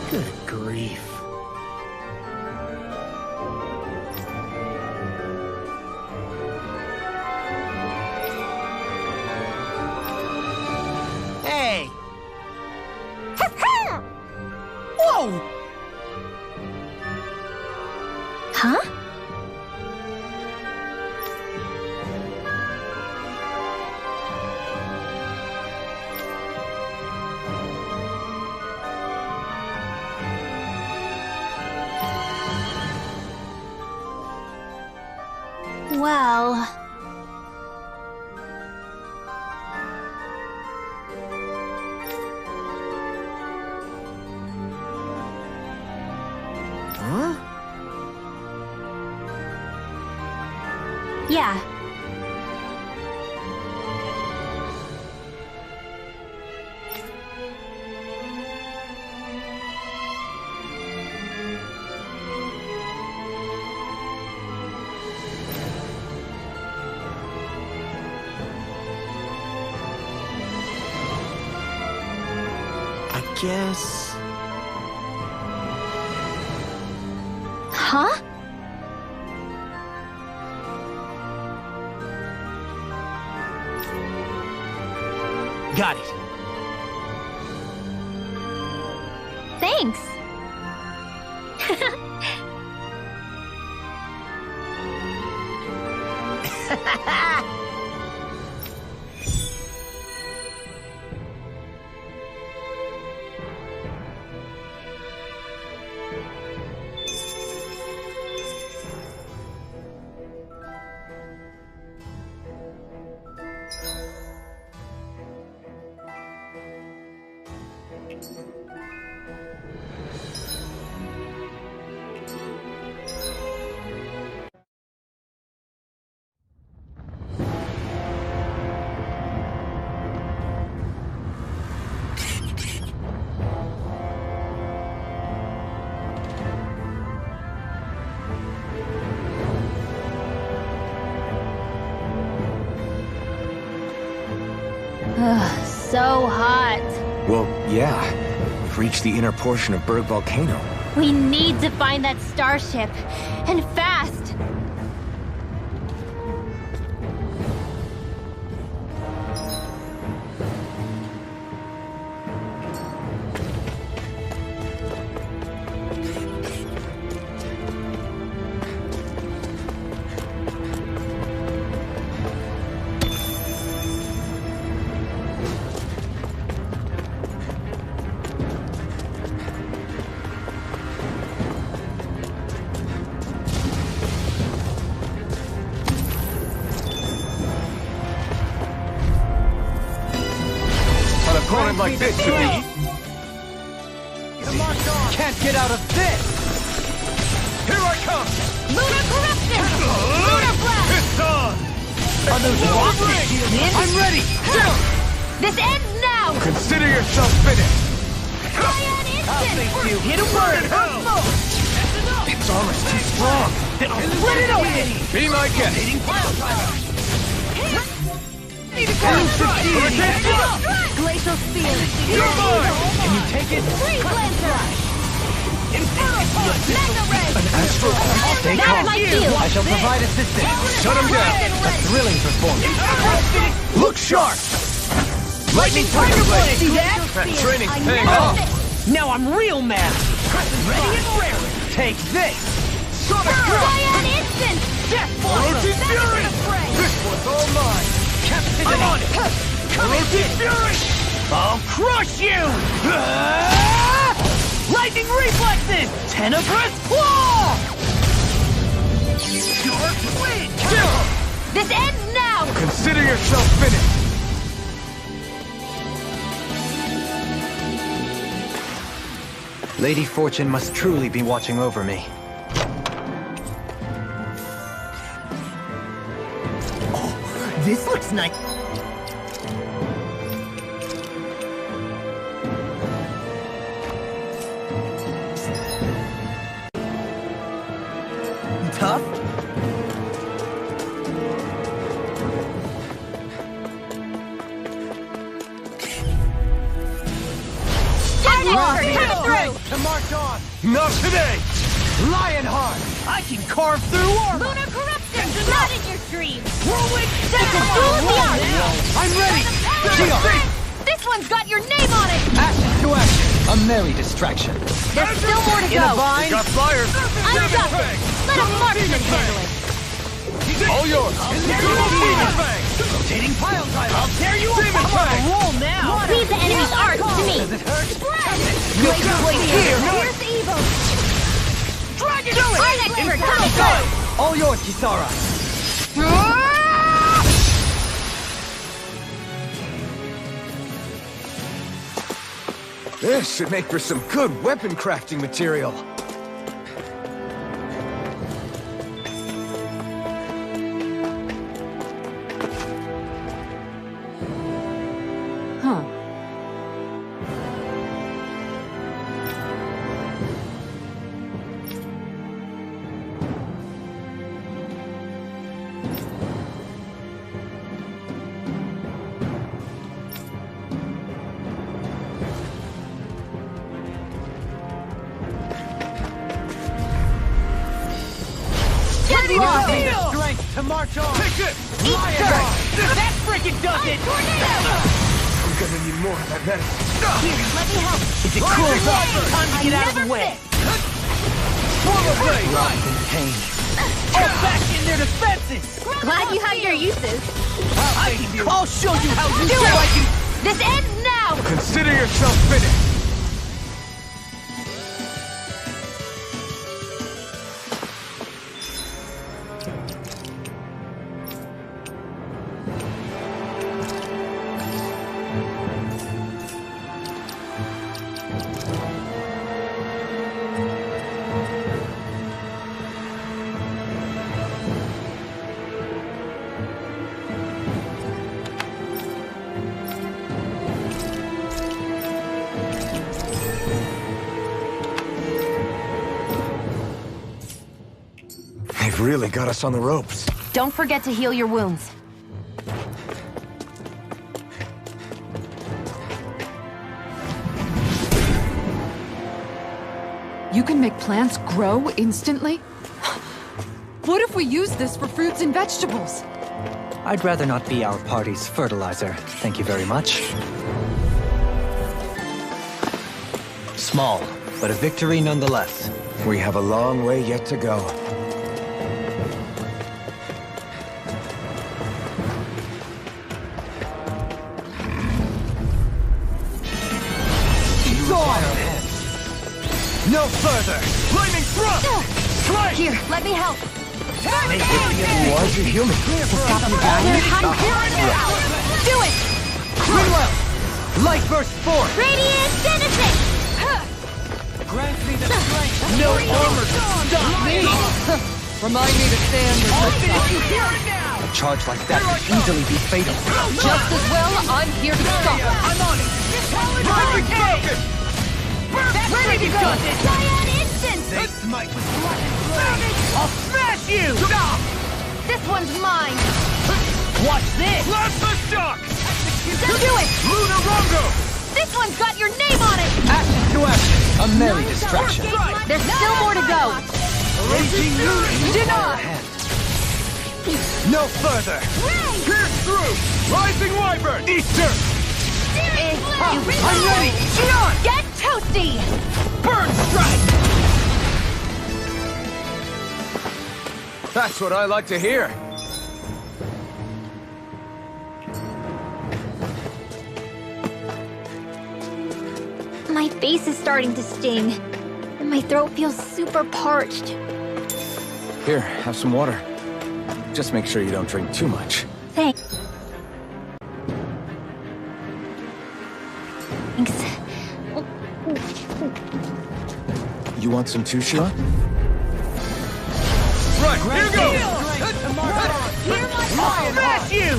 Good grief. Hey! Whoa! Huh? Well... Huh? Yeah. I guess... Huh? Got it. Thanks. Ugh, so hot. Well, yeah. We've reached the inner portion of Berg Volcano. We need to find that starship. And fast! Opponent like this should be... Can't get out of this! Here I come! Lunar corruption! Lunar blast! It's on! Are those rockets in? I'm ready! This ends now! Consider yourself finished! Cyan instant! You hit a word! Its armor's too strong! Let it open! Be my guest! Glacial spear! You're mine! Can you take it? Freeze lancer! Mega ray! An astral punch? Stay That's calm. my field! I shall provide assistance. Shut him down! A thrilling performance. Look sharp! Lightning Tiger Blade! See that? That training's I paying know off! this. Now I'm real mad. Ready and raring. Take this. Sonic Cyan instant! Death Corrosive Fury! This one's all mine! Captain, I'm on it. Corrosive Fury! I'll crush you! Lightning reflexes! Tenebrous claw! Dark wind! This ends now! Consider yourself finished! Lady Fortune must truly be watching over me. Oh, this looks nice. Tough? Hard strength to march on! Not today! Lionheart! I can carve through armor! Lunar corruption! Not in your dreams! Whirlwind It's a duel of the arts! I'm ready! This one's got your name on it! Ashes to ashes! A merry distraction. There's still more to In a go! vine! Got fire! I'm done! Let a marksman handle it! All yours! Rotating pile driver! I'll tear you apart! I'm on a roll now! Leave the enemy's arts to me! Does it hurt? Great place here! Here's the evil! Dragon! I'm expert! Come All yours, Kisara! This should make for some good weapon crafting material. Huh. The strength to march on! Take it! That freaking does it! I'm gonna need more of that medicine. Here, let me help! Is it cool? Time to get out of the way! Rock in pain. All back in their defenses! Glad you have your uses. I'll show you how you Do do it! it! This ends now! Consider yourself finished. They've really got us on the ropes. Don't forget to heal your wounds. You can make plants grow instantly? What if we use this for fruits and vegetables? I'd rather not be our party's fertilizer. Thank you very much. Small, but a victory nonetheless. We have a long way yet to go. No further! Flaming thrust! Strike! Here, let me help. Why'd you heal me? Stop you guys. Do it! Meanwhile, light burst forth! Radiant Genesis! Grant me the strength! No armor can stop me! Remind me to stand I'll and finish you here and now! A charge like that could easily be fatal. just as well. I'm here to stop it. I'm on it! Perfect focus! That's ready to go! Giant Instant! They smite with blood and flame! I'll smash you! This one's mine! Watch this! Plasma shock! Do it! Lunar Rongo! This one's got your name on it! Ashes to ashes! A merry distraction! There's still more to go! Raging Lunar! Deny! No further! Pierce through! Rising Wyvern! Easter! I'm ready! Shion! Get toasty! Burn strike! That's what I like to hear. My face is starting to sting. And my throat feels super parched. Here, have some water. Just make sure you don't drink too much. Thanks. You want some too, Shion? Right, here goes! I'll smash you!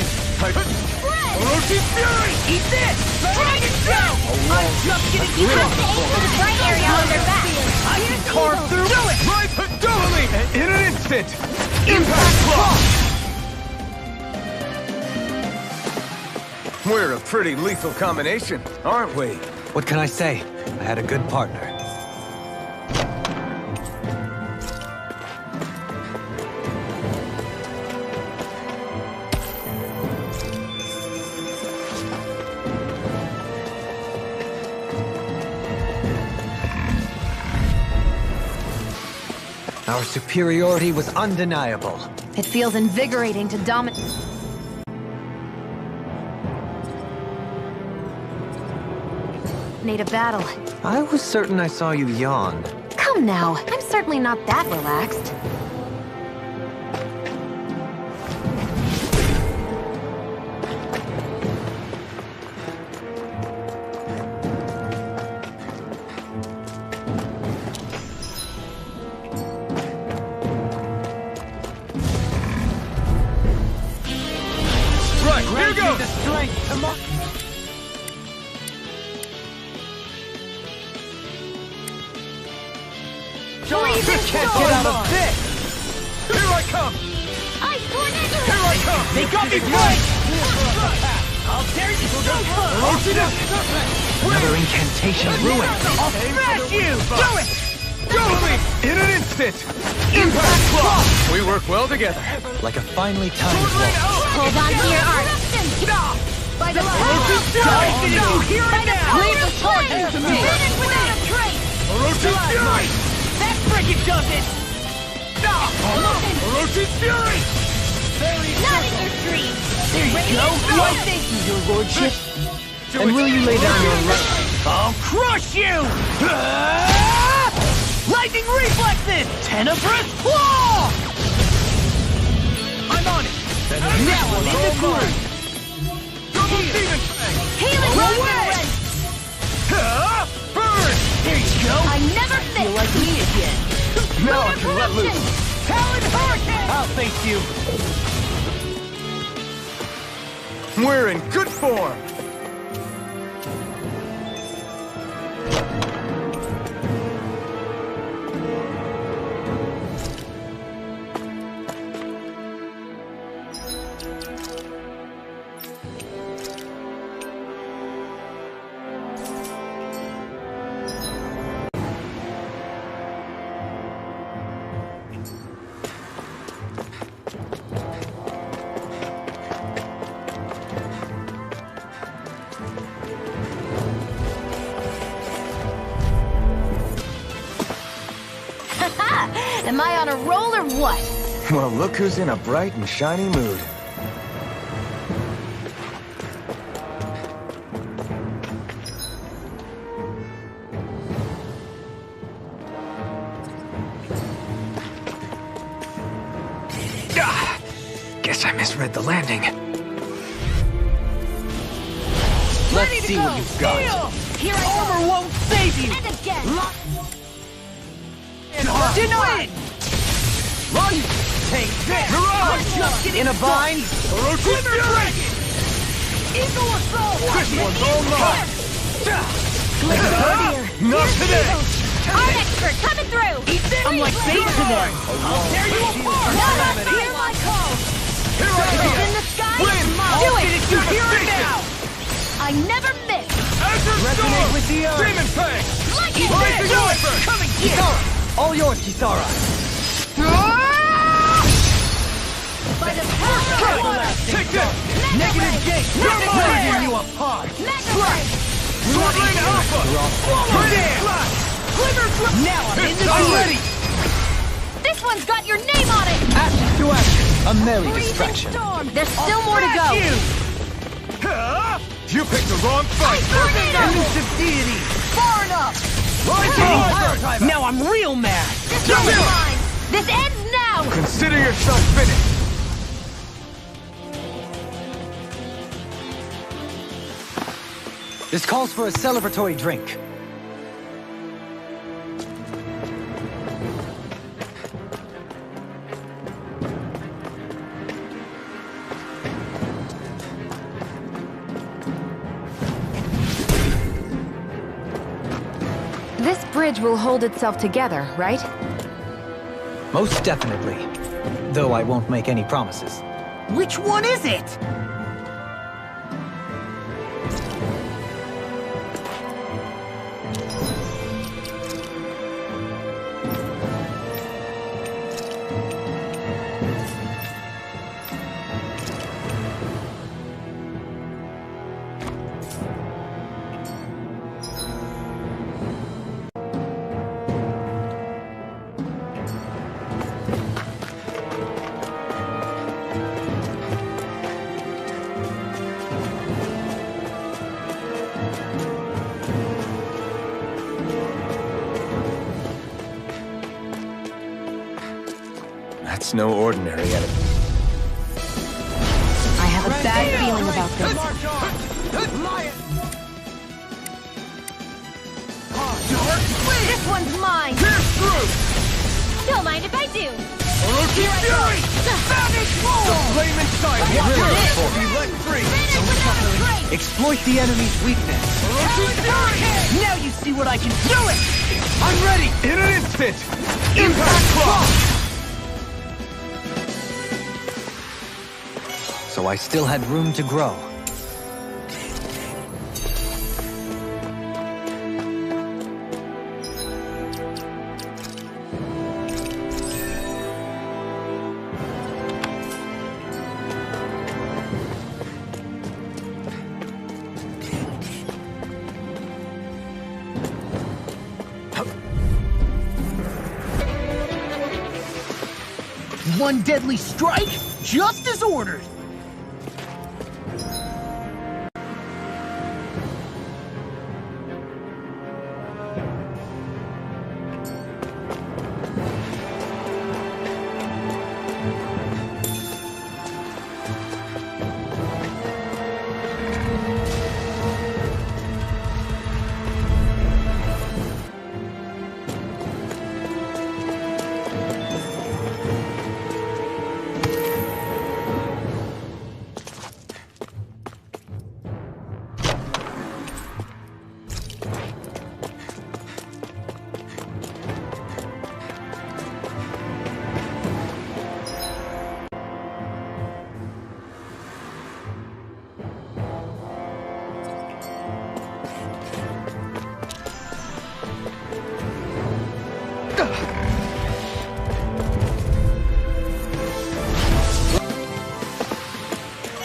Orochi Fury! Eat this! Dragon Shell! I'm just getting You have to aim for the bright area on their back. I can carve through it! Right, totally! In an instant! Impact Block! We're a pretty lethal combination, aren't we? What can I say? I had a good partner. Our superiority was undeniable. It feels invigorating to dominate. A battle. I was certain I saw you yawn. Come now, I'm certainly not that relaxed. Right, here goes! The strength to Can't get out of this! Here I come! Ice tornado! Here I come! They got me flanked! I'll tear you so Another incantation ruined. I'll smash you! Do it! Do it! In an instant! Impact Claw! We work well together. Like a finely timed waltz. Hold on to your art! By the power Did you hear it now? Leave the torches to me! Finish without a trace! Orochi's Fury! That frickin' does it! Orochi's Fury! Not in your dreams! There you go! Why, thank you, your lordship! And will you lay down your right? I'll crush you! Lightning reflexes! Tenebrous claw! I'm on it! Now I'm in the groove! Double demon fang! Healing away! Burn! There you go! I never miss! Feel like me again! Now I can let loose! Talon Hurricane! I'll face you! We're in good form! Am I on a roll or what? Well, look who's in a bright and shiny mood. Guess I misread the landing. Let's see what you've got. Here I Armor won't save you! And again! Denied! Run! Take this! Mirage! In a bind! Orochi's Fury! Eagle Assault! This one's all mine! Not today! Art expert coming through! I'm like bait to them! I'll tear you apart! Hear my call! Here I It's come! in the sky! Win! Do it! Did you hear it now? I never miss! Azure Resonate Storm! with the earth! Demon Fang! Like it! Rising Wyvern! Coming Kisara! All yours, Kisara! By the power of water! Take this! Negative Gate! You're mine! You apart! Mega Sword Lane Alpha! Grenade Flash! Glimmer Flip! Now I'm in the ready! This one's got your name on it! Action to action! A merry distraction. Storm! There's still more to go! You picked the wrong fight! Tornado! Elusive deity! Far enough! Rising Wyvern! Now I'm real mad! This one's mine! This ends now! Consider yourself finished! This calls for a celebratory drink. This bridge will hold itself together, right? Most definitely. Though I won't make any promises. Which one is it? That's no ordinary enemy. I have a bad feeling about this. March on! Lion! This one's mine! Pierce through! Don't mind if I do! Orochi Fury! Savage Roar! The flame inside me will be let free! Exploit the enemy's weakness. Orochi Fury! Now you see what I can do! Do it! I'm ready! In an instant! Impact Cross! So I still had room to grow. One deadly strike, just as ordered!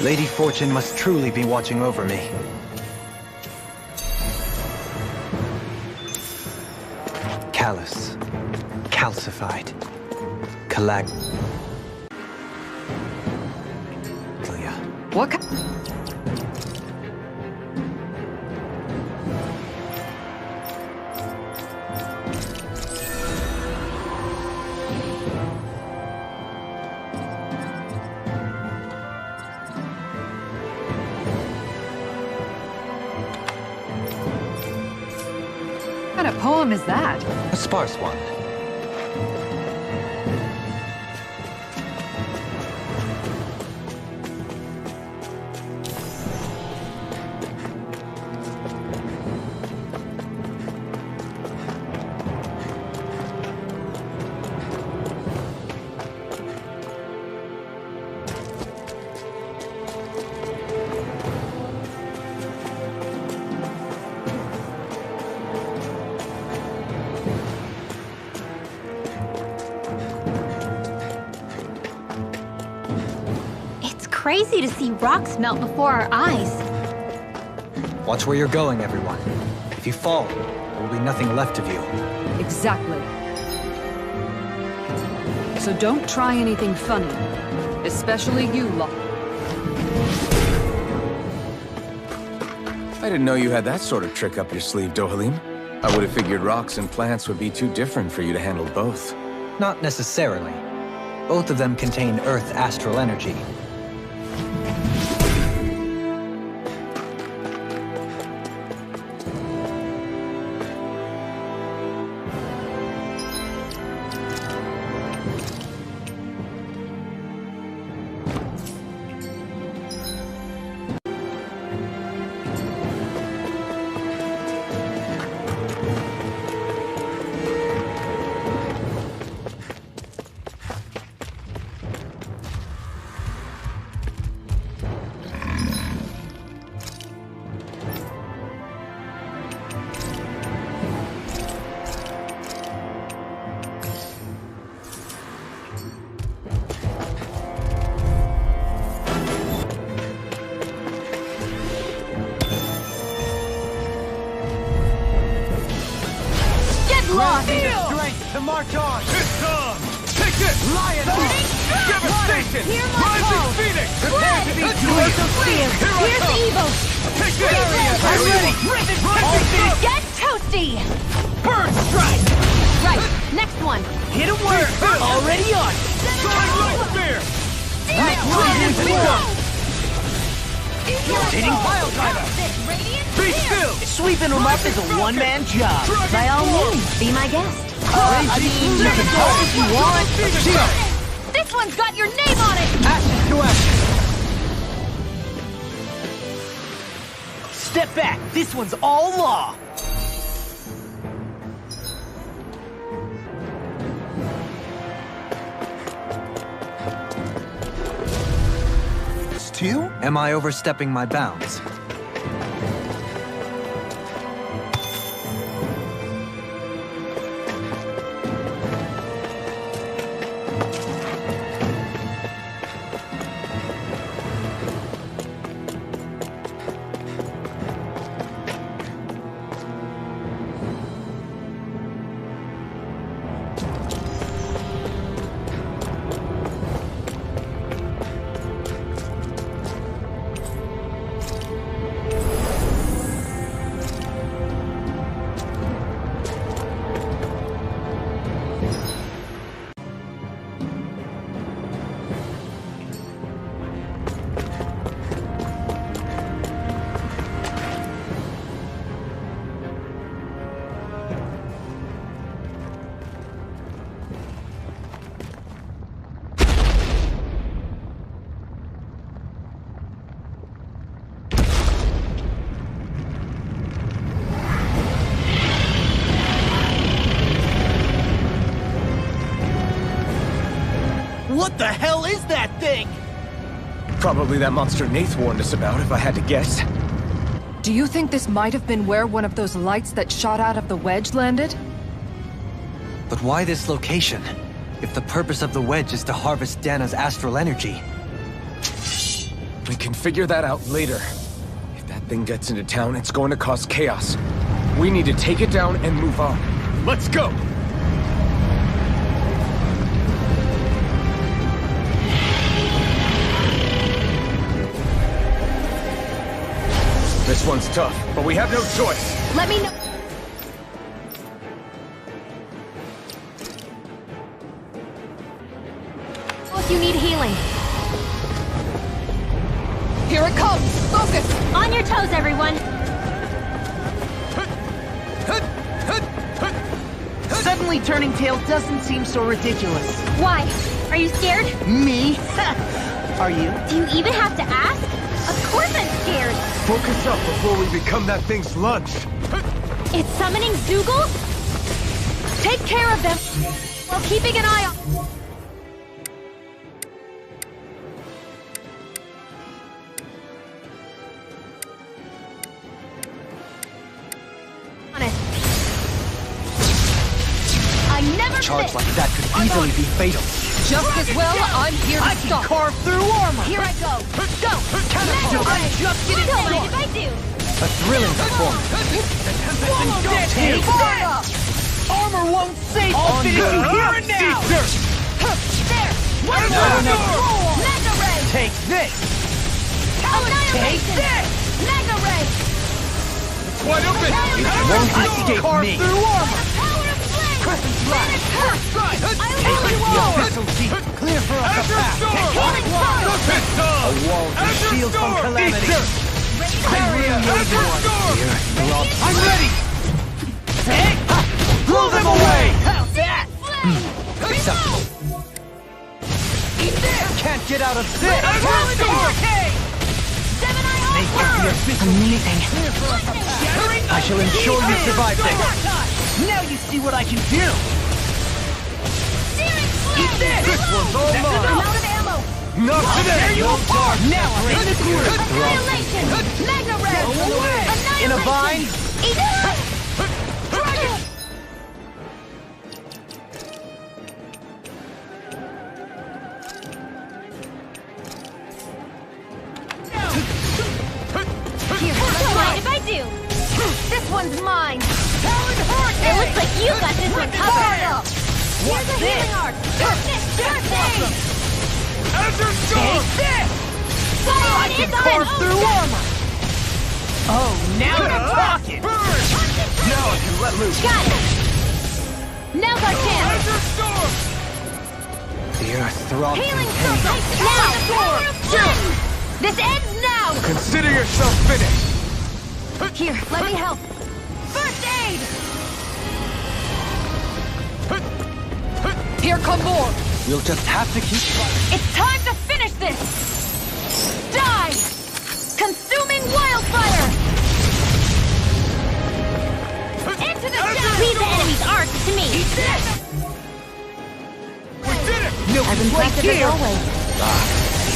Lady Fortune must truly be watching over me. Callous. Calcified. What kind of poem is that? A sparse one. Crazy to see rocks melt before our eyes. Watch where you're going, everyone. If you fall, there will be nothing left of you. Exactly. So don't try anything funny. Especially you, I didn't know you had that sort of trick up your sleeve, Dohalim. I would have figured rocks and plants would be too different for you to handle both. Not necessarily. Both of them contain Earth astral energy. Strength to march on! It's on! Take it! Lion! Devastation! Rising Phoenix! Prepare to be joyous of fear! Here's evil! Take it! I'm ready! Rising Phoenix! Get toasty! Bird strike! Right, next one. Hit a word! Already on! Hitting pile driver! Be still! Sweeping him up is a one-man job. By all means, be my guest. I mean, you can talk if you want. This one's got your name on it! Ashes to ashes. Step back. This one's all law. Two? Am I overstepping my bounds? What the hell is that thing? Probably that monster Nath warned us about, if I had to guess. Do you think this might have been where one of those lights that shot out of the wedge landed? But why this location? If the purpose of the wedge is to harvest Dana's astral energy. We can figure that out later. If that thing gets into town, it's going to cause chaos. We need to take it down and move on. Let's go! This one's tough, but we have no choice. Let me know. If you need healing. Here it comes! Focus! On your toes, everyone! Suddenly turning tail doesn't seem so ridiculous. Why? Are you scared? Me? Are you? Do you even have to ask? Of course I'm scared! Focus up before we become that thing's lunch. It's summoning Zoogles? Take care of them while keeping an eye on it. I never A charge miss. like that could easily be fatal. Just as well, I'm here to I can stop. carve through armor. Here I go! Go! Catapult. I'm just getting Don't started. mind if I do! A thrilling performance. Take that! Armor won't save. I'll finish you here and now. There! One more! Mega Ray! Take this. Annihilation! this. Mega Ray! Wide open! Won't escape me. Through armor! Power of flame! Crescent Slash. I love you all! Abyssal Deep. Clear for us a path. Healing Fire! A wall to shield from calamity. Barrier! I'm ready. Blow them away. How's that? Acceptable. Eat this. Can't get out of this. Amazing. I shall ensure you survive this. Now you see what I can do. Eat this. This one's all I'm mine! out of ammo! Not today! There you are. Now I'm in the groove. Annihilation! Mega Ray! In a vine. Eat it! Here, don't mind if I do! This one's mine! It looks like you got this one covered! Here's a healing arc! Sure thing! Azure Storm! Fire is Carve on! through armor. Oh, now you're talking. Now I can let loose! Got it! Now's our chance! The earth throbs in Healing pain. circle! Now! Power of flame! This ends now! Consider yourself finished! Here, let me help. First aid! Here come more! We'll just have to keep fighting. It's time to finish this! Die! Consuming wildfire! Into the shadows! Leave the enemy's arc to me! As impressive as always.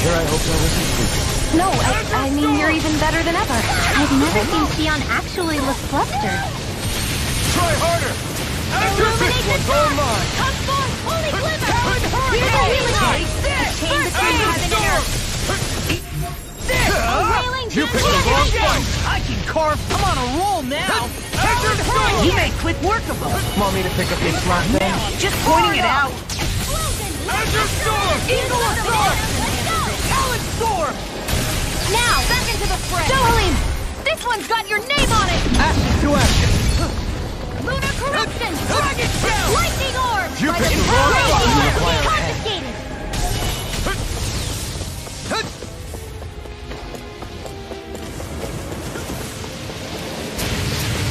Here I hope that wasn't true. No, I mean, you're even better than ever. I've never seen Sion actually look flustered. Try harder! This one's all mine! Come forth, holy glimmer! Here's a healing art! A chain between heaven and earth! A wailing You picked the wrong fight! I can carve. I'm on a roll now. You made quick work of them. Want me to pick up your slack then? Just pointing it out. Eagle Assault! Talon Storm! Now, back into the fray! Dohalim! This one's got your name on it! Ashes to ashes. Lunar Corruption! Dragon Shell! Lightning Orb! You By picked the the wrong power of fight. the You Orb, require a confiscated!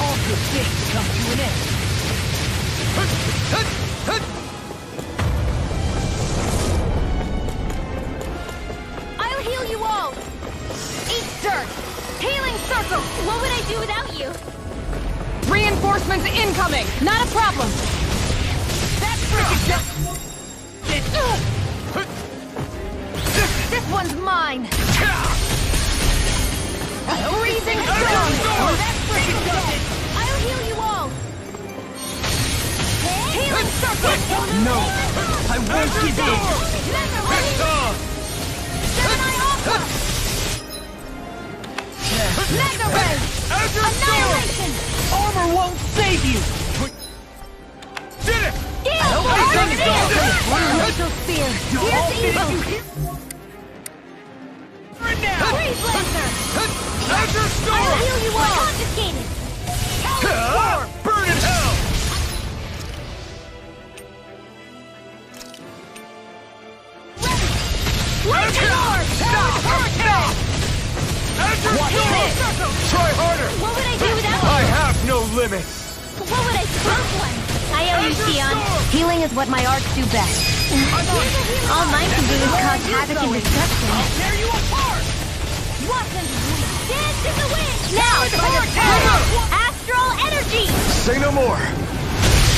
All good things come to an end. I'll heal you all! Eat dirt! Healing circle! What would I do without you? Reinforcements incoming! Not a problem! That's freaking This one's mine! Freezing storm! That's freaking does it! I'll heal you all! Healing circle! No, I won't give in. Gemini Alpha! Mega Ray! Annihilation! Armor won't save you. Gale! Tornado Spear! Here's evil! Freeze Lancer! I'll heal you all! Confiscated! Burn in hell! Lightning Orb! Try harder! What would I do without you? I have no limits! What would I do? I owe you, Sion. Healing is what my arts do best. All mine can do is cause havoc and destruction. Tear you apart. Dance in the wind! Now, by the power of astral energy! Say no more!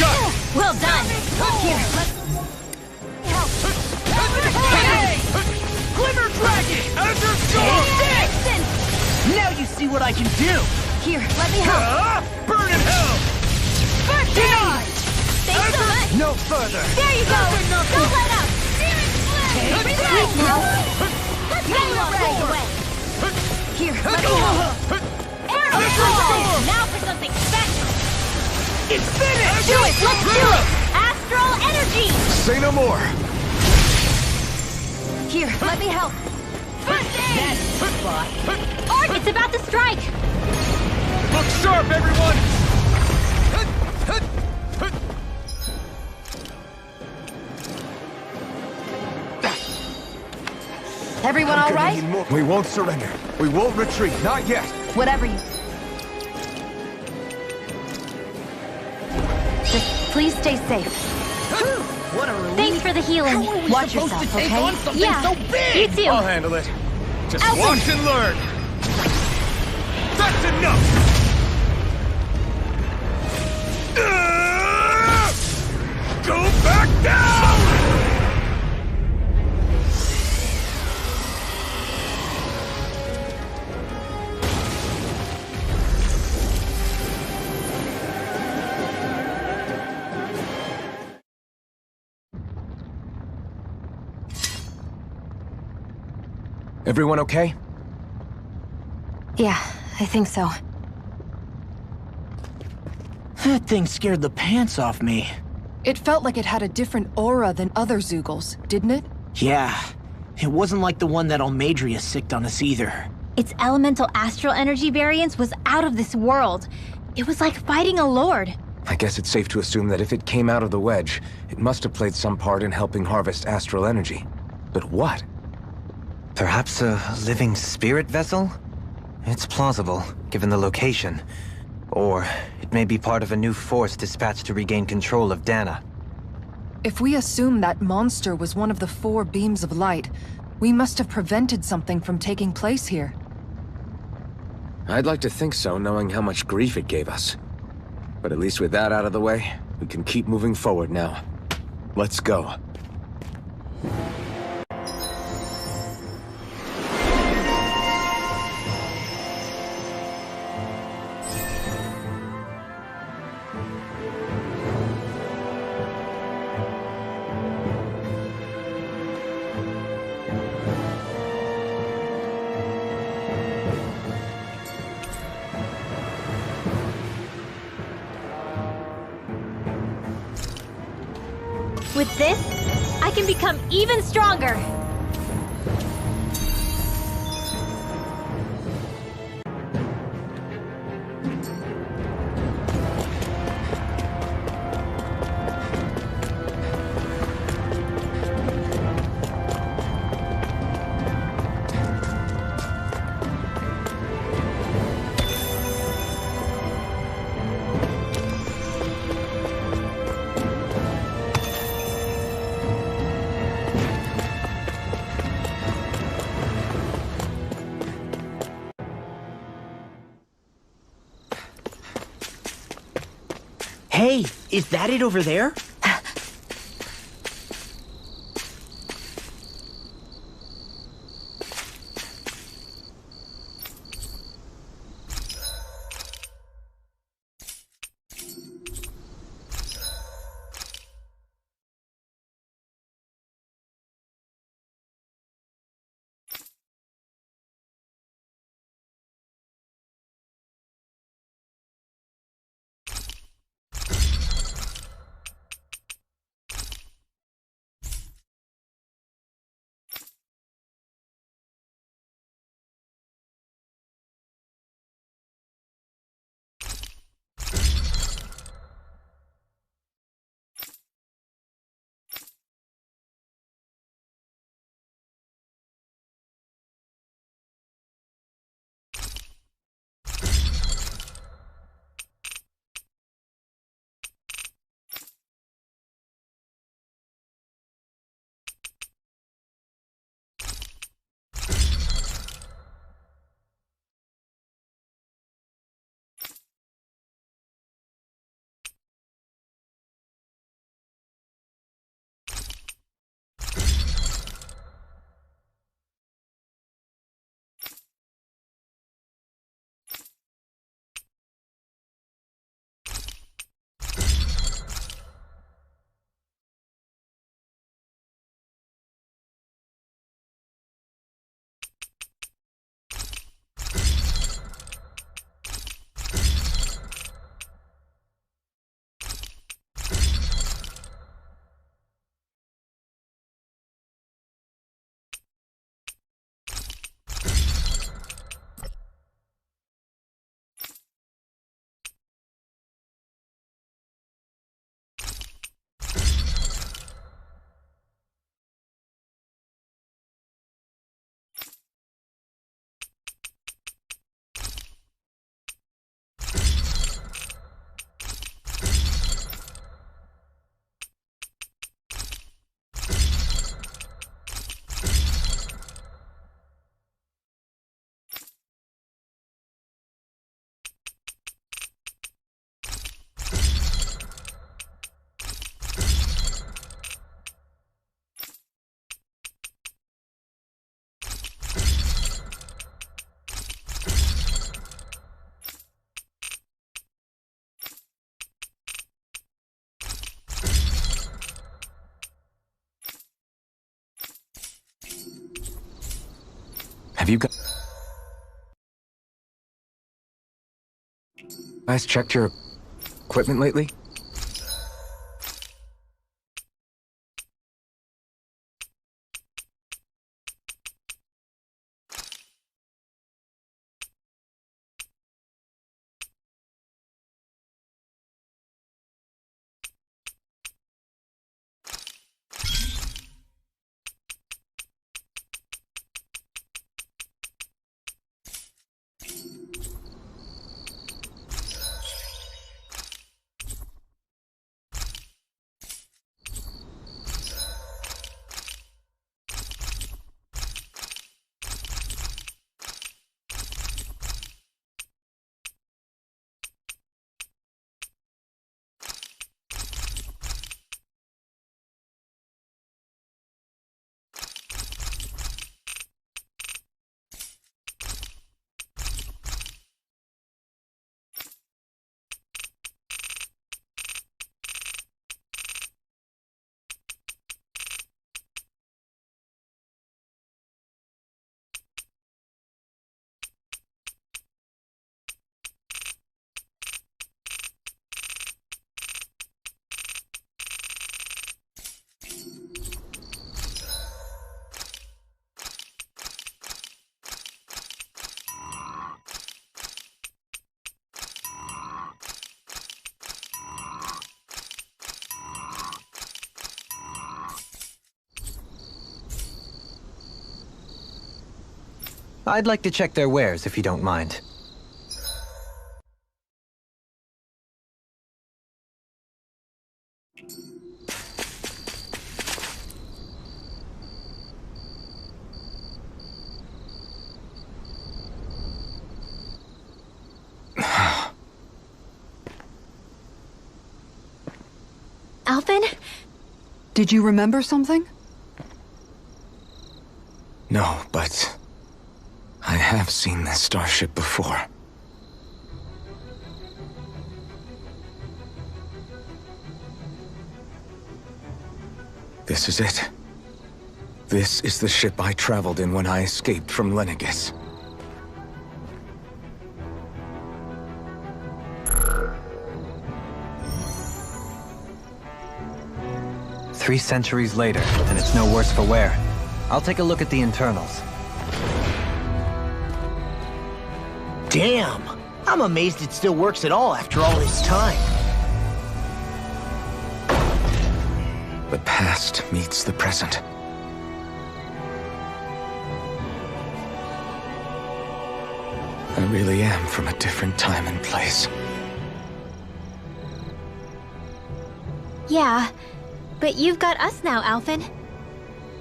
Got it! Well done! Here, let's help. Glimmer Dragon! Azure Storm! Instant! Now you see what I can do. Here, let me help. Burn in hell! First aid! Thanks so much! No further. There you go! Don't let up! Breathe now! Mega Ray! Here, let me help. Arrow Storm! Now for something special! It's finished! Do it! Let's do it! Astral energy! Say no more! Here, let me help. First aid! That's the spot. It's about to strike! Look sharp, everyone! Everyone all right? We won't surrender. We won't retreat. Not yet. Whatever you... Just please stay safe. What a relief. Thanks for the healing. How are we Watch supposed yourself, to take okay? on something Yeah, so big? you too. I'll handle it. Just Alvin! watch and learn. That's enough! Go back down! Everyone okay? Yeah, I think so. That thing scared the pants off me. It felt like it had a different aura than other Zeugles, didn't it? Yeah. It wasn't like the one that Almadria sicked on us either. Its elemental astral energy variance was out of this world. It was like fighting a lord. I guess it's safe to assume that if it came out of the wedge, it must have played some part in helping harvest astral energy. But what? Perhaps a living spirit vessel? It's plausible, given the location. Or it may be part of a new force dispatched to regain control of Dana. If we assume that monster was one of the 4 beams of light, we must have prevented something from taking place here. I'd like to think so, knowing how much grief it gave us. But at least with that out of the way, we can keep moving forward now. Let's go. With this, I can become even stronger. Hey, is that it over there? Have you guys checked your equipment lately? I'd like to check their wares, if you don't mind. Alphen? Did you remember something? No, but I have seen this starship before. This is it. This is the ship I traveled in when I escaped from Lenegis. Three centuries later, and it's no worse for wear. I'll take a look at the internals. Damn! I'm amazed it still works at all after all this time. The past meets the present. I really am from a different time and place. Yeah, but you've got us now, Alphen.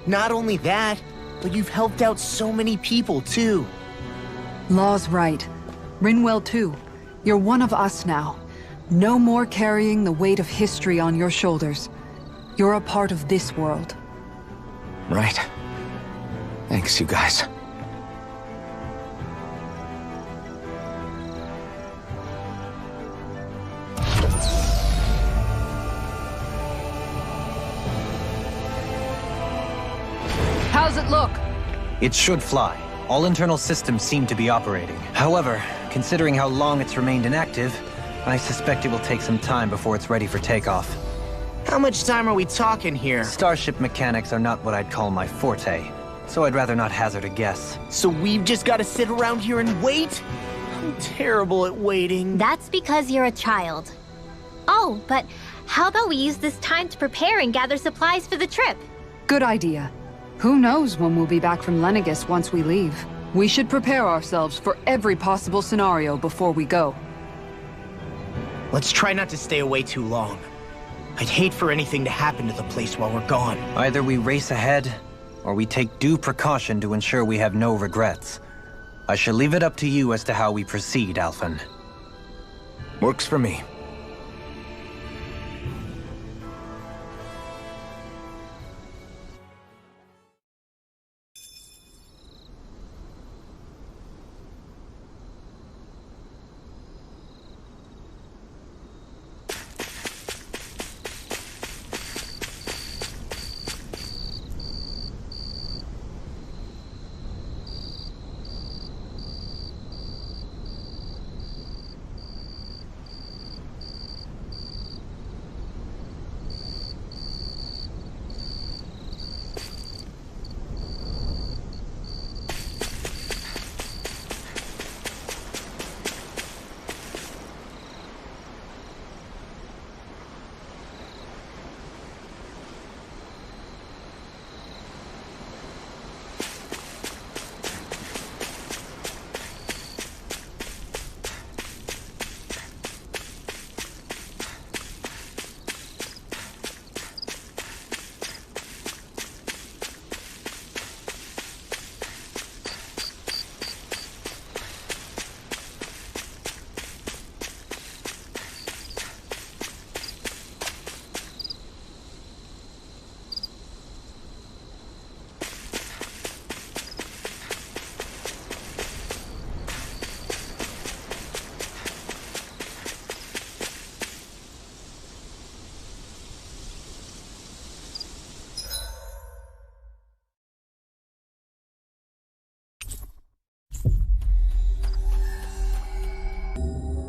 Not only that, but you've helped out so many people, too. Law's right. Rinwell too. You're one of us now. No more carrying the weight of history on your shoulders. You're a part of this world. Right. Thanks, you guys. How's it look? It should fly. All internal systems seem to be operating. However, considering how long it's remained inactive, I suspect it will take some time before it's ready for takeoff. How much time are we talking here? Starship mechanics are not what I'd call my forte, so I'd rather not hazard a guess. So we've just got to sit around here and wait? I'm terrible at waiting. That's because you're a child. Oh, but how about we use this time to prepare and gather supplies for the trip? Good idea. Who knows when we'll be back from Lenegis once we leave. We should prepare ourselves for every possible scenario before we go. Let's try not to stay away too long. I'd hate for anything to happen to the place while we're gone. Either we race ahead, or we take due precaution to ensure we have no regrets. I shall leave it up to you as to how we proceed, Alphen. Works for me.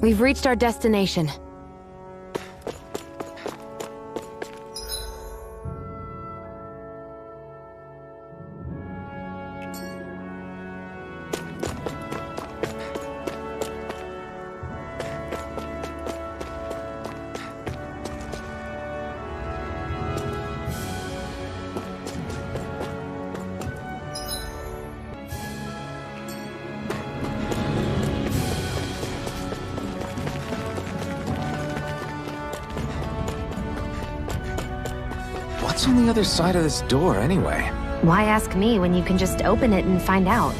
We've reached our destination. What's on the other side of this door, anyway? Why ask me when you can just open it and find out?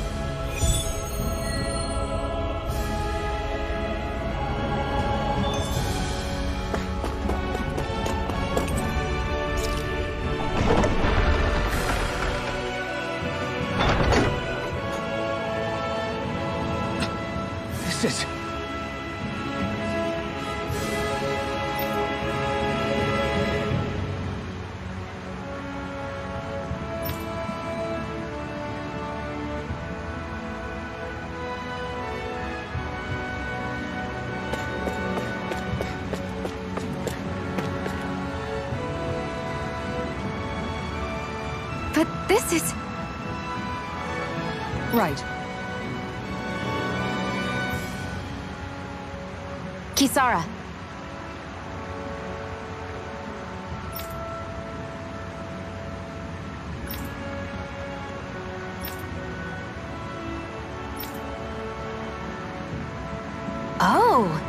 This is... But this is... Right. Kisara. Oh.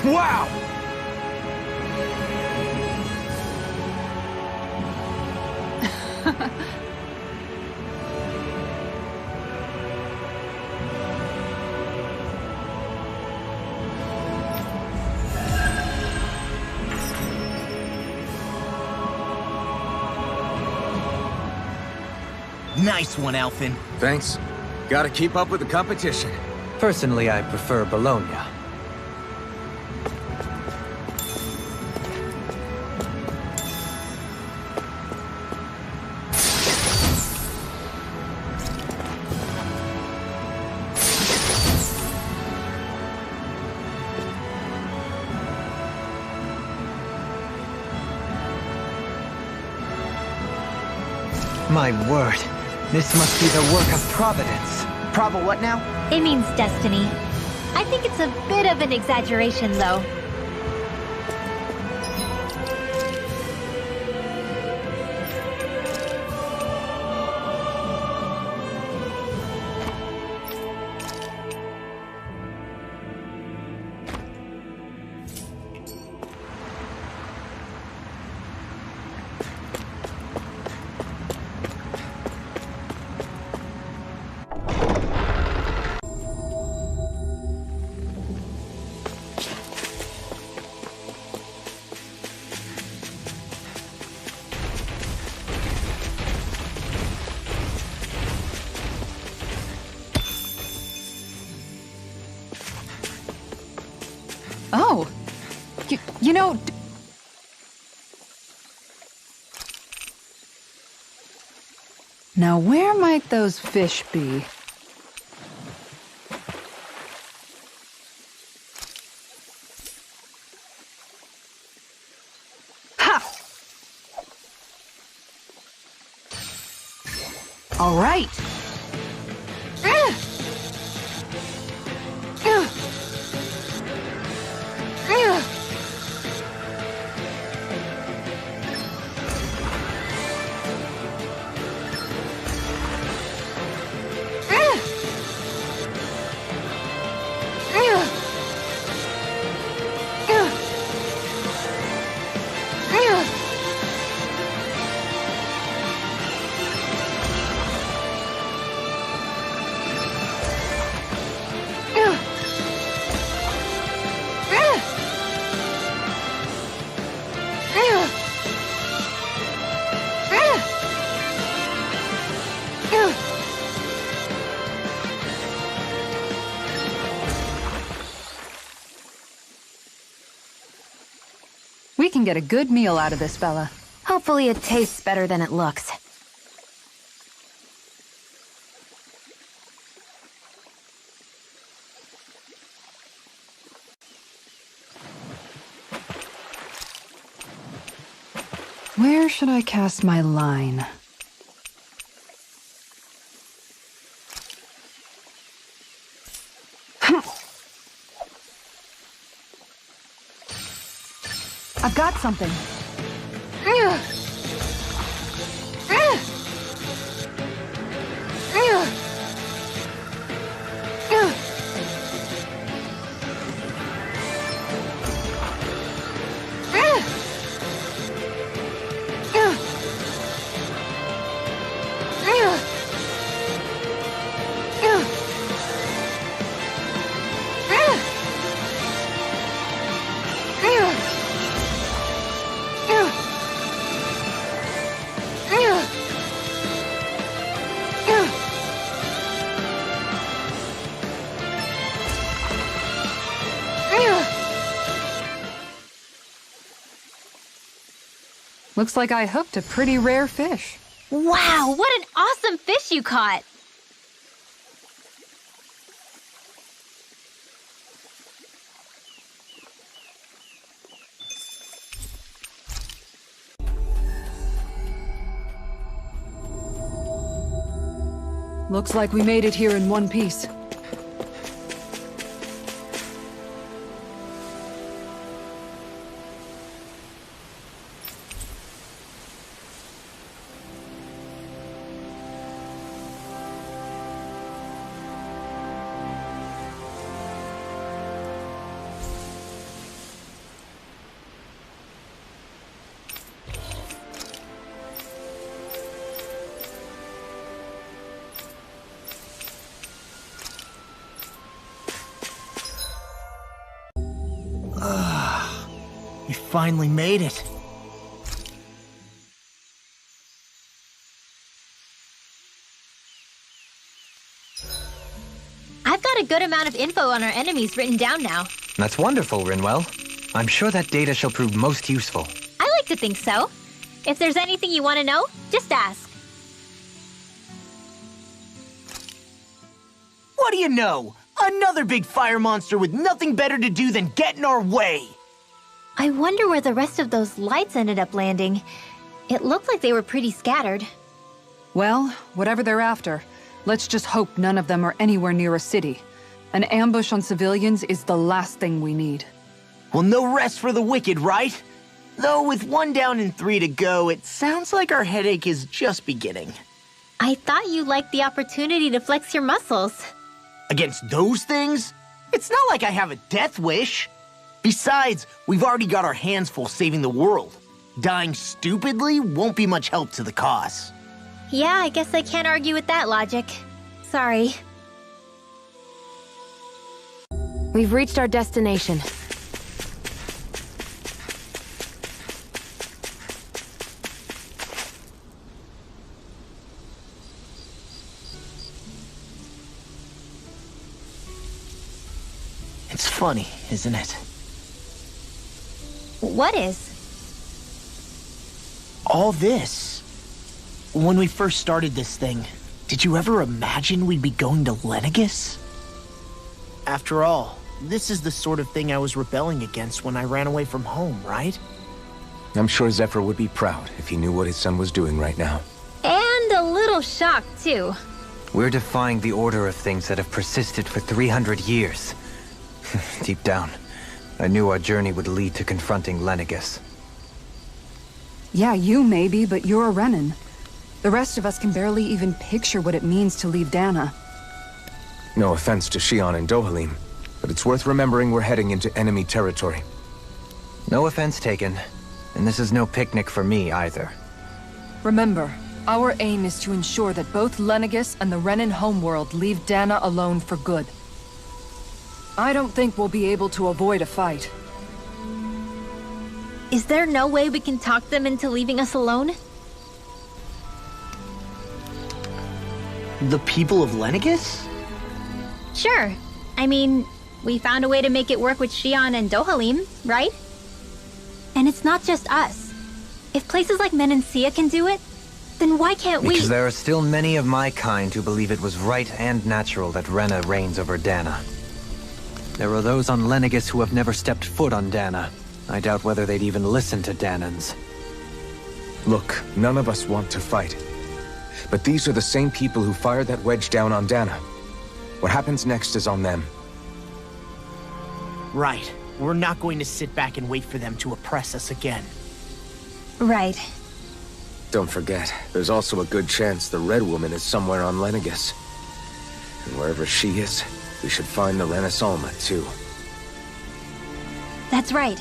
Wow! Nice one, Alphen. Thanks. Gotta keep up with the competition. Personally, I prefer Bologna. My word, this must be the work of Providence. Prova what now? It means destiny. I think it's a bit of an exaggeration, though. Oh. You know... Now where might those fish be? Ha! All right. We can get a good meal out of this fella. Hopefully it tastes better than it looks. Where should I cast my line? I've got something. Looks like I hooked a pretty rare fish. Wow, what an awesome fish you caught! Looks like we made it here in one piece. We finally made it. I've got a good amount of info on our enemies written down now. That's wonderful, Rinwell. I'm sure that data shall prove most useful. I like to think so. If there's anything you want to know, just ask. What do you know? Another big fire monster with nothing better to do than get in our way. I wonder where the rest of those lights ended up landing. It looked like they were pretty scattered. Well, whatever they're after, let's just hope none of them are anywhere near a city. An ambush on civilians is the last thing we need. Well, no rest for the wicked, right? Though with 1 down and 3 to go, it sounds like our headache is just beginning. I thought you liked the opportunity to flex your muscles. Against those things? It's not like I have a death wish. Besides, we've already got our hands full saving the world. Dying stupidly won't be much help to the cause. Yeah, I guess I can't argue with that logic. Sorry. We've reached our destination. It's funny, isn't it? What is? All this. When we first started this thing, did you ever imagine we'd be going to Lenegis? After all, this is the sort of thing I was rebelling against when I ran away from home, right? I'm sure Zephyr would be proud if he knew what his son was doing right now. And a little shocked, too. We're defying the order of things that have persisted for 300 years. Deep down, I knew our journey would lead to confronting Lenegis. Yeah, you maybe, but you're a Renan. The rest of us can barely even picture what it means to leave Dana. No offense to Xion and Dohalim, but it's worth remembering we're heading into enemy territory. No offense taken, and this is no picnic for me either. Remember, our aim is to ensure that both Lenegis and the Renan homeworld leave Dana alone for good. I don't think we'll be able to avoid a fight. Is there no way we can talk them into leaving us alone? The people of Lenegis? Sure. I mean, we found a way to make it work with Xion and Dohalim, right? And it's not just us. If places like Menancia can do it, then why can't we? Because there are still many of my kind who believe it was right and natural that Rena reigns over Dana. There are those on Lenegis who have never stepped foot on Dana. I doubt whether they'd even listen to Danans. Look, none of us want to fight. But these are the same people who fired that wedge down on Dana. What happens next is on them. Right. We're not going to sit back and wait for them to oppress us again. Right. Don't forget, there's also a good chance the Red Woman is somewhere on Lenegis. And wherever she is, we should find the Renaissance too. That's right.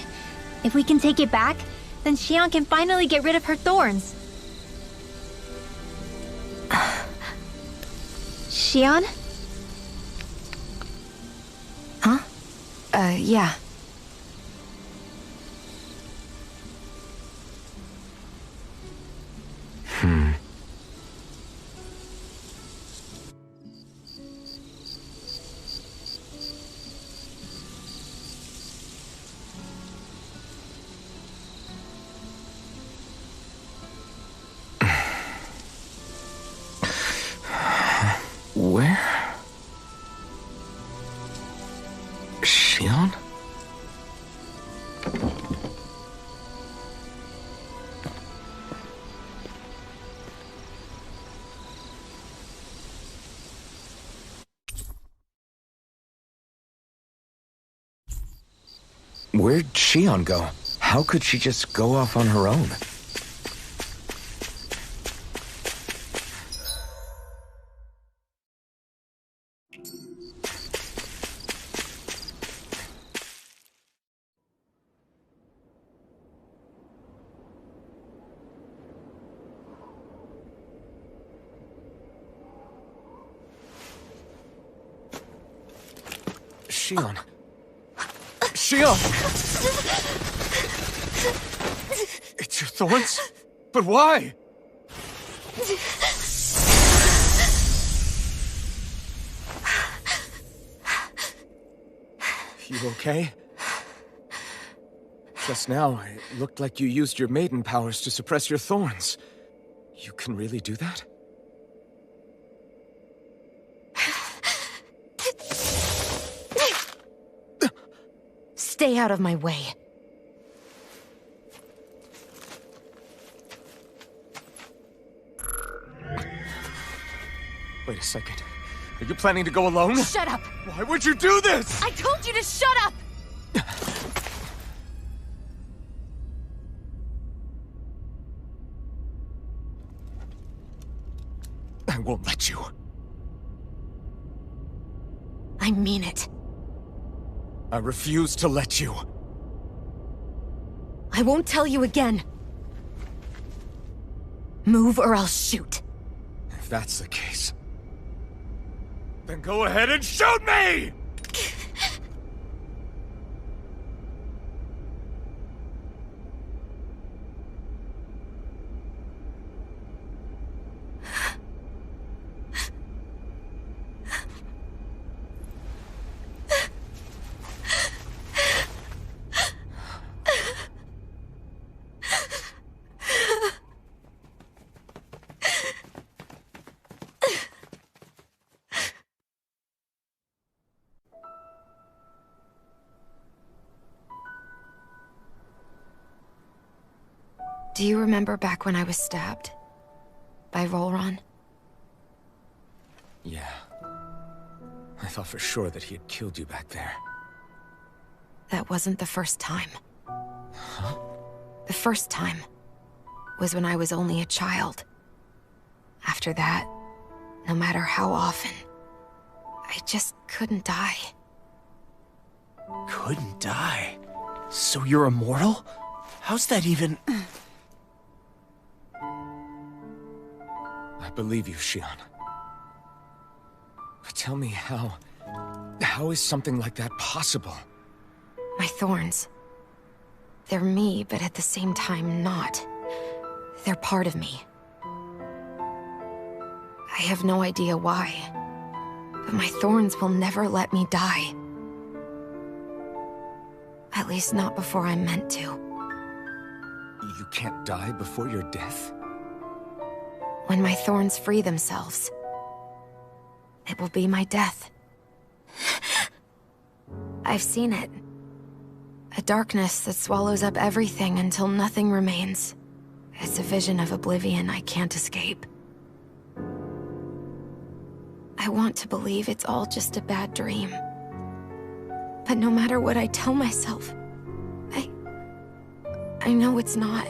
If we can take it back, then Xion can finally get rid of her thorns. Xion? Huh? Yeah. Where'd Shion go? How could she just go off on her own? Shion. Shion! It's your thorns? But why? You okay? Just now, it looked like you used your maiden powers to suppress your thorns. You can really do that? Stay out of my way. Wait a second. Are you planning to go alone? Shut up! Why would you do this? I told you to shut up! I won't let you. I mean it. I refuse to let you. I won't tell you again. Move or I'll shoot. If that's the case, then go ahead and shoot me! Do you remember back when I was stabbed? By Rolron? Yeah. I thought for sure that he had killed you back there. That wasn't the first time. Huh? The first time was when I was only a child. After that, no matter how often, I just couldn't die. Couldn't die? So you're immortal? How's that even... I believe you, Shion. But tell me how is something like that possible? My thorns. They're me, but at the same time not. They're part of me. I have no idea why, but my thorns will never let me die. At least not before I'm meant to. You can't die before your death? When my thorns free themselves, it will be my death. I've seen it. A darkness that swallows up everything until nothing remains. It's a vision of oblivion I can't escape. I want to believe it's all just a bad dream. But no matter what I tell myself, I know it's not.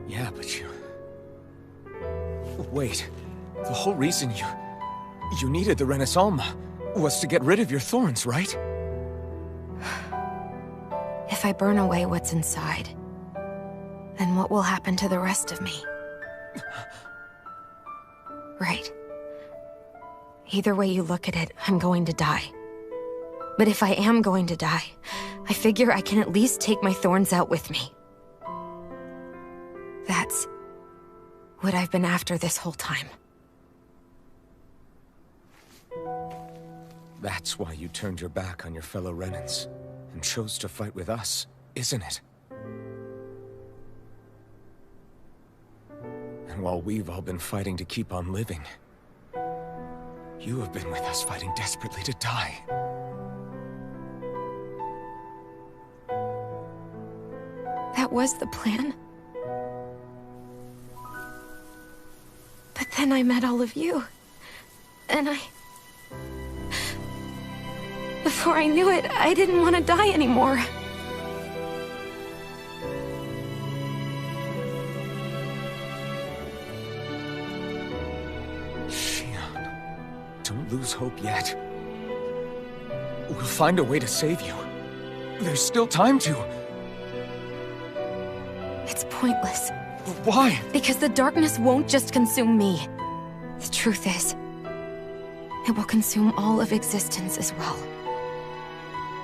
Yeah, but you... Wait. The whole reason you needed the Renaissance was to get rid of your thorns, right? If I burn away what's inside, then what will happen to the rest of me? Right. Either way you look at it, I'm going to die. But if I am going to die, I figure I can at least take my thorns out with me. That's what I've been after this whole time. That's why you turned your back on your fellow Renans and chose to fight with us, isn't it? And while we've all been fighting to keep on living, you have been with us fighting desperately to die. That was the plan. But then I met all of you. And the Before I knew it, I didn't want to die anymore. Don't lose hope yet. We'll find a way to save you. There's still time to. It's pointless. Why? Because the darkness won't just consume me. The truth is, it will consume all of existence as well.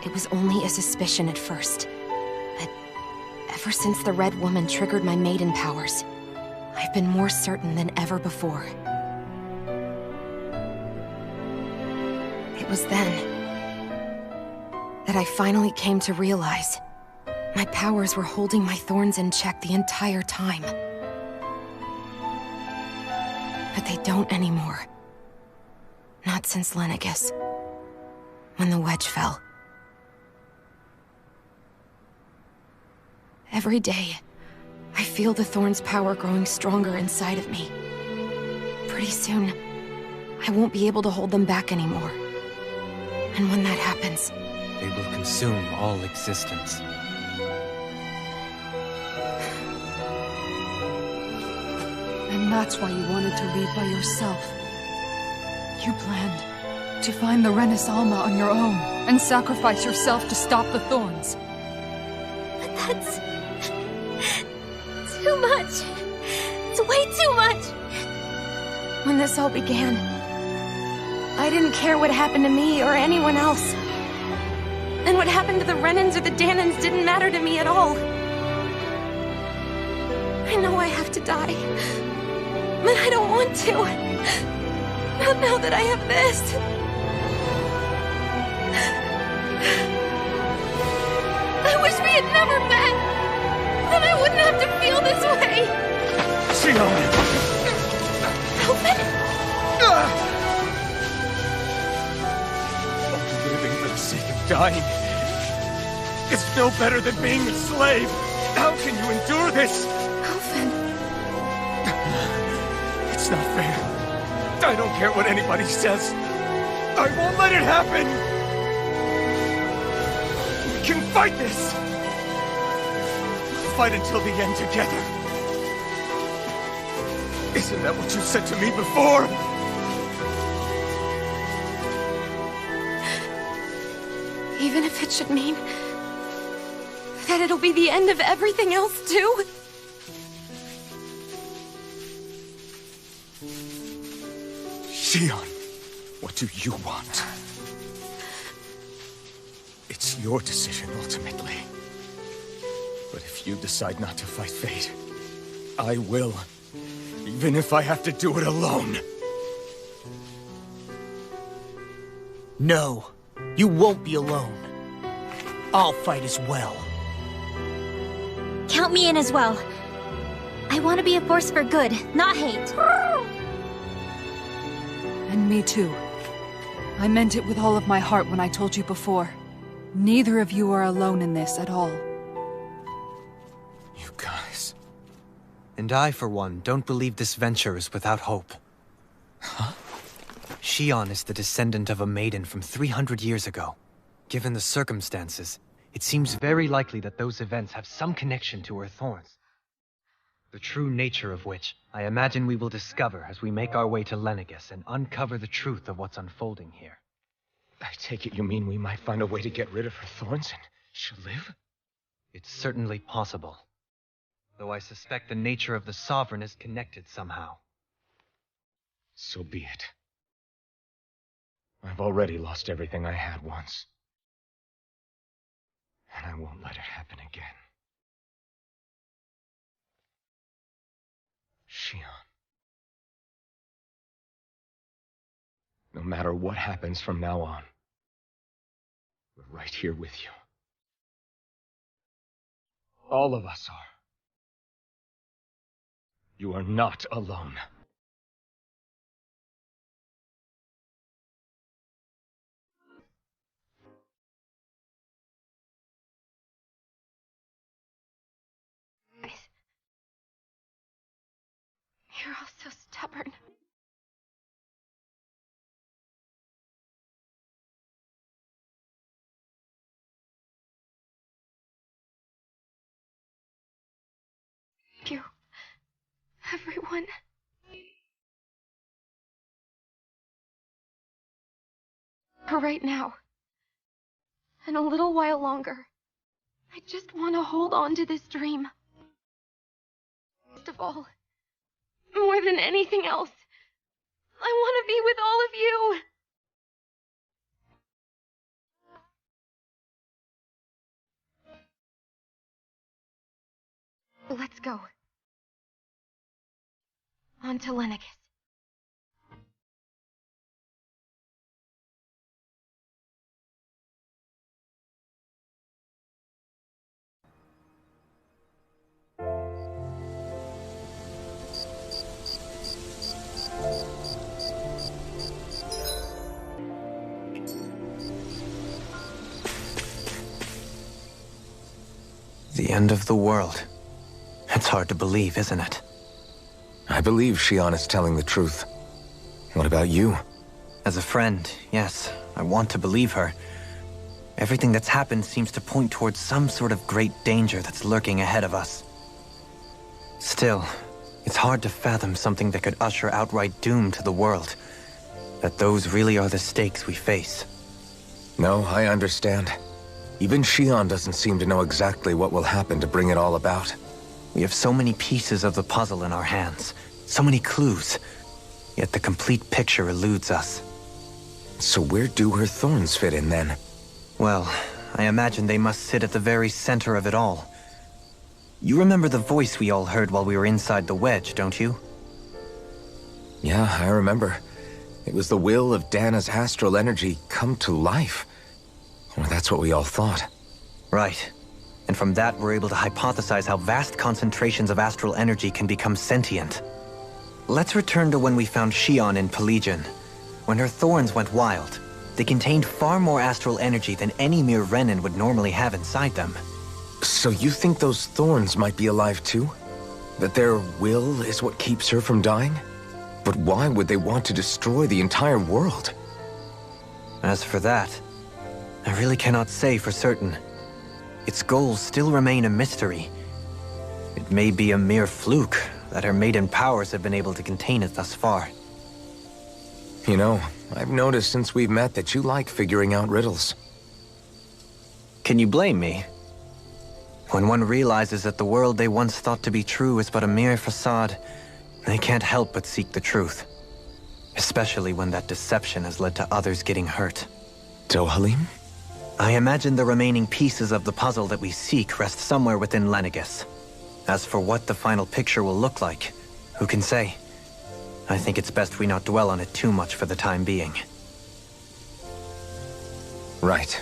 It was only a suspicion at first. But ever since the Red Woman triggered my maiden powers, I've been more certain than ever before. It was then that I finally came to realize my powers were holding my thorns in check the entire time. But they don't anymore. Not since Lenegis, when the wedge fell. Every day, I feel the thorn's power growing stronger inside of me. Pretty soon, I won't be able to hold them back anymore. And when that happens, They will consume all existence. And that's why you wanted to leave by yourself. You planned to find the Renis Alma on your own and sacrifice yourself to stop the thorns. But that's... too much. It's way too much. when this all began, I didn't care what happened to me or anyone else. And what happened to the Renans or the Danans didn't matter to me at all. I know I have to die, but I don't want to. Not now that I have this. I wish we had never met. Then I wouldn't have to feel this way. Xion! Living for the sake of dying is no better than being a slave. How can you endure this? Alphen. It's not fair. I don't care what anybody says. I won't let it happen. We can fight this. Fight until the end together. Isn't that what you said to me before? Even if it should mean that it'll be the end of everything else, too? Xion, what do you want? It's your decision, ultimately. But if you decide not to fight fate, I will. Even if I have to do it alone. No, you won't be alone. I'll fight as well. Count me in as well. I want to be a force for good, not hate. And me too. I meant it with all of my heart when I told you before. Neither of you are alone in this at all. You guys... And I, for one, don't believe this venture is without hope. Huh? Xion is the descendant of a maiden from 300 years ago. Given the circumstances, it seems very likely that those events have some connection to her thorns. The true nature of which, I imagine we will discover as we make our way to Lenegis and uncover the truth of what's unfolding here. I take it you mean we might find a way to get rid of her thorns and she'll live? It's certainly possible. Though I suspect the nature of the Sovereign is connected somehow. So be it. I've already lost everything I had once. And I won't let it happen again. Xion. No matter what happens from now on, we're right here with you. All of us are. You are not alone. You're all so stubborn. everyone. For right now, and a little while longer, I just want to hold on to this dream. Most of all, more than anything else, I want to be with all of you. Let's go. On to Lenegis. The end of the world. It's hard to believe, isn't it? I believe Shion is telling the truth. What about you? As a friend, yes, I want to believe her. Everything that's happened seems to point towards some sort of great danger that's lurking ahead of us. Still, it's hard to fathom something that could usher outright doom to the world. That those really are the stakes we face. No, I understand. Even Shion doesn't seem to know exactly what will happen to bring it all about. We have so many pieces of the puzzle in our hands, so many clues, yet the complete picture eludes us. So where do her thorns fit in then? Well, I imagine they must sit at the very center of it all. You remember the voice we all heard while we were inside the wedge, don't you? Yeah, I remember. It was the will of Dana's astral energy come to life. Or that's what we all thought. Right. And from that, we're able to hypothesize how vast concentrations of astral energy can become sentient. Let's return to when we found Shion in Pelagian. When her thorns went wild, they contained far more astral energy than any mere Renin would normally have inside them. So you think those thorns might be alive too? That their will is what keeps her from dying? But why would they want to destroy the entire world? As for that, I really cannot say for certain. Its goals still remain a mystery. It may be a mere fluke that her maiden powers have been able to contain it thus far. You know, I've noticed since we've met that you like figuring out riddles. Can you blame me? When one realizes that the world they once thought to be true is but a mere facade, they can't help but seek the truth. Especially when that deception has led to others getting hurt. Dohalim? I imagine the remaining pieces of the puzzle that we seek rest somewhere within Lenegis. As for what the final picture will look like, who can say? I think it's best we not dwell on it too much for the time being. Right.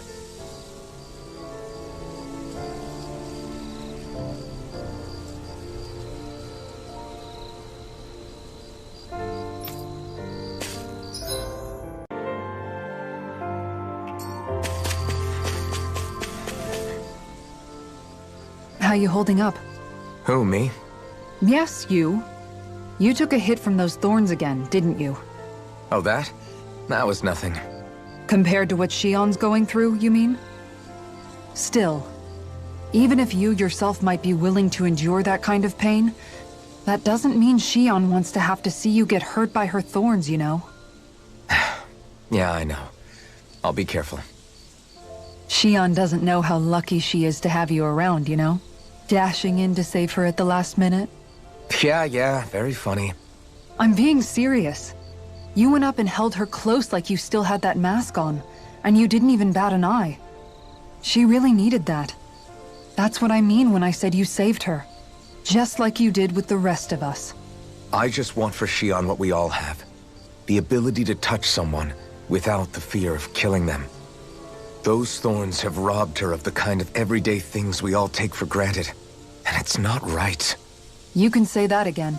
How you holding up? Who, me? Yes, you. You took a hit from those thorns again, didn't you? Oh, that? That was nothing. Compared to what Shion's going through, you mean? Still, even if you yourself might be willing to endure that kind of pain, that doesn't mean Shion wants to have to see you get hurt by her thorns, you know? Yeah, I know. I'll be careful. Shion doesn't know how lucky she is to have you around, you know? Dashing in to save her at the last minute. Yeah, very funny. I'm being serious. You went up and held her close like you still had that mask on, and you didn't even bat an eye. She really needed that. That's what I mean when I said you saved her. Just like you did with the rest of us. I just want for Shion what we all have. The ability to touch someone without the fear of killing them. Those thorns have robbed her of the kind of everyday things we all take for granted. And it's not right. You can say that again.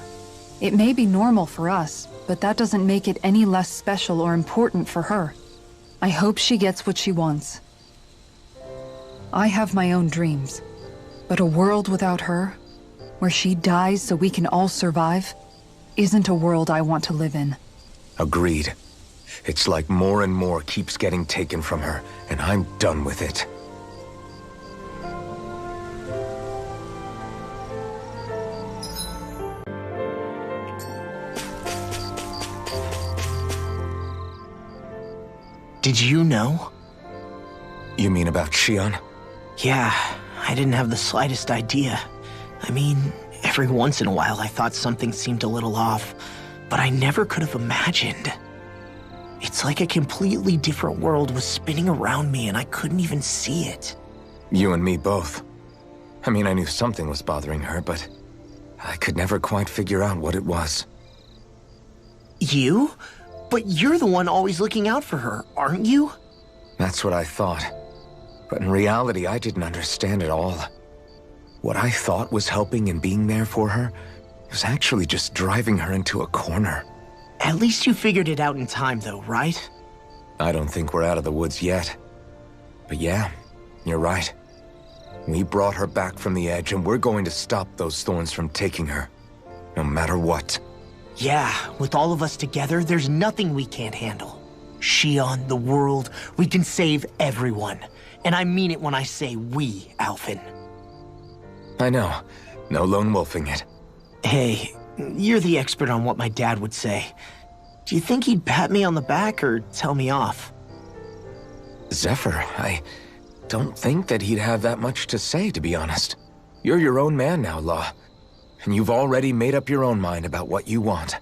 It may be normal for us, but that doesn't make it any less special or important for her. I hope she gets what she wants. I have my own dreams, but a world without her, where she dies so we can all survive, isn't a world I want to live in. Agreed. It's like more and more keeps getting taken from her, and I'm done with it. Did you know? You mean about Shion? Yeah, I didn't have the slightest idea. I mean, every once in a while I thought something seemed a little off, but I never could have imagined. It's like a completely different world was spinning around me and I couldn't even see it. You and me both. I mean, I knew something was bothering her, but I could never quite figure out what it was. You? But you're the one always looking out for her, aren't you? That's what I thought. But in reality, I didn't understand it all. What I thought was helping and being there for her was actually just driving her into a corner. At least you figured it out in time, though, right? I don't think we're out of the woods yet. But yeah, you're right. We brought her back from the edge, and we're going to stop those thorns from taking her. No matter what. Yeah, with all of us together, there's nothing we can't handle. Shion, the world, we can save everyone. And I mean it when I say we, Alphen. I know. No lone wolfing it. Hey, you're the expert on what my dad would say. Do you think he'd pat me on the back or tell me off? Zephyr, I don't think that he'd have that much to say, to be honest. You're your own man now, Law. And you've already made up your own mind about what you want.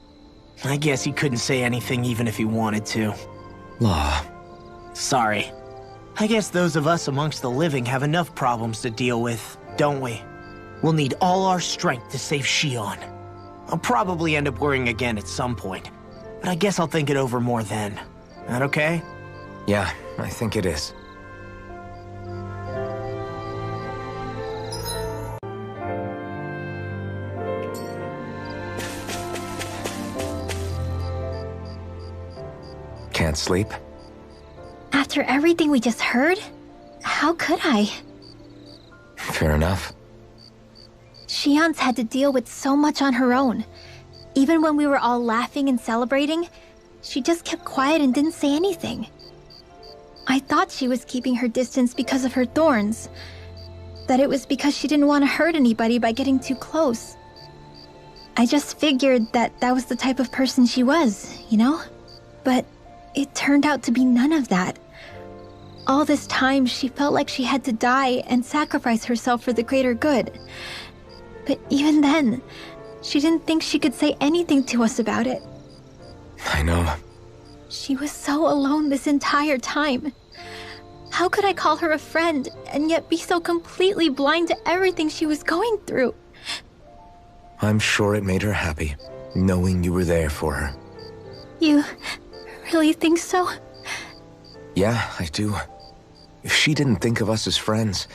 I guess he couldn't say anything even if he wanted to. Law. Sorry. I guess those of us amongst the living have enough problems to deal with, don't we? We'll need all our strength to save Shion. I'll probably end up worrying again at some point, but I guess I'll think it over more then. That okay? Yeah, I think it is. Can't sleep? After everything we just heard, how could I? Fair enough. Shion's had to deal with so much on her own. Even when we were all laughing and celebrating, she just kept quiet and didn't say anything. I thought she was keeping her distance because of her thorns. That it was because she didn't want to hurt anybody by getting too close. I just figured that that was the type of person she was, you know? But it turned out to be none of that. All this time, she felt like she had to die and sacrifice herself for the greater good. But even then, she didn't think she could say anything to us about it. I know. She was so alone this entire time. How could I call her a friend and yet be so completely blind to everything she was going through? I'm sure it made her happy, knowing you were there for her. You really think so? Yeah, I do. If she didn't think of us as friends,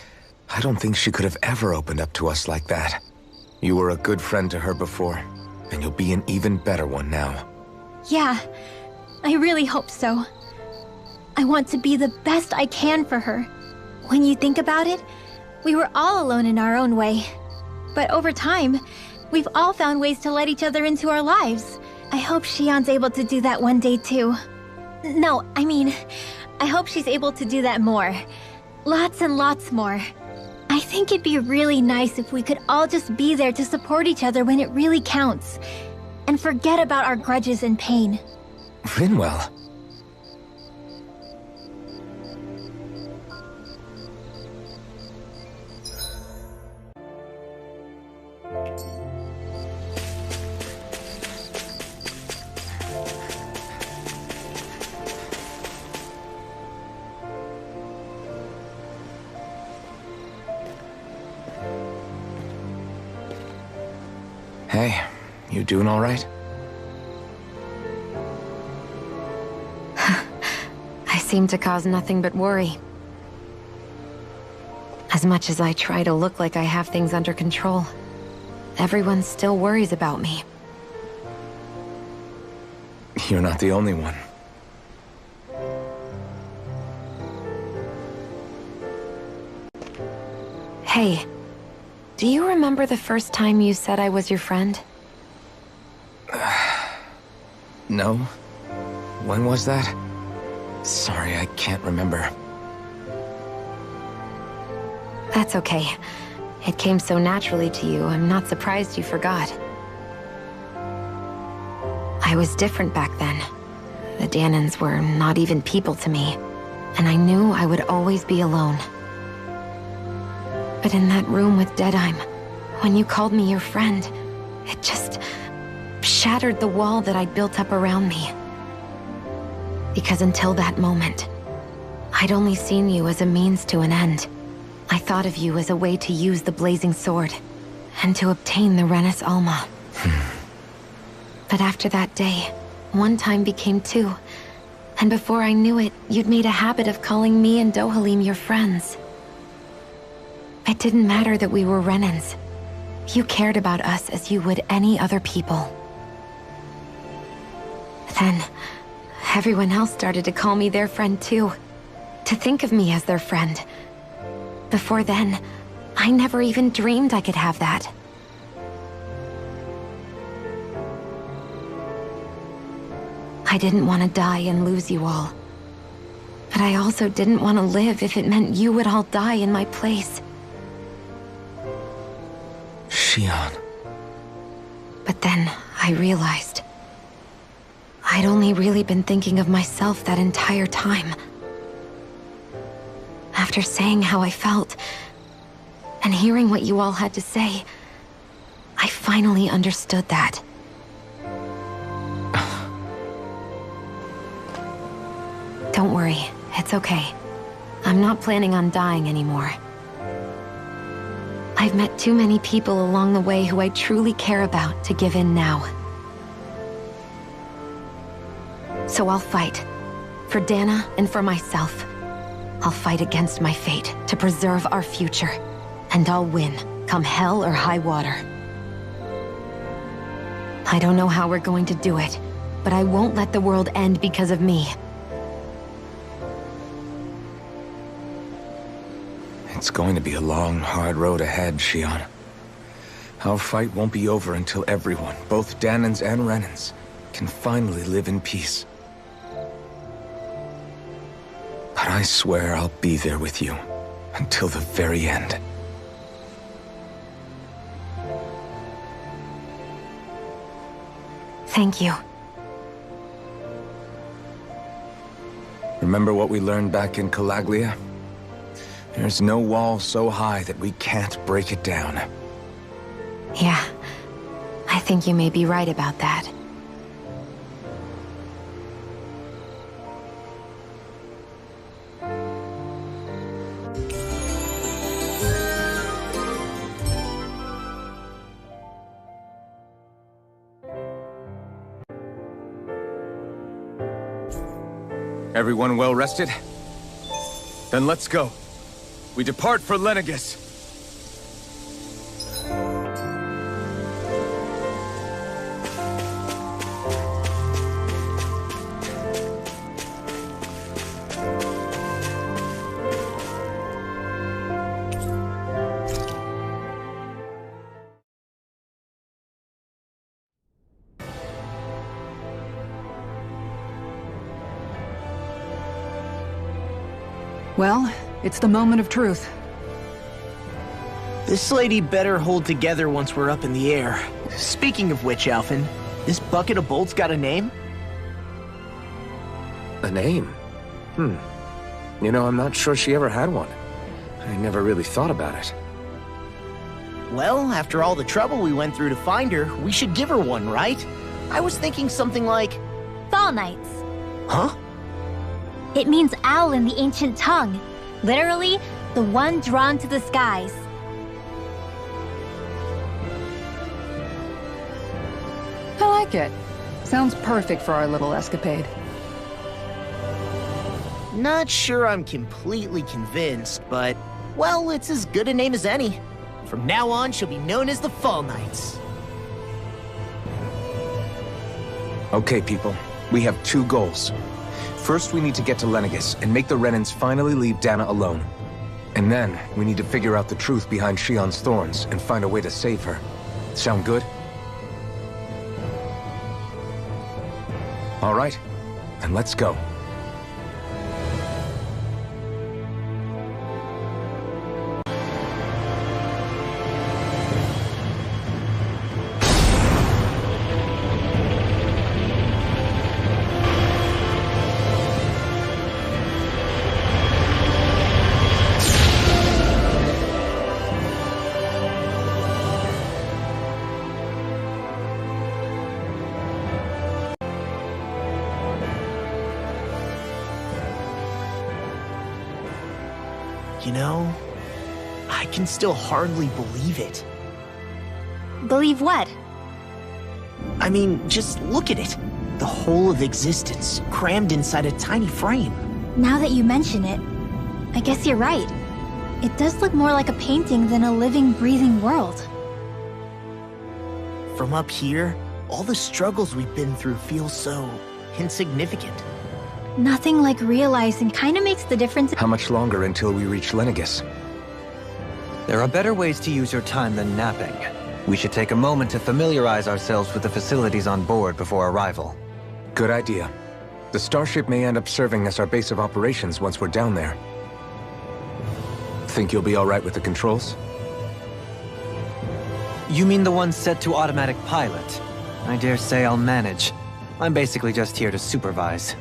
I don't think she could have ever opened up to us like that. You were a good friend to her before, and you'll be an even better one now. Yeah, I really hope so. I want to be the best I can for her. When you think about it, we were all alone in our own way. But over time, we've all found ways to let each other into our lives. I hope Shion's able to do that one day too. No, I mean, I hope she's able to do that more. Lots and lots more. I think it'd be really nice if we could all just be there to support each other when it really counts. And forget about our grudges and pain. Rinwell. Hey, you doing all right? I seem to cause nothing but worry. As much as I try to look like I have things under control, everyone still worries about me. You're not the only one. Hey, do you remember the first time you said I was your friend? No? When was that? Sorry, I can't remember. That's okay. It came so naturally to you, I'm not surprised you forgot. I was different back then. The Daenons were not even people to me, and I knew I would always be alone. But in that room with Deadheim, when you called me your friend, it just shattered the wall that I'd built up around me. Because until that moment, I'd only seen you as a means to an end. I thought of you as a way to use the blazing sword, and to obtain the Renis Alma. But after that day, one time became two, and before I knew it, you'd made a habit of calling me and Dohalim your friends. It didn't matter that we were Renans. You cared about us as you would any other people. Then, everyone else started to call me their friend too, to think of me as their friend. Before then, I never even dreamed I could have that. I didn't want to die and lose you all. But I also didn't want to live if it meant you would all die in my place. Shion. But then I realized I'd only really been thinking of myself that entire time. After saying how I felt, and hearing what you all had to say, I finally understood that. Don't worry, it's okay. I'm not planning on dying anymore. I've met too many people along the way who I truly care about to give in now. So I'll fight. For Dana and for myself. I'll fight against my fate to preserve our future. And I'll win, come hell or high water. I don't know how we're going to do it, but I won't let the world end because of me. It's going to be a long, hard road ahead, Shion. Our fight won't be over until everyone, both Daenons and Renans, can finally live in peace. But I swear I'll be there with you, until the very end. Thank you. Remember what we learned back in Calaglia? There's no wall so high that we can't break it down. Yeah, I think you may be right about that. Everyone well rested? Then let's go. We depart for Lenegis. Well, it's the moment of truth. This lady better hold together once we're up in the air. Speaking of which, Alphen, this bucket of bolts got a name? A name? You know, I'm not sure she ever had one. I never really thought about it. Well, after all the trouble we went through to find her, we should give her one, right? I was thinking something like... Fall Knights. Huh? It means owl in the ancient tongue. Literally, the one drawn to the skies. I like it. Sounds perfect for our little escapade. Not sure I'm completely convinced, but... well, it's as good a name as any. From now on, she'll be known as the Fall Knights. Okay, people. We have two goals. First, we need to get to Lenegis and make the Renans finally leave Dana alone. And then, we need to figure out the truth behind Shion's thorns and find a way to save her. Sound good? All right, then let's go. You know, I can still hardly believe it. Believe what? I mean, just look at it. The whole of existence, crammed inside a tiny frame. Now that you mention it, I guess you're right. It does look more like a painting than a living, breathing world. From up here, all the struggles we've been through feel so insignificant. Nothing like realizing kinda makes the difference. How much longer until we reach Lenegis? There are better ways to use your time than napping. We should take a moment to familiarize ourselves with the facilities on board before arrival. Good idea. The starship may end up serving as our base of operations once we're down there. Think you'll be all right with the controls? You mean the one set to automatic pilot? I dare say I'll manage. I'm basically just here to supervise.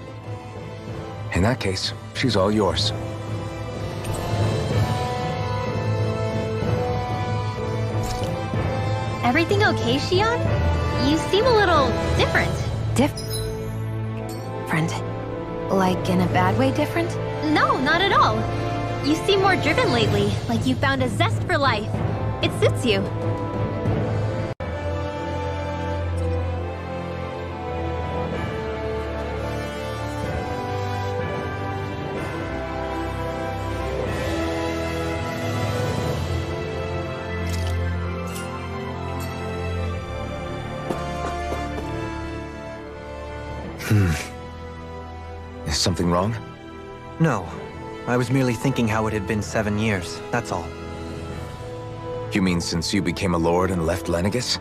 In that case, she's all yours. Everything okay, Shion? You seem a little different. Different? Like in a bad way different? No, not at all. You seem more driven lately, like you found a zest for life. It suits you. Is something wrong? No. I was merely thinking how it had been 7 years, that's all. You mean since you became a lord and left Lenegis?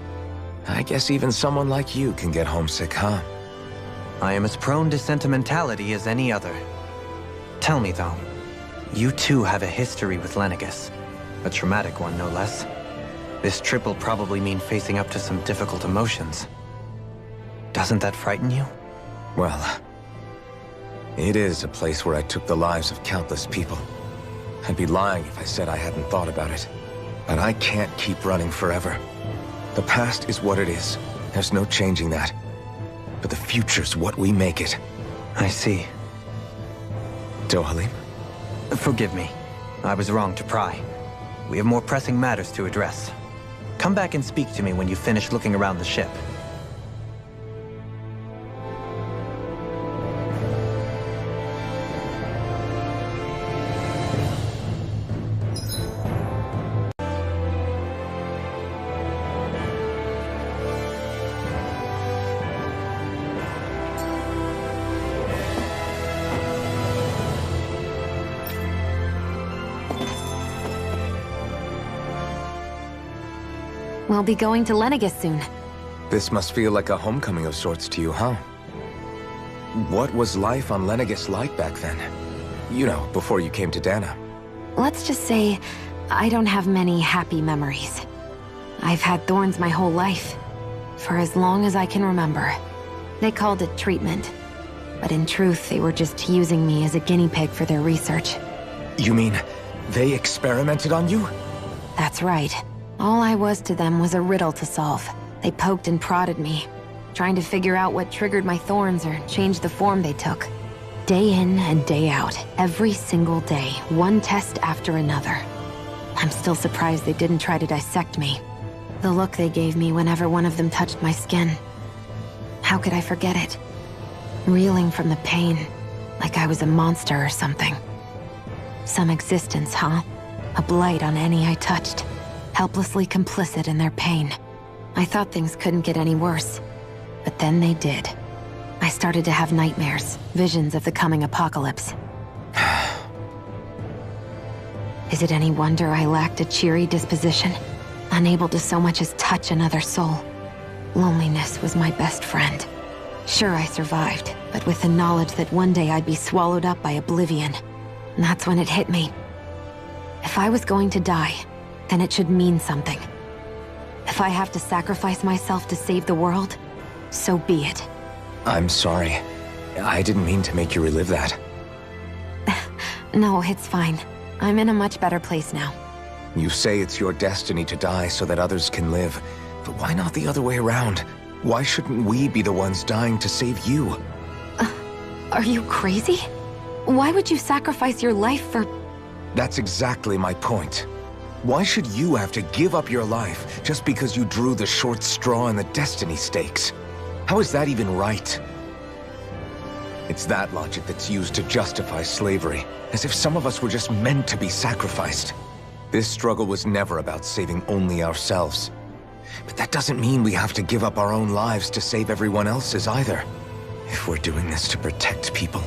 I guess even someone like you can get homesick, huh? I am as prone to sentimentality as any other. Tell me though, you too have a history with Lenegis. A traumatic one, no less. This trip will probably mean facing up to some difficult emotions. Doesn't that frighten you? Well, it is a place where I took the lives of countless people. I'd be lying if I said I hadn't thought about it. But I can't keep running forever. The past is what it is. There's no changing that. But the future's what we make it. I see. Dohalim? Forgive me. I was wrong to pry. We have more pressing matters to address. Come back and speak to me when you finish looking around the ship. We'll be going to Lenegis soon. This must feel like a homecoming of sorts to you, huh? What was life on Lenegis like back then? You know, before you came to Dana. Let's just say, I don't have many happy memories. I've had thorns my whole life. For as long as I can remember. They called it treatment. But in truth, they were just using me as a guinea pig for their research. You mean, they experimented on you? That's right. All I was to them was a riddle to solve. They poked and prodded me, trying to figure out what triggered my thorns or changed the form they took. Day in and day out, every single day, one test after another. I'm still surprised they didn't try to dissect me. The look they gave me whenever one of them touched my skin. How could I forget it? Reeling from the pain, like I was a monster or something. Some existence, huh? A blight on any I touched. Helplessly complicit in their pain. I thought things couldn't get any worse. But then they did. I started to have nightmares, visions of the coming apocalypse. Is it any wonder I lacked a cheery disposition? Unable to so much as touch another soul. Loneliness was my best friend. Sure, I survived, but with the knowledge that one day I'd be swallowed up by oblivion. And that's when it hit me. If I was going to die, then it should mean something. If I have to sacrifice myself to save the world, so be it. I'm sorry. I didn't mean to make you relive that. No, it's fine. I'm in a much better place now. You say it's your destiny to die so that others can live. But why not the other way around? Why shouldn't we be the ones dying to save you? Are you crazy? Why would you sacrifice your life for... That's exactly my point. Why should you have to give up your life just because you drew the short straw in the destiny stakes? How is that even right? It's that logic that's used to justify slavery, as if some of us were just meant to be sacrificed. This struggle was never about saving only ourselves. But that doesn't mean we have to give up our own lives to save everyone else's either. If we're doing this to protect people,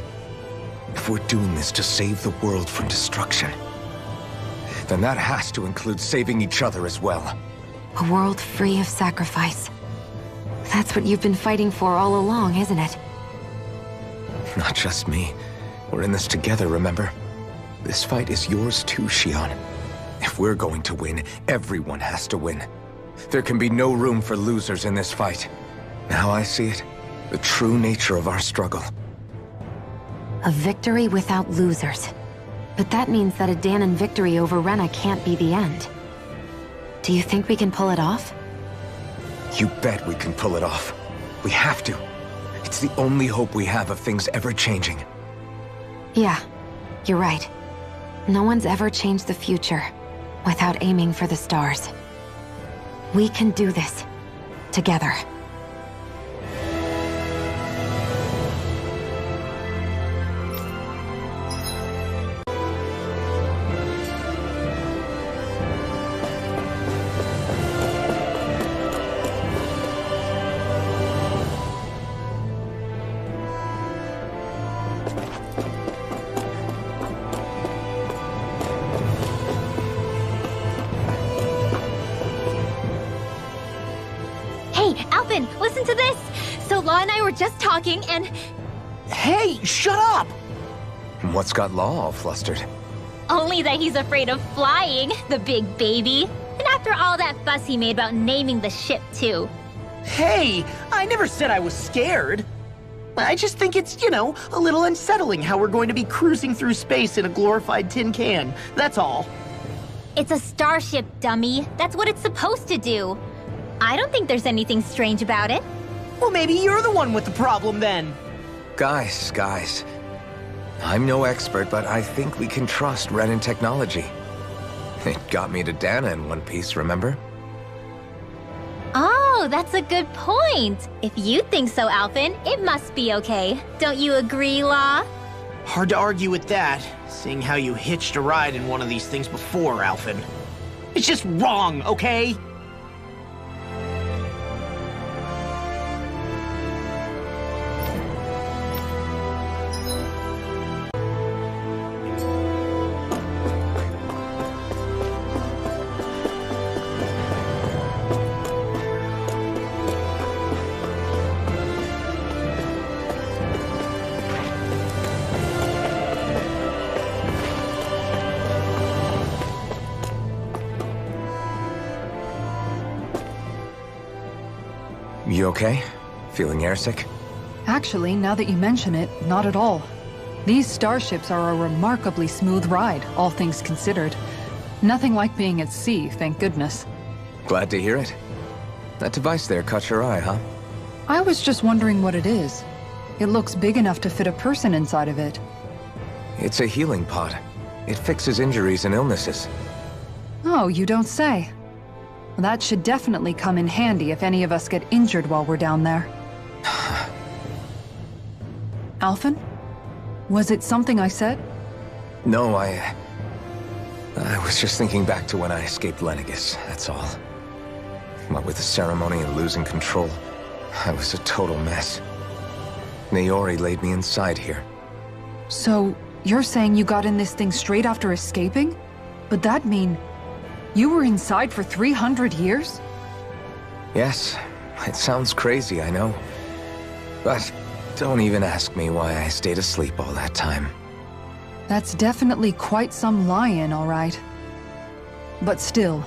if we're doing this to save the world from destruction, then that has to include saving each other as well. A world free of sacrifice. That's what you've been fighting for all along, isn't it? Not just me. We're in this together, remember? This fight is yours too, Shion. If we're going to win, everyone has to win. There can be no room for losers in this fight. Now I see it, the true nature of our struggle. A victory without losers. But that means that a Dahnan victory over Rena can't be the end. Do you think we can pull it off? You bet we can pull it off. We have to. It's the only hope we have of things ever changing. Yeah, you're right. No one's ever changed the future without aiming for the stars. We can do this together. Listen to this! So Law and I were just talking and... Hey, shut up! What's got Law all flustered? Only that he's afraid of flying, the big baby. And after all that fuss he made about naming the ship, too. Hey, I never said I was scared. I just think it's, you know, a little unsettling how we're going to be cruising through space in a glorified tin can. That's all. It's a starship, dummy. That's what it's supposed to do. I don't think there's anything strange about it. Well, maybe you're the one with the problem then. Guys. I'm no expert, but I think we can trust Renan technology. It got me to Dana in one piece, remember? Oh, that's a good point. If you think so, Alphen, it must be okay. Don't you agree, Law? Hard to argue with that, seeing how you hitched a ride in one of these things before, Alphen. It's just wrong, okay? You okay? Feeling airsick? Actually, now that you mention it, not at all. These starships are a remarkably smooth ride, all things considered. Nothing like being at sea, thank goodness. Glad to hear it. That device there caught your eye, huh? I was just wondering what it is. It looks big enough to fit a person inside of it. It's a healing pod. It fixes injuries and illnesses. Oh, you don't say. That should definitely come in handy if any of us get injured while we're down there. Alphen? Was it something I said? No, I was just thinking back to when I escaped Lenegis, that's all. What with the ceremony and losing control, I was a total mess. Naori laid me inside here. So, you're saying you got in this thing straight after escaping? But that'd mean... you were inside for 300 years? Yes, it sounds crazy, I know. But don't even ask me why I stayed asleep all that time. That's definitely quite some lie-in, all right. But still,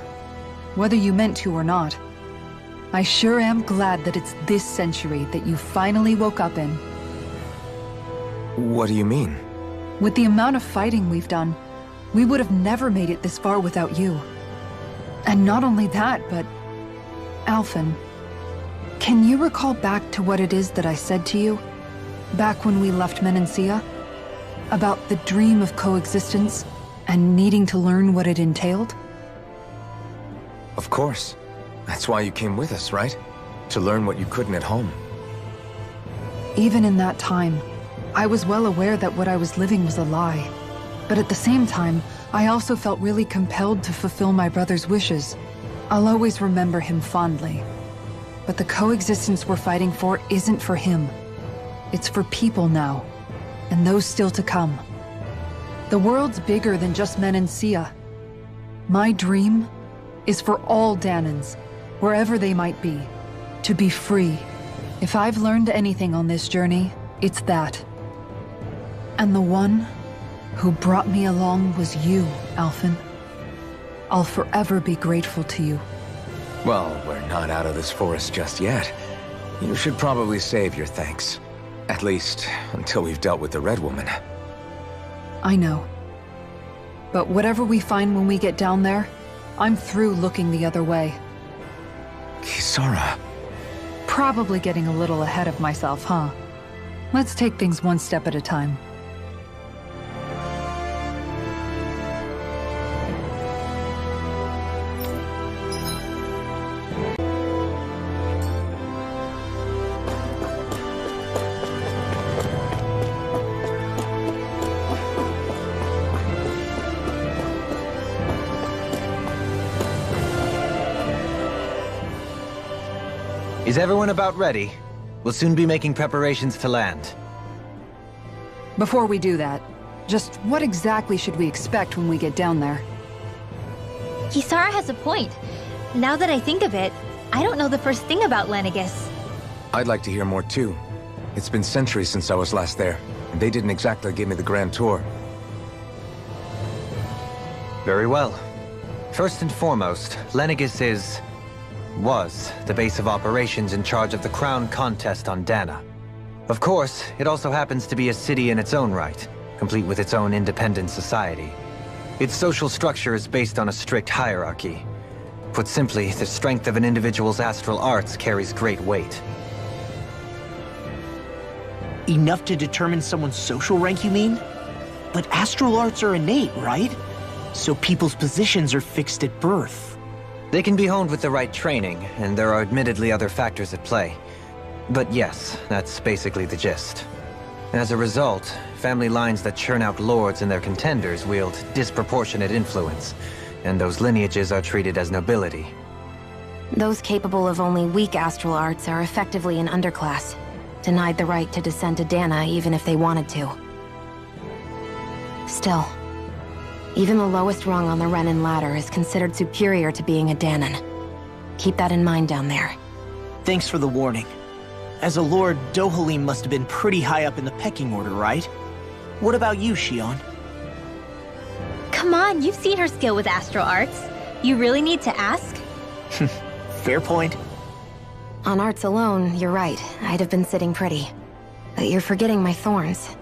whether you meant to or not, I sure am glad that it's this century that you finally woke up in. What do you mean? With the amount of fighting we've done, we would have never made it this far without you. And not only that, but... Alphen, can you recall back to what it is that I said to you? Back when we left Menancia? About the dream of coexistence? and needing to learn what it entailed? Of course. That's why you came with us, right? To learn what you couldn't at home. Even in that time, I was well aware that what I was living was a lie. But at the same time, I also felt really compelled to fulfill my brother's wishes. I'll always remember him fondly. But the coexistence we're fighting for isn't for him. It's for people now, and those still to come. The world's bigger than just Menancia. My dream is for all Dahnans, wherever they might be, to be free. If I've learned anything on this journey, it's that. And the one who brought me along was you, Alphen. I'll forever be grateful to you. Well, we're not out of this forest just yet. You should probably save your thanks. At least, until we've dealt with the Red Woman. I know. But whatever we find when we get down there, I'm through looking the other way. Kisara. Probably getting a little ahead of myself, huh? Let's take things one step at a time. Is everyone about ready? We'll soon be making preparations to land. Before we do that, just what exactly should we expect when we get down there? Kisara has a point. Now that I think of it, I don't know the first thing about Lenegis. I'd like to hear more too. It's been centuries since I was last there, and they didn't exactly give me the grand tour. Very well. First and foremost, Lenegis was the base of operations in charge of the crown contest on Dana. Of course, it also happens to be a city in its own right, complete with its own independent society. Its social structure is based on a strict hierarchy. Put simply, the strength of an individual's astral arts carries great weight. Enough to determine someone's social rank, you mean? But astral arts are innate, right? So people's positions are fixed at birth. They can be honed with the right training, and there are admittedly other factors at play. But yes, that's basically the gist. As a result, family lines that churn out lords and their contenders wield disproportionate influence, and those lineages are treated as nobility. Those capable of only weak astral arts are effectively an underclass, denied the right to descend to Dana even if they wanted to. Still, even the lowest rung on the Renan ladder is considered superior to being a Dahnan. Keep that in mind down there. Thanks for the warning. As a lord, Dohalim must have been pretty high up in the pecking order, right? What about you, Shion? Come on, you've seen her skill with astral arts. You really need to ask? Fair point. On arts alone, you're right. I'd have been sitting pretty. But you're forgetting my thorns.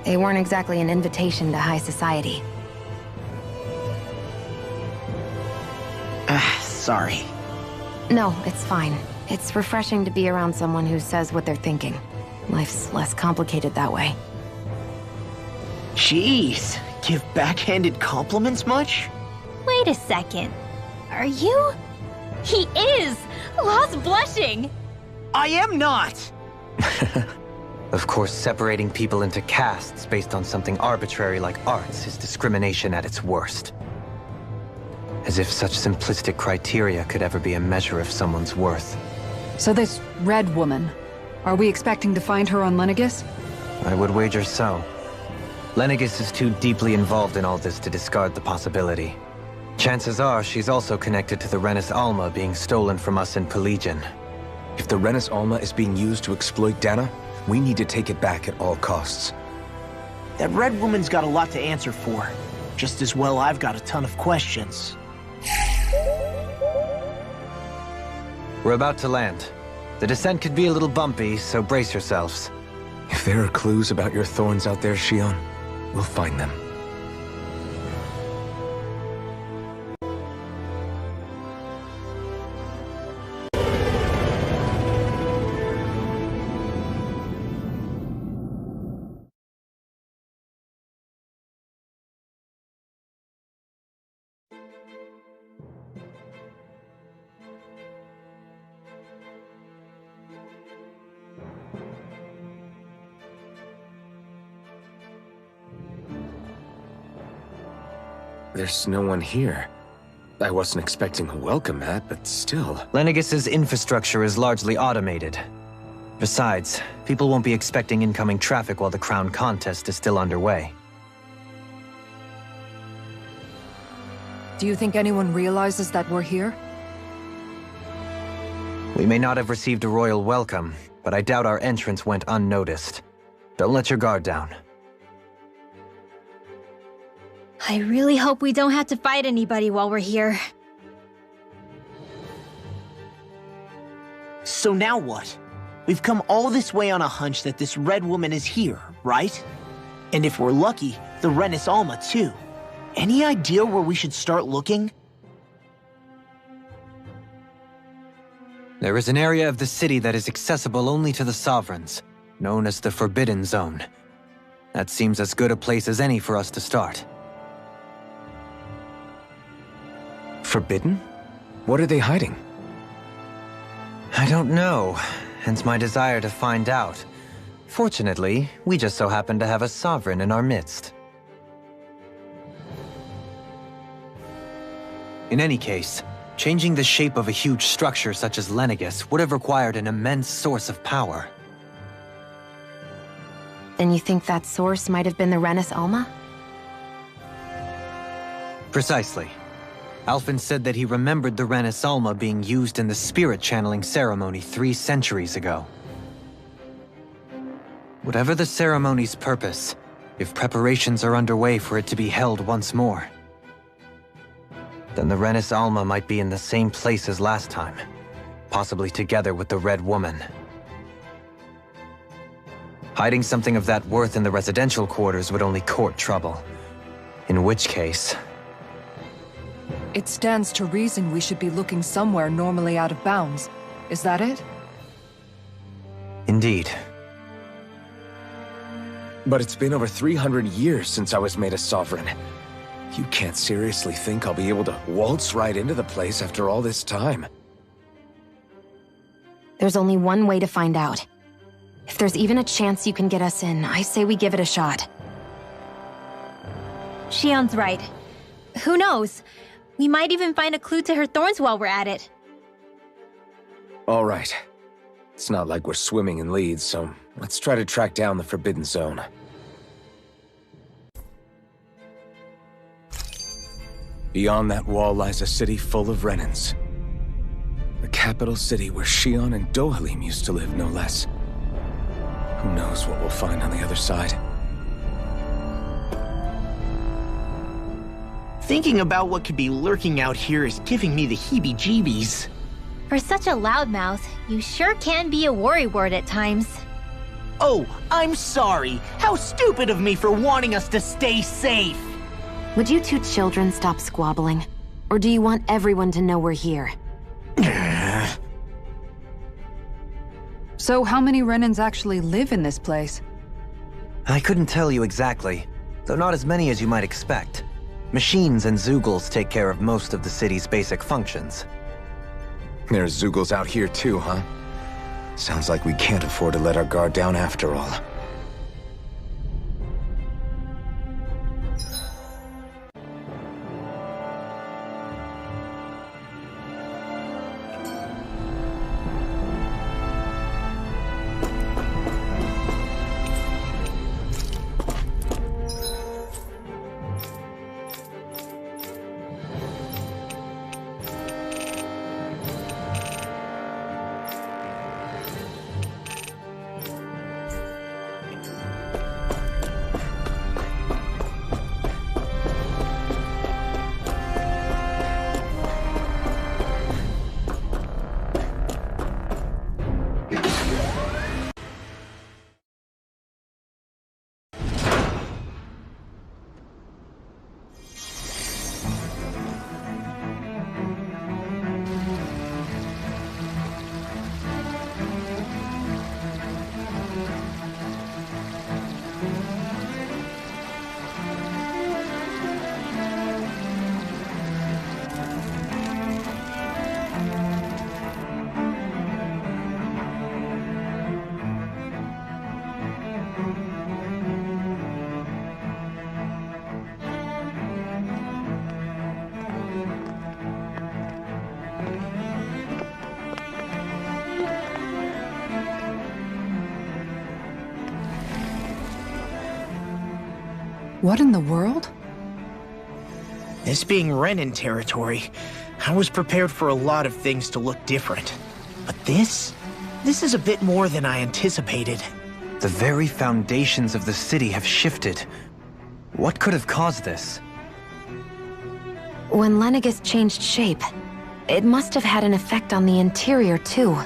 They weren't exactly an invitation to high society. Sorry. No, it's fine. It's refreshing to be around someone who says what they're thinking. Life's less complicated that way. Jeez, give backhanded compliments much? Wait a second. Are you? He is! Lost blushing! I am not! Of course, separating people into castes based on something arbitrary like arts is discrimination at its worst. As if such simplistic criteria could ever be a measure of someone's worth. So this Red Woman, are we expecting to find her on Lenegis? I would wager so. Lenegis is too deeply involved in all this to discard the possibility. Chances are she's also connected to the Renis Alma being stolen from us in Pelegion. If the Renis Alma is being used to exploit Dana, we need to take it back at all costs. That Red Woman's got a lot to answer for. Just as well I've got a ton of questions. We're about to land. The descent could be a little bumpy, so brace yourselves. If there are clues about your thorns out there, Shion, we'll find them. There's no one here. I wasn't expecting a welcome mat, but still. Lenegis's infrastructure is largely automated. Besides, people won't be expecting incoming traffic while the crown contest is still underway. Do you think anyone realizes that we're here? We may not have received a royal welcome, but I doubt our entrance went unnoticed. Don't let your guard down. I really hope we don't have to fight anybody while we're here. So now what? We've come all this way on a hunch that this red woman is here, right? And if we're lucky, the Renis Alma too. Any idea where we should start looking? There is an area of the city that is accessible only to the Sovereigns, known as the Forbidden Zone. That seems as good a place as any for us to start. Forbidden? What are they hiding? I don't know, hence my desire to find out. Fortunately, we just so happen to have a Sovereign in our midst. In any case, changing the shape of a huge structure such as Lenegis would have required an immense source of power. Then you think that source might have been the Renis Alma? Precisely. Alphen said that he remembered the Renis Alma being used in the spirit channeling ceremony 3 centuries ago. Whatever the ceremony's purpose, if preparations are underway for it to be held once more, then the Renis Alma might be in the same place as last time, possibly together with the Red Woman. Hiding something of that worth in the residential quarters would only court trouble. In which case... It stands to reason we should be looking somewhere normally out of bounds. Is that it? Indeed. But it's been over 300 years since I was made a Sovereign. You can't seriously think I'll be able to waltz right into the place after all this time. There's only one way to find out. If there's even a chance you can get us in, I say we give it a shot. Shion's right. Who knows? We might even find a clue to her thorns while we're at it. All right. It's not like we're swimming in leads, so let's try to track down the Forbidden Zone. Beyond that wall lies a city full of Renins. The capital city where Shion and Dohalim used to live, no less. Who knows what we'll find on the other side? Thinking about what could be lurking out here is giving me the heebie-jeebies. For such a loudmouth, you sure can be a worrywart at times. Oh, I'm sorry. How stupid of me for wanting us to stay safe. Would you two children stop squabbling? Or do you want everyone to know we're here? So how many Renins actually live in this place? I couldn't tell you exactly, though not as many as you might expect. Machines and Zeugles take care of most of the city's basic functions. There's Zeugles out here too, huh? Sounds like we can't afford to let our guard down after all. What in the world? This being Renan territory, I was prepared for a lot of things to look different. But this is a bit more than I anticipated. The very foundations of the city have shifted. What could have caused this? When Lenegis changed shape, it must have had an effect on the interior, too.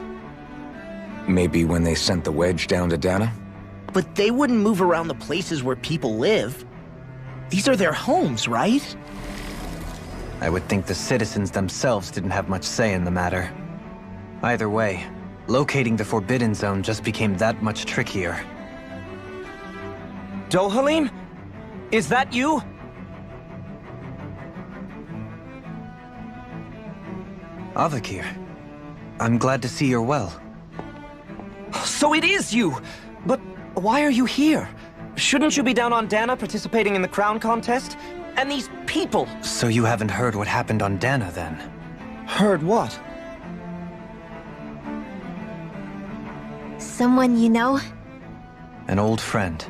Maybe when they sent the wedge down to Daeq? But they wouldn't move around the places where people live. These are their homes, right? I would think the citizens themselves didn't have much say in the matter. Either way, locating the Forbidden Zone just became that much trickier. Dohalim? Is that you? Avakir, I'm glad to see you're well. So it is you! But why are you here? Shouldn't you be down on Daeq participating in the crown contest? And these people! So you haven't heard what happened on Daeq, then? Heard what? Someone you know? An old friend.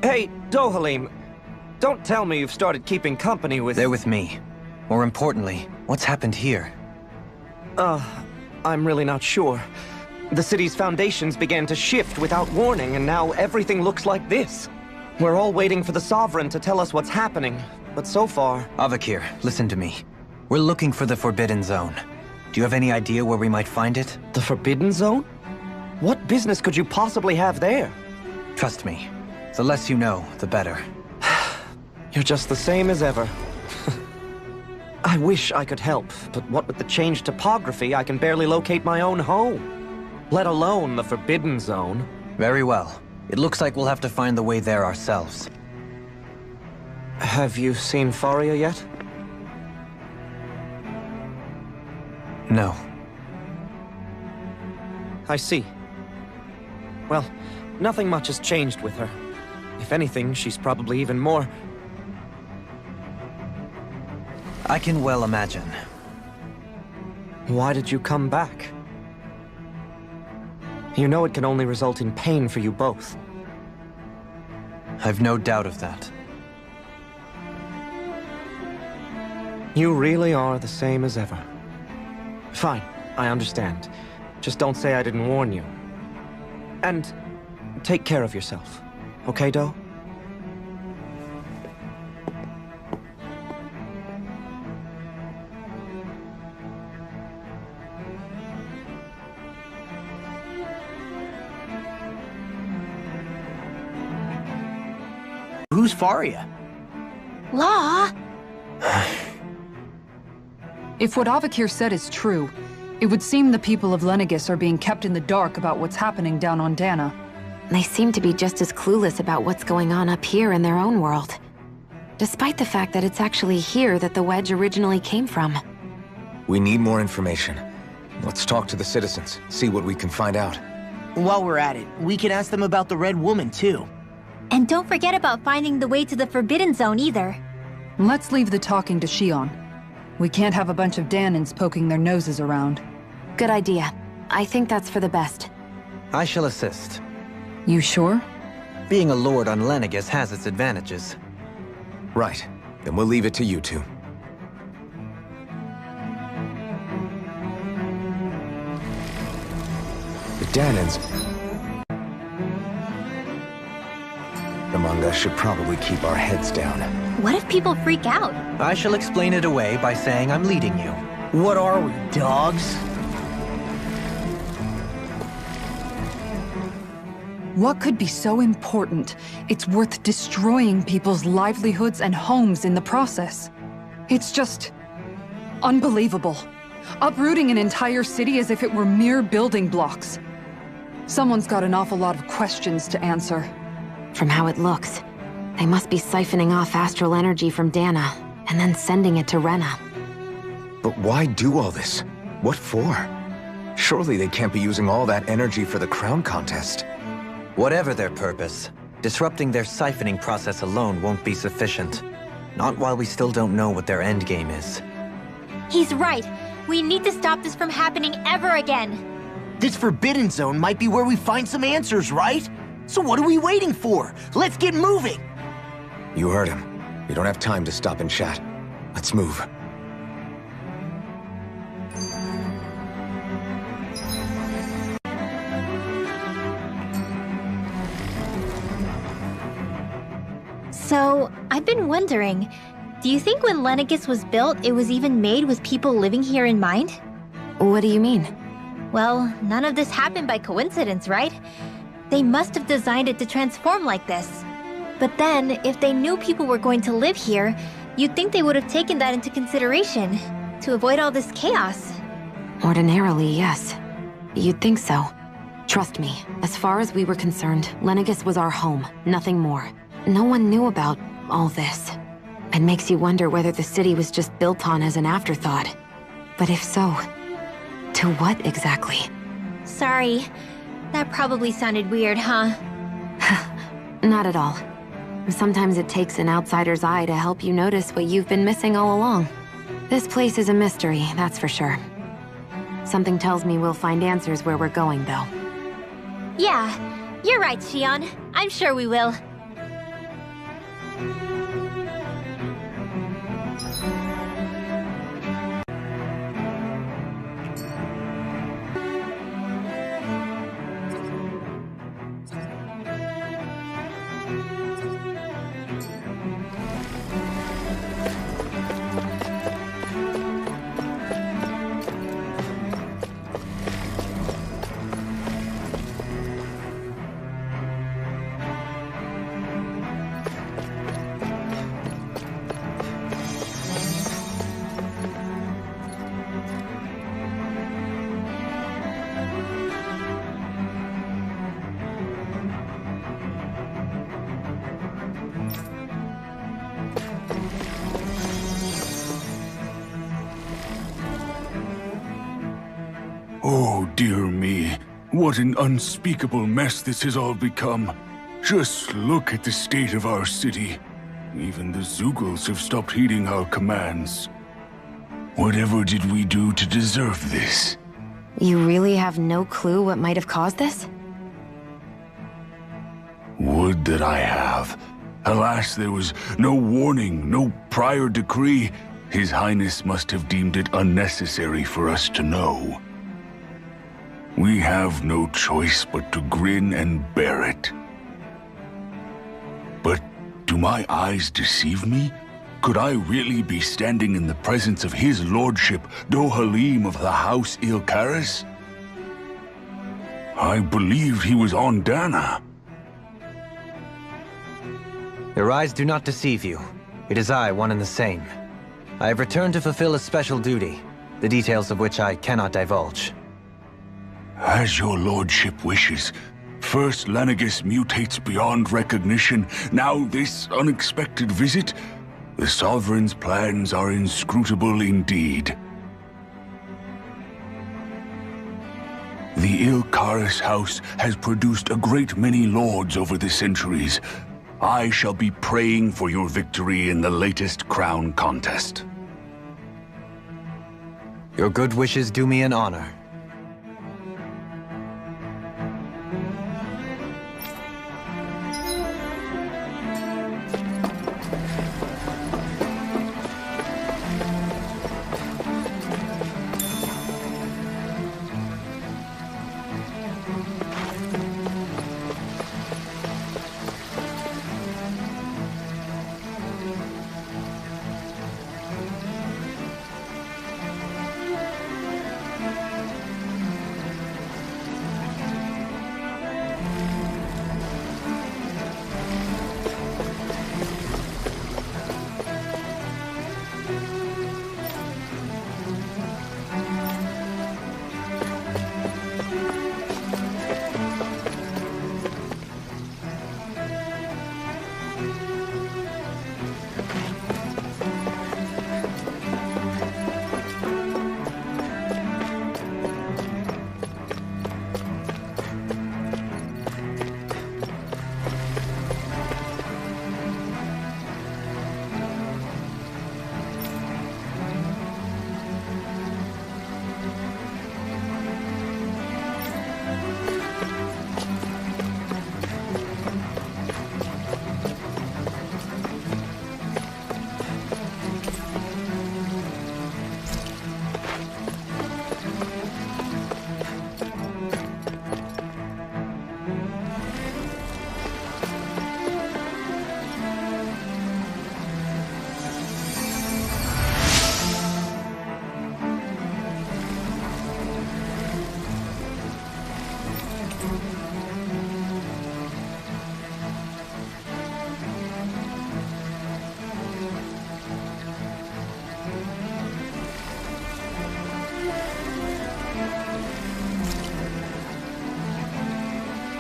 Hey, Dohalim, don't tell me you've started keeping company with... They're with me. More importantly, what's happened here? I'm really not sure. The city's foundations began to shift without warning, and now everything looks like this. We're all waiting for the Sovereign to tell us what's happening, but so far... Avakir, listen to me. We're looking for the Forbidden Zone. Do you have any idea where we might find it? The Forbidden Zone? What business could you possibly have there? Trust me. The less you know, the better. You're just the same as ever. I wish I could help, but what with the changed topography, I can barely locate my own home. Let alone the Forbidden Zone. Very well. It looks like we'll have to find the way there ourselves. Have you seen Faria yet? No. I see. Well, nothing much has changed with her. If anything, she's probably even more... I can well imagine. Why did you come back? You know it can only result in pain for you both. I've no doubt of that. You really are the same as ever. Fine, I understand. Just don't say I didn't warn you. And take care of yourself. Okay, Do? Who's Faria? Law? If what Avakir said is true, it would seem the people of Lenegis are being kept in the dark about what's happening down on Daeq. They seem to be just as clueless about what's going on up here in their own world. Despite the fact that it's actually here that the wedge originally came from. We need more information. Let's talk to the citizens, see what we can find out. While we're at it, we can ask them about the Red Woman, too. And don't forget about finding the way to the Forbidden Zone either. Let's leave the talking to Shion. We can't have a bunch of Danans poking their noses around. Good idea. I think that's for the best. I shall assist. You sure? Being a lord on Lenegis has its advantages. Right. Then we'll leave it to you two. The Danans... among us should probably keep our heads down. What if people freak out? I shall explain it away by saying I'm leading you. What are we, dogs? What could be so important? It's worth destroying people's livelihoods and homes in the process. It's just... unbelievable. Uprooting an entire city as if it were mere building blocks. Someone's got an awful lot of questions to answer. From how it looks, they must be siphoning off astral energy from Daeq, and then sending it to Rena. But why do all this? What for? Surely they can't be using all that energy for the crown contest. Whatever their purpose, disrupting their siphoning process alone won't be sufficient. Not while we still don't know what their endgame is. He's right. We need to stop this from happening ever again. This Forbidden Zone might be where we find some answers, right? So what are we waiting for? Let's get moving! You heard him. We don't have time to stop and chat. Let's move. So, I've been wondering, do you think when Lenegis was built, it was even made with people living here in mind? What do you mean? Well, none of this happened by coincidence, right? They must have designed it to transform like this. But then, if they knew people were going to live here, you'd think they would have taken that into consideration, to avoid all this chaos. Ordinarily, yes. You'd think so. Trust me, as far as we were concerned, Lenegis was our home, nothing more. No one knew about all this. It makes you wonder whether the city was just built on as an afterthought. But if so, to what exactly? Sorry. That probably sounded weird, huh? Not at all. Sometimes it takes an outsider's eye to help you notice what you've been missing all along. This place is a mystery, that's for sure. Something tells me we'll find answers where we're going, though. Yeah, you're right, Shion. I'm sure we will. Oh, dear me. What an unspeakable mess this has all become. Just look at the state of our city. Even the Zeugles have stopped heeding our commands. Whatever did we do to deserve this? You really have no clue what might have caused this? Would that I have. Alas, there was no warning, no prior decree. His Highness must have deemed it unnecessary for us to know. We have no choice but to grin and bear it. But do my eyes deceive me? Could I really be standing in the presence of his lordship, Dohalim of the House Ilkaris? I believed he was on Dana. Your eyes do not deceive you. It is I, one and the same. I have returned to fulfill a special duty, the details of which I cannot divulge. As your lordship wishes. First Lenegis mutates beyond recognition, now this unexpected visit. The Sovereign's plans are inscrutable indeed. The Ilkaris house has produced a great many lords over the centuries. I shall be praying for your victory in the latest crown contest. Your good wishes do me an honor.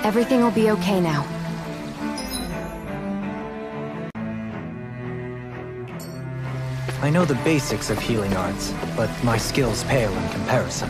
Everything will be okay now. I know the basics of healing arts, but my skills pale in comparison.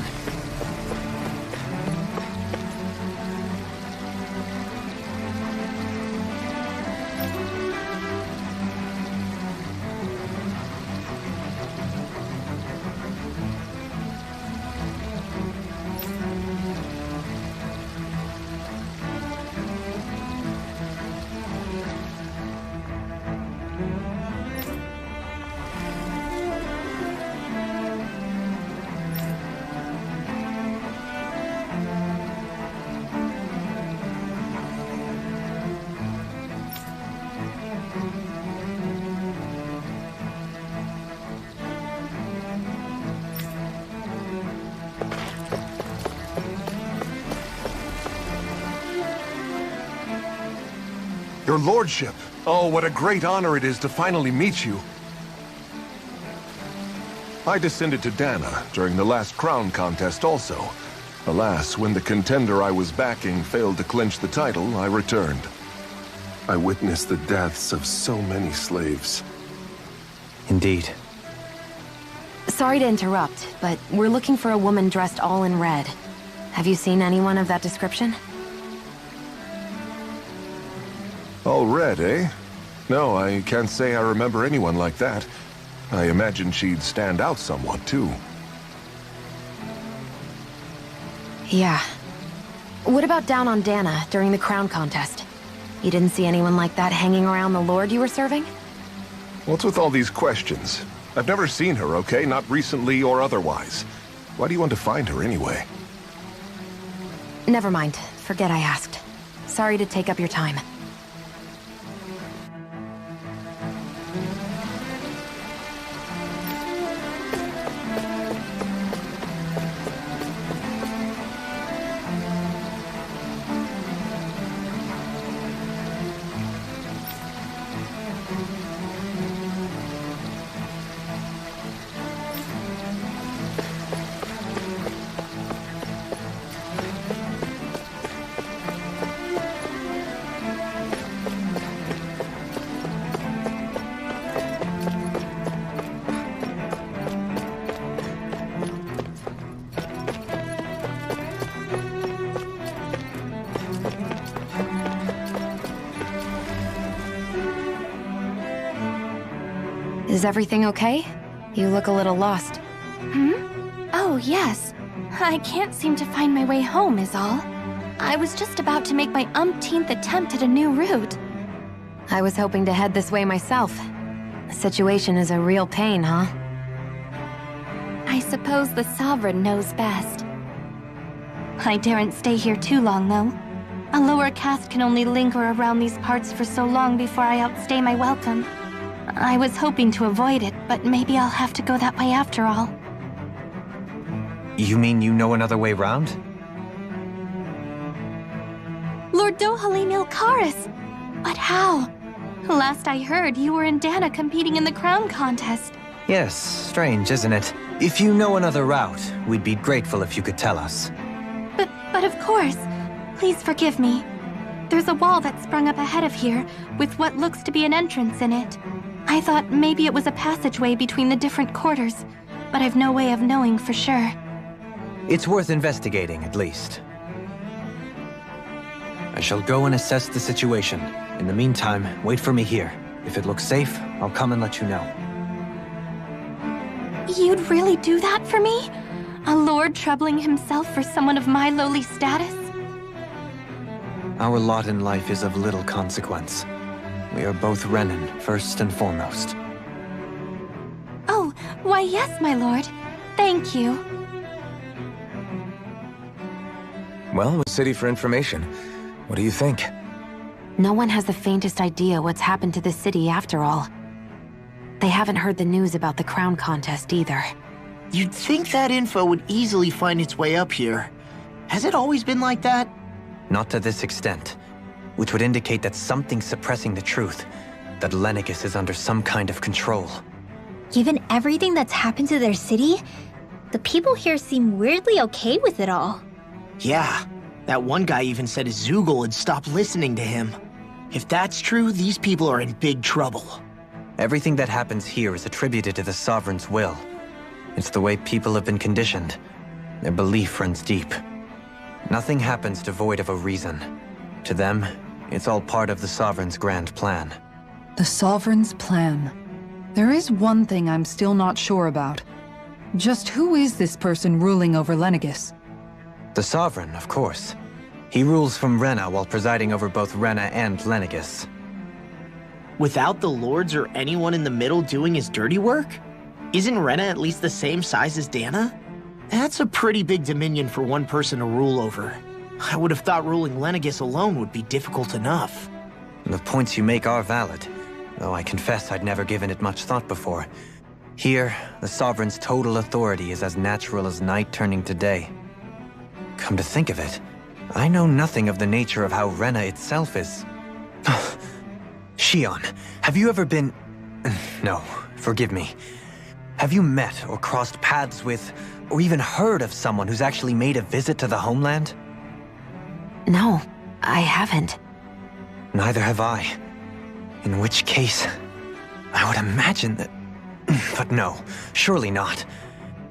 Your lordship! Oh, what a great honor it is to finally meet you. I descended to Daeq during the last crown contest also. Alas, when the contender I was backing failed to clinch the title, I returned. I witnessed the deaths of so many slaves. Indeed. Sorry to interrupt, but we're looking for a woman dressed all in red. Have you seen anyone of that description? All red, eh? No, I can't say I remember anyone like that. I imagine she'd stand out somewhat, too. Yeah. What about down on Daeq during the crown contest? You didn't see anyone like that hanging around the lord you were serving? What's with all these questions? I've never seen her, okay? Not recently or otherwise. Why do you want to find her anyway? Never mind. Forget I asked. Sorry to take up your time. Is everything okay? You look a little lost. Oh, yes. I can't seem to find my way home, is all. I was just about to make my umpteenth attempt at a new route. I was hoping to head this way myself. The situation is a real pain, huh? I suppose the Sovereign knows best. I daren't stay here too long, though. A lower caste can only linger around these parts for so long before I outstay my welcome. I was hoping to avoid it, but maybe I'll have to go that way after all. You mean you know another way round? Lord Dohalim Ilkaris! But how? Last I heard, you were in Daeq competing in the crown contest. Yes, strange, isn't it? If you know another route, we'd be grateful if you could tell us. But of course. Please forgive me. There's a wall that sprung up ahead of here, with what looks to be an entrance in it. I thought maybe it was a passageway between the different quarters, but I've no way of knowing for sure. It's worth investigating, at least. I shall go and assess the situation. In the meantime, wait for me here. If it looks safe, I'll come and let you know. You'd really do that for me? A lord troubling himself for someone of my lowly status? Our lot in life is of little consequence. We are both Renan, first and foremost. Oh, why yes, my lord. Thank you. Well, we're city for information. What do you think? No one has the faintest idea what's happened to the city after all. They haven't heard the news about the crown contest either. You'd think that info would easily find its way up here. Has it always been like that? Not to this extent, which would indicate that something's suppressing the truth, that Lenegis is under some kind of control. Given everything that's happened to their city, the people here seem weirdly okay with it all. Yeah, That one guy even said his Zoogle had stopped listening to him. If that's true, these people are in big trouble. Everything that happens here is attributed to the Sovereign's will. It's the way people have been conditioned. Their belief runs deep. Nothing happens devoid of a reason. To them, it's all part of the Sovereign's grand plan. The Sovereign's plan. There is one thing I'm still not sure about. Just who is this person ruling over Lenegis? The Sovereign, of course. He rules from Rena while presiding over both Rena and Lenegis. Without the lords or anyone in the middle doing his dirty work? Isn't Rena at least the same size as Daeq? That's a pretty big dominion for one person to rule over. I would have thought ruling Lenegis alone would be difficult enough. The points you make are valid, though I confess I'd never given it much thought before. Here, the Sovereign's total authority is as natural as night turning to day. Come to think of it, I know nothing of the nature of how Rena itself is. Shion, have you ever been... No, forgive me. Have you met or crossed paths with, or even heard of someone who's actually made a visit to the homeland? No, I haven't. Neither have I. In which case, I would imagine that... But no, surely not.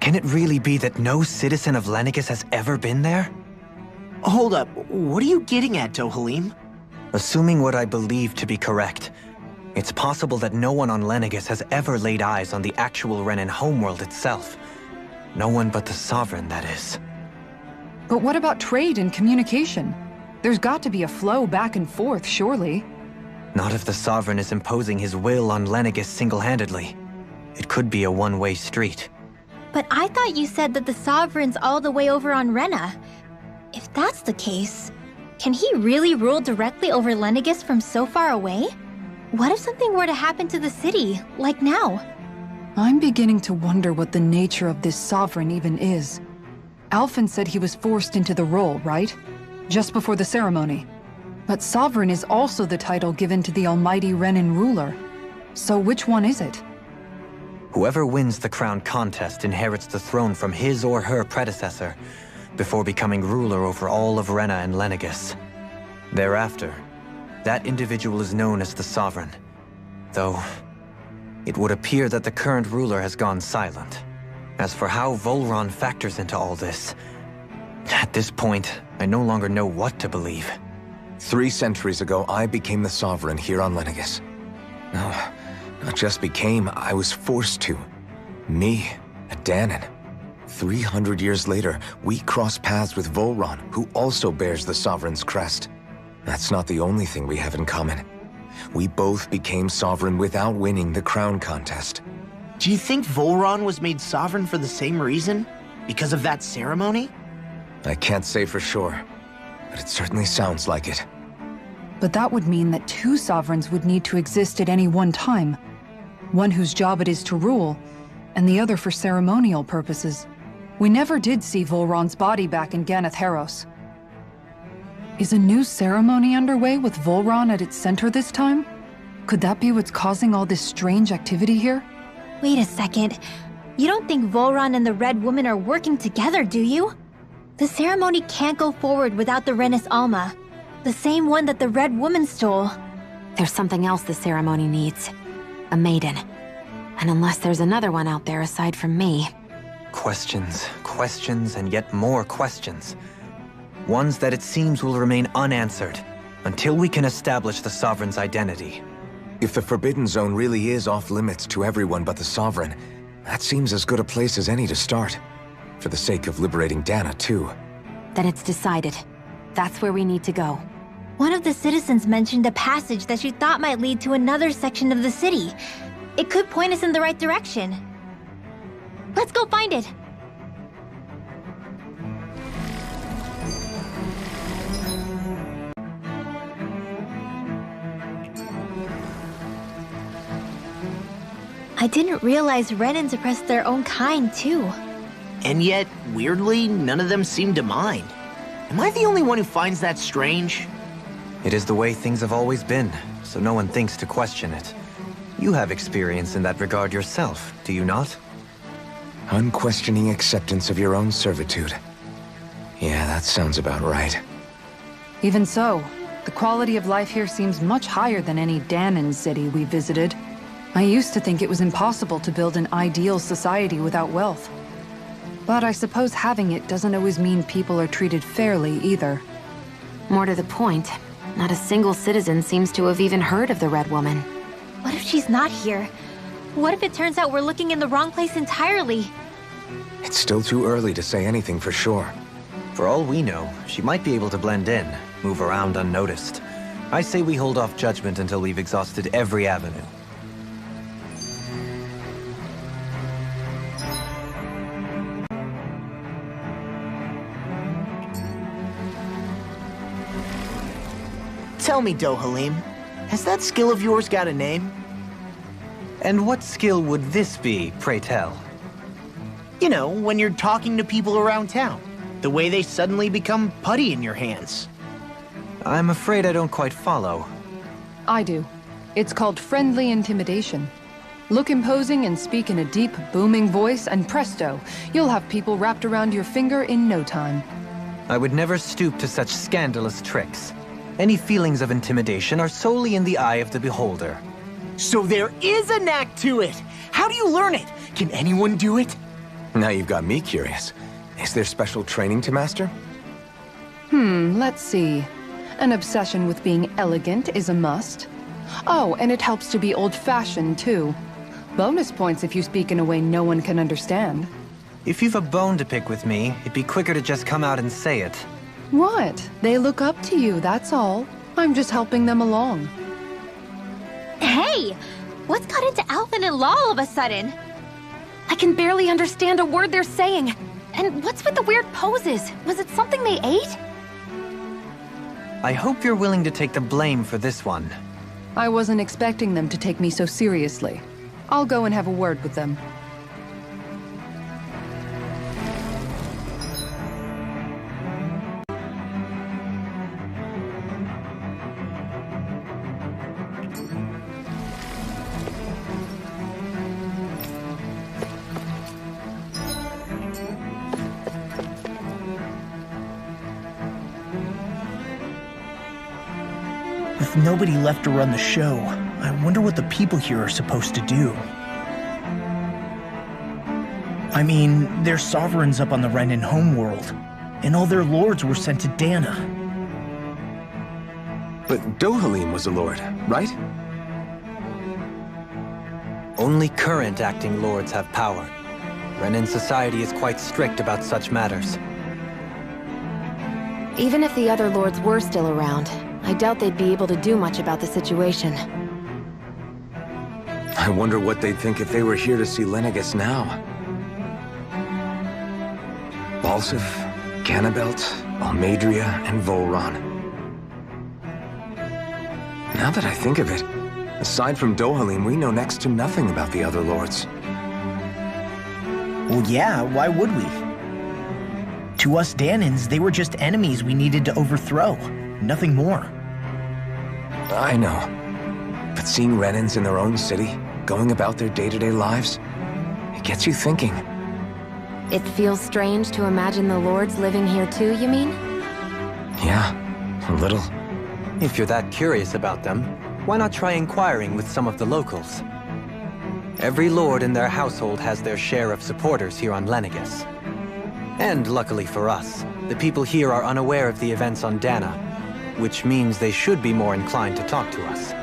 Can it really be that no citizen of Lenegis has ever been there? Hold up, what are you getting at, Dohalim? Assuming what I believe to be correct, it's possible that no one on Lenegis has ever laid eyes on the actual Renan homeworld itself. No one but the Sovereign, that is. But what about trade and communication? There's got to be a flow back and forth, surely. Not if the Sovereign is imposing his will on Lenegis single-handedly. It could be a one-way street. But I thought you said that the Sovereign's all the way over on Rena. If that's the case, can he really rule directly over Lenegis from so far away? What if something were to happen to the city, like now? I'm beginning to wonder what the nature of this Sovereign even is. Alphen said he was forced into the role, right? Just before the ceremony. But Sovereign is also the title given to the almighty Renan ruler. So which one is it? Whoever wins the crown contest inherits the throne from his or her predecessor, before becoming ruler over all of Rena and Lenegis. Thereafter, that individual is known as the Sovereign, though it would appear that the current ruler has gone silent. As for how Volron factors into all this, at this point, I no longer know what to believe. 3 centuries ago, I became the Sovereign here on Lenegis. No, not just became, I was forced to. Me, a Daeq. 300 years later, we cross paths with Volron, who also bears the Sovereign's crest. That's not the only thing we have in common. We both became Sovereign without winning the crown contest. Do you think Volron was made Sovereign for the same reason? Because of that ceremony? I can't say for sure, but it certainly sounds like it. But that would mean that 2 Sovereigns would need to exist at any one time. One whose job it is to rule, and the other for ceremonial purposes. We never did see Volron's body back in Ganath Haros. Is a new ceremony underway with Volron at its center this time? Could that be what's causing all this strange activity here? Wait a second. You don't think Volron and the Red Woman are working together, do you? The ceremony can't go forward without the Renis Alma. The same one that the Red Woman stole. There's something else the ceremony needs. A maiden. And unless there's another one out there aside from me... Questions, questions, and yet more questions. Ones that it seems will remain unanswered, until we can establish the Sovereign's identity. If the Forbidden Zone really is off-limits to everyone but the Sovereign, that seems as good a place as any to start. For the sake of liberating Daeq, too. Then it's decided. That's where we need to go. One of the citizens mentioned a passage that she thought might lead to another section of the city. It could point us in the right direction. Let's go find it! I didn't realize Renans oppressed their own kind, too. And yet, weirdly, none of them seem to mind. Am I the only one who finds that strange? It is the way things have always been, so no one thinks to question it. You have experience in that regard yourself, do you not? Unquestioning acceptance of your own servitude. Yeah, that sounds about right. Even so, the quality of life here seems much higher than any Danon city we visited. I used to think it was impossible to build an ideal society without wealth. But I suppose having it doesn't always mean people are treated fairly either. More to the point, not a single citizen seems to have even heard of the Red Woman. What if she's not here? What if it turns out we're looking in the wrong place entirely? It's still too early to say anything for sure. For all we know, she might be able to blend in, move around unnoticed. I say we hold off judgment until we've exhausted every avenue. Tell me, Dohalim, has that skill of yours got a name? And what skill would this be, pray tell? You know, when you're talking to people around town. The way they suddenly become putty in your hands. I'm afraid I don't quite follow. I do. It's called friendly intimidation. Look imposing and speak in a deep, booming voice, and presto, you'll have people wrapped around your finger in no time. I would never stoop to such scandalous tricks. Any feelings of intimidation are solely in the eye of the beholder. So there is a knack to it! How do you learn it? Can anyone do it? Now you've got me curious. Is there special training to master? Let's see. An obsession with being elegant is a must. Oh, and it helps to be old-fashioned, too. Bonus points if you speak in a way no one can understand. If you've a bone to pick with me, it'd be quicker to just come out and say it. What? They look up to you, that's all. I'm just helping them along. Hey! What's got into Alvin and Law all of a sudden? I can barely understand a word they're saying. And what's with the weird poses? Was it something they ate? I hope you're willing to take the blame for this one. I wasn't expecting them to take me so seriously. I'll go and have a word with them. With nobody left to run the show, I wonder what the people here are supposed to do. I mean, they're sovereigns up on the Renan homeworld, and all their lords were sent to Dana. But Dohalim was a lord, right? Only current acting lords have power. Renan society is quite strict about such matters. Even if the other lords were still around, I doubt they'd be able to do much about the situation. I wonder what they'd think if they were here to see Lenegis now. Balsif, Cannabelt, Almadria, and Volron. Now that I think of it, aside from Dohalim, we know next to nothing about the other lords. Well, yeah, why would we? To us Danans, they were just enemies we needed to overthrow. Nothing more. I know. But seeing Renans in their own city, going about their day-to-day lives, it gets you thinking. It feels strange to imagine the lords living here too, you mean? Yeah, a little. If you're that curious about them, why not try inquiring with some of the locals? Every lord in their household has their share of supporters here on Lenegis. And luckily for us, the people here are unaware of the events on Dana, which means they should be more inclined to talk to us.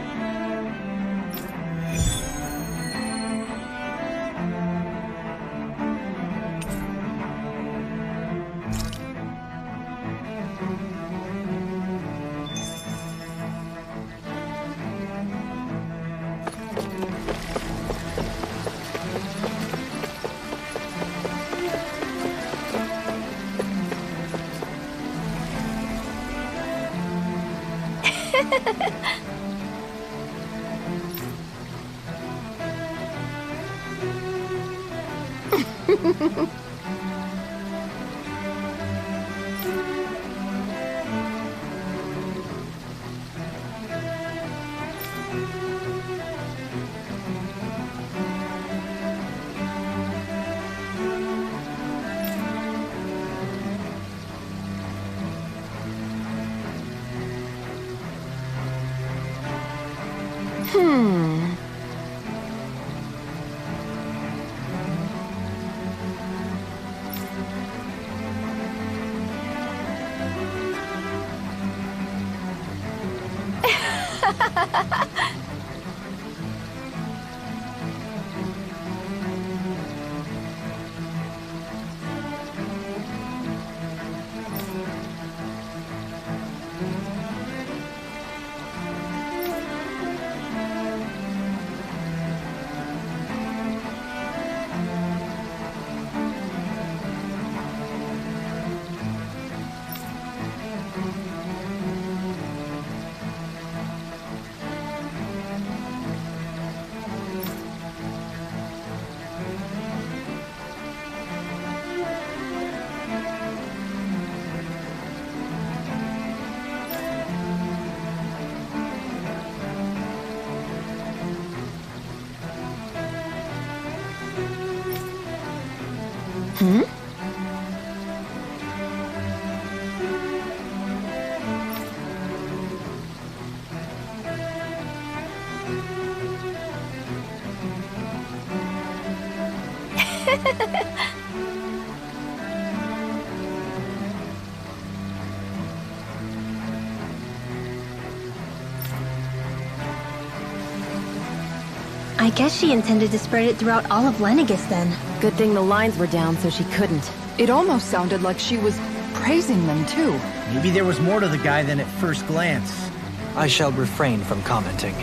I guess she intended to spread it throughout all of Lenegis then. Good thing the lines were down so she couldn't. It almost sounded like she was praising them too. Maybe there was more to the guy than at first glance. I shall refrain from commenting.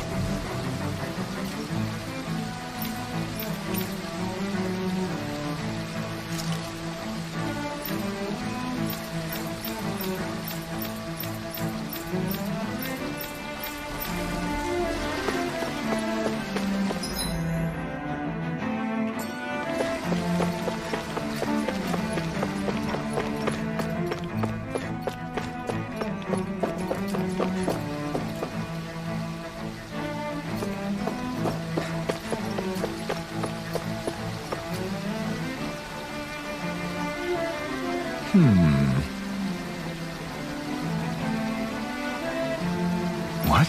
What?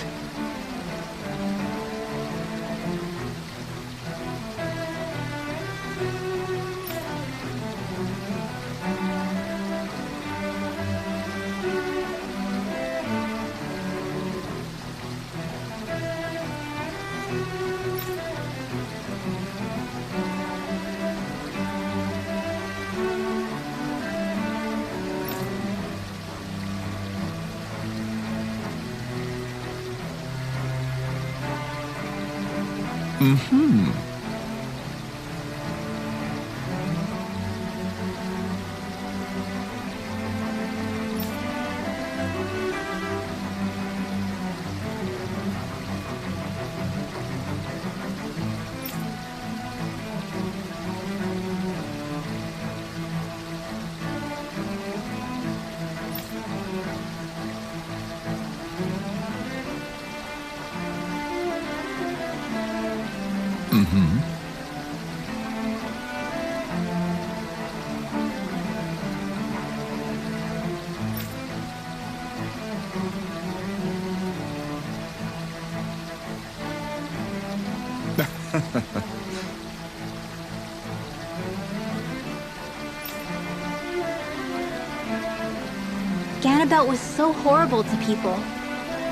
Ganabelt was so horrible to people,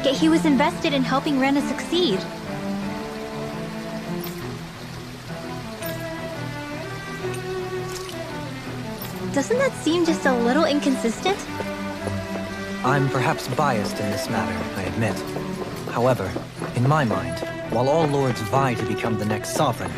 yet he was invested in helping Rena succeed. Doesn't that seem just a little inconsistent? I'm perhaps biased in this matter, I admit. However, in my mind, while all lords vie to become the next sovereign,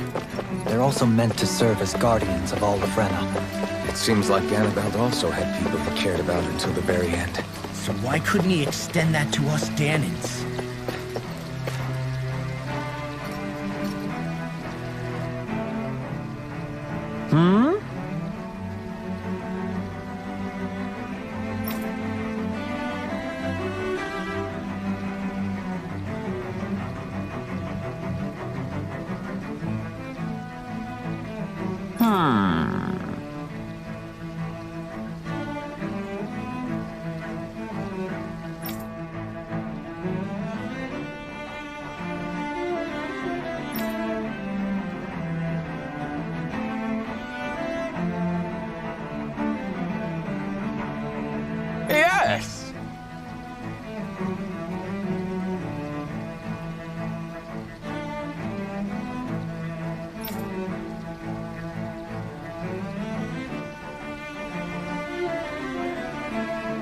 they're also meant to serve as guardians of all of Rena. It seems like Ganabelt also had people he cared about until the very end. So why couldn't he extend that to us Danans?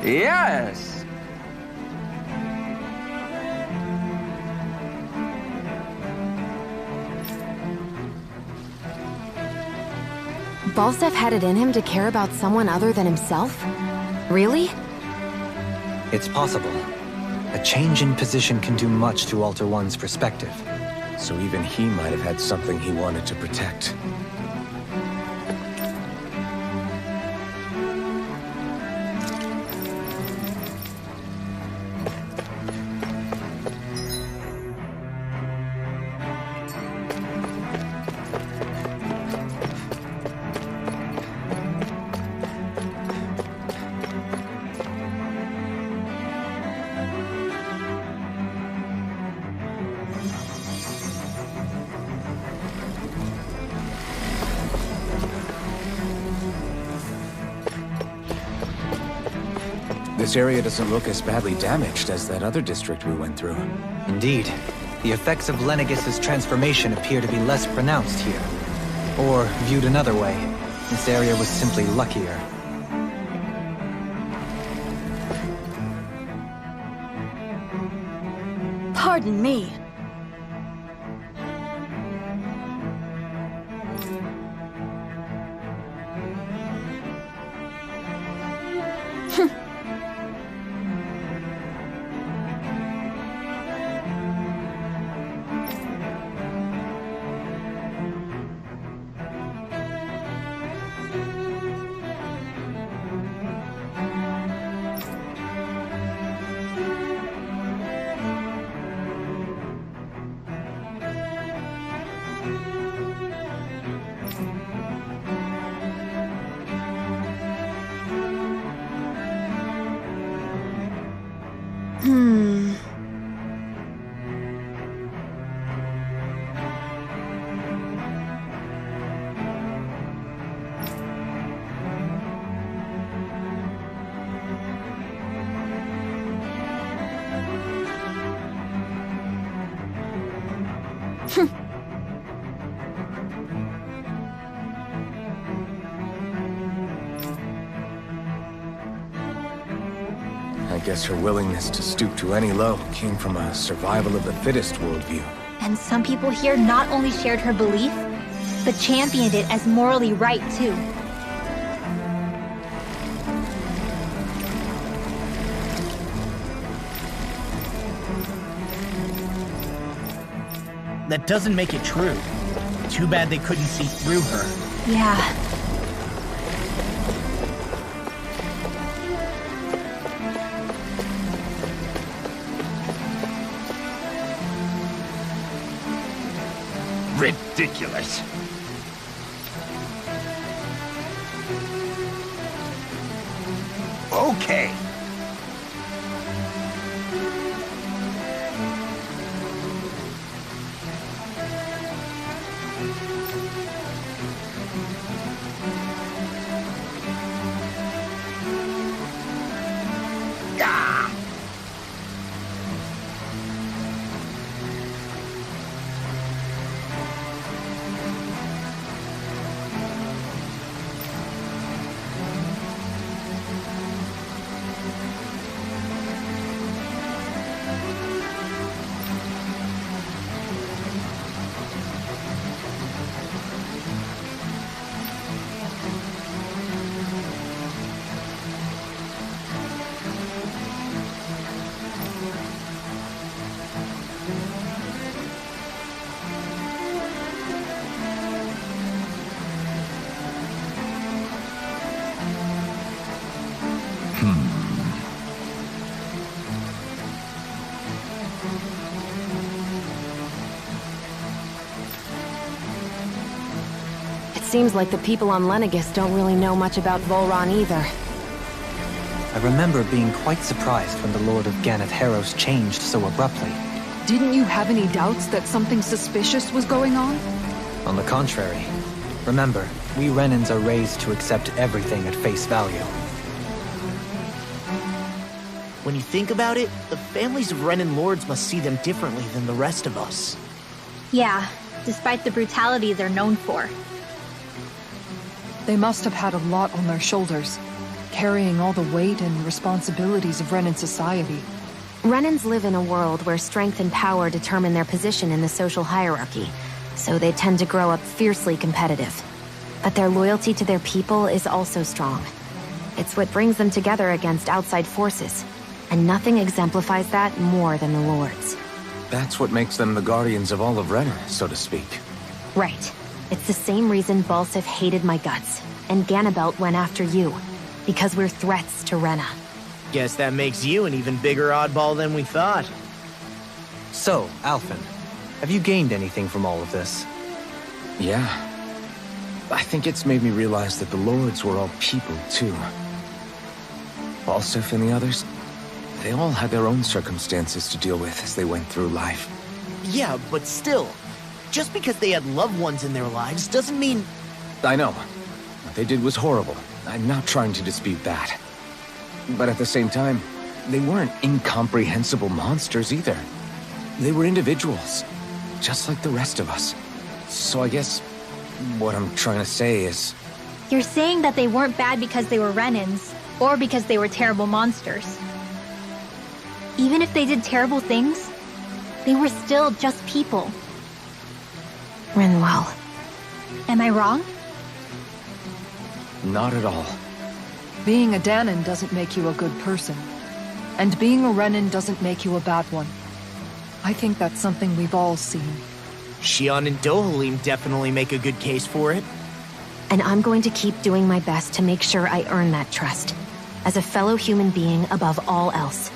Yes! Balsef had it in him to care about someone other than himself? Really? It's possible. A change in position can do much to alter one's perspective. So even he might have had something he wanted to protect. This area doesn't look as badly damaged as that other district we went through. Indeed. The effects of Lenegis's transformation appear to be less pronounced here. Or, viewed another way, this area was simply luckier. Pardon me. I guess her willingness to stoop to any low came from a survival of the fittest worldview. And some people here not only shared her belief, but championed it as morally right, too. That doesn't make it true. Too bad they couldn't see through her. Yeah. Ridiculous. Okay. Seems like the people on Lenegis don't really know much about Volron either. I remember being quite surprised when the Lord of Ganath Harros changed so abruptly. Didn't you have any doubts that something suspicious was going on? On the contrary. Remember, we Renans are raised to accept everything at face value. When you think about it, the families of Renan lords must see them differently than the rest of us. Yeah, despite the brutality they're known for. They must have had a lot on their shoulders. carrying all the weight and responsibilities of Renan society. Renans live in a world where strength and power determine their position in the social hierarchy, so they tend to grow up fiercely competitive. But their loyalty to their people is also strong. It's what brings them together against outside forces, and nothing exemplifies that more than the Lords. That's what makes them the guardians of all of Renner, so to speak. Right. It's the same reason Balsif hated my guts, and Ganabelt went after you. Because we're threats to Rena. Guess that makes you an even bigger oddball than we thought. So, Alphen, have you gained anything from all of this? Yeah. I think it's made me realize that the Lords were all people, too. Balsif and the others, they all had their own circumstances to deal with as they went through life. Yeah, but still, just because they had loved ones in their lives doesn't mean... I know. What they did was horrible. I'm not trying to dispute that. But at the same time, they weren't incomprehensible monsters either. They were individuals, just like the rest of us. So I guess what I'm trying to say is... You're saying that they weren't bad because they were Renans, or because they were terrible monsters. Even if they did terrible things, they were still just people. Rinwell. Am I wrong? Not at all. Being a Danan doesn't make you a good person. And being a Renan doesn't make you a bad one. I think that's something we've all seen. Shion and Dohalim definitely make a good case for it. And I'm going to keep doing my best to make sure I earn that trust. As a fellow human being above all else.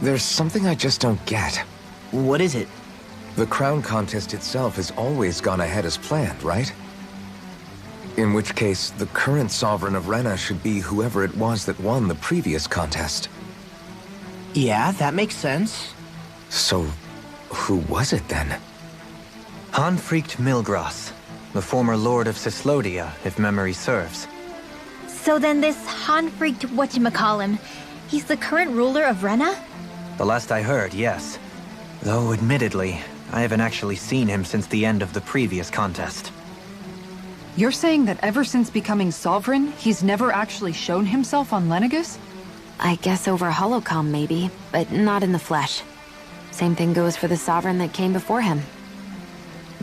There's something I just don't get. What is it? The crown contest itself has always gone ahead as planned, right? In which case, the current Sovereign of Rena should be whoever it was that won the previous contest. Yeah, that makes sense. So, who was it then? Hanfried Milgras, the former Lord of Cyslodia, if memory serves. So then this Hanfried whatchamacallem, he's the current ruler of Rena? The last I heard, yes. Though, admittedly, I haven't actually seen him since the end of the previous contest. You're saying that ever since becoming Sovereign, he's never actually shown himself on Lenegis? I guess over holocom maybe, but not in the flesh. Same thing goes for the Sovereign that came before him.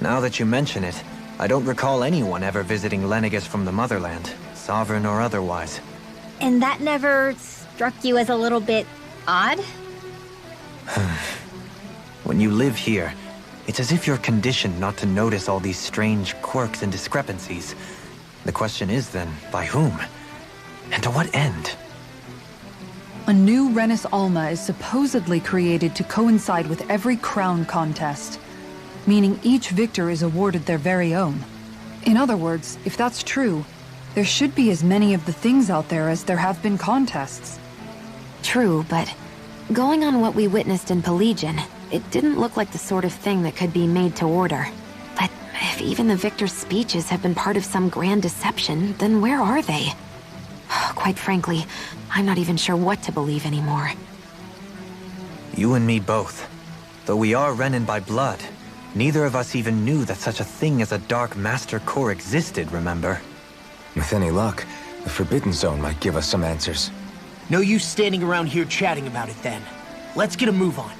Now that you mention it, I don't recall anyone ever visiting Lenegis from the motherland, Sovereign or otherwise. And that never struck you as a little bit odd? When you live here, it's as if you're conditioned not to notice all these strange quirks and discrepancies. The question is then, by whom? And to what end? A new Renis Alma is supposedly created to coincide with every crown contest, meaning each victor is awarded their very own. In other words, if that's true, there should be as many of the things out there as there have been contests. True, but going on what we witnessed in Pelagian, it didn't look like the sort of thing that could be made to order. But if even the victor's speeches have been part of some grand deception, then where are they? Quite frankly, I'm not even sure what to believe anymore. You and me both. Though we are Renin by blood, neither of us even knew that such a thing as a Dark Master Core existed, remember? With any luck, the Forbidden Zone might give us some answers. No use standing around here chatting about it then. Let's get a move on.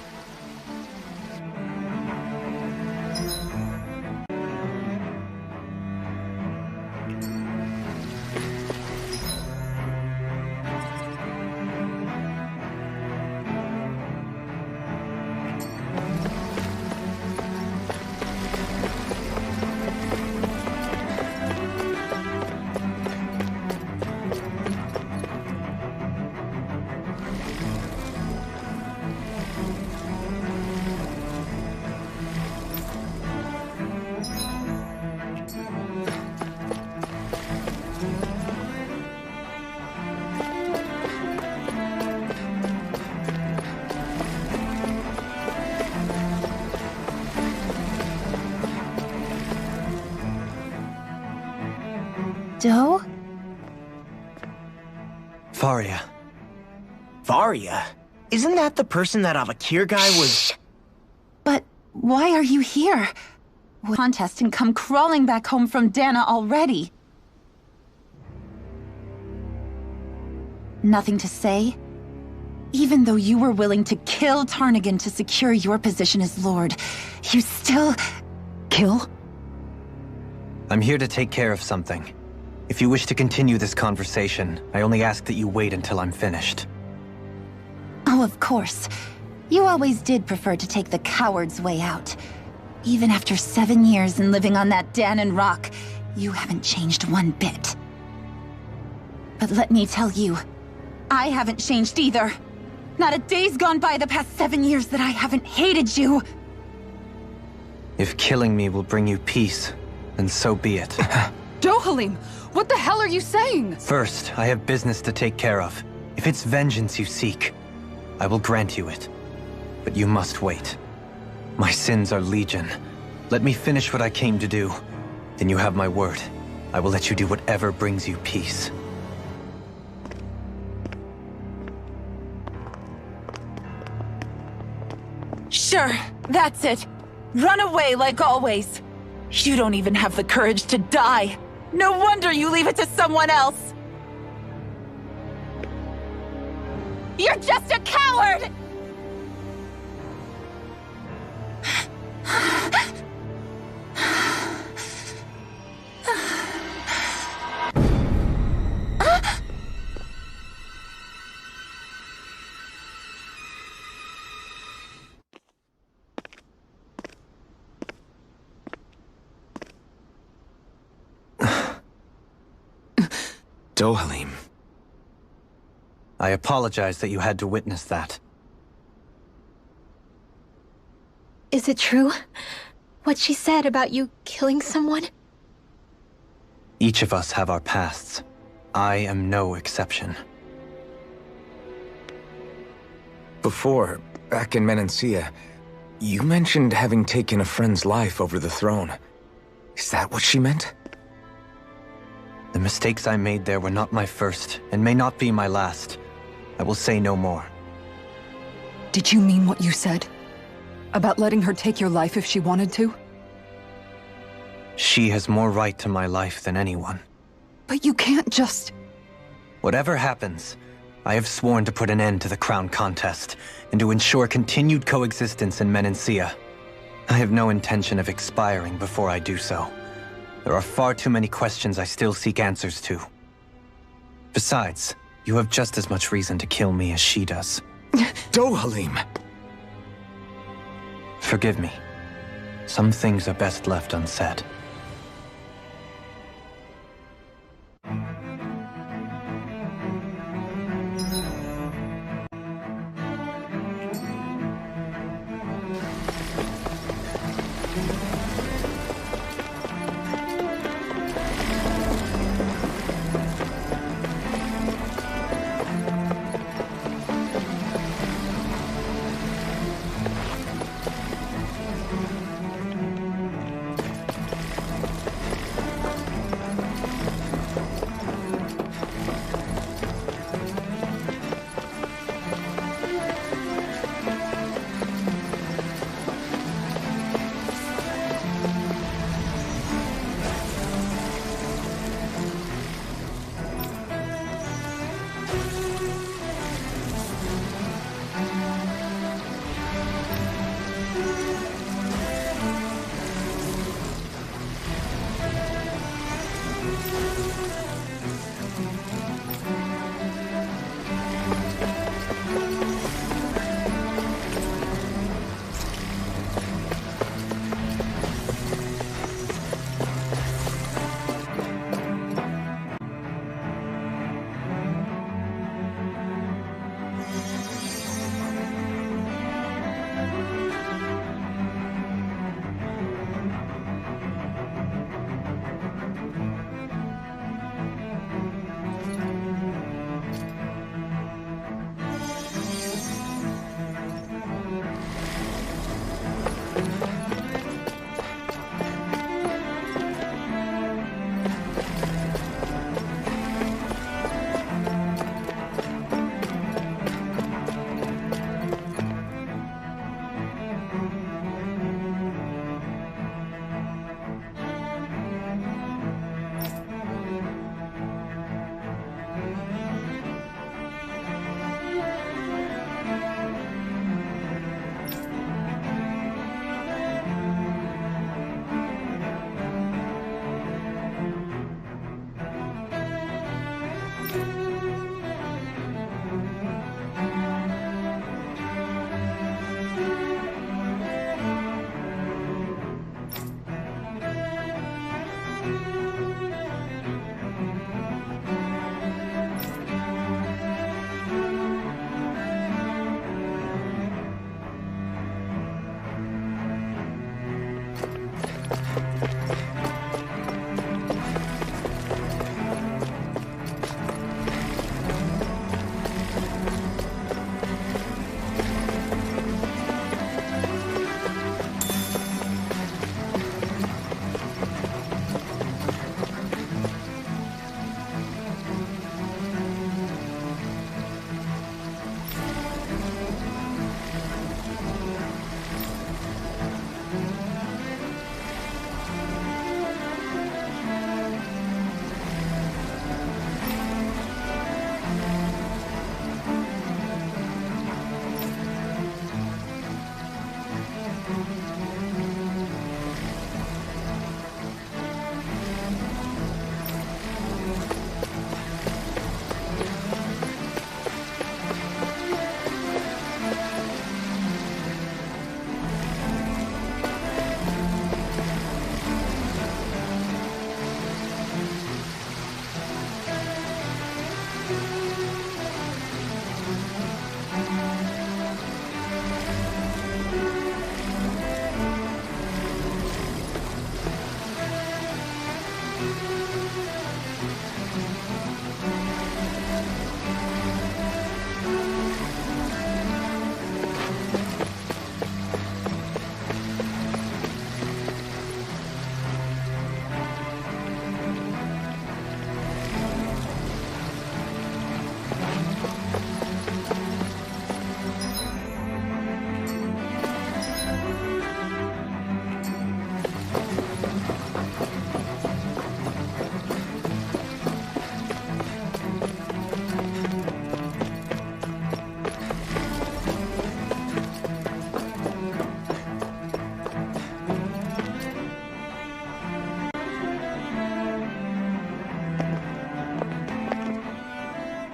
Doe? Faria. Varia? Isn't that the person that Avakir guy was... But why are you here? Contest and come crawling back home from Dana already. Nothing to say? Even though you were willing to kill Tarnigan to secure your position as Lord, you still... Kill? I'm here to take care of something. If you wish to continue this conversation, I only ask that you wait until I'm finished. Oh, of course. You always did prefer to take the coward's way out. Even after 7 years and living on that Danon rock, you haven't changed one bit. But let me tell you, I haven't changed either. Not a day's gone by the past 7 years that I haven't hated you. If killing me will bring you peace, then so be it. Dohalim, what the hell are you saying? First, I have business to take care of. If it's vengeance you seek, I will grant you it. But you must wait. My sins are legion. Let me finish what I came to do. Then you have my word. I will let you do whatever brings you peace. Sure, that's it. Run away like always. You don't even have the courage to die. No wonder you leave it to someone else. You're just a coward! Dohalim. I apologize that you had to witness that. Is it true? What she said about you killing someone? Each of us have our pasts. I am no exception. Before, back in Menancia, you mentioned having taken a friend's life over the throne. Is that what she meant? The mistakes I made there were not my first, and may not be my last. I will say no more. Did you mean what you said? About letting her take your life if she wanted to? She has more right to my life than anyone. But you can't just... Whatever happens, I have sworn to put an end to the crown contest, and to ensure continued coexistence in Menancia. I have no intention of expiring before I do so. There are far too many questions I still seek answers to. Besides, you have just as much reason to kill me as she does. Dohalim! Forgive me. Some things are best left unsaid.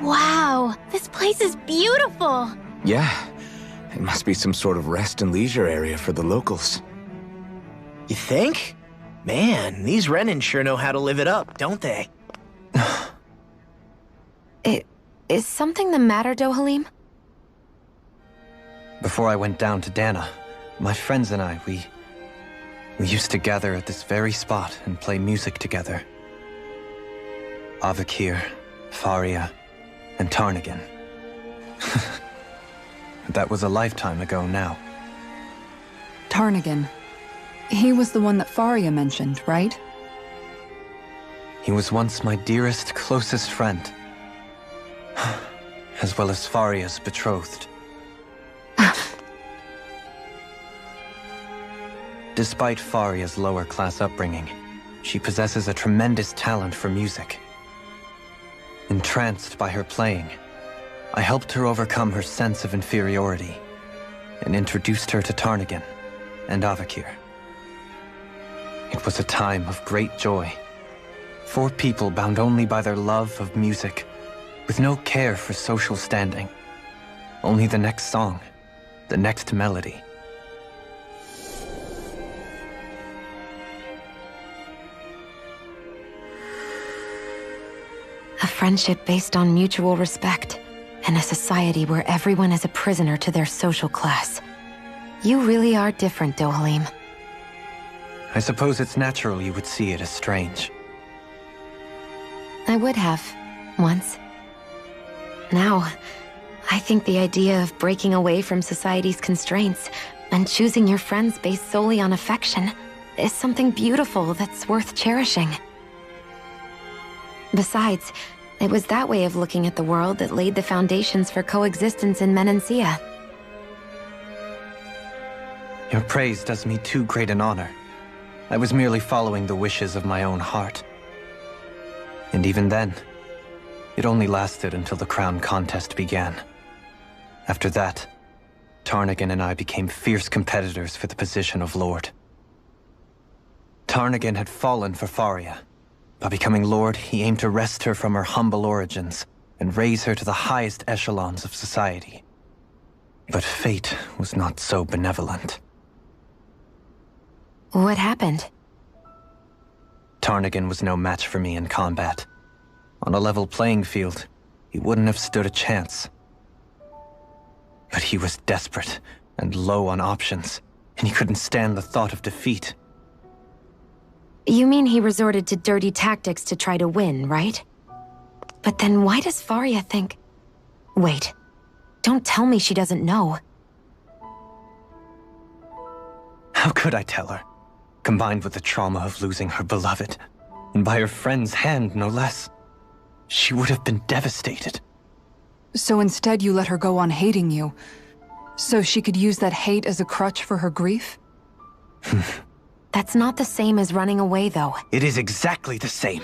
Wow, this place is beautiful! Yeah, it must be some sort of rest and leisure area for the locals. You think? Man, these Renan sure know how to live it up, don't they? Is something the matter, Dohalim? Before I went down to Daena, my friends and I, we used to gather at this very spot and play music together. Avakir, Faria, and Tarnagin. That was a lifetime ago now. Tarnagin. He was the one that Faria mentioned, right? He was once my dearest, closest friend. As well as Faria's betrothed. Despite Faria's lower-class upbringing, she possesses a tremendous talent for music. Entranced by her playing, I helped her overcome her sense of inferiority and introduced her to Tarnagin and Avakir. It was a time of great joy. 4 people bound only by their love of music, with no care for social standing. Only the next song, the next melody. A friendship based on mutual respect, and a society where everyone is a prisoner to their social class. You really are different, Dohalim. I suppose it's natural you would see it as strange. I would have, once. Now, I think the idea of breaking away from society's constraints and choosing your friends based solely on affection is something beautiful that's worth cherishing. Besides, it was that way of looking at the world that laid the foundations for coexistence in Menancia. Your praise does me too great an honor. I was merely following the wishes of my own heart. And even then, it only lasted until the crown contest began. After that, Tarnagin and I became fierce competitors for the position of Lord. Tarnagin had fallen for Faria. By becoming Lord, he aimed to wrest her from her humble origins and raise her to the highest echelons of society. But fate was not so benevolent. What happened? Tarnagin was no match for me in combat. On a level playing field, he wouldn't have stood a chance. But he was desperate and low on options, and he couldn't stand the thought of defeat. You mean he resorted to dirty tactics to try to win, right? But then why does Faria think... Wait, don't tell me she doesn't know. How could I tell her? Combined with the trauma of losing her beloved, and by her friend's hand, no less. She would have been devastated. So instead you let her go on hating you, so she could use that hate as a crutch for her grief? That's not the same as running away, though. It is exactly the same.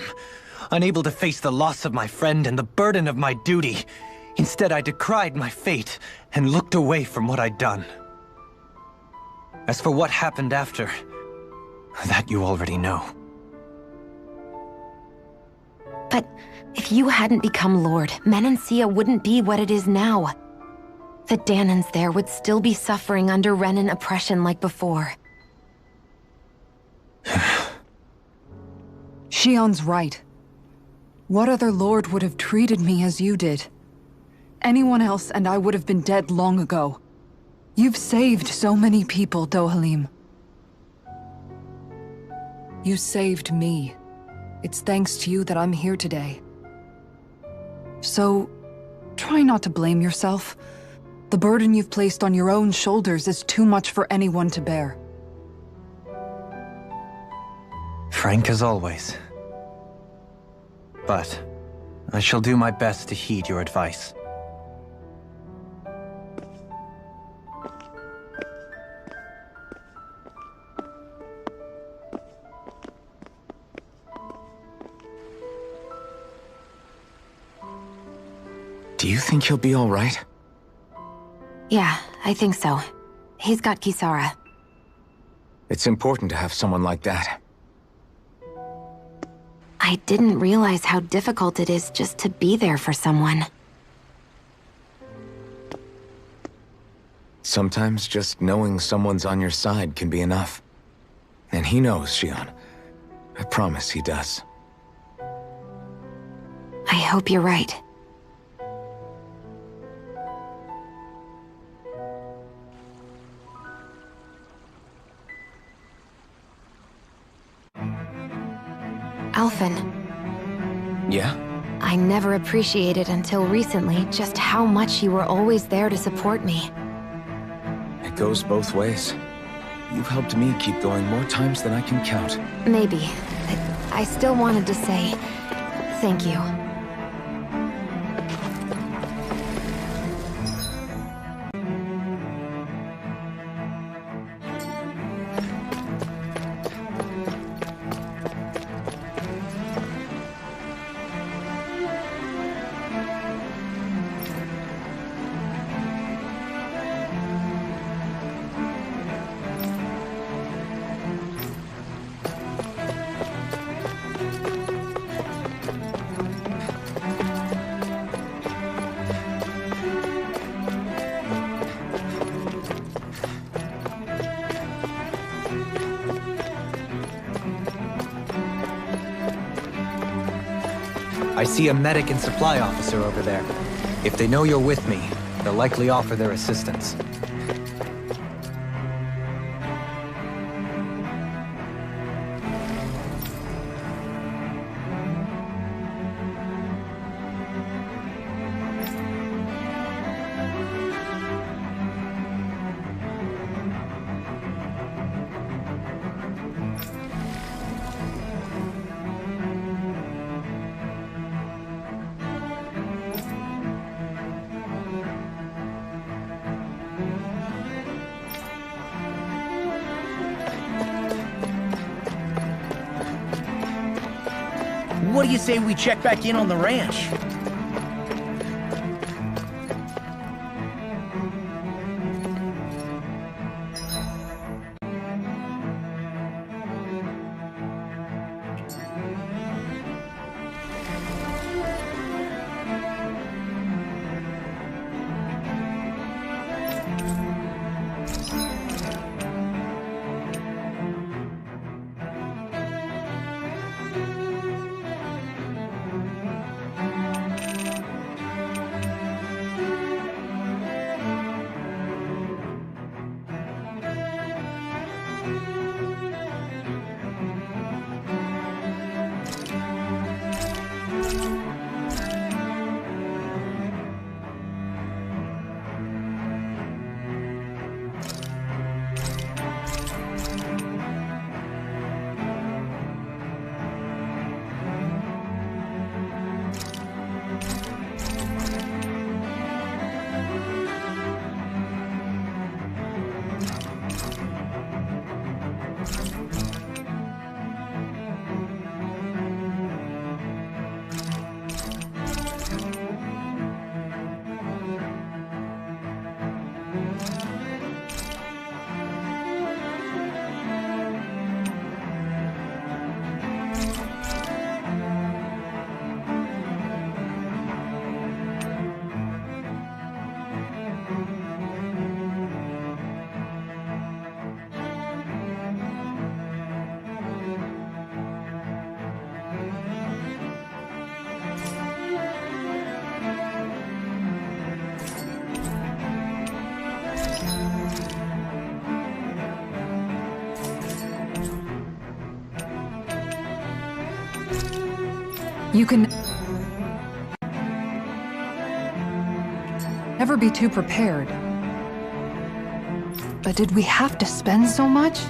Unable to face the loss of my friend and the burden of my duty. Instead, I decried my fate and looked away from what I'd done. As for what happened after, that you already know. But if you hadn't become Lord, Menancia wouldn't be what it is now. The Daenans there would still be suffering under Renan oppression like before. Shion's right. What other lord would have treated me as you did? Anyone else and I would have been dead long ago. You've saved so many people, Dohalim. You saved me. It's thanks to you that I'm here today. So, try not to blame yourself. The burden you've placed on your own shoulders is too much for anyone to bear. Frank as always. But I shall do my best to heed your advice. Do you think he'll be all right? Yeah, I think so. He's got Kisara. It's important to have someone like that. I didn't realize how difficult it is just to be there for someone. Sometimes just knowing someone's on your side can be enough. And he knows, Shion. I promise he does. I hope you're right. Alphen. Yeah? I never appreciated until recently just how much you were always there to support me. It goes both ways. You've helped me keep going more times than I can count. Maybe, but I still wanted to say thank you. I see a medic and supply officer over there. If they know you're with me, they'll likely offer their assistance. What do you say we check back in on the ranch? You can never be too prepared. But did we have to spend so much?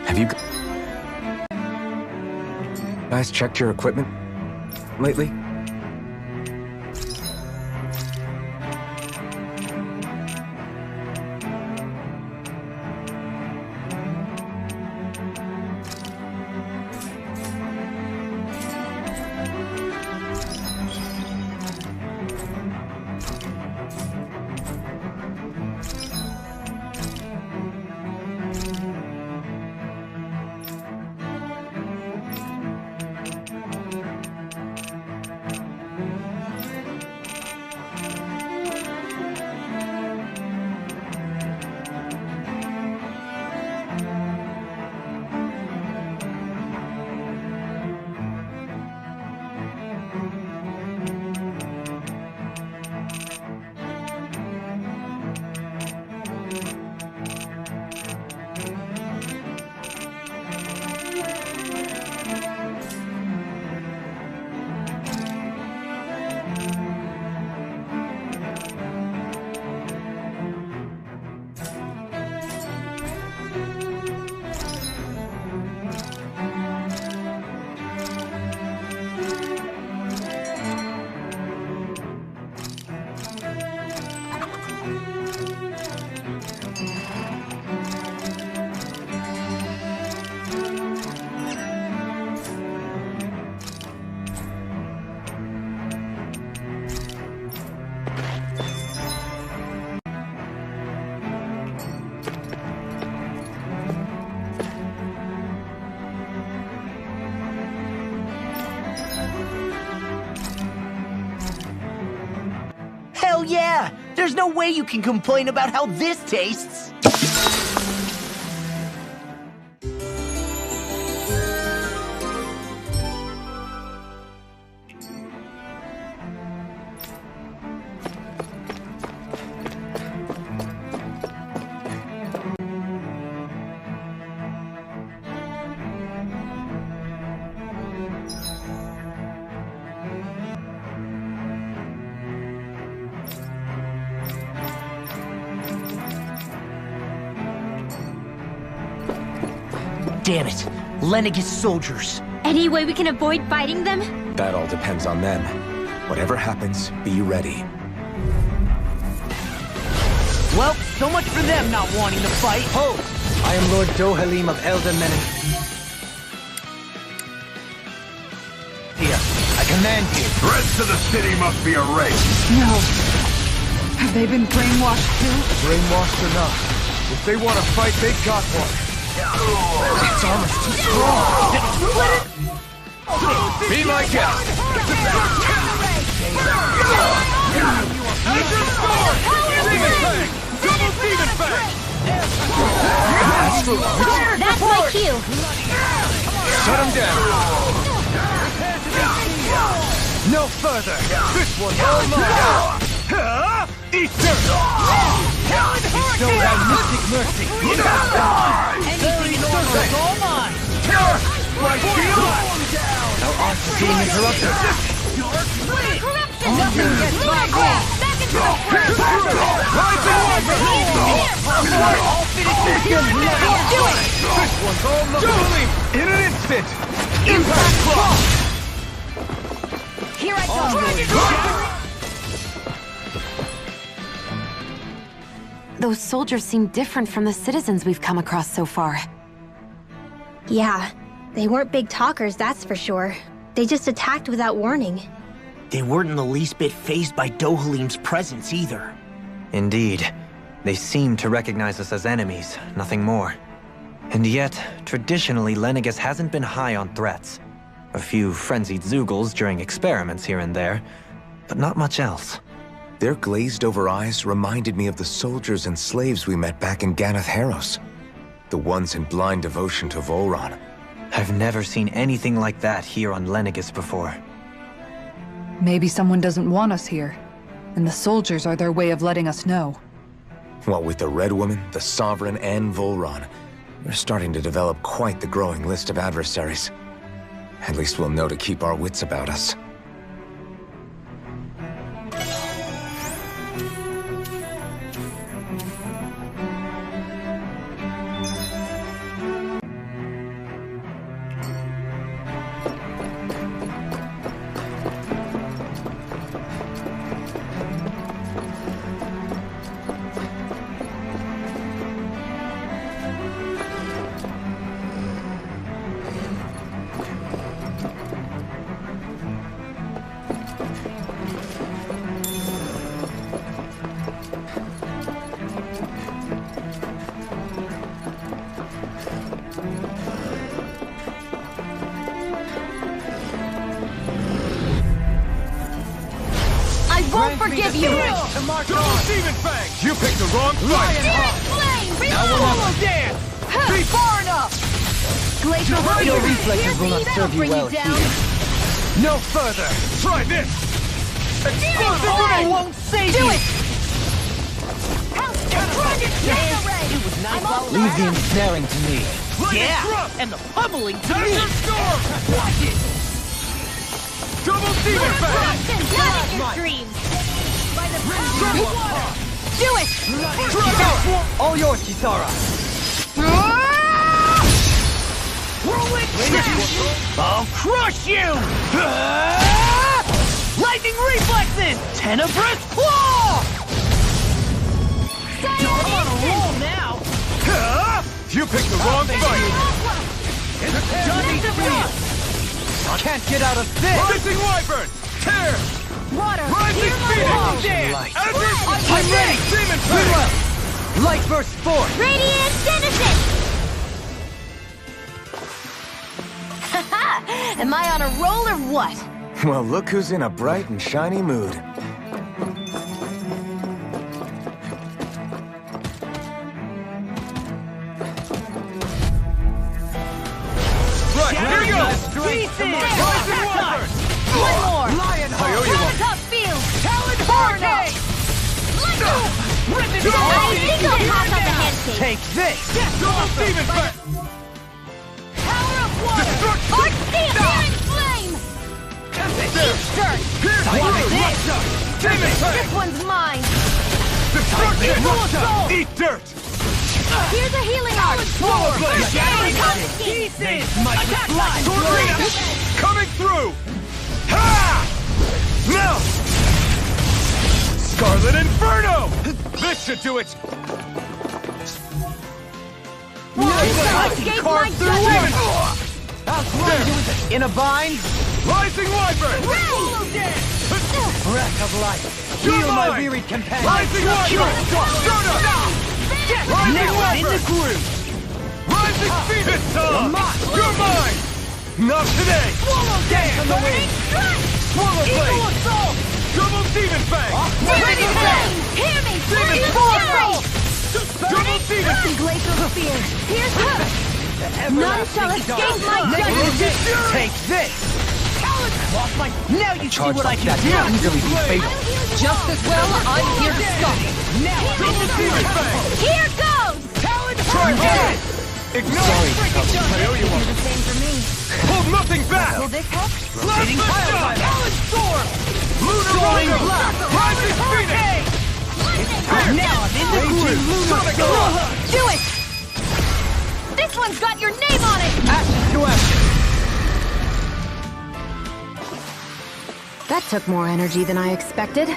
Have you guys checked your equipment lately? Hell yeah! There's no way you can complain about how this tastes! Damn it! Lenegis soldiers! Any way we can avoid fighting them? That all depends on them. Whatever happens, be ready. Well, so much for them not wanting to fight. Ho! I am Lord Dohalim of Elder Menin. Here, I command you. Threats to the city must be erased. No. Have they been brainwashed too? Brainwashed or not, if they want to fight, they got one. Its armor's too strong! Be my guest! That's my cue! Shut him down! No further! This one's all mine! Eat dirt! Show that mystic mercy! Anything normal is all mine! My shield! Thou art being interrupted. Nothing gets by me! Back into the front! All finished! Do it! This one's all mine! In an instant! Impact block! Here I go! Those soldiers seem different from the citizens we've come across so far. Yeah, they weren't big talkers, that's for sure. They just attacked without warning. They weren't in the least bit fazed by Dohalim's presence either. Indeed. They seem to recognize us as enemies, nothing more. And yet, traditionally, Lenegis hasn't been high on threats. A few frenzied Zeugles during experiments here and there, but not much else. Their glazed-over eyes reminded me of the soldiers and slaves we met back in Ganath Haros. The ones in blind devotion to Volron. I've never seen anything like that here on Lenegis before. Maybe someone doesn't want us here, and the soldiers are their way of letting us know. What with the Red Woman, the Sovereign, and Volron, we're starting to develop quite the growing list of adversaries. At least we'll know to keep our wits about us. Forgive you! Demon Fang! You picked the wrong fight! Flame! Now we'll have to dance! Be far enough! Glacial Your reflexes will not serve you well here. No further! Try this! Explosive ray won't save you! Do it! It was nice while Leave the ensnaring to me. Yeah, and the pummeling to me! Desert Storm! Watch it! Double Demon Fang! Lenegis dreams! By the power of water! Do it! All yours, Kisara. I'll crush you! Lightning reflexes! Tenebrous claw! I'm on a roll now! You picked the wrong fight! Can't get out of this! Rising Wyvern! Tear! Water! Rising Phoenix! Light. I'm ready! Demon Fang! Light burst forth! Radiant Citizen! Am I on a roll or what? Well, look who's in a bright and shiny mood. Right, here we go! Pieces! Rising Wyvern! One more! Lion I owe you one. Top field! Talon Hurricane! Rip it I think I'll pass on the handshake. Take this! Double Demon Fang! Power of water! Destruction! Arc steel! Searing flame! Eastern! Pierce through! Demon This Fang! one's mine! Destruction! Eat dirt! Here's a healing arc! Longplay! Pieces! Tornado! Coming through! Ha! Now! Scarlet Inferno! This should do it! None shall escape my Demon! judgment! In a bind, Rising Wyvern! breath of life. You're Heal my mine! wearied companion. Rising Wyvern! Stardust! Rising Now I'm in the Wyvern! groove. Rising Phoenix! You're mine! Not today! Dance on the wing. Swallow Blade! Double Demon Fang! Demon Fang! Hear me! Demon Fury! Double Demon Fang! Glacial spear! Here's her! None shall escape my judgment! Take this. Now you see Charge what I like can that do! can easily be fatal. Just as well, I'm here to stop it! Double Demon Fang! Here goes! Try this! Ignite! I owe you one. The same for me. Hold nothing back! Will this help? Rotating Talon Storm! Lunar Rondo! Rising Phoenix! Now I'm in the groove! Sonic Claw! Do it! This one's got your name on it! Ashes to ashes. That took more energy than I expected.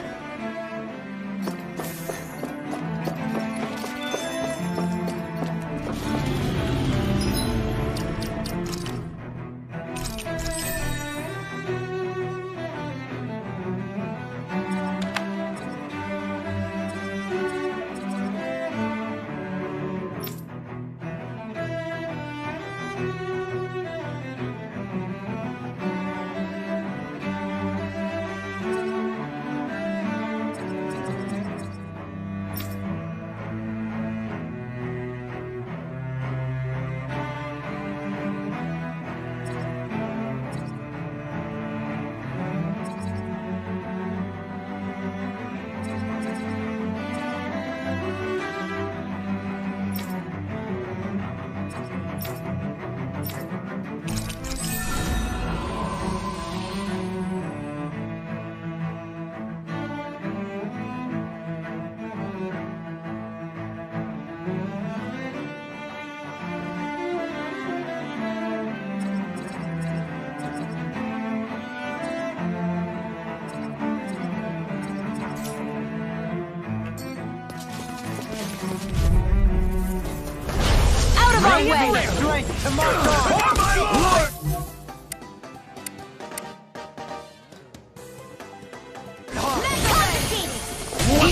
away! Strength to march on!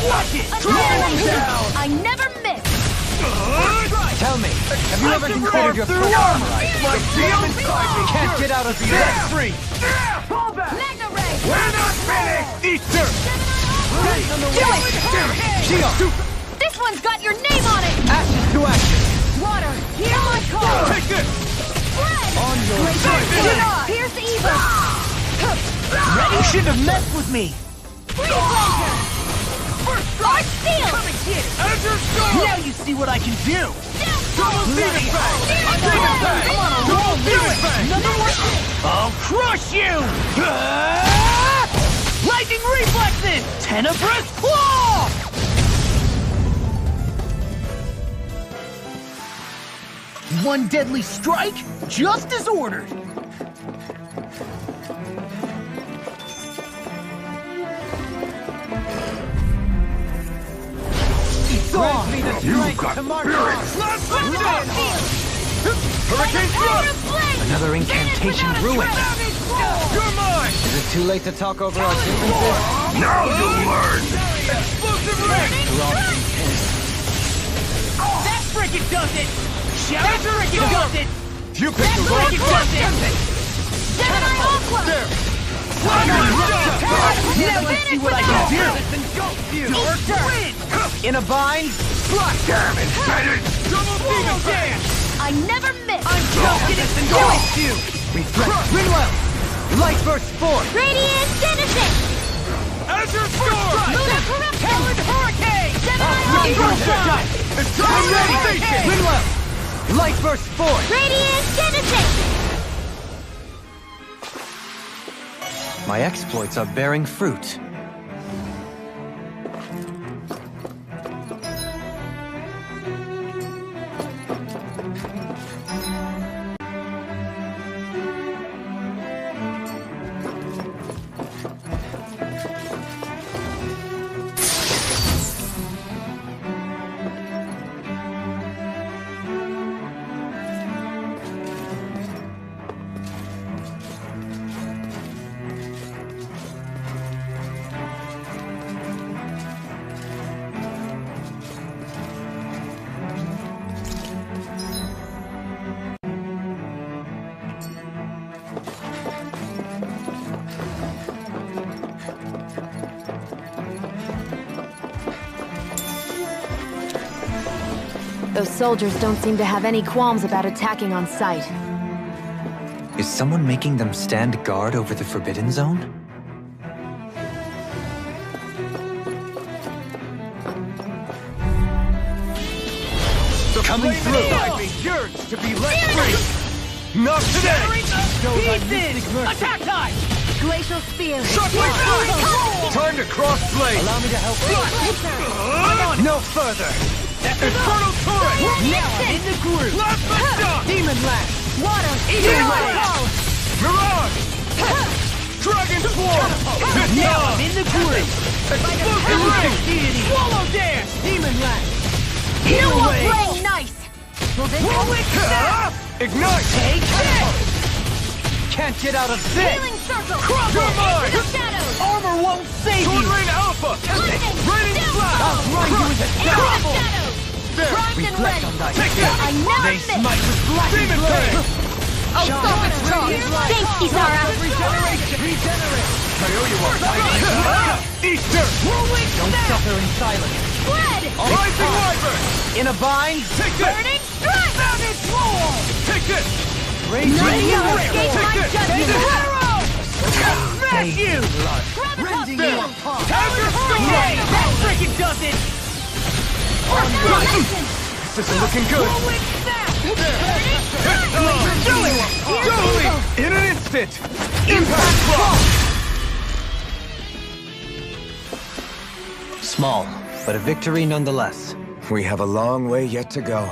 Watch it! I never miss! Tell me, have you ever considered your foot armor? Can't get out of here! Set free! Magna Ray! We're not finished! Easter! Do it! Shion! This one's got your name on it! Ashes to ashes! Water, hear my call! Take this! Spread! On your Great side! Pierce the evil! You shouldn't have messed with me! Freeze Laser! First Steel! Azure Storm! Now you see what I can do! Double Demon Fang! Demon Fang! Double Demon Fang! I'll crush you! Lightning reflexes! Tenebrous claw! One deadly strike, just as ordered. Grant me the strength to march on! Hurricane Thrust! Another incantation ruined! You're mine! Is it too late to talk over our differences? Now you'll learn! Explosive Ring! That frickin' does it! That frickin' does it! You picked the wrong does it! Gemini Aqua! There! Now you see what I can do! In a bind? Damn it! Get it! Double Demon Fang! I never miss! I'm just getting to do it! You! Reflect Ringwell! Light burst forth! Radiant Genesis! Azure Storm! Lunar Corruption! Colored Hurricane! Gemini Aqua! It's time to station! Ringwell! Light burst forth! Radiant Genesis! My exploits are bearing fruit. Those soldiers don't seem to have any qualms about attacking on sight. Is someone making them stand guard over the Forbidden Zone? Coming through! I yearns to be let free! Not today! Pieces! Attack time! Glacial Spear! Shockwave Blade! Time to cross blade! Allow me to help you. No further! Infernal Turret! Now I'm in the groove! Plasma Shock! Demon Lash! Water! Eagle Hero Ray! Call! Mirage! Dragon Swarm! Now I'm in the groove! Explosive Ring! Deity! Swallow Dance! Demon Lash! You Eagle will Ray! play nice! Will this Whirlwind Snap! Ignite! Take this! Can't get out of this! Healing Circle! You're mine! Into the shadows! Armor won't save Sword you! Rain Alpha! Lightning! Raining Doom! Flash! I'll grind you into Into the dust! shadows! There! Primed and ready! Take this! I never They miss! smite with lightning Demon blade! Fang! Oh, stop its charge! Thanks, Kisara! Regenerate! I owe you one! Easter! Whirlwind Don't Snap! suffer in silence. Spread! Rising Wyvern! In a bind? Take this! Burning Strike! Savage Roar! Take this! Raging None Warrior! shall escape my Take this! judgment! Arrow! Smash you! Gravitas There! Field! Azure Storm! Yay! That frickin' does it! This isn't looking good! Whirlwind Snap! Do it! In an instant! Impact Block! Small, but a victory nonetheless. We have a long way yet to go.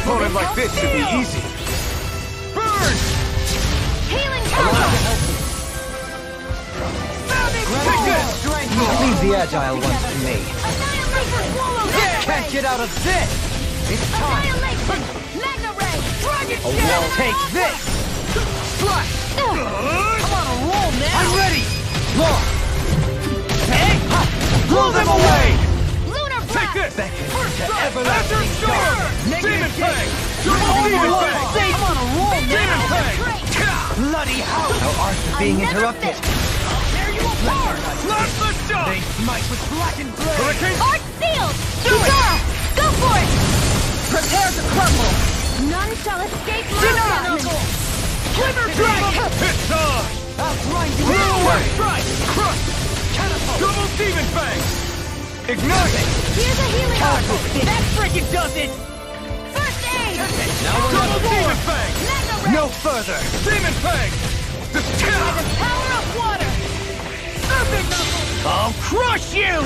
opponent like this should be easy. Burn! Healing power! Leave the agile ones to me. Annihilation! Swallow! Can't get out of this! It's time! Annihilation! Magna Ray! Dragon A wall, take this! Slash! I'm on a roll now! I'm ready! Law! Hey! Blow them away! Lunar Take Blast! this! First After everlasting storm! Demon Fang! Demon Fang! I'm on a roll Demon now! Fang! Bloody hell! Our arts are being interrupted! There you are! Blast the shot! They smite with blackened blade! Hurricane! Arch sealed! Huzzah! Go for it! Prepare to crumble! None shall escape my Deny! judgment! Glimmer Drag! It's on! Outgrinding First strike! Crush! Catapult! Double Demon Fang! Ignite! Here's a healing arc! That frickin' does it! First aid! Double Demon Fang! Magna Ray! No further! Demon Fang! By the power of water! I'll crush you!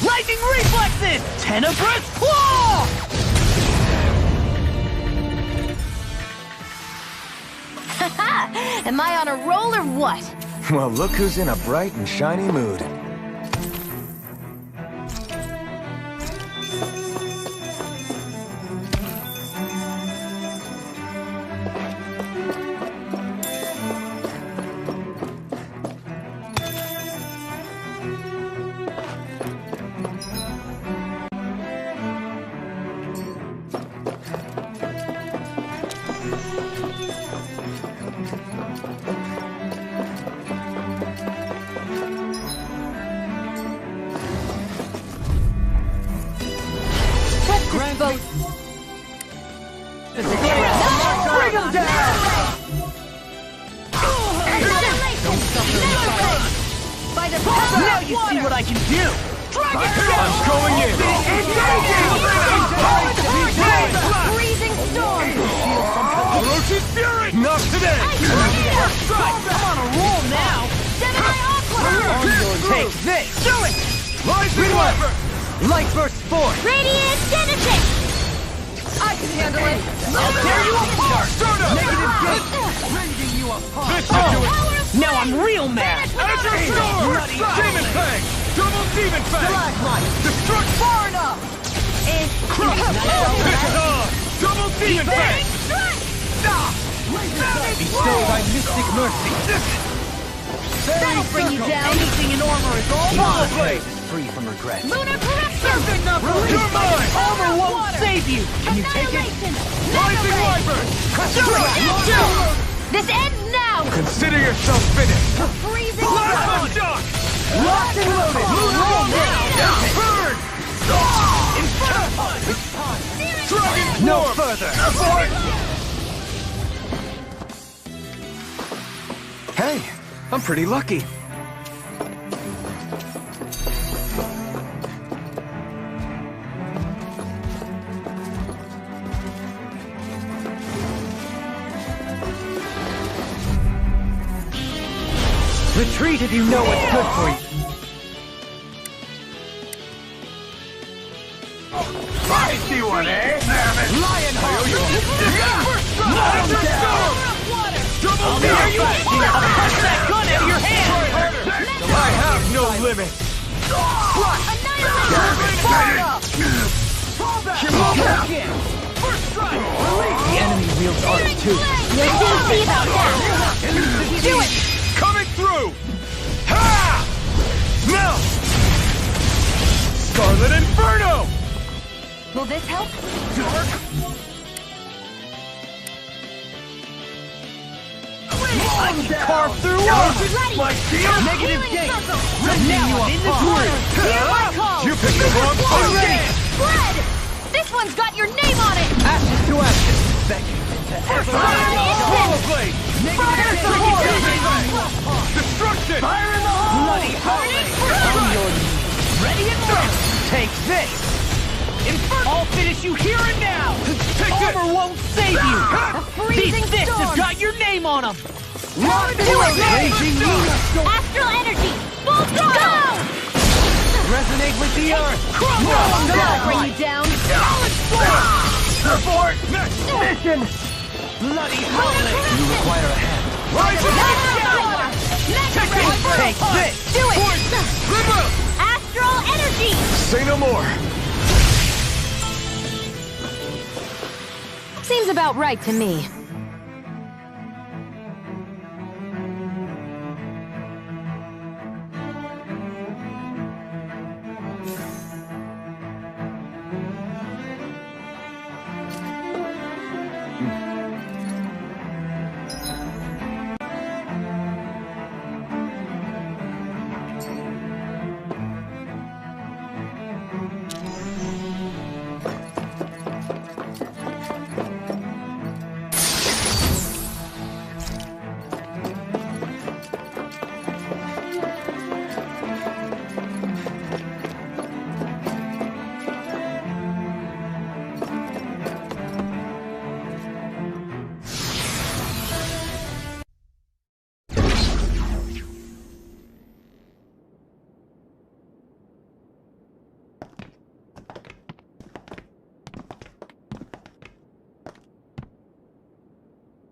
Lightning reflexes! Tenebrous claw! Haha! Am I on a roll or what? Well, look who's in a bright and shiny mood. Bring them down! By the power Now of you water! see what I can do! I'm going in! Freezing storm! Orochi's Fury! Not today! I'm on a roll now! Gemini Aqua! Take this! Do it! Rising Wyvern! Light burst forth! Radiant Genesis! I can handle it! I'll tear you apart! Negative gate! Rending you apart! This should do it! Now I'm real mad! Azure Storm! Bloody Demon Fang! Double Demon Fang! Stalagmite! Destruct! Far enough! Crush! It's on! Double Demon Fang! Bestow thy mystic mercy! That'll bring you down! Anything in armor is all mine! Blade is free from regret. Lunar Corruption! You're mine! Armor won't save you! Can you take it? Rising Wyvern! This ends now! Consider yourself finished! Freezing Plasma Shock! Locked and loaded! Roll now! Burn! Dragon No Form! further! Hey, I'm pretty lucky. Retreat if you know what's good for you. I see one, eh? Lionheart! Azure Storm! Double Demon Fang! I'll crush that gun out of your hand! I have no limit! The enemy wields art too. You'll soon see about that! Do it! Coming through! Ha! Now! Scarlet Inferno! Will this help? I can carve through armor! Ready! My shield! Negative Healing gate! circle! Now I'm in the groove! Hear my call! You picked the wrong fight! Fled! This one's got your name on it! Ashes to ashes! Begging to Longplay! Negative gate! Destruction! Bloody On your knees! Ready and ready! Take this! I'll finish you here and now! Take this! Armor won't save you! These Freezing fists storm! have got your name on them! Raging Lunar Storm! Astral energy! Full throttle! Resonate with the earth! That'll bring you down! Solid storm! report! Mission! Bloody holiday! You require a hand. Take this! Do it! Astral energy! Say no more! Seems about right to me.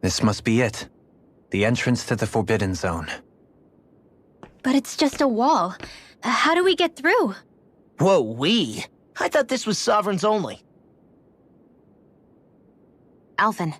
This must be it. The entrance to the Forbidden Zone. But it's just a wall. How do we get through? Whoa, we? I thought this was Sovereigns only. Alphen.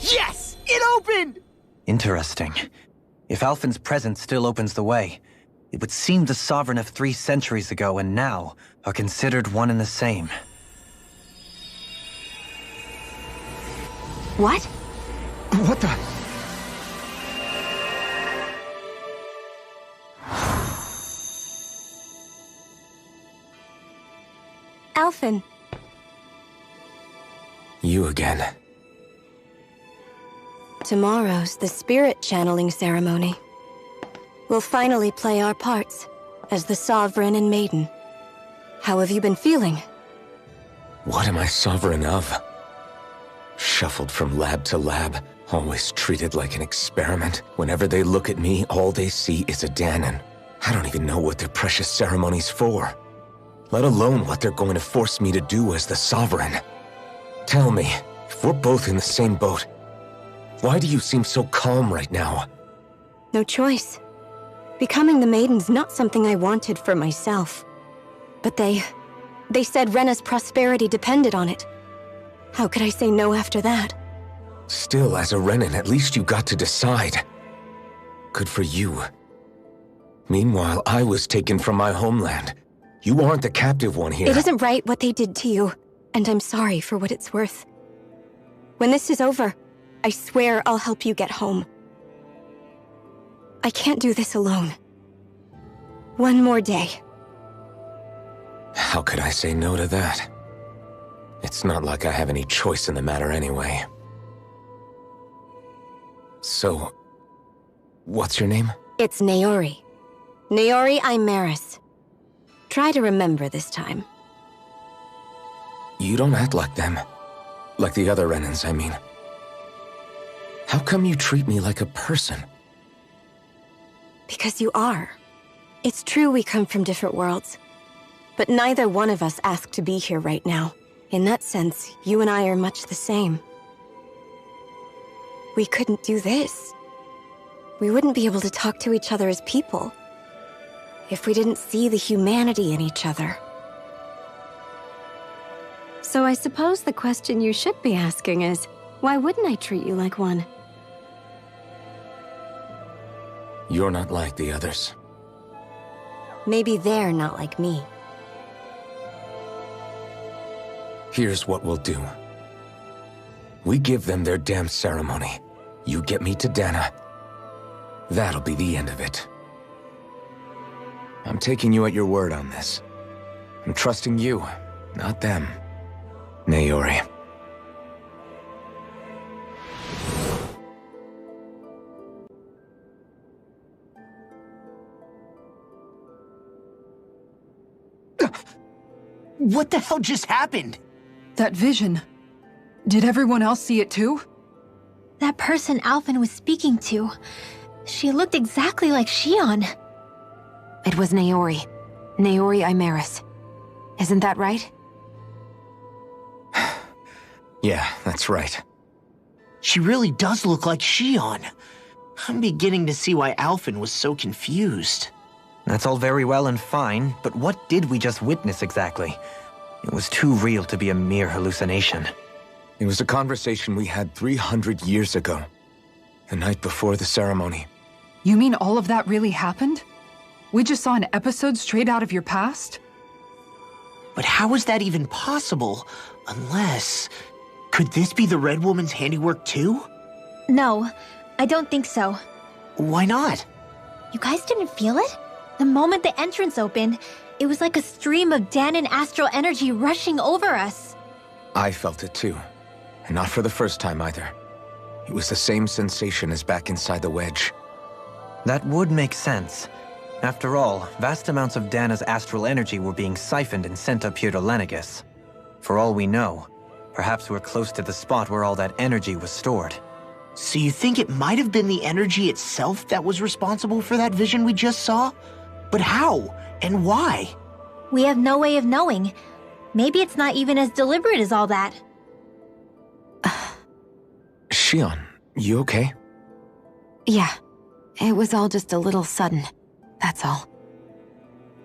Yes! It opened! Interesting. If Alphen's presence still opens the way, it would seem the Sovereign of 3 centuries ago and now are considered one and the same. What? What the? Alphen. You again. Tomorrow's the spirit channeling ceremony. We'll finally play our parts as the Sovereign and Maiden. How have you been feeling? What am I sovereign of? Shuffled from lab to lab, always treated like an experiment. Whenever they look at me, all they see is a Danon. I don't even know what their precious ceremony's for, let alone what they're going to force me to do as the Sovereign. Tell me, if we're both in the same boat, why do you seem so calm right now? No choice. Becoming the Maiden's not something I wanted for myself. But they said Rena's prosperity depended on it. How could I say no after that? Still, as a Renan, at least you got to decide. Good for you. Meanwhile, I was taken from my homeland. You aren't the captive one here. It isn't right what they did to you, and I'm sorry for what it's worth. When this is over, I swear I'll help you get home. I can't do this alone. One more day. How could I say no to that? It's not like I have any choice in the matter anyway. So, what's your name? It's Naori. Naori Imaris. Try to remember this time. You don't act like them. Like the other Renans, I mean. How come you treat me like a person? Because you are. It's true we come from different worlds. But neither one of us asked to be here right now. In that sense, you and I are much the same. We couldn't do this. We wouldn't be able to talk to each other as people if we didn't see the humanity in each other. So I suppose the question you should be asking is, why wouldn't I treat you like one? You're not like the others. Maybe they're not like me. Here's what we'll do. We give them their damn ceremony. You get me to Dana. That'll be the end of it. I'm taking you at your word on this. I'm trusting you. Not them. Naori. What the hell just happened? That vision. Did everyone else see it too? That person Alphen was speaking to, she looked exactly like Shion. It was Naori. Naori Imeris. Isn't that right? Yeah, that's right. She really does look like Shion. I'm beginning to see why Alphen was so confused. That's all very well and fine, but what did we just witness exactly? It was too real to be a mere hallucination. It was a conversation we had 300 years ago. The night before the ceremony. You mean all of that really happened? We just saw an episode straight out of your past? But how is that even possible? Unless... Could this be the Red Woman's handiwork too? No, I don't think so. Why not? You guys didn't feel it? The moment the entrance opened, it was like a stream of Daenan astral energy rushing over us. I felt it too. And not for the first time either. It was the same sensation as back inside the wedge. That would make sense. After all, vast amounts of Dana's astral energy were being siphoned and sent up here to Lenegis. For all we know, perhaps we're close to the spot where all that energy was stored. So you think it might have been the energy itself that was responsible for that vision we just saw? But how? And why? We have no way of knowing. Maybe it's not even as deliberate as all that. Shion, you okay? Yeah. It was all just a little sudden. That's all.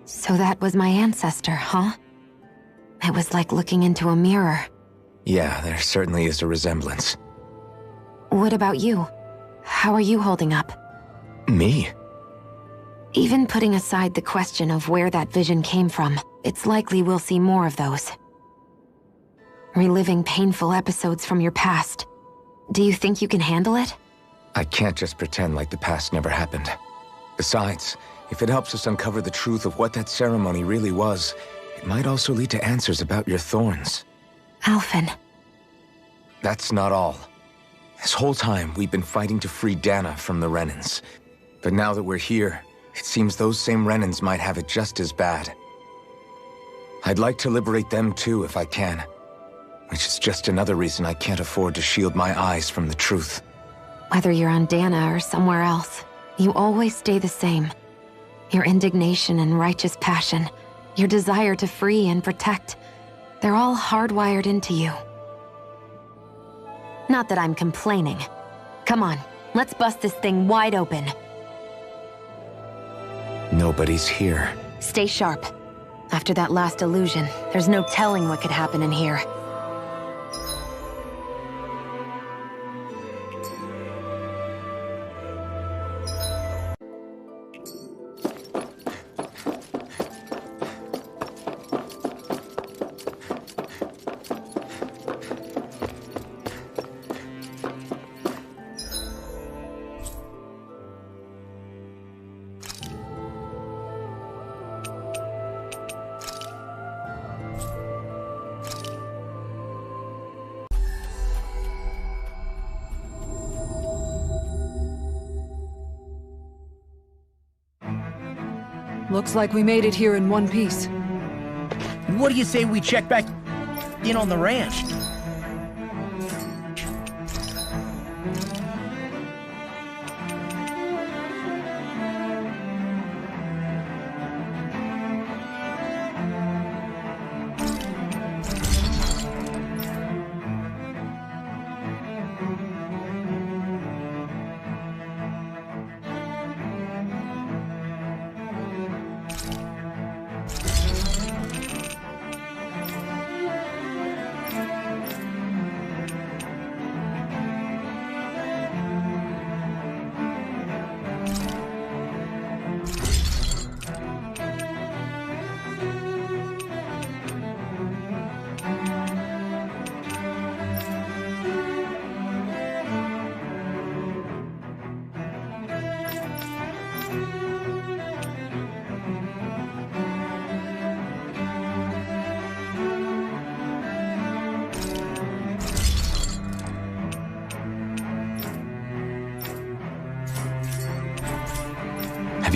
So that was my ancestor, huh? It was like looking into a mirror. Yeah, there certainly is a resemblance. What about you? How are you holding up? Me? Even putting aside the question of where that vision came from, it's likely we'll see more of those. Reliving painful episodes from your past. Do you think you can handle it? I can't just pretend like the past never happened. Besides, if it helps us uncover the truth of what that ceremony really was, it might also lead to answers about your thorns. Alphen. That's not all. This whole time, we've been fighting to free Dana from the Renans. But now that we're here, it seems those same Renans might have it just as bad. I'd like to liberate them too if I can. Which is just another reason I can't afford to shield my eyes from the truth. Whether you're on Dana or somewhere else, you always stay the same. Your indignation and righteous passion, your desire to free and protect, they're all hardwired into you. Not that I'm complaining. Come on, let's bust this thing wide open. Nobody's here. Stay sharp. After that last illusion, there's no telling what could happen in here. Looks like we made it here in one piece. What do you say we check back in on the ranch?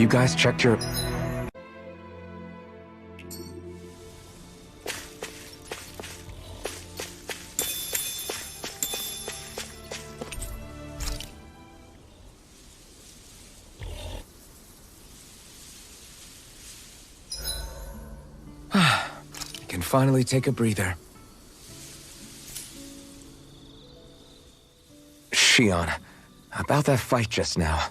you guys checked your... I can finally take a breather. Shion, about that fight just now.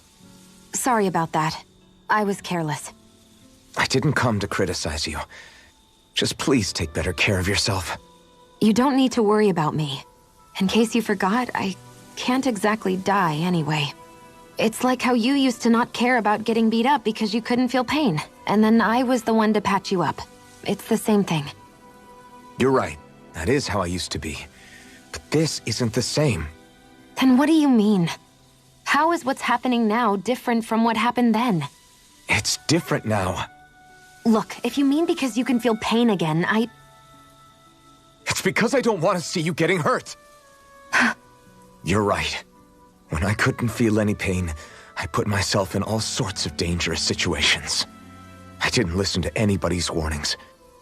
Sorry about that. I was careless. I didn't come to criticize you. Just please take better care of yourself. You don't need to worry about me. In case you forgot, I can't exactly die anyway. It's like how you used to not care about getting beat up because you couldn't feel pain, and then I was the one to patch you up. It's the same thing. You're right. That is how I used to be. But this isn't the same. Then what do you mean? How is what's happening now different from what happened then? It's different now. Look, if you mean because you can feel pain again, It's because I don't want to see you getting hurt. You're right. When I couldn't feel any pain, I put myself in all sorts of dangerous situations. I didn't listen to anybody's warnings,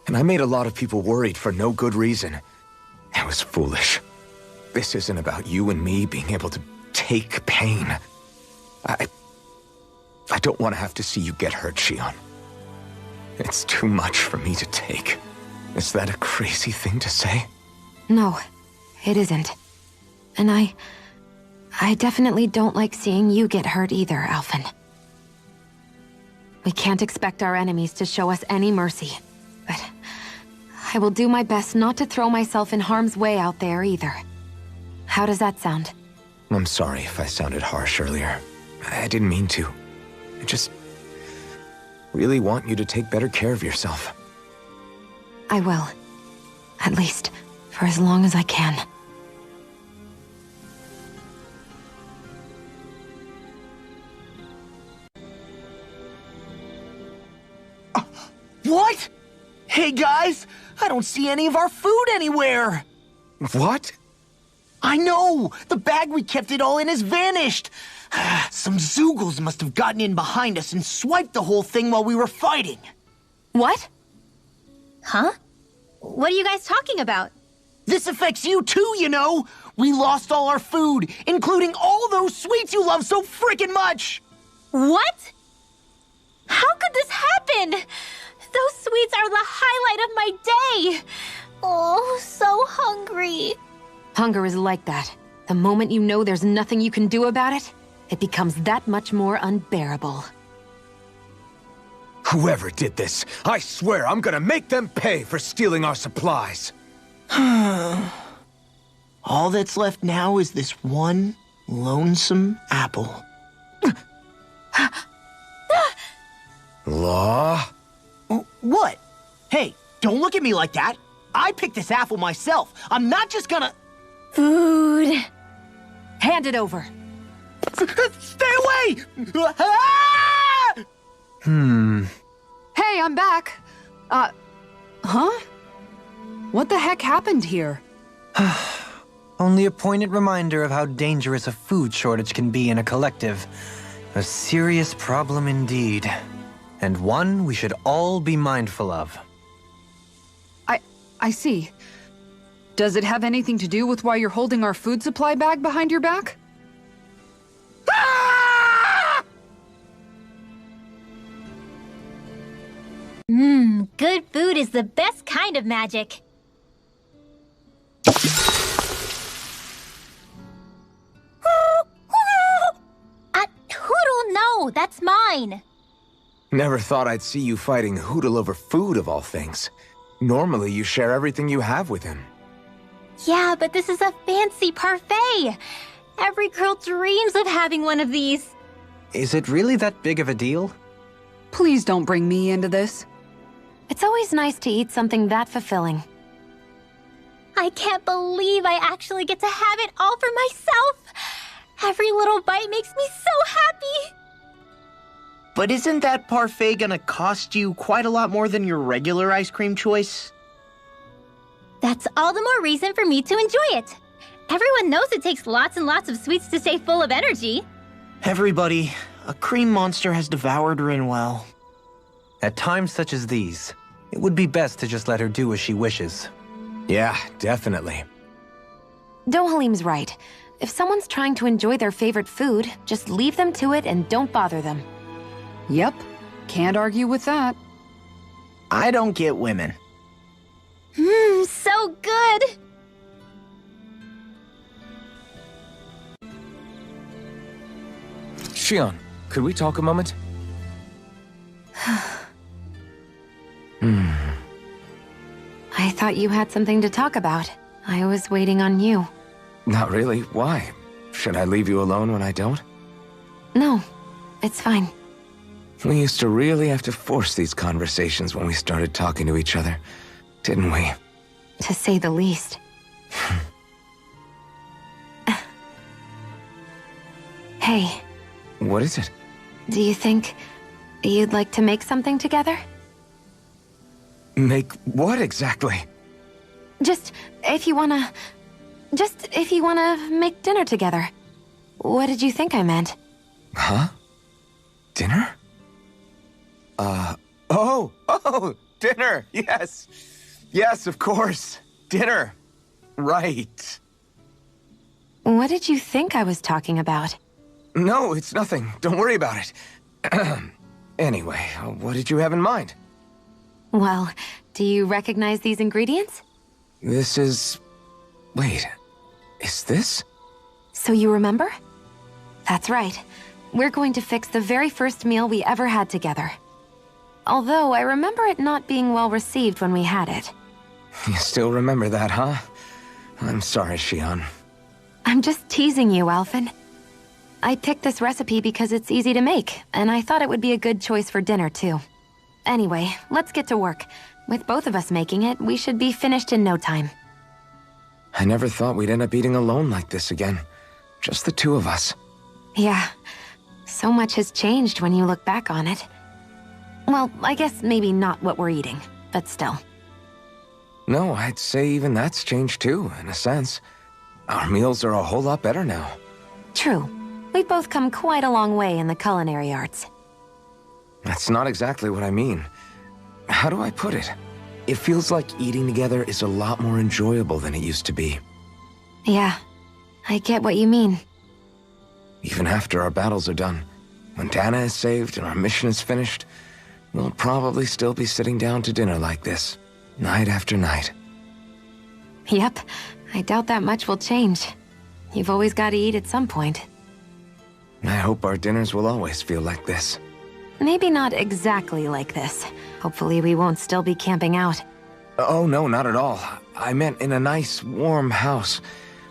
and I made a lot of people worried for no good reason. It was foolish. This isn't about you and me being able to take pain. I don't want to have to see you get hurt, Shion. It's too much for me to take. Is that a crazy thing to say? No, it isn't. And I definitely don't like seeing you get hurt either, Alphen. We can't expect our enemies to show us any mercy, but I will do my best not to throw myself in harm's way out there either. How does that sound? I'm sorry if I sounded harsh earlier. I didn't mean to. I just really want you to take better care of yourself. I will. At least, for as long as I can. What? Hey guys, I don't see any of our food anywhere. What? I know! The bag we kept it all in has vanished! Some Zoogles must have gotten in behind us and swiped the whole thing while we were fighting. What? Huh? What are you guys talking about? This affects you too, you know! We lost all our food, including all those sweets you love so frickin' much! What? How could this happen? Those sweets are the highlight of my day! Oh, so hungry. Hunger is like that. The moment you know there's nothing you can do about it, it becomes that much more unbearable. Whoever did this, I swear I'm gonna make them pay for stealing our supplies. All that's left now is this one lonesome apple. Law? What? Hey, don't look at me like that. I picked this apple myself. I'm not just gonna... Food. Hand it over. Stay away! Hey, I'm back. Huh? What the heck happened here? Only a poignant reminder of how dangerous a food shortage can be in a collective. A serious problem indeed. And one we should all be mindful of. I see. Does it have anything to do with why you're holding our food supply bag behind your back? Good food is the best kind of magic. Hoodle, no, that's mine. Never thought I'd see you fighting Hootle over food of all things. Normally you share everything you have with him. Yeah, but this is a fancy parfait. Every girl dreams of having one of these. Is it really that big of a deal? Please don't bring me into this. It's always nice to eat something that fulfilling. I can't believe I actually get to have it all for myself. Every little bite makes me so happy. But isn't that parfait gonna cost you quite a lot more than your regular ice cream choice? That's all the more reason for me to enjoy it. Everyone knows it takes lots and lots of sweets to stay full of energy. Everybody, A cream monster has devoured Rinwell. At times such as these, it would be best to just let her do as she wishes. Yeah, definitely. Dohalim's right. If someone's trying to enjoy their favorite food, just leave them to it and don't bother them. Yep, can't argue with that. I don't get women. So good! Shion, could we talk a moment? I thought you had something to talk about. I was waiting on you. Not really. Why? Should I leave you alone when I don't? No, it's fine. We used to really have to force these conversations when we started talking to each other, didn't we? To say the least. Hey. What is it? Do you think you'd like to make something together? Make what exactly? Just if you wanna make dinner together. What did you think I meant? Huh? Dinner? Oh, dinner! Yes! Yes, of course! Dinner! Right. What did you think I was talking about? No, it's nothing. Don't worry about it. Anyway, what did you have in mind? Well, do you recognize these ingredients? This is... Wait, is this? So you remember? That's right. We're going to fix the very first meal we ever had together. Although I remember it not being well received when we had it. You still remember that, huh? I'm sorry, Shion. I'm just teasing you, Alphen. I picked this recipe because it's easy to make, and I thought it would be a good choice for dinner, too. Anyway, let's get to work. With both of us making it, we should be finished in no time. I never thought we'd end up eating alone like this again. Just the two of us. Yeah. So much has changed when you look back on it. Well, I guess maybe not what we're eating, but still. No, I'd say even that's changed too, in a sense. Our meals are a whole lot better now. True. We've both come quite a long way in the culinary arts. That's not exactly what I mean. How do I put it? It feels like eating together is a lot more enjoyable than it used to be. Yeah, I get what you mean. Even after our battles are done, when Dana is saved and our mission is finished, we'll probably still be sitting down to dinner like this, night after night. Yep, I doubt that much will change. You've always got to eat at some point. I hope our dinners will always feel like this. Maybe not exactly like this. Hopefully we won't still be camping out. Oh, no, not at all. I meant in a nice, warm house.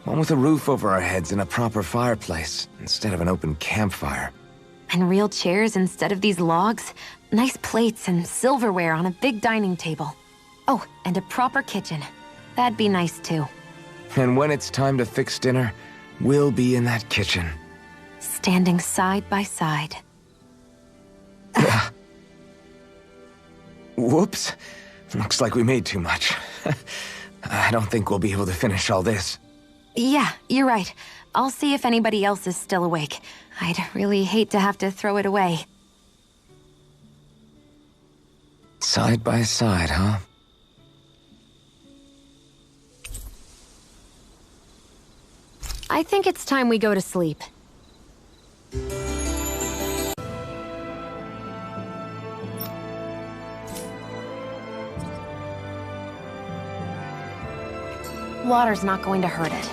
One with a roof over our heads and a proper fireplace, instead of an open campfire. And real chairs instead of these logs. Nice plates and silverware on a big dining table. Oh, and a proper kitchen. That'd be nice too. And when it's time to fix dinner, we'll be in that kitchen. Standing side by side. Whoops. Looks like we made too much. I don't think we'll be able to finish all this. Yeah, you're right. I'll see if anybody else is still awake. I'd really hate to have to throw it away. Side by side, huh? I think it's time we go to sleep. Water's not going to hurt it.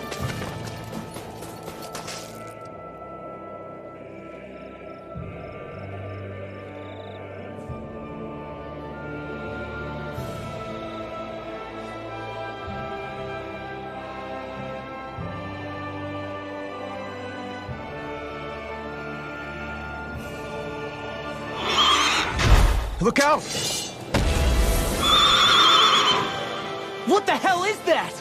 Look out! What the hell is that?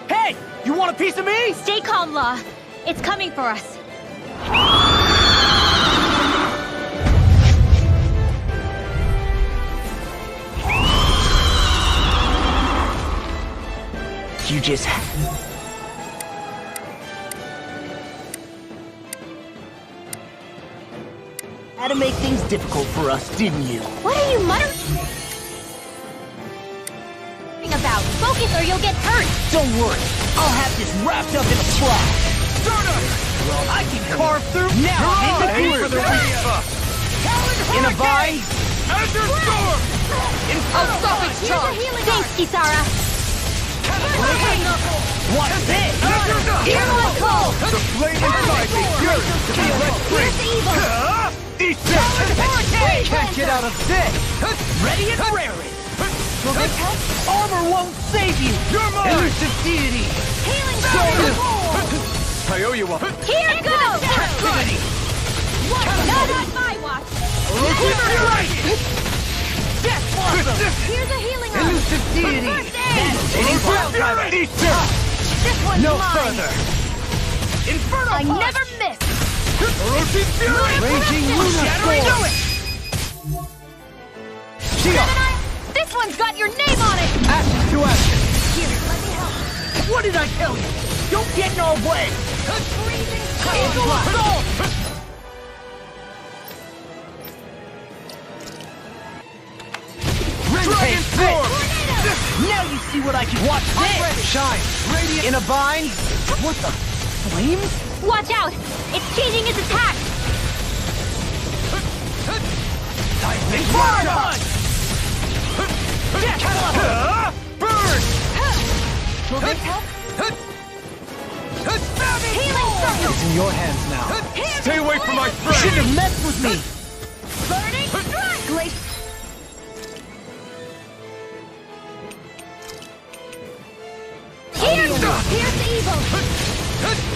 Hey! You want a piece of me? Stay calm, Law. It's coming for us. You just... difficult for us, didn't you? What are you muttering about? Focus or you'll get hurt! Don't worry, I'll have this wrapped up in a fly. Well, I can carve through now. In the in a vine. Azure Storm! I'll stop its charge. Thanks, Kisara. What's this? Hear my call! The flame inside me yearns to be let free! Here's the evil! Eat this! Can't get out of this! Ready and raring! Armor won't save you! You're mine! Elusive deity! Healing Storm! I owe you one! Here it goes! Not on my watch! Death Blossom! Here's a healing herb! Elusive deity! First aid! Eat This one's no mine! further! Inferno I punch! never miss! Raging Luna Storm! Gemini, this one's got your name on it! Action to action! Here, let me help. What did I tell you? Don't get in our way! Freezing Eagle Assault! Dragon Storm! Now you see what I can watch this! Shine! Radiant in a vine! What the? Flames? Watch out! It's changing its attack! Inferno! Death Blossom! Burn! Will this help? Healing circle! It's in your hands now. Stay away from my You friend! shouldn't have messed with me! Burning strike! Glacier. Here's the evil!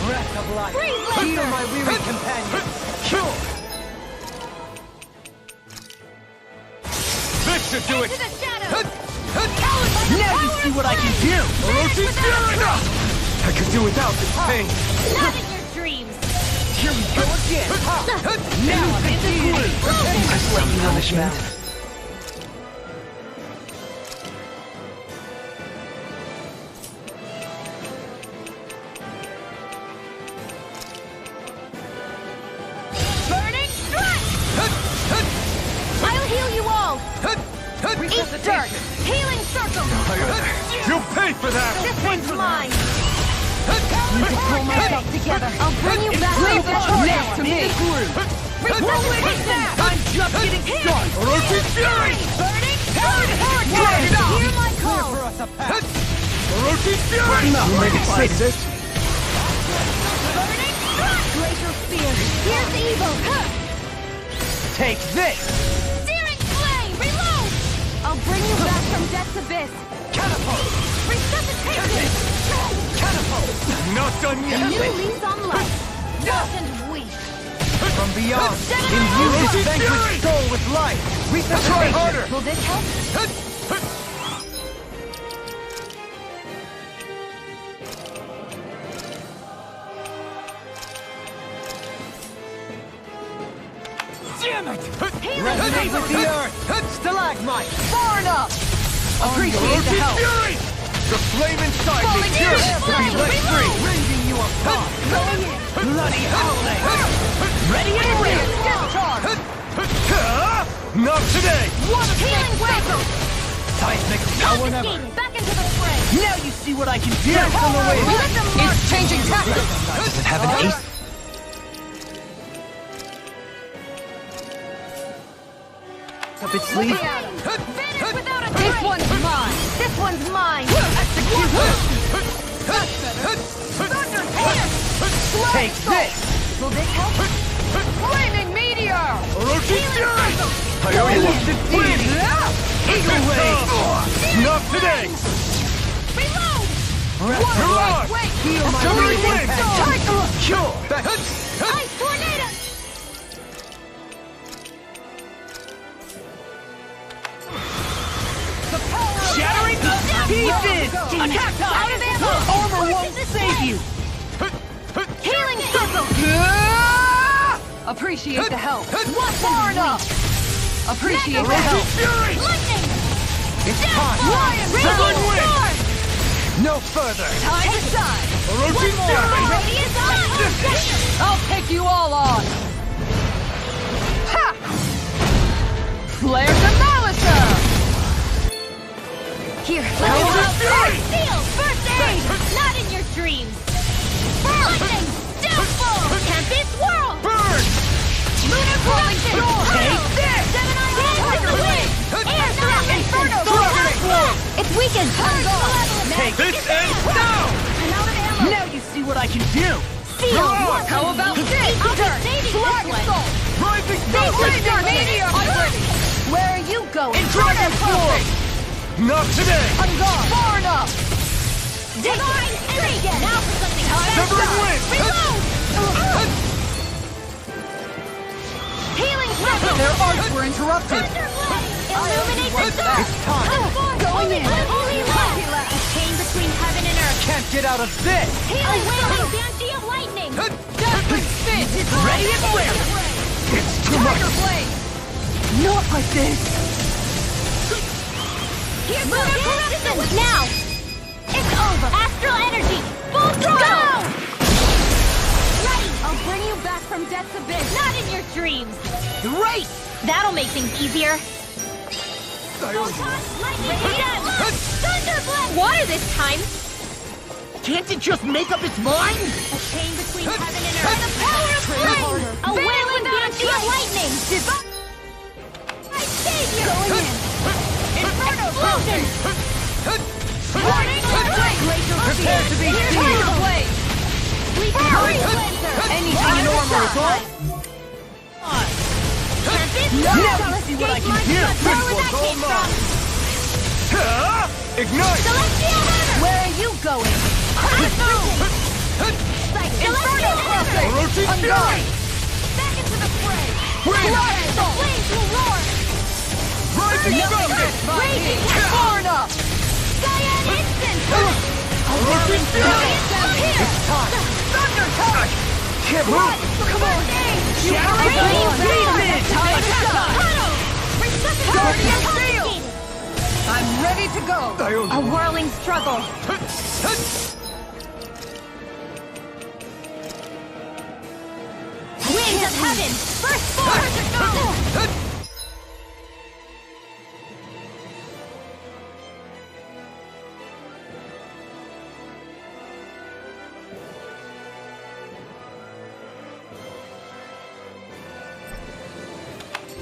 Breath of life! Freeze Heal laser! my weary companion! Sure! This should do it! Into the shadows! Now you see what I can do! Orochi Fury! I could do without this pain! Not in your dreams! Here we go again! Now I'm in the groove! Just let you understand. Burning strike! I'll heal you all! Eat dirt! Healing circle! You'll pay for that! This one's mine! Need to pull myself together. I'll bring you back to the Next to me! Resuscitate that! I'm just getting started! Orochi Fury! Burning strike! Hear my call! For us a path! Orochi Fury! You make it safe. Burning strike! Glacial spear! Here's the evil! Take this! Searing flame! Reload! I'll bring you back from death's abyss! Catapult! Resuscitation! Catapult! Not done New yet! leaves on life! Mustn't weep! From beyond, imbue this vanquished soul with life! Try harder! Will this help? Damn it! Resonate with the earth! Stalagmite! Far enough! Appreciate the help! Fury! The flame inside me Falling yearns into to be flame! let free! Rending you apart! Bloody howling! Ready and ready! Discharge! Not today! One healing circle! Seismic now or never! Confiscated! Back into the fray! Now you see what I can do! Death on the way! Let them march! It's changing tactics! Does it have an ace? Up its sleeve? Vanish without a This one's mine! This one's mine! Take this! Will this help? Flaming meteor! Orochi Fury! I owe you one! Eagle Wave! Not today! Reload! Breath of life! Wait! Heal my Fury weary Wave! companion! Cure! Ice tornado! Shattering pieces! Attack time! Out of ammo! Armor won't save you! Healing circle! Appreciate the help. Far enough! Appreciate the help. Fury! Lightning! It's time! Raging storm! No further! Time to shine. Orochi Fury! Radiant on! I'll take you all on. Ha! Flare the Malisa! Here, let me go! Steel! First aid! Not in your dreams! Lightning! Downfall! Tempest Whirl! Burn! Lunar Corruption! Take this! Gemini Wind! Air Thrust! Inferno! It's weakened! Take this and down! Now you see what I can do! Seal! How about this? I'll be saving this one! Rising Meteor! Where are you going? Inferno Floor! Not today! On guard! Far enough! Divine Streak! Now for something Severing Wind! Reload! Healing Pressure! Their arts were interrupted! Illuminate the dark! It's time! Going in! Holy Land! A chain between heaven and earth! Can't get out of this! Healing Wailing Banshee of Lightning! Deathly Spin! Ready and ready! It's too much! Not like this! Here's Lunar Corruption! Now! It's over! Astral Energy! Full throttle! Go! Ready! I'll bring you back from death's abyss! Not in your dreams! Great! That'll make things easier! Lightning again! Thunderblast! Water this time! Can't it just make up its mind? A chain between heaven and earth! By the power of flame! A wailing banshee of lightning! My savior! Going in! Inferno Explosion! Warning! Prepare to be sealed! Fury Cleanser! Anything in armor is all? Now you see what I can do! This one's all mine! Ignite! Celestial Hammer! Where are you going? Inferno Hammer! Orochi On Fury! guard! Back into the fray! Wind! The flames will roar! Rising Rocket! Raging! Far enough! Cyan Instant! Orochi Fury! It's time! Thunder Touch! Can't move! Come on! Guardian Field! I'm ready to go! A whirling struggle! Winds of heaven! First force!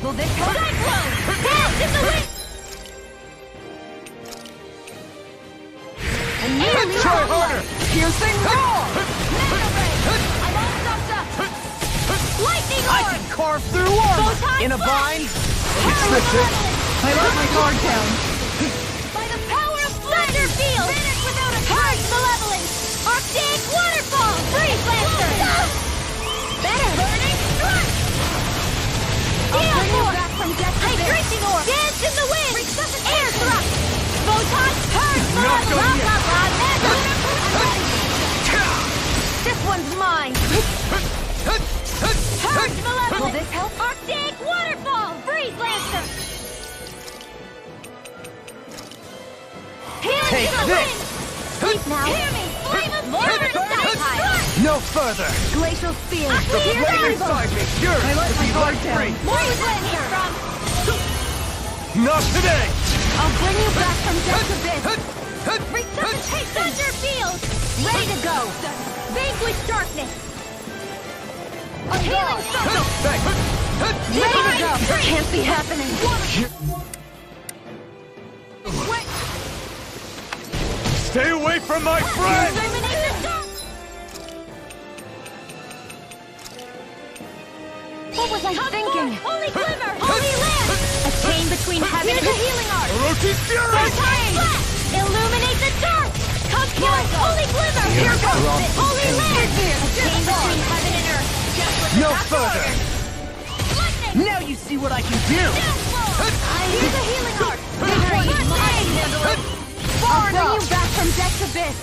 Will this help? Cyclone! Blast in the wind! A new Try harder! Piercing roar! Mega Ray! I'm all stuffed up! Lightning I Orb! can carve through armor! Photon In a bind? Explicit! I let my guard down. By the power of Thunder Field! Finish without a Purge Malevolence! Arctic Waterfall! Freeze Lancer! Better! Burning Strike! I'll bring you back from death to Hydration Orb! Dance in the wind! Air Thrust! Photon Purge Malevolence! This one's mine! Purge Malevolence! Will this help? Arctic Waterfall! Freeze Lancer! Healing Take to the this! wind! Sleep now! Hear me! Flame of Murder Satire! No further! Glacial Spear! The flame inside me yearns to be let free! Freeze Lancer! Not today! I'll bring you back from death's abyss! Resuscitate Thunder Field! Ready to go! Vanquish darkness! A healing circle! Ready to go! Can't be happening! Stay away from my friend! Illuminate the dark! What was I thinking? Holy Glimmer! Holy Lamp! A chain between heaven and the healing art! Orochi Fury! Illuminate the dark! Come forth, Holy Glimmer! Here comes it! Holy Lamp! A chain between heaven and earth! No further! Now you see what I can do! Here's the healing art! I'll bring you back from death's abyss!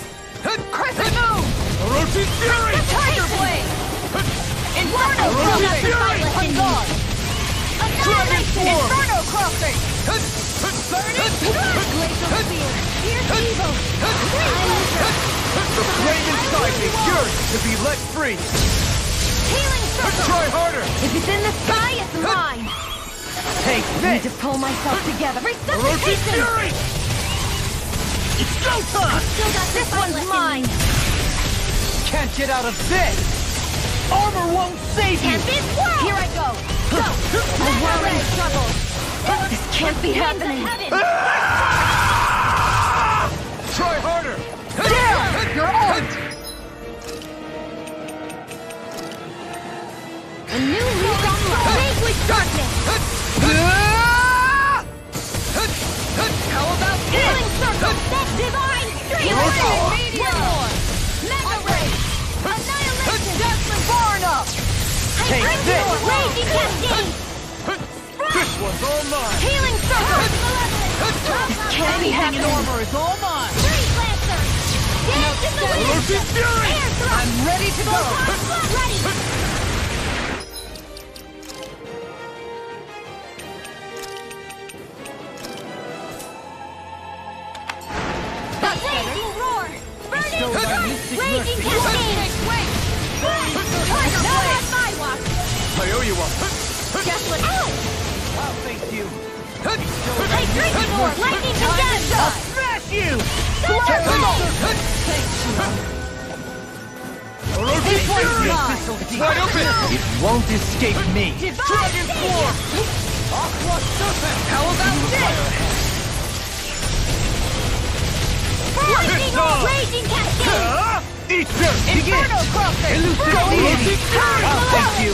Crescent Moon! Orochi Fury! Tiger Blade! Inferno Orochi Crossing! Fury! On guard! Annihilation! Inferno Crossing! Burning Glacial Spear! Here's evil! The flame inside me yearns to be let free! Healing circle! Try harder! If it's in the sky, it's mine! Take I need this! to pull myself together. Orochi's Resuscitation! Fury! It's go time! Still got this one's mine. Can't get out of this! Armor won't save you! Tempest Whirl! Here I go. Go! A whirling struggle. This can't be happening. Try harder! There! You're on! A new lease on life. Vanquish darkness. How about Healing circle. That divine stream. One more. Mega ray. Annihilation. Judgment far enough! Take this! Raging cascade. This one's all mine! Healing circle. This can't be happening. Armor is all mine! Breeze lancer. Dance in the wind. Orochi's Fury! Air thrust. I'm ready to go! Ready. The flames will roar. Burning Still got strike. mystic Raging mercy. cascade. Not on my watch. I owe you one! Guess what? Ow! I'll face you! Hydration Orb. Lightning condemned. I'll smash you! This one's mine. It's wide open! It won't escape me! Divine Form! Aqua Serpent! How about this? Lightning Orb. Raging cascade. Ether! Inferno Crossing! Elucidate! I'll take you!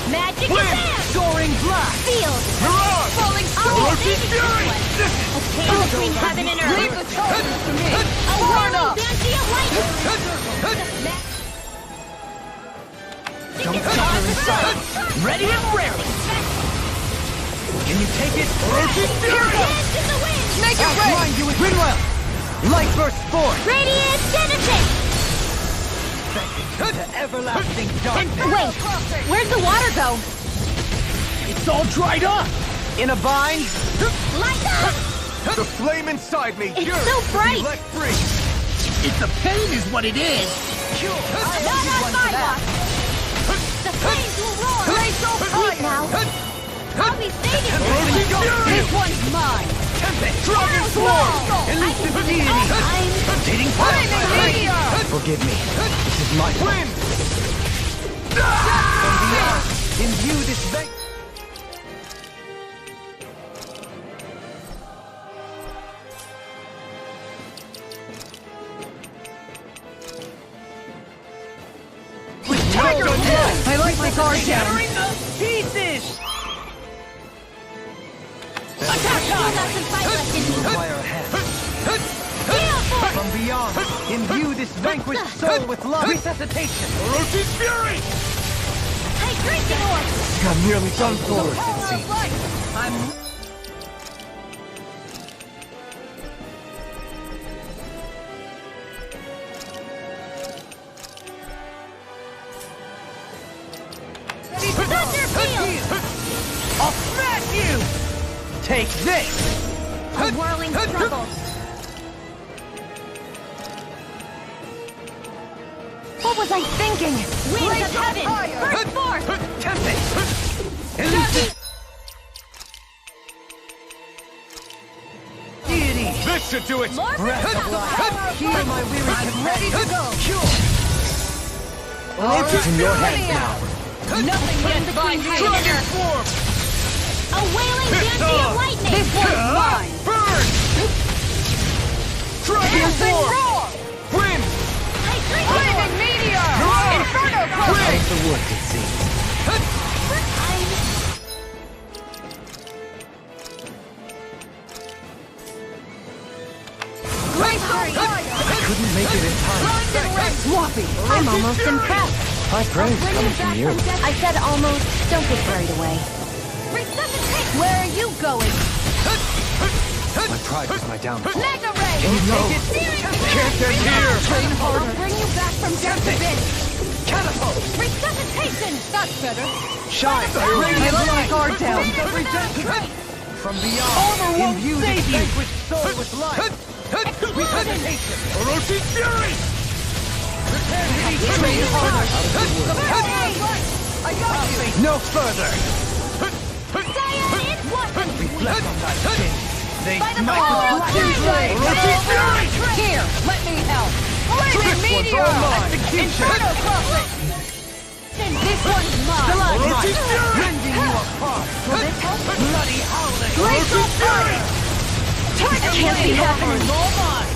Magic Wind! advance. Soaring Blast! Field. Mirage! Falling Orochi's Orochi's Fury! A tale between heaven and earth. Leave the charges to me! A whirling Banshee of lightning. Don't suffer in silence! Ready and rarely! Can you take it? Orochi's Fury! Hands in the wind. Make it rain! You with Winwell! Light burst forth! Radiant Genesis. The everlasting darkness! Wait, where'd the water go? It's all dried up! In a bind? Light up. The flame inside me It's yearns so to bright. be let free! It's a pain is what it is! Not on my watch. The flames will roar. Sleep now. I'll be saving you. This one's mine. Dragon Swarm! Elusive deity! Rotating fire! Forgive me. This is my win! From beyond, imbue this vein. I like my guard down. Shattering the pieces! Attack shot. Got some fight left in me. Fire ahead. Steel force. From beyond, imbue this vanquished soul with love. Resuscitation! Orochi's Fury! Hydration Orb. I'm nearly done for, it seems. I'm... Thunder field. I'll smash you! Take this! A whirling struggle. What was I thinking? Winds of heaven. Burst forth. Tempest! Elusive! Deity! This should do it! More Breath of life! Heal my weary. I'm ready to go! Cure! It's in your hands now! Nothing gets between heaven and Dragon earth. Form! A wailing Banshee of lightning. This one's mine! Burn! Dragon Form! Wind! Flaming meteor. Inferno Wind! The wood, it seems. Great fire. I couldn't make it in time. Swampy. I'm almost impressed. High praise Bring coming you back from you. from death. I said almost. Don't get carried away. Resuscitate. Where are you going? My pride was my downfall. Mega ray. You know, Can't end here! Train harder. I'll bring you back from death to this. Catapult! Resuscitation. That's better. Shine! I let my guard down. From beyond, imbue this vanquished soul with life! Resuscitation! Orochi's Fury! Prepare to be train harder! I got you! No further! Science Reflect on thy sins. They By the smite power with of black Tuesday! flame. Here, let me help! Flaming meteor! Inferno crossing! This one's mine! Rending you apart. Will this help? Bloody howling. Glacial fire! Tiger can't be happening! All mine.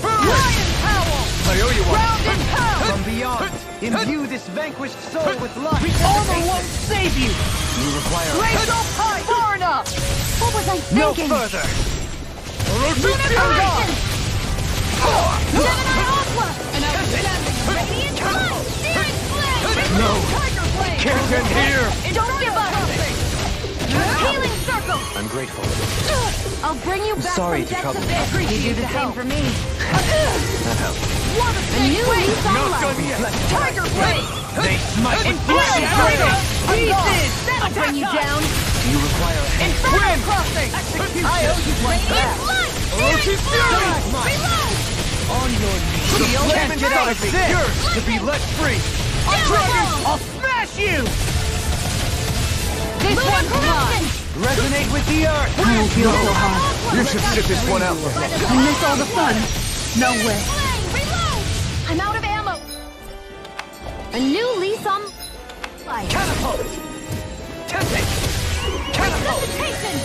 Lion howl! I owe you one. Round and pound! From beyond, imbue this vanquished soul with life. Armor won't save you! You require Glacial pipe! Far enough! What was I no thinking? further. Lunar horizon! Gemini Aqua! An outstanding radiant light! Searing flame! No. Tiger flame! Can't end here. Don't give up! Healing circle! I'm grateful. I'll bring you back Sorry from to death trouble to you. victory. You do the same for me. That helps. What a new lease on life! Tiger flame! They smite with Flash black Tiger! flame. Pieces! That'll bring you down! You require Inferno crossing! I owe you one back! Light! Searing flame! Reload! on your knees. The Can't get out of this. Yours to be let free. Dragon! I'll smash you! This one's mine! Resonate with the earth. I don't feel so hot. You should sit this one out for him. I miss all the fun. No way. Reload! I'm out of ammo! A new lease on life! Catapult! Tempest! Catapult! Resuscitation!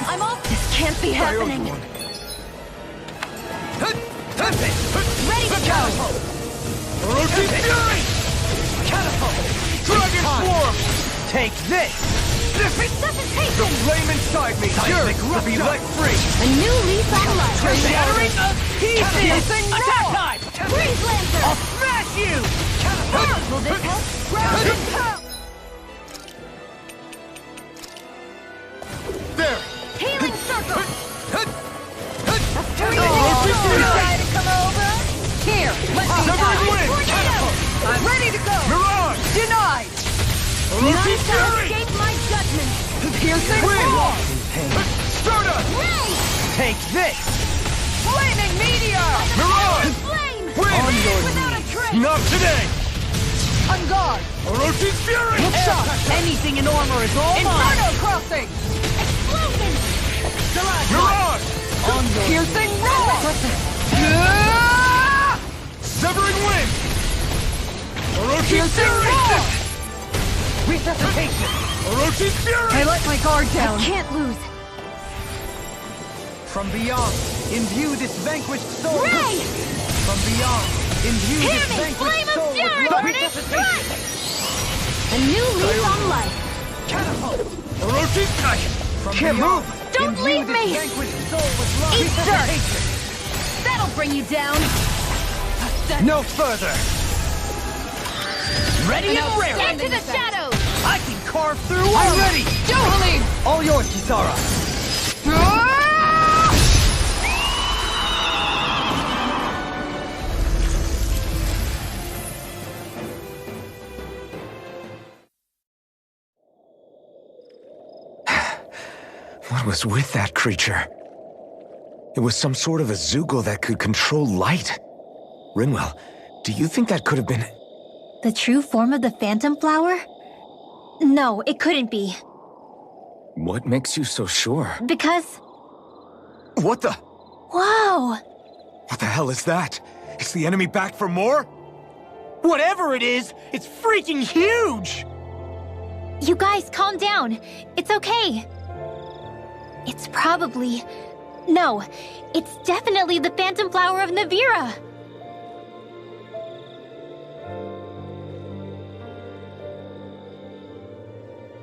I'm off! This can't be happening! Tempest! Ready to go! Roaching Fury! Catapult! Dragon Swarm! Take this! Resuscitation! Flame inside me! Yours to be let free! A new lease on life! Shattering of pieces! Attack time! Freeze Lancer! I'll smash you! Will this help? Ground and pound! There! Healing circle! Try to come over? Here, let me Severing wind! Tornado! I'm ready to go! Mirage! Denied! None Roaching shall Fury! escape my judgment! Piercing Wind! roar! Stardust! Ray! Take this! Flaming meteor! Mirage! Flame! Wind! On your Without a trace! Not today! On guard! Orochi's Fury! Look shot! Anything in armor is all mine! Inferno crossing! Explosion! Mirage! On your piercing roar! Severing wind! Orochi's Piercing Fury! roar! Resuscitation! Orochi's Fury! I let my guard down. Can't lose! From beyond, imbue this vanquished soul. Ray! From beyond, imbue Hear this me! vanquished Flame of soul fury! with love. Burning strike! A new lease on life! Catapult! Orochi's Dragon! From Can't beyond, move. Don't imbue leave this me. vanquished soul with love. Eat dirt. Resuscitation. That'll bring you down! No further! Ready and rare! Into the shadows! I can carve through I'm armor. ready! Johalim! All yours, Kisara! What was with that creature? It was some sort of a Zoogle that could control light. Rinwell, do you think that could have been... The true form of the Phantom Flower? No, it couldn't be. What makes you so sure? Because... What the... Whoa! What the hell is that? Is the enemy back for more? Whatever it is, it's freaking huge! You guys, calm down. It's okay. It's probably... No, it's definitely the Phantom Flower of Navira.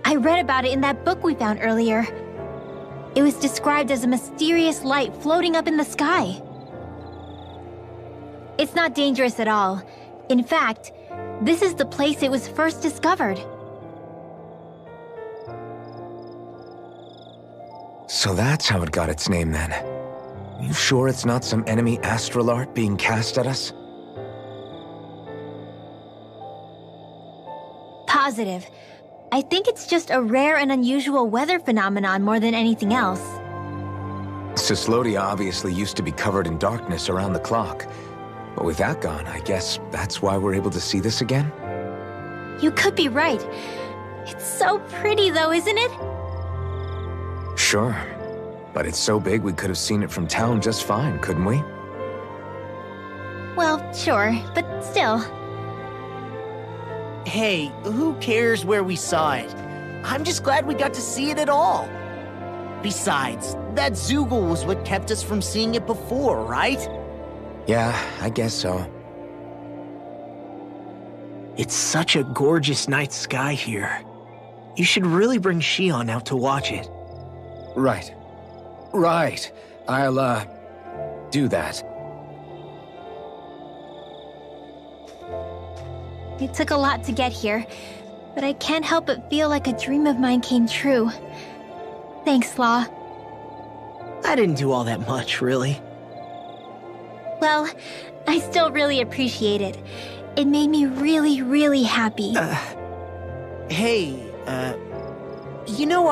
I read about it in that book we found earlier. It was described as a mysterious light floating up in the sky. It's not dangerous at all. In fact, this is the place it was first discovered. So that's how it got its name then. You sure it's not some enemy astral art being cast at us? Positive. I think it's just a rare and unusual weather phenomenon more than anything else. Cislodia obviously used to be covered in darkness around the clock. But with that gone, I guess that's why we're able to see this again? You could be right. It's so pretty though, isn't it? Sure. But it's so big we could have seen it from town just fine, couldn't we? Well, sure, but still. Hey, who cares where we saw it? I'm just glad we got to see it at all. Besides, that Zoogle was what kept us from seeing it before, right? Yeah, I guess so. It's such a gorgeous night sky here. You should really bring Shion out to watch it. Right. Right. I'll, do that. It took a lot to get here, but I can't help but feel like a dream of mine came true. Thanks, Law. I didn't do all that much, really. Well, I still really appreciate it. It made me really, really happy. Hey, you know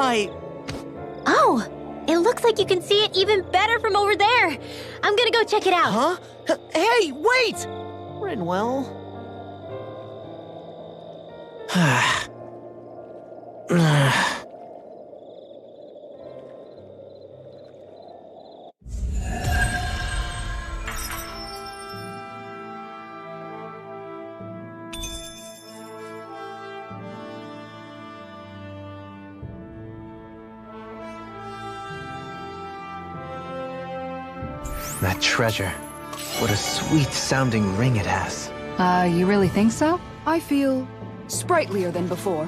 Oh! It looks like you can see it even better from over there! I'm gonna go check it out! Huh? Hey, wait! Rinwell... That treasure. What a sweet-sounding ring it has. You really think so? I feel sprightlier than before.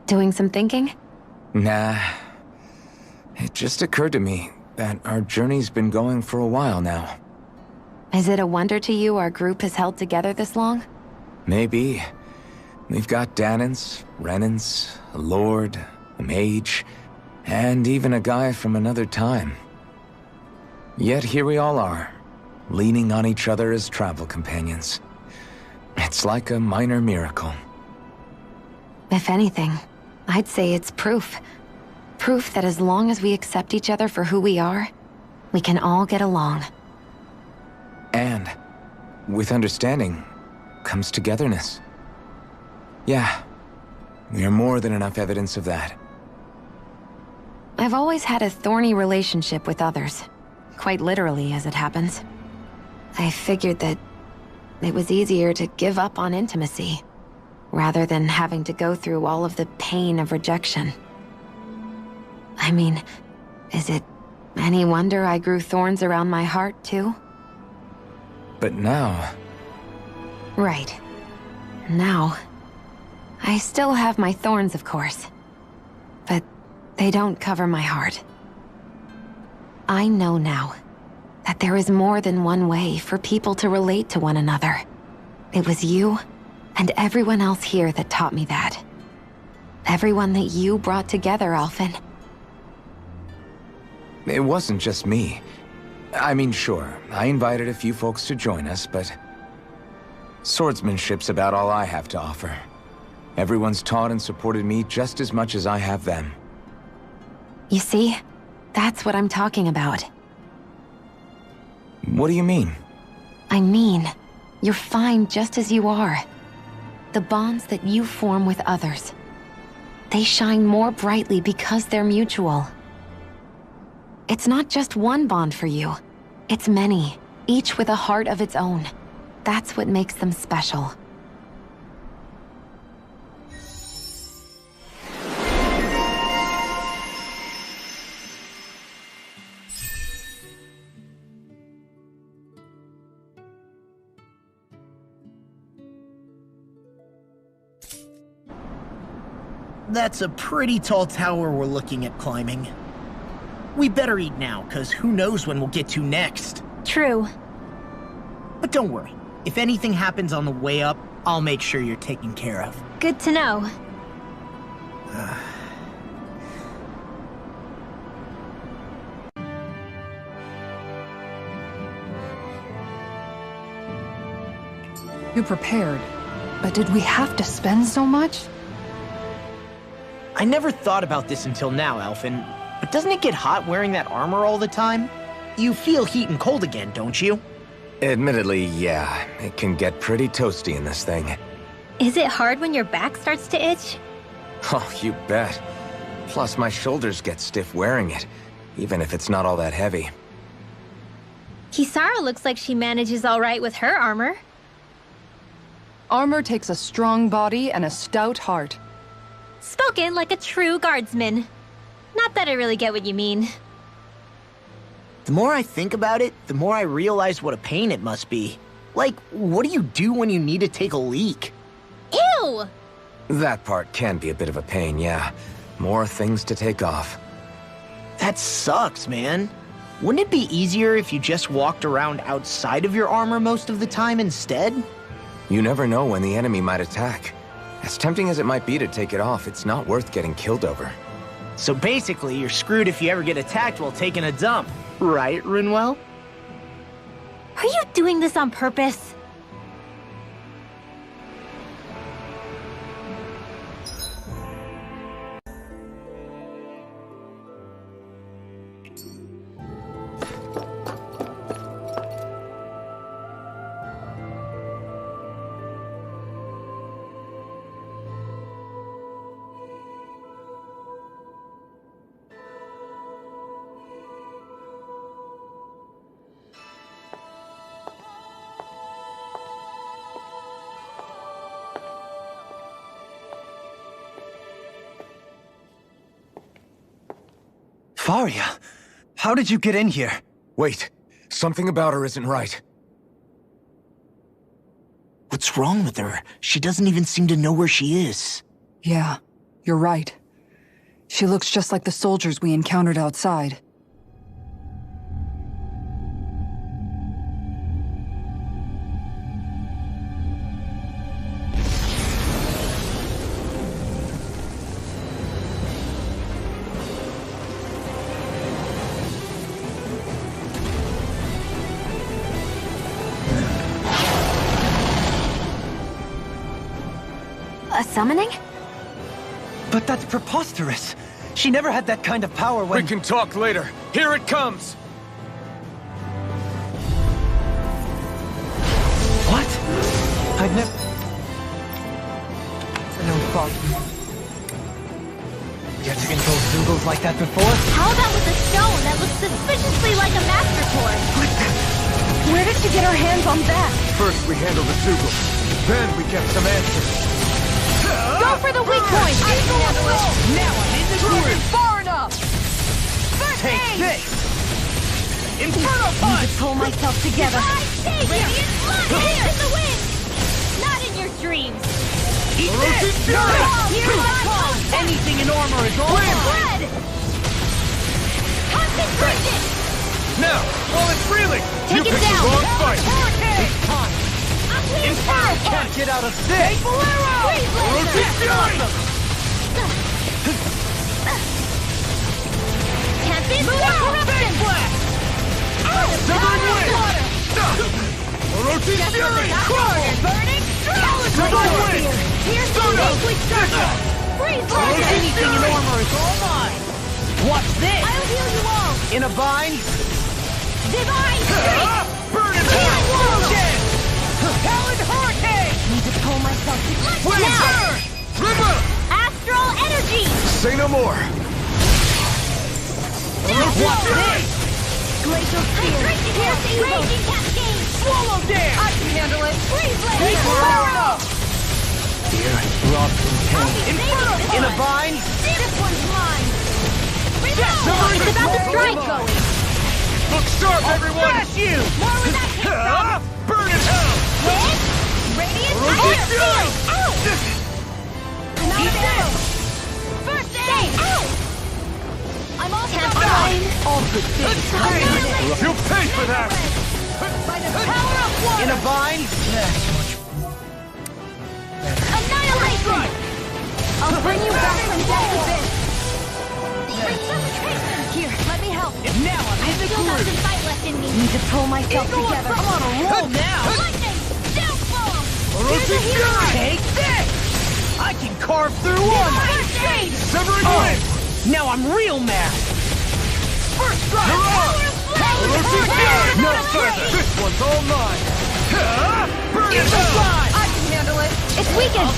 Doing some thinking? Nah. It just occurred to me that our journey's been going for a while now. Is it a wonder to you our group has held together this long? Maybe. We've got Danans, Renans, a lord, a mage, and even a guy from another time. Yet here we all are, leaning on each other as travel companions. It's like a minor miracle. If anything, I'd say it's proof. Proof that as long as we accept each other for who we are, we can all get along. And with understanding comes togetherness. Yeah, we are more than enough evidence of that. I've always had a thorny relationship with others. Quite literally, as it happens. I figured that it was easier to give up on intimacy, rather than having to go through all of the pain of rejection. I mean, is it any wonder I grew thorns around my heart, too? But now... Right. Now... I still have my thorns, of course. But they don't cover my heart. I know now that there is more than one way for people to relate to one another. It was you and everyone else here that taught me that. Everyone that you brought together, Alphen. It wasn't just me. I mean, sure, I invited a few folks to join us, but... swordsmanship's about all I have to offer. Everyone's taught and supported me just as much as I have them. You see? That's what I'm talking about. What do you mean? I mean, you're fine just as you are. The bonds that you form with others, they shine more brightly because they're mutual. It's not just one bond for you. It's many, each with a heart of its own. That's what makes them special. That's a pretty tall tower we're looking at climbing. We better eat now, cause who knows when we'll get to next. True. But don't worry. If anything happens on the way up, I'll make sure you're taken care of. Good to know. You prepared, but did we have to spend so much? I never thought about this until now, Alphen, but doesn't it get hot wearing that armor all the time? You feel heat and cold again, don't you? Admittedly, yeah. It can get pretty toasty in this thing. Is it hard when your back starts to itch? Oh, you bet. Plus, my shoulders get stiff wearing it, even if it's not all that heavy. Kisara looks like she manages all right with her armor. Armor takes a strong body and a stout heart. Spoken like a true guardsman. Not that I really get what you mean. The more I think about it, the more I realize what a pain it must be. Like, what do you do when you need to take a leak? Ew! That part can be a bit of a pain, yeah. More things to take off. That sucks, man. Wouldn't it be easier if you just walked around outside of your armor most of the time instead? You never know when the enemy might attack. As tempting as it might be to take it off, it's not worth getting killed over. So basically, you're screwed if you ever get attacked while taking a dump. Right, Rinwell? Are you doing this on purpose? Faria, how did you get in here? Wait, something about her isn't right. What's wrong with her? She doesn't even seem to know where she is. Yeah, you're right. She looks just like the soldiers we encountered outside. A summoning? But that's preposterous. She never had that kind of power when— We can talk later. Here it comes! What? I've never— No fault. You had to control Zoogles like that before? How about with a stone that looks suspiciously like a master sword? Where did she get her hands on that? First we handle the Zoogle, then we get some answers. Go for the weak point! I can handle it! Now I'm in the groove! Far enough! First Take aid! this! Inferno punch! Need to pull myself together. Radiant blood! Here in the wind! Not in your dreams! Eat this! Here's my palm! Anything in armor is all mine! Blood! Concentration! Now, while it's reeling, Take you it picked down. the wrong fight. It's time! Inferno Can't get out of this! Freeze laser! Can't be corruption! Severing wind! Orochi Fury! Burning Severing wind! Here's the liquid circle! Freeze laser! Anything in armor is all mine! Watch this! I'll heal you all! In a bind? Divine strength! Burn it Healing down! world! Talon Hurricane! Need to pull myself together. Now! Now! River! Astral energy! Say no more! Watch this! Glacial spear! Here's the raging cascade! Swallow dance! I can handle it! Freeze Take laser! Bolero! Fear, wrath, and pain. Inferno! In a bind? This one's mine! Severing It's about to wind! strike going! Look sharp, everyone! Smash you! More where that came from! Burn it hell! Hit! Radiant Orochi fire Fury! field! Ow! Another arrow! First aid! Ow! I'm all fine! All good things. Annihilate! You'll pay for that! By the power of water! In a bind? Annihilation! I'll bring you back from death abyss! Resuscitation! Here, let me help! Now I'm in the Still got groove! some fight left in me! Need to pull myself Eagle, together. I'm on a roll now! Lightning! Downfall! Orochi Fury! Take this! I can carve through armor! First aid! Severing wind! Now I'm real mad! First strike! Power of flame! No further! This one's all mine! Burn it hell! I can handle it! It's weakened!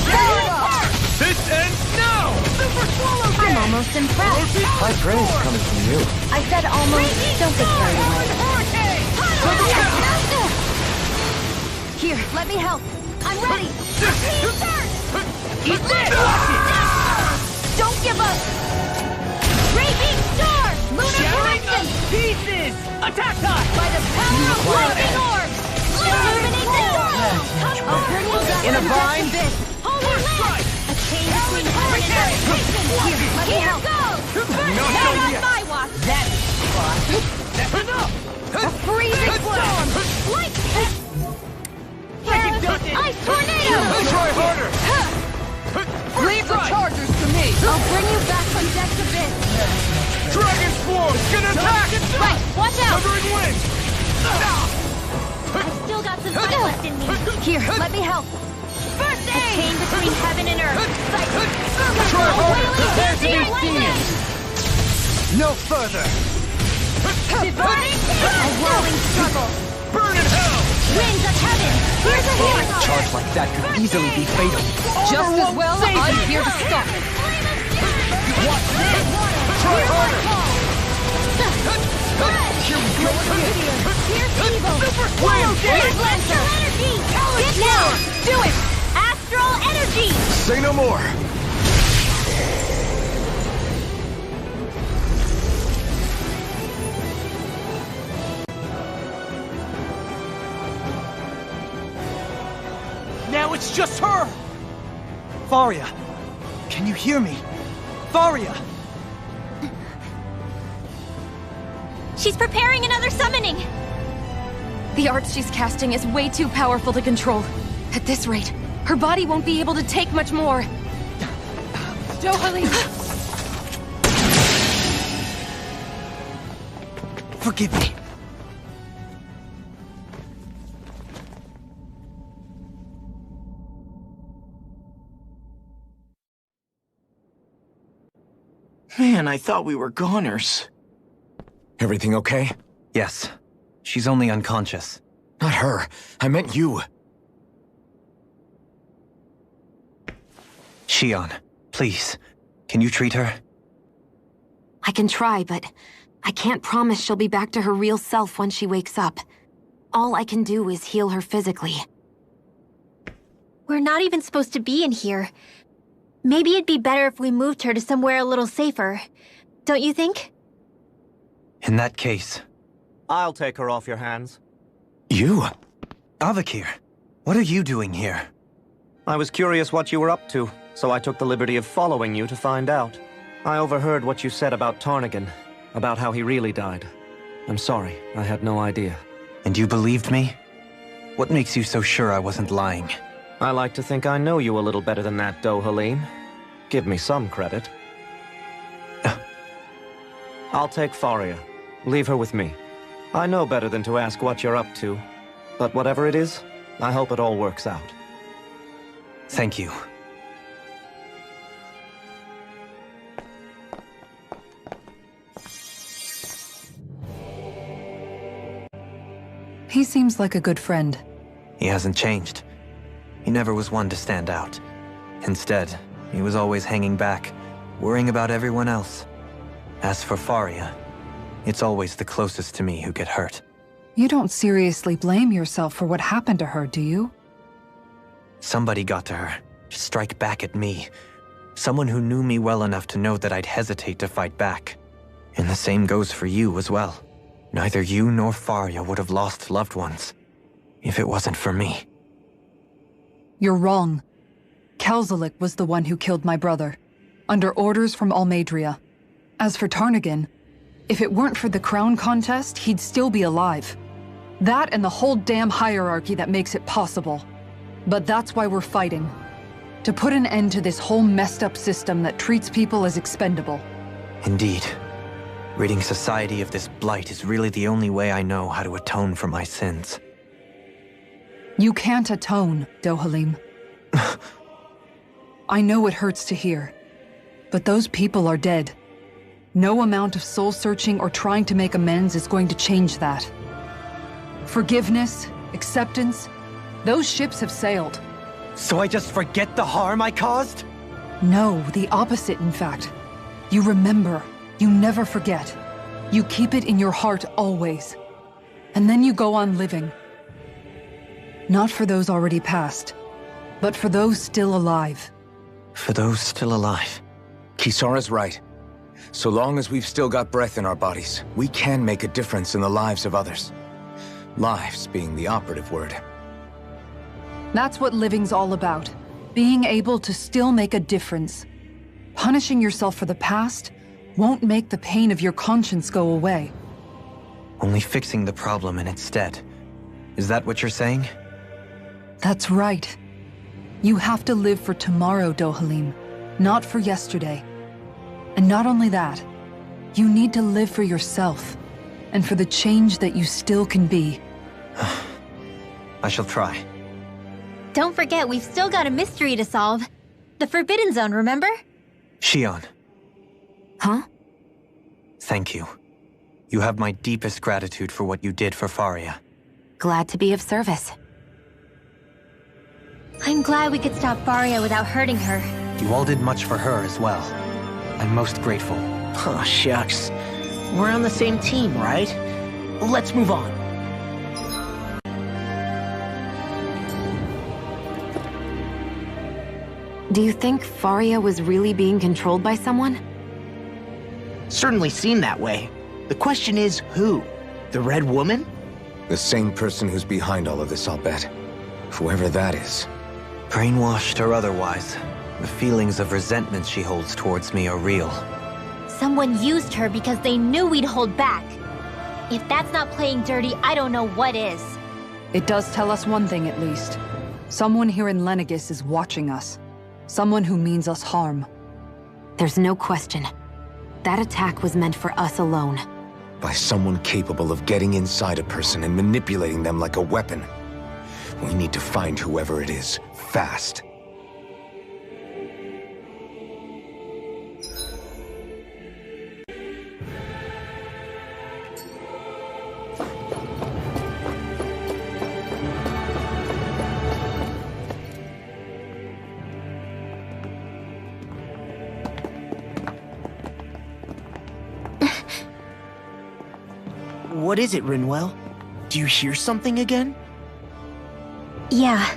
This ends now! Super swallow I'm almost impressed. High praise coming from you. I said almost. Don't get carried away. Here, let me help. I'm ready. Eat this! Don't give up. Raging storm! Lunar correction! Pieces! Attack time! By the power of lightning orbs! Illuminate the storm! I'll bring you back In a from vine? depths abyss. Holy land! A chain between heaven and earth. Here, let me help. No, Not yet. my watch. That's enough! A freezing storm! Light! Ice tornado! Try harder! Leave the chargers to me! I'll bring you back from depths abyss! Dragon Swarm! Gonna attack! Right, watch out! Covering wind! I've still got some fight left in me. Here, let me help. First aid! A chain between heaven and earth. Try harder! Prepare to be seen! No further! A whirling struggle. Burn in hell! Winds of heaven! Here's a healing! Charge like that could easily be fatal. Just as well, I'm here to stop it. Watch this! Try harder! Here we go again! Here's evil! Wind! Celestial energy! Get down! Do it! Astral energy! Say no more. Now it's just her! Faria! Can you hear me? Faria! She's preparing another summoning! The art she's casting is way too powerful to control. At this rate, her body won't be able to take much more. Dohalim! Forgive me. Man, I thought we were goners. Everything okay? Yes. She's only unconscious. Not her. I meant you. Shion, please. Can you treat her? I can try, but I can't promise she'll be back to her real self when she wakes up. All I can do is heal her physically. We're not even supposed to be in here. Maybe it'd be better if we moved her to somewhere a little safer. Don't you think? In that case... I'll take her off your hands. You? Avakir, what are you doing here? I was curious what you were up to, so I took the liberty of following you to find out. I overheard what you said about Tarnigan, about how he really died. I'm sorry, I had no idea. And you believed me? What makes you so sure I wasn't lying? I like to think I know you a little better than that, Dohalim. Give me some credit. I'll take Faria. Leave her with me. I know better than to ask what you're up to. But whatever it is, I hope it all works out. Thank you. He seems like a good friend. He hasn't changed. He never was one to stand out. Instead, he was always hanging back, worrying about everyone else. As for Faria, it's always the closest to me who get hurt. You don't seriously blame yourself for what happened to her, do you? Somebody got to her, to strike back at me. Someone who knew me well enough to know that I'd hesitate to fight back. And the same goes for you as well. Neither you nor Faria would have lost loved ones, if it wasn't for me. You're wrong. Kelzelik was the one who killed my brother, under orders from Almadria. As for Tarnigan, if it weren't for the crown contest, he'd still be alive. That and the whole damn hierarchy that makes it possible. But that's why we're fighting. To put an end to this whole messed up system that treats people as expendable. Indeed. Ridding society of this blight is really the only way I know how to atone for my sins. You can't atone, Dohalim. I know it hurts to hear, but those people are dead. No amount of soul-searching or trying to make amends is going to change that. Forgiveness, acceptance, those ships have sailed. So I just forget the harm I caused? No, the opposite, in fact. You remember. You never forget. You keep it in your heart always. And then you go on living. Not for those already passed, but for those still alive. For those still alive. Kisara's right. So long as we've still got breath in our bodies, we can make a difference in the lives of others. Lives being the operative word. That's what living's all about. Being able to still make a difference. Punishing yourself for the past won't make the pain of your conscience go away. Only fixing the problem in its stead. Is that what you're saying? That's right. You have to live for tomorrow, Dohalim, not for yesterday. And not only that, you need to live for yourself, and for the change that you still can be. I shall try. Don't forget, we've still got a mystery to solve. The Forbidden Zone, remember? Shion. Huh? Thank you. You have my deepest gratitude for what you did for Faria. Glad to be of service. I'm glad we could stop Faria without hurting her. You all did much for her as well. I'm most grateful. Oh, shucks. We're on the same team, right? Let's move on. Do you think Faria was really being controlled by someone? Certainly seemed that way. The question is, who? The Red Woman? The same person who's behind all of this, I'll bet. Whoever that is. Brainwashed or otherwise, the feelings of resentment she holds towards me are real. Someone used her because they knew we'd hold back. If that's not playing dirty, I don't know what is. It does tell us one thing at least. Someone here in Lenegis is watching us. Someone who means us harm. There's no question. That attack was meant for us alone. By someone capable of getting inside a person and manipulating them like a weapon. We need to find whoever it is, fast. What is it, Rinwell? Do you hear something again? Yeah.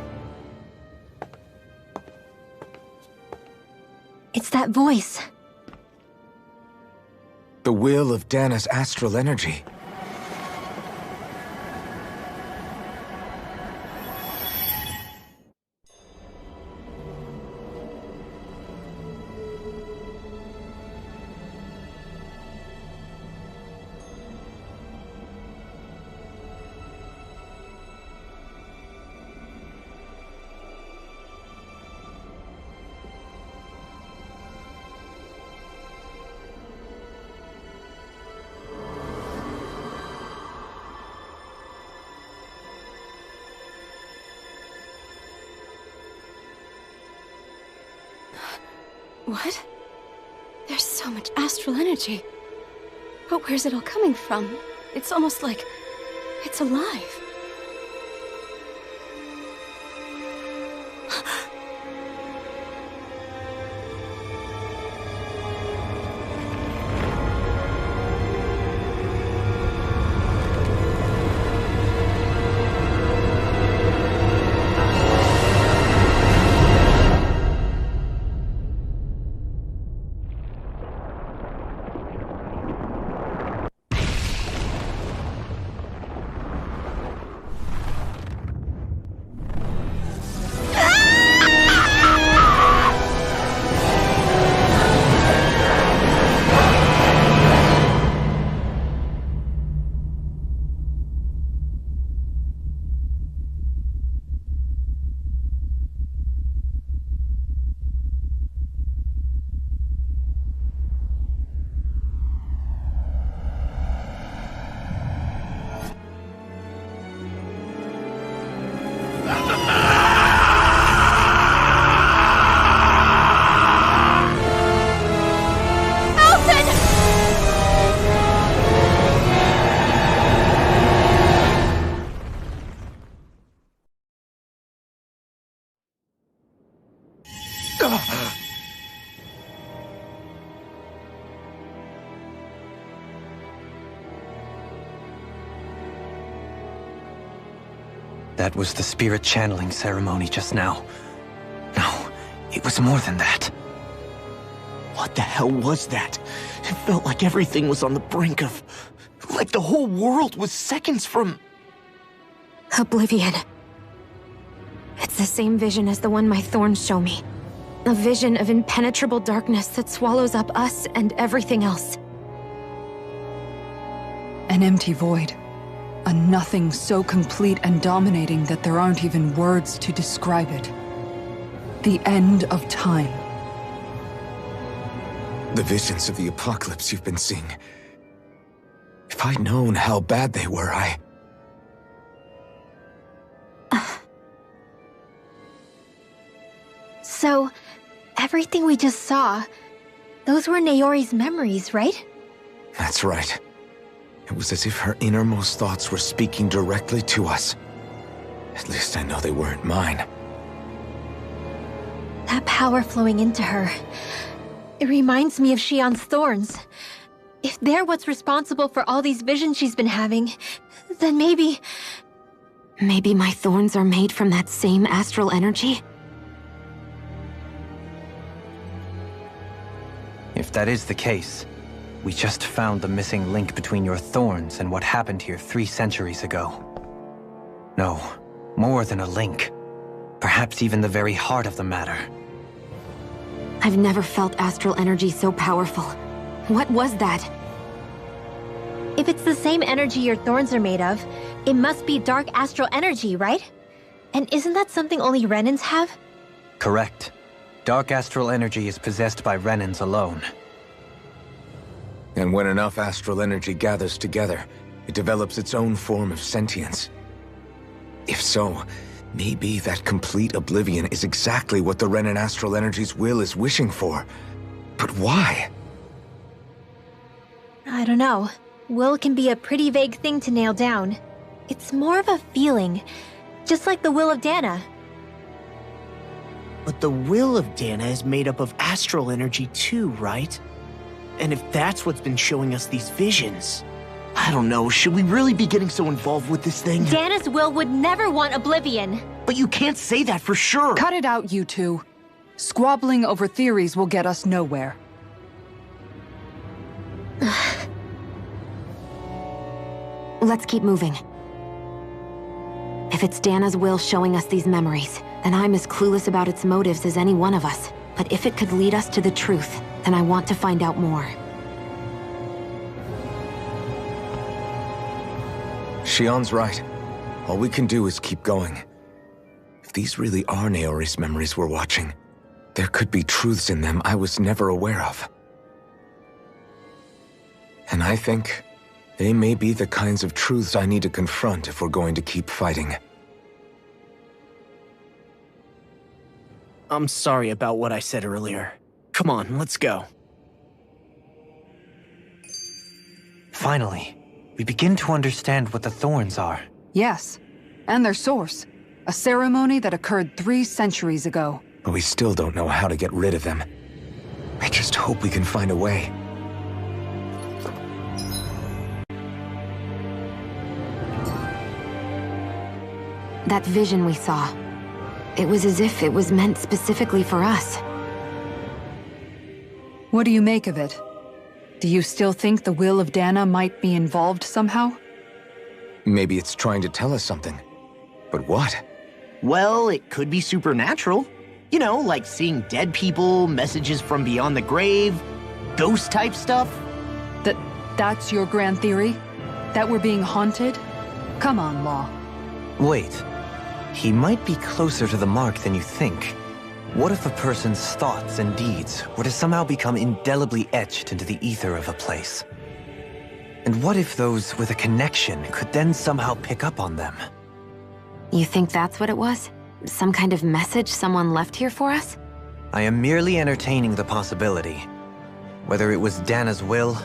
It's that voice. The will of Dana's astral energy. What? There's so much astral energy. But where's it all coming from? It's almost like it's alive. That was the spirit channeling ceremony just now. No, it was more than that. What the hell was that? It felt like everything was on the brink of... like the whole world was seconds from... Oblivion. It's the same vision as the one my thorns show me. A vision of impenetrable darkness that swallows up us and everything else. An empty void. A nothing so complete and dominating that there aren't even words to describe it. The end of time. The visions of the apocalypse you've been seeing. If I'd known how bad they were, So, everything we just saw, those were Naori's memories, right? That's right. It was as if her innermost thoughts were speaking directly to us. At least I know they weren't mine. That power flowing into her. It reminds me of Shion's thorns. If they're what's responsible for all these visions she's been having, then maybe... Maybe my thorns are made from that same astral energy? If that is the case, we just found the missing link between your thorns and what happened here 3 centuries ago. No, more than a link. Perhaps even the very heart of the matter. I've never felt astral energy so powerful. What was that? If it's the same energy your thorns are made of, it must be dark astral energy, right? And isn't that something only Renans have? Correct. Dark astral energy is possessed by Renans alone. And when enough astral energy gathers together, it develops its own form of sentience. If so, maybe that complete oblivion is exactly what the Renan astral energy's will is wishing for. But why? I don't know. Will can be a pretty vague thing to nail down. It's more of a feeling, just like the will of Daeq. But the will of Daeq is made up of astral energy too, right? And if that's what's been showing us these visions... I don't know, should we really be getting so involved with this thing? Daeq's will would never want oblivion. But you can't say that for sure. Cut it out, you two. Squabbling over theories will get us nowhere. Let's keep moving. If it's Daeq's will showing us these memories, then I'm as clueless about its motives as any one of us. But if it could lead us to the truth, then I want to find out more. Shion's right. All we can do is keep going. If these really are Naori's memories we're watching, there could be truths in them I was never aware of. And I think they may be the kinds of truths I need to confront if we're going to keep fighting. I'm sorry about what I said earlier. Come on, let's go. Finally, we begin to understand what the thorns are. Yes, and their source. A ceremony that occurred 3 centuries ago. But we still don't know how to get rid of them. I just hope we can find a way. That vision we saw. It was as if it was meant specifically for us. What do you make of it? Do you still think the will of Daeq might be involved somehow? Maybe it's trying to tell us something. But what? Well, it could be supernatural. You know, like seeing dead people, messages from beyond the grave, ghost-type stuff. That's your grand theory? That we're being haunted? Come on, Law. Wait. He might be closer to the mark than you think. What if a person's thoughts and deeds were to somehow become indelibly etched into the ether of a place? And what if those with a connection could then somehow pick up on them? You think that's what it was? Some kind of message someone left here for us? I am merely entertaining the possibility. Whether it was Daeq's will,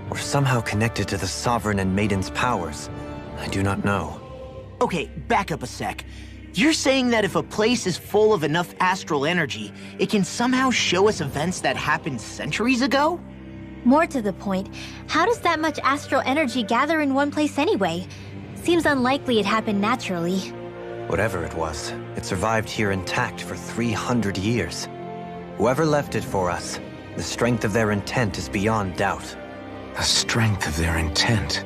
or somehow connected to the Sovereign and Maiden's powers, I do not know. Okay, back up a sec. You're saying that if a place is full of enough astral energy, it can somehow show us events that happened centuries ago? More to the point, how does that much astral energy gather in one place anyway? Seems unlikely it happened naturally. Whatever it was, it survived here intact for 300 years. Whoever left it for us, the strength of their intent is beyond doubt. The strength of their intent.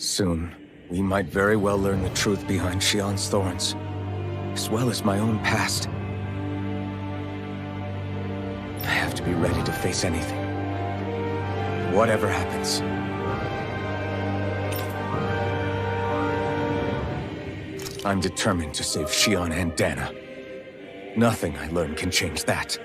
Soon, we might very well learn the truth behind Shion's thorns, as well as my own past. I have to be ready to face anything. Whatever happens. I'm determined to save Shion and Dana. Nothing I learn can change that.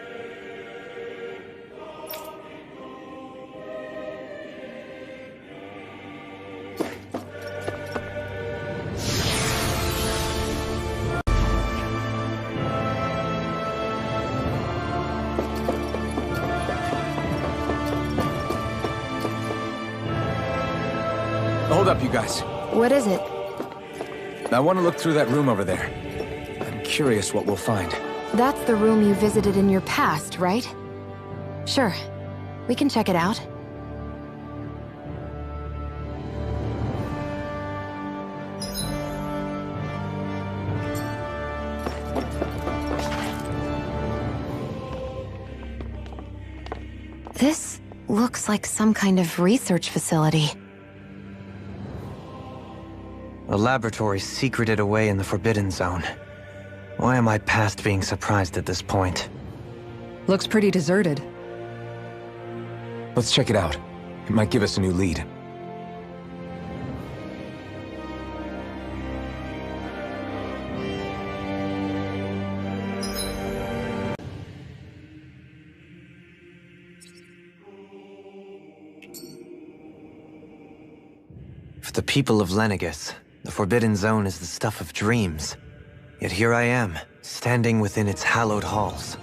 Hold up, you guys. What is it? I want to look through that room over there. I'm curious what we'll find. That's the room you visited in your past, right? Sure. We can check it out. This looks like some kind of research facility. A laboratory secreted away in the Forbidden Zone. Why am I past being surprised at this point? Looks pretty deserted. Let's check it out. It might give us a new lead. For the people of Lenegis, the Forbidden Zone is the stuff of dreams. Yet here I am, standing within its hallowed halls.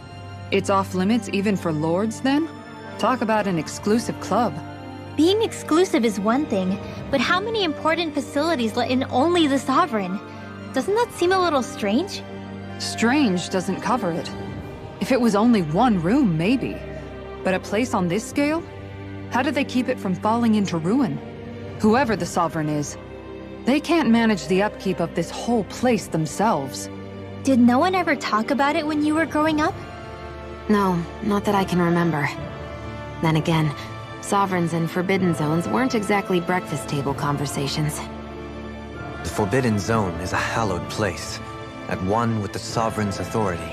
It's off limits even for lords, then? Talk about an exclusive club. Being exclusive is one thing, but how many important facilities let in only the Sovereign? Doesn't that seem a little strange? Strange doesn't cover it. If it was only one room, maybe. But a place on this scale? How did they keep it from falling into ruin? Whoever the Sovereign is, they can't manage the upkeep of this whole place themselves. Did no one ever talk about it when you were growing up? No, not that I can remember. Then again, Sovereigns and Forbidden Zones weren't exactly breakfast table conversations. The Forbidden Zone is a hallowed place, at one with the Sovereign's authority,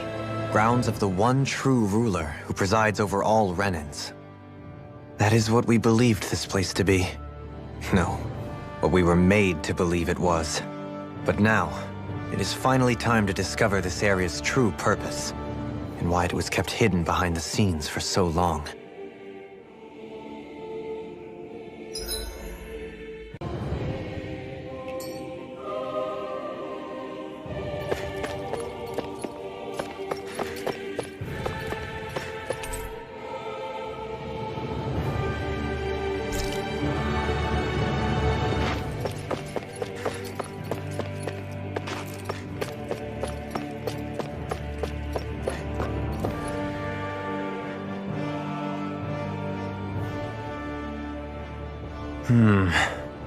grounds of the one true ruler who presides over all Renans. That is what we believed this place to be. No, what we were made to believe it was. But now, it is finally time to discover this area's true purpose, and why it was kept hidden behind the scenes for so long.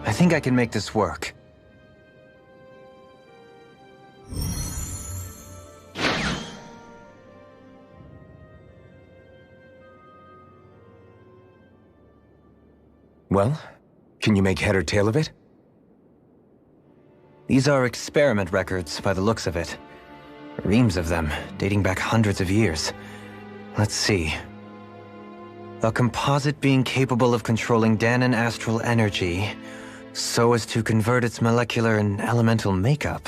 I think I can make this work. Well, can you make head or tail of it? These are experiment records by the looks of it. Reams of them, dating back hundreds of years. Let's see. A composite being capable of controlling Danan astral energy, so as to convert its molecular and elemental makeup.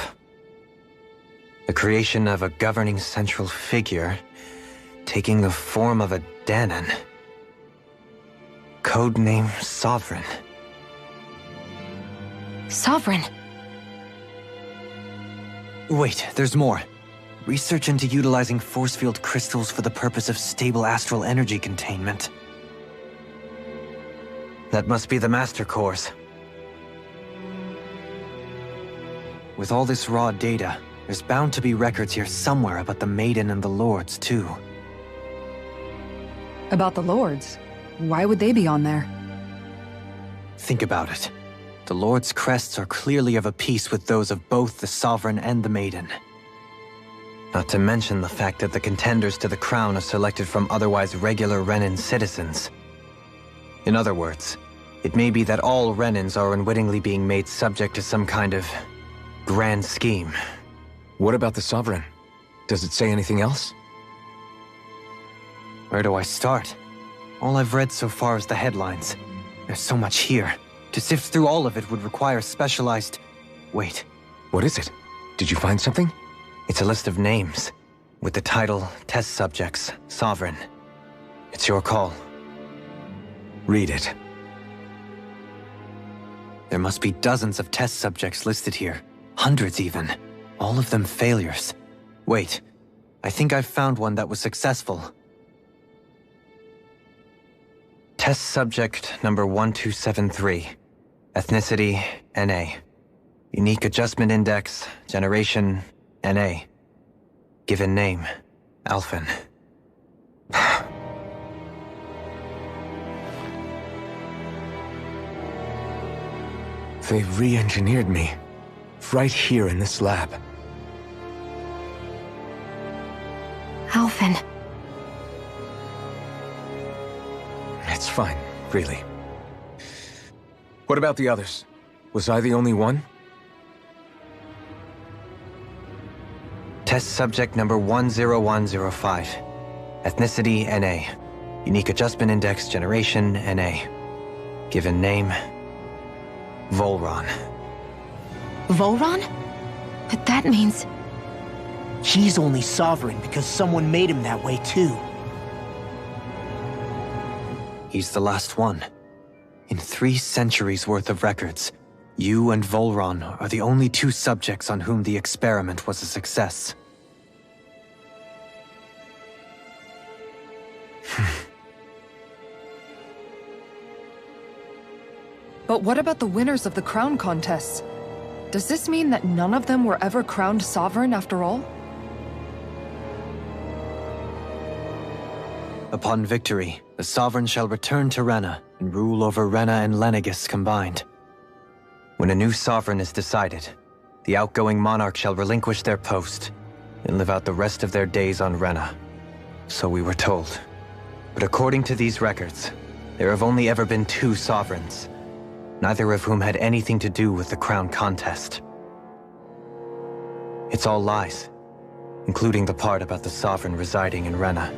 The creation of a governing central figure, taking the form of a Daenan. Codename Sovereign. Sovereign. Wait, there's more. Research into utilizing force field crystals for the purpose of stable astral energy containment. That must be the Master Core's. With all this raw data, there's bound to be records here somewhere about the Maiden and the Lords, too. About the Lords? Why would they be on there? Think about it. The Lord's crests are clearly of a piece with those of both the Sovereign and the Maiden. Not to mention the fact that the contenders to the crown are selected from otherwise regular Renan citizens. In other words, it may be that all Renans are unwittingly being made subject to some kind of grand scheme. What about the Sovereign? Does it say anything else? Where do I start? All I've read so far is the headlines. There's so much here. To sift through all of it would require specialized... Wait. What is it? Did you find something? It's a list of names, with the title, Test Subjects, Sovereign. It's your call. Read it. There must be dozens of test subjects listed here. Hundreds even. All of them failures. Wait, I think I've found one that was successful. Test subject number 1273. Ethnicity, NA. Unique adjustment index, generation, NA. Given name, Alphen. They've re-engineered me. Right here in this lab. Alphen. It's fine, really. What about the others? Was I the only one? Test subject number 10105. Ethnicity, NA. Unique adjustment index, generation, NA. Given name, Volron. Volron? But that means... He's only Sovereign because someone made him that way too. He's the last one. In 3 centuries worth of records, you and Volron are the only 2 subjects on whom the experiment was a success. But what about the winners of the crown contests? Does this mean that none of them were ever crowned sovereign after all? Upon victory, the Sovereign shall return to Rena and rule over Rena and Lenegis combined. When a new Sovereign is decided, the outgoing monarch shall relinquish their post and live out the rest of their days on Rena. So we were told. But according to these records, there have only ever been 2 Sovereigns, neither of whom had anything to do with the crown contest. It's all lies, including the part about the Sovereign residing in Rena.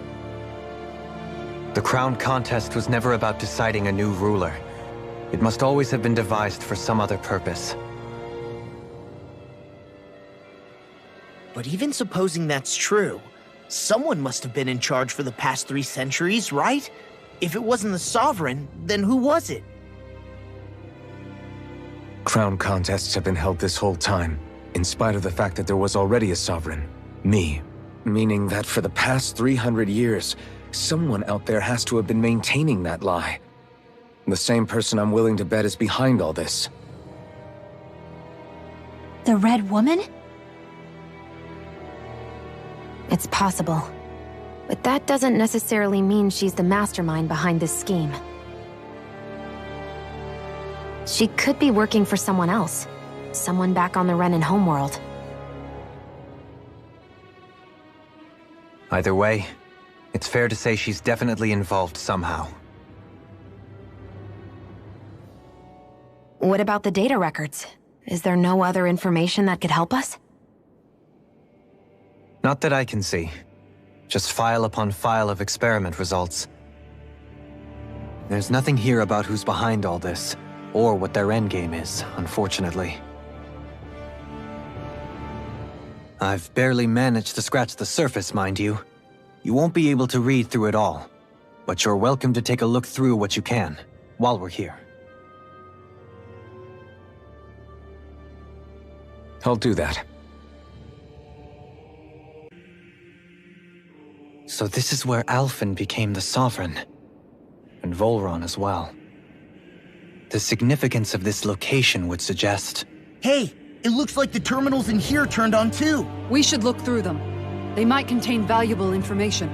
The crown contest was never about deciding a new ruler. It must always have been devised for some other purpose. But even supposing that's true, someone must have been in charge for the past 3 centuries, right? If it wasn't the Sovereign, then who was it? Crown contests have been held this whole time, in spite of the fact that there was already a Sovereign. Me. Meaning that for the past 300 years, someone out there has to have been maintaining that lie. The same person I'm willing to bet is behind all this. The Red Woman? It's possible. But that doesn't necessarily mean she's the mastermind behind this scheme. She could be working for someone else. Someone back on the Renan homeworld. Either way, it's fair to say she's definitely involved somehow. What about the data records? Is there no other information that could help us? Not that I can see. Just file upon file of experiment results. There's nothing here about who's behind all this, or what their endgame is, unfortunately. I've barely managed to scratch the surface, mind you. You won't be able to read through it all, but you're welcome to take a look through what you can, while we're here. I'll do that. So this is where Alphen became the Sovereign, and Volron as well. The significance of this location would suggest... Hey, it looks like the terminals in here turned on too. We should look through them. They might contain valuable information.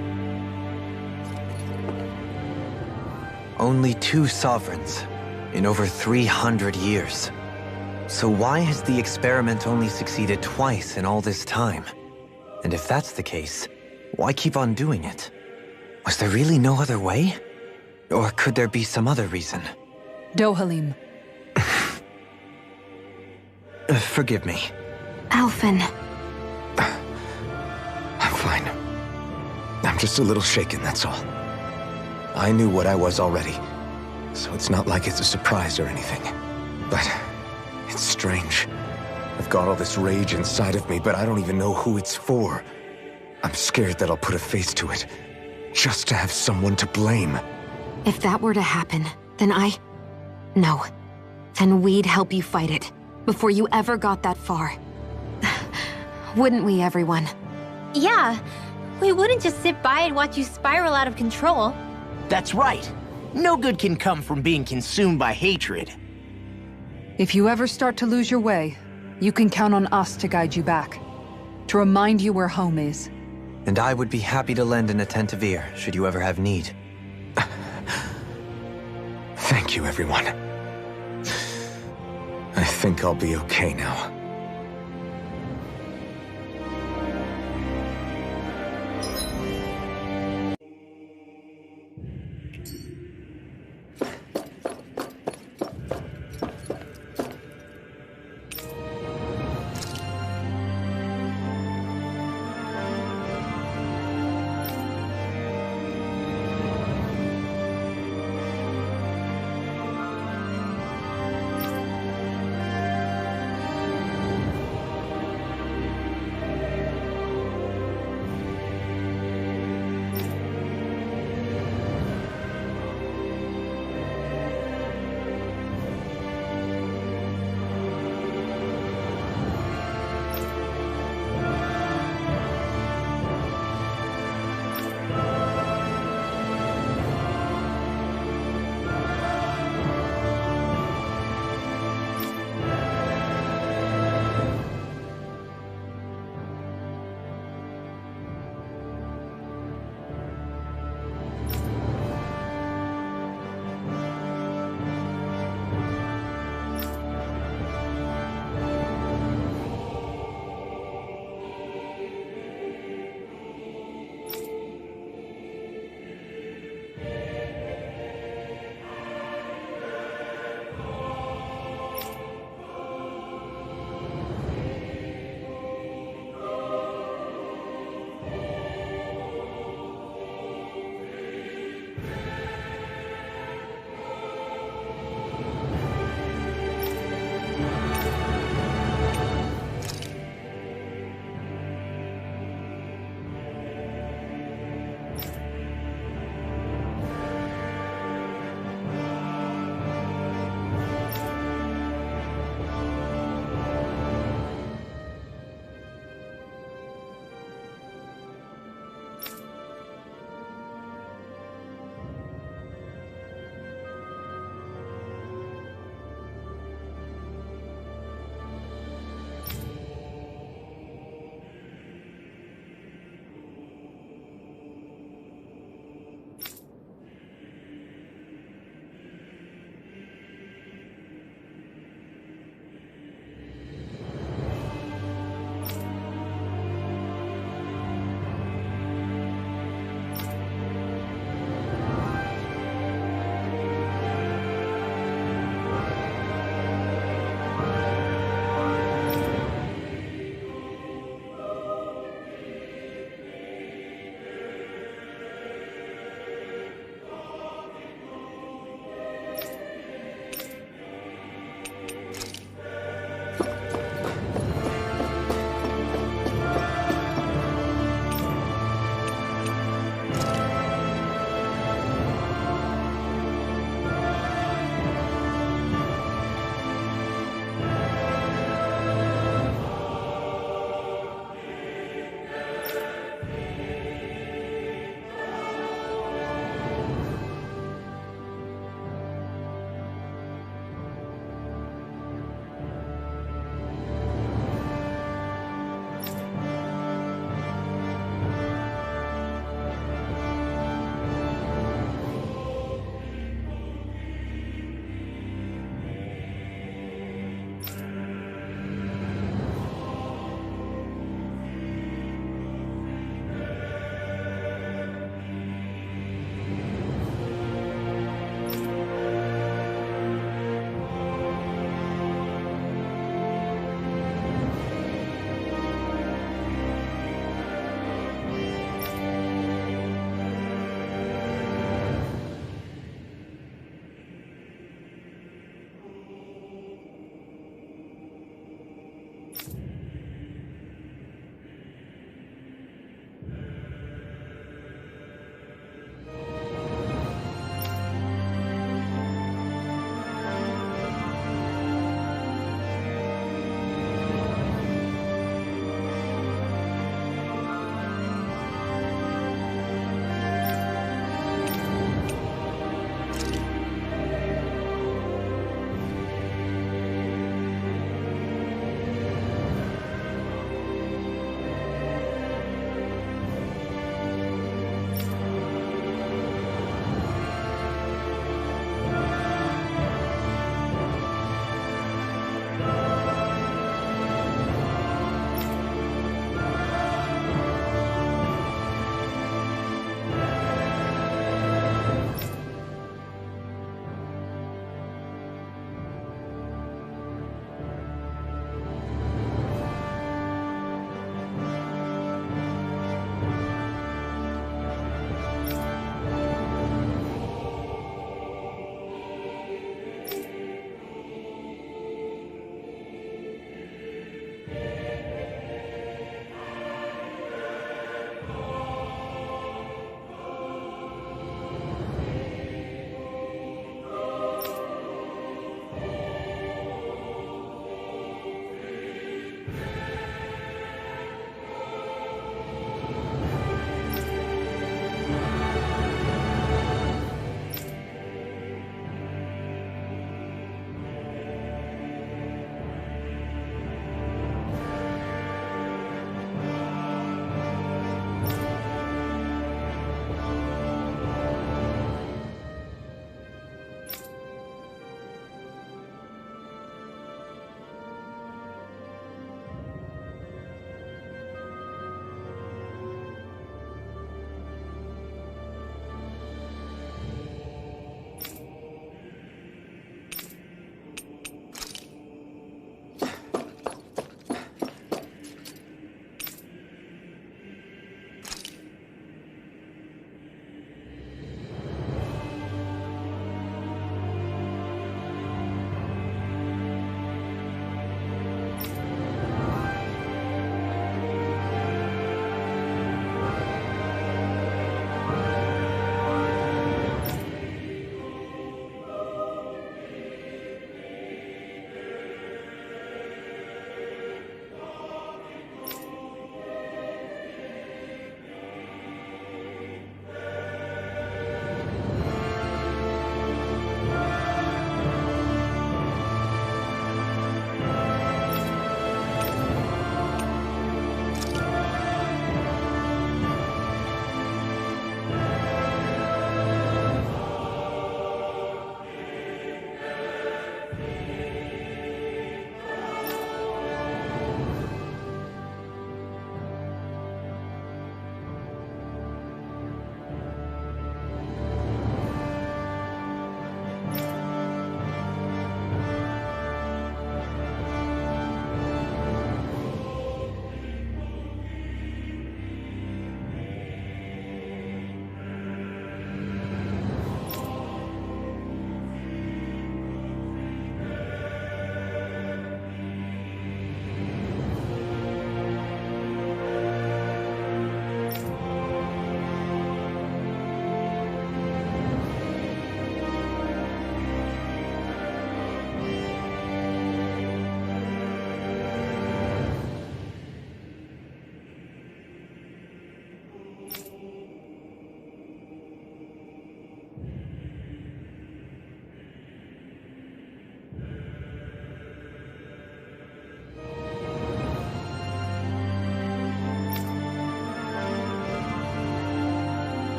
Only 2 sovereigns in over 300 years. So why has the experiment only succeeded twice in all this time? And if that's the case, why keep on doing it? Was there really no other way? Or could there be some other reason? Dohalim. Forgive me. Alphen. I'm fine. I'm just a little shaken, that's all. I knew what I was already, so it's not like it's a surprise or anything. But it's strange. I've got all this rage inside of me, but I don't even know who it's for. I'm scared that I'll put a face to it, just to have someone to blame. If that were to happen, then No. Then we'd help you fight it, before you ever got that far. Wouldn't we, everyone? Yeah, we wouldn't just sit by and watch you spiral out of control. That's right. No good can come from being consumed by hatred. If you ever start to lose your way, you can count on us to guide you back. To remind you where home is. And I would be happy to lend an attentive ear, should you ever have need. Thank you, everyone. I think I'll be okay now.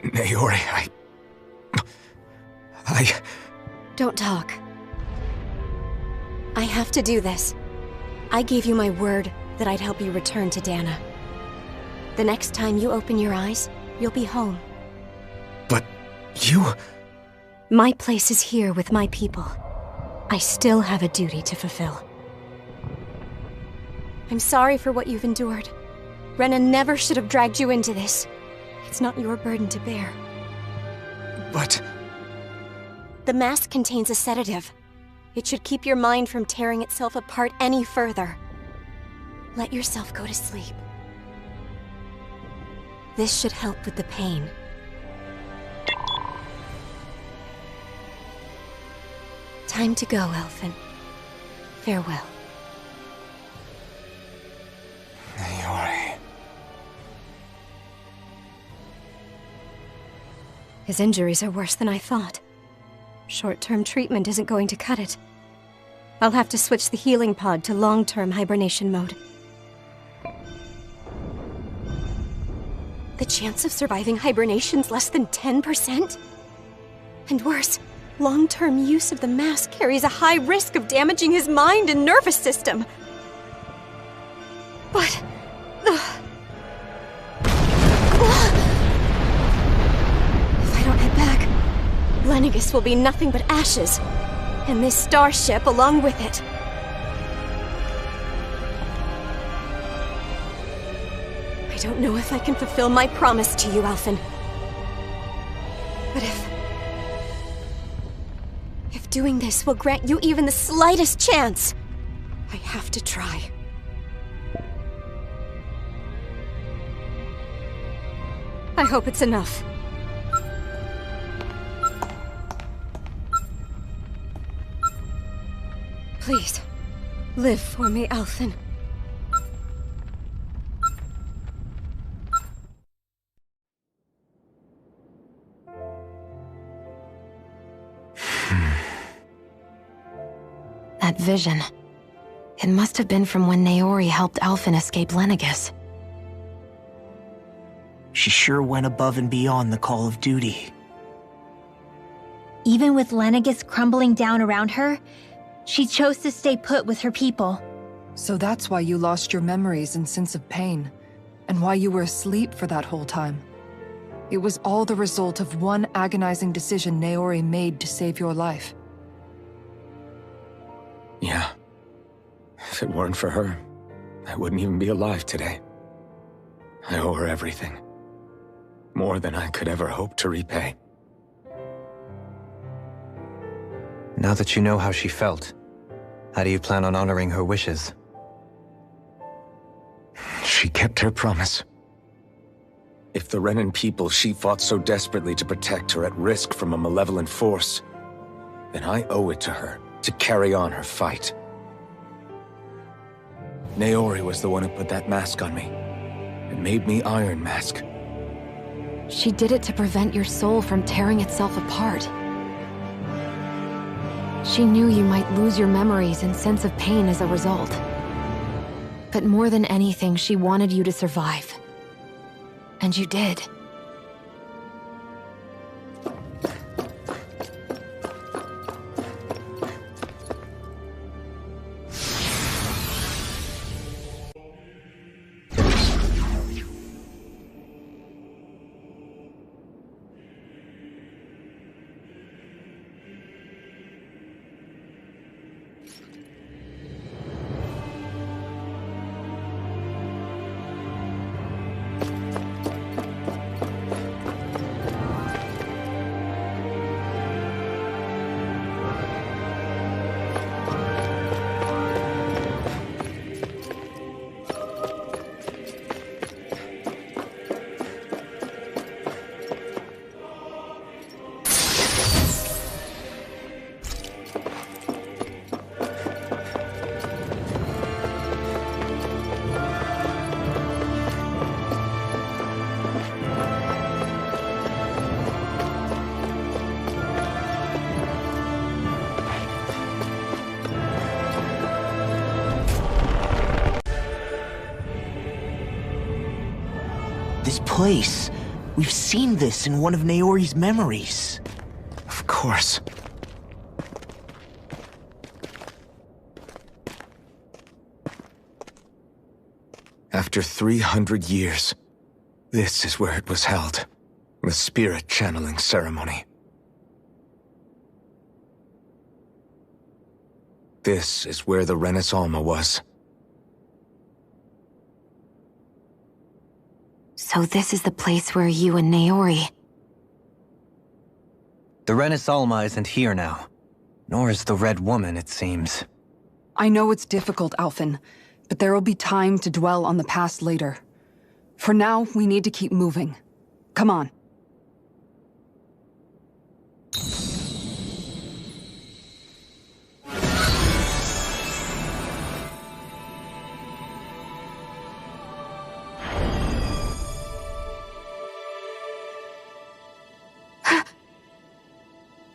Naori, Don't talk. I have to do this. I gave you my word that I'd help you return to Dana. The next time you open your eyes, you'll be home. But you... My place is here with my people. I still have a duty to fulfill. I'm sorry for what you've endured. Rena never should have dragged you into this. It's not your burden to bear. But... The mask contains a sedative. It should keep your mind from tearing itself apart any further. Let yourself go to sleep. This should help with the pain. Time to go, Elfin. Farewell. Naori... His injuries are worse than I thought. Short-term treatment isn't going to cut it. I'll have to switch the healing pod to long-term hibernation mode. The chance of surviving hibernation's less than 10%? And worse, long-term use of the mask carries a high risk of damaging his mind and nervous system. But... If I don't head back, Lenegis will be nothing but ashes, and this starship along with it. I don't know if I can fulfill my promise to you, Alphen. But if doing this will grant you even the slightest chance, I have to try. I hope it's enough. Please, live for me, Alphen. That vision. It must have been from when Naori helped Alphen escape Lenegis. She sure went above and beyond the call of duty. Even with Lenegis crumbling down around her, she chose to stay put with her people. So that's why you lost your memories and sense of pain, and why you were asleep for that whole time. It was all the result of one agonizing decision Naori made to save your life. Yeah. If it weren't for her, I wouldn't even be alive today. I owe her everything. More than I could ever hope to repay. Now that you know how she felt, how do you plan on honoring her wishes? She kept her promise. If the Renan people she fought so desperately to protect are at risk from a malevolent force, then I owe it to her to carry on her fight. Naori was the one who put that mask on me, and made me Iron Mask. She did it to prevent your soul from tearing itself apart. She knew you might lose your memories and sense of pain as a result. But more than anything, she wanted you to survive. And you did. This place, We've seen this in one of Naori's memories. Of course. After 300 years, this is where it was held. The spirit channeling ceremony. This is where the Renis Alma was. So this is the place where you and Naori... The Renis Alma isn't here now. Nor is the Red Woman, it seems. I know it's difficult, Alphen, but there will be time to dwell on the past later. For now, we need to keep moving. Come on.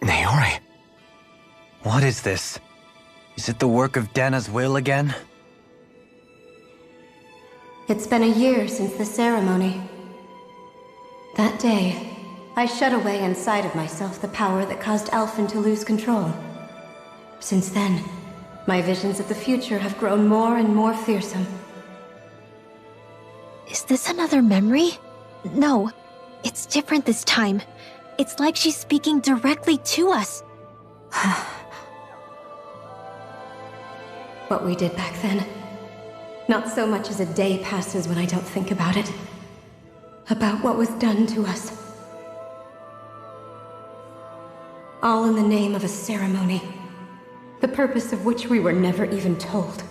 Naori. What is this? Is it the work of Dana's will again? It's been a year since the ceremony. That day, I shut away inside of myself the power that caused Alphen to lose control. Since then, my visions of the future have grown more and more fearsome. Is this another memory? No, it's different this time. It's like she's speaking directly to us. What we did back then. Not so much as a day passes when I don't think about it. About what was done to us. All in the name of a ceremony. The purpose of which we were never even told.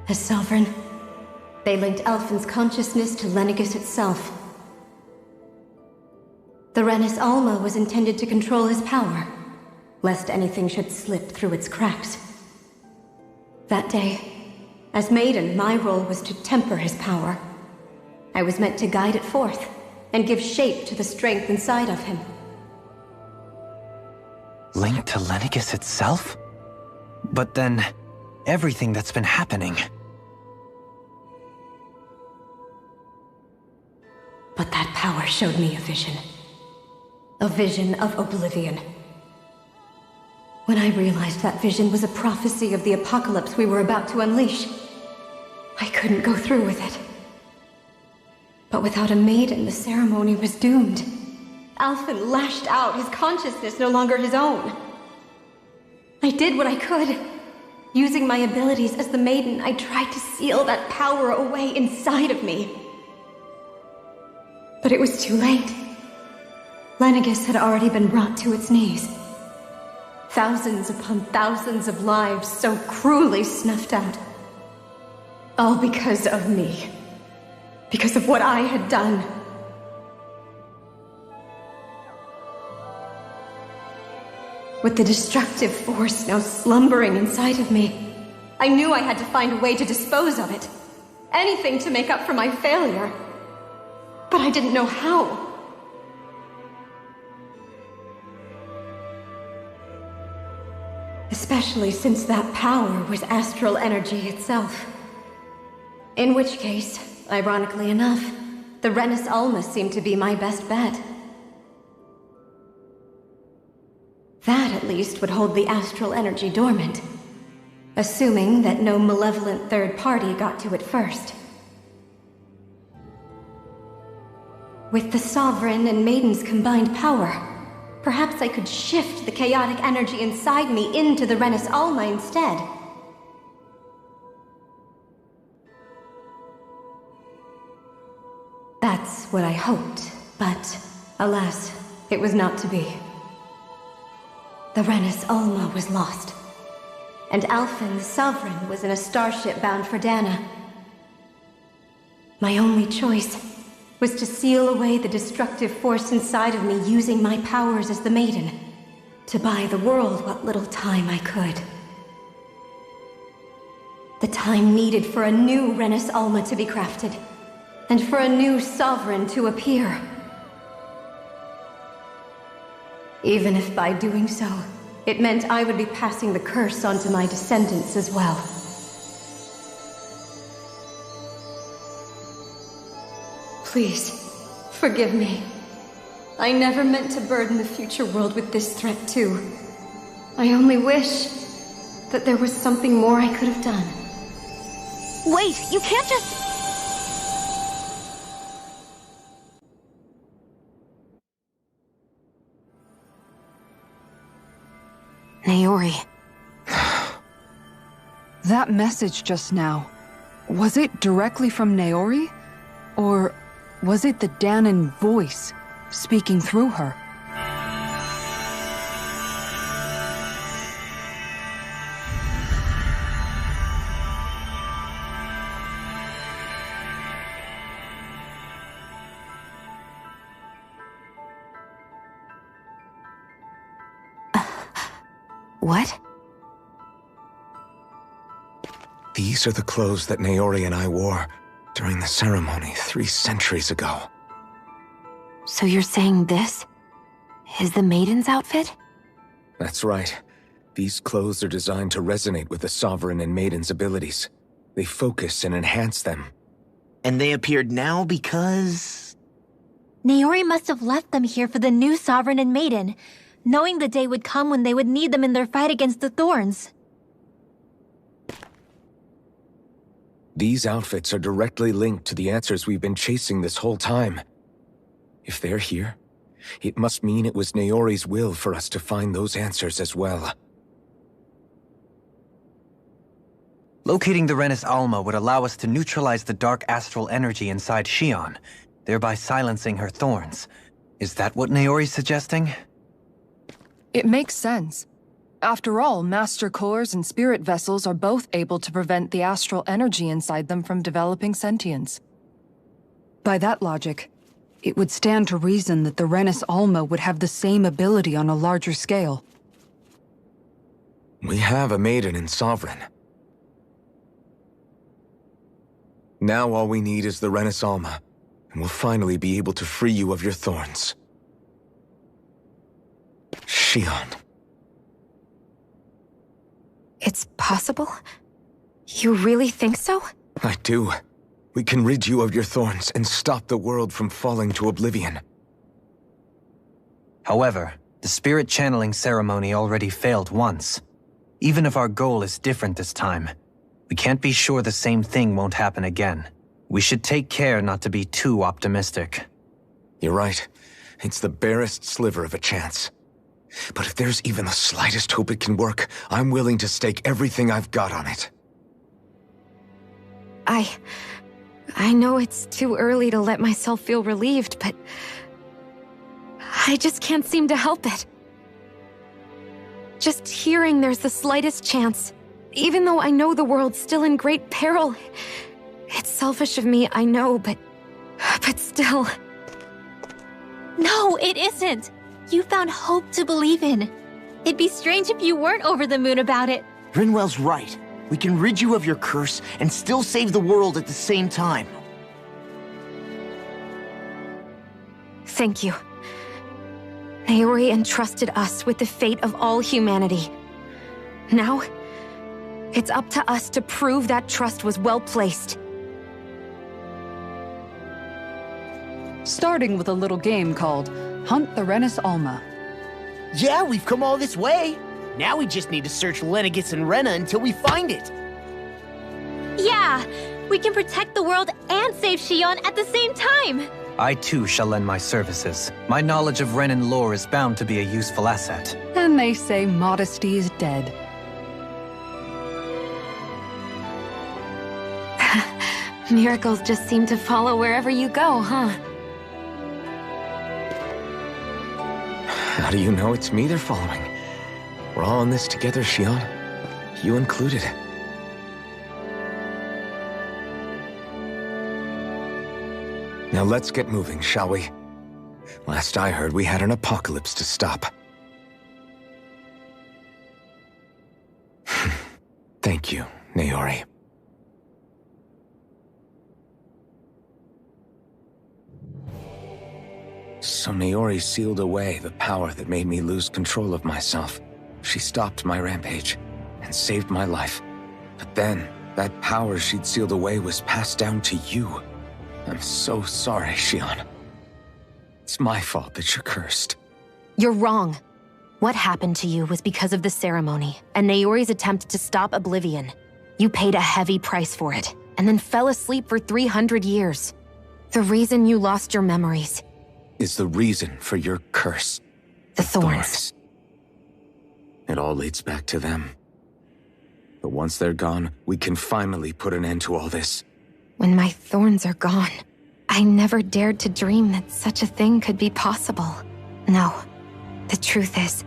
As Sovereign, they linked Alphen's consciousness to Lenegis itself. The Renis Alma was intended to control his power, lest anything should slip through its cracks. That day, as Maiden, my role was to temper his power. I was meant to guide it forth, and give shape to the strength inside of him. Linked to Lenegis itself? But then, everything that's been happening... But that power showed me a vision. A vision of oblivion. When I realized that vision was a prophecy of the apocalypse we were about to unleash, I couldn't go through with it. But without a maiden, the ceremony was doomed. Alphen lashed out, his consciousness no longer his own. I did what I could. Using my abilities as the maiden, I tried to seal that power away inside of me. But it was too late. Lenegis had already been brought to its knees. Thousands upon thousands of lives so cruelly snuffed out. All because of me. Because of what I had done. With the destructive force now slumbering inside of me, I knew I had to find a way to dispose of it. Anything to make up for my failure. But I didn't know how. Especially since that power was astral energy itself. In which case, ironically enough, the Renis Alma seemed to be my best bet. That, at least, would hold the astral energy dormant. Assuming that no malevolent third party got to it first. With the Sovereign and Maiden's combined power, perhaps I could shift the chaotic energy inside me into the Renis Alma instead. That's what I hoped, but alas, it was not to be. The Renis Alma was lost, and Alphen the Sovereign was in a starship bound for Dana. My only choice was to seal away the destructive force inside of me using my powers as the Maiden, to buy the world what little time I could. The time needed for a new Renis Alma to be crafted, and for a new Sovereign to appear. Even if by doing so, it meant I would be passing the curse on to my descendants as well. Please, Forgive me. I never meant to burden the future world with this threat too. I only wish that there was something more I could have done. Wait, you can't just... Naori. That message just now, was it directly from Naori? Or was it the Daenan voice speaking through her? What? These are the clothes that Naori and I wore during the ceremony 3 centuries ago. So you're saying this is the Maiden's outfit? That's right. These clothes are designed to resonate with the Sovereign and Maiden's abilities. They focus and enhance them. And they appeared now because... Naori must have left them here for the new Sovereign and Maiden, knowing the day would come when they would need them in their fight against the Thorns. These outfits are directly linked to the answers we've been chasing this whole time. If they're here, it must mean it was Naori's will for us to find those answers as well. Locating the Renis Alma would allow us to neutralize the dark astral energy inside Shion, thereby silencing her thorns. Is that what Naori's suggesting? It makes sense. After all, Master Cores and Spirit Vessels are both able to prevent the astral energy inside them from developing sentience. By that logic, it would stand to reason that the Renis Alma would have the same ability on a larger scale. We have a Maiden and Sovereign. Now all we need is the Renis Alma, and we'll finally be able to free you of your thorns. Shion. It's possible? You really think so? I do. We can rid you of your thorns and stop the world from falling to oblivion. However, the spirit channeling ceremony already failed once. Even if our goal is different this time, we can't be sure the same thing won't happen again. We should take care not to be too optimistic. You're right. It's the barest sliver of a chance. But if there's even the slightest hope it can work, I'm willing to stake everything I've got on it. I know it's too early to let myself feel relieved, but I just can't seem to help it. Just hearing there's the slightest chance, even though I know the world's still in great peril. It's selfish of me, I know, but still. No, it isn't. You found hope to believe in. It'd be strange if you weren't over the moon about it. Rinwell's right. We can rid you of your curse and still save the world at the same time. Thank you. Naori entrusted us with the fate of all humanity. Now, it's up to us to prove that trust was well placed. Starting with a little game called Hunt the Renis Alma. Yeah, we've come all this way. Now we just need to search Lenegis and Rena until we find it. Yeah, we can protect the world and save Shion at the same time. I too shall lend my services. My knowledge of Renan lore is bound to be a useful asset. And they say modesty is dead. Miracles just seem to follow wherever you go, huh? How do you know it's me they're following? We're all in this together, Shion. You included. Now let's get moving, shall we? Last I heard, we had an apocalypse to stop. Thank you, Naori. So Naori sealed away the power that made me lose control of myself. She stopped my rampage and saved my life. But then, that power she'd sealed away was passed down to you. I'm so sorry, Shion. It's my fault that you're cursed. You're wrong. What happened to you was because of the ceremony, and Naori's attempt to stop Oblivion. You paid a heavy price for it, and then fell asleep for 300 years. The reason you lost your memories is the reason for your curse. The thorns. It all leads back to them. But once they're gone, we can finally put an end to all this. When my thorns are gone, I never dared to dream that such a thing could be possible. No, the truth is,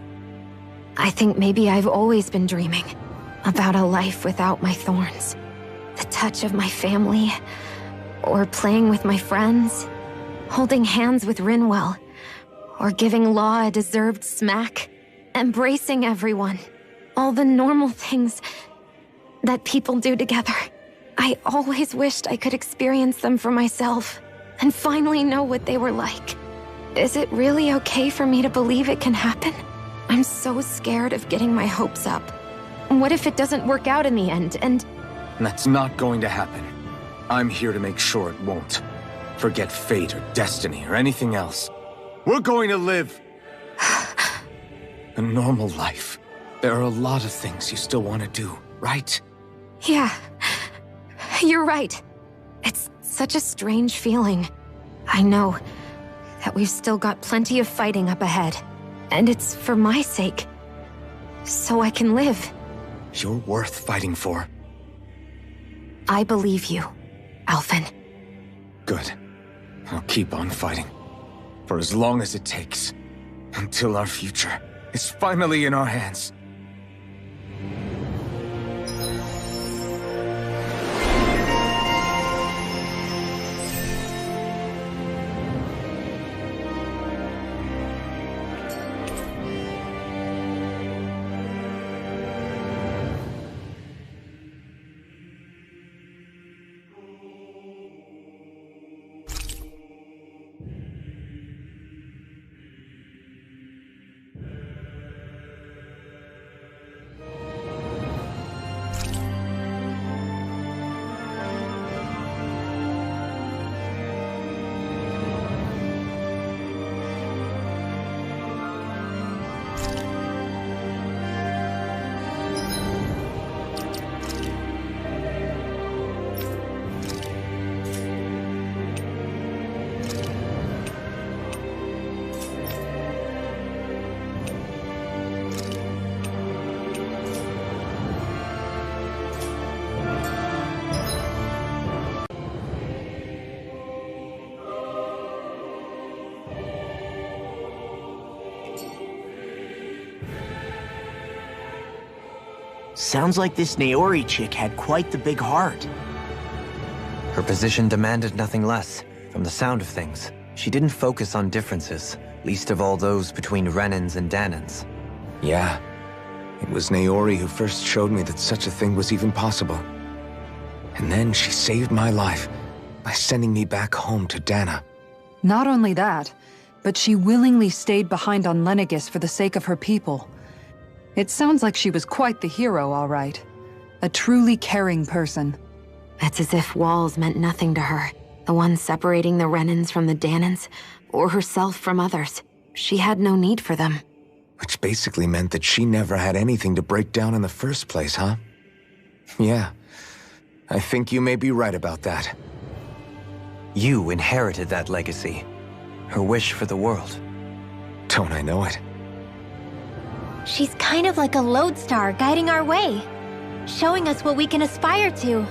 I think maybe I've always been dreaming about a life without my thorns. The touch of my family, or playing with my friends, holding hands with Rinwell, or giving Law a deserved smack, embracing everyone. All the normal things that people do together. I always wished I could experience them for myself, and finally know what they were like. Is it really okay for me to believe it can happen? I'm so scared of getting my hopes up. What if it doesn't work out in the end, and... That's not going to happen. I'm here to make sure it won't. Forget fate or destiny or anything else. We're going to live a normal life. There are a lot of things you still want to do, right? Yeah, you're right. It's such a strange feeling. I know that we've still got plenty of fighting up ahead. And it's for my sake. So I can live. You're worth fighting for. I believe you, Alphen. Good. I'll keep on fighting. For as long as it takes. Until our future is finally in our hands. Sounds like this Naori chick had quite the big heart. Her position demanded nothing less. From the sound of things, she didn't focus on differences, least of all those between Renans and Danans. Yeah. It was Naori who first showed me that such a thing was even possible. And then she saved my life by sending me back home to Dana. Not only that, but she willingly stayed behind on Lenegis for the sake of her people. It sounds like she was quite the hero, all right. A truly caring person. It's as if walls meant nothing to her. The ones separating the Renans from the Danans, or herself from others. She had no need for them. Which basically meant that she never had anything to break down in the first place, huh? Yeah. I think you may be right about that. You inherited that legacy. Her wish for the world. Don't I know it? She's kind of like a lodestar guiding our way, showing us what we can aspire to.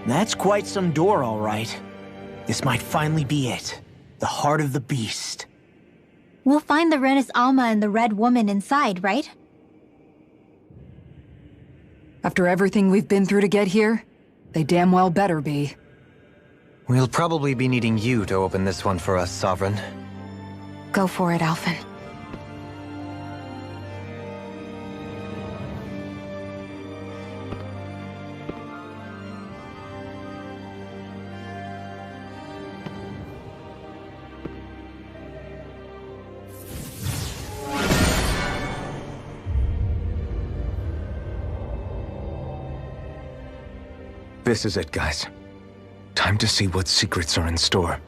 That's quite some door, all right. This might finally be it. The heart of the beast. We'll find the Renis Alma and the Red Woman inside, right? After everything we've been through to get here, they damn well better be. We'll probably be needing you to open this one for us, Sovereign. Go for it, Alphen. This is it, guys. Time to see what secrets are in store.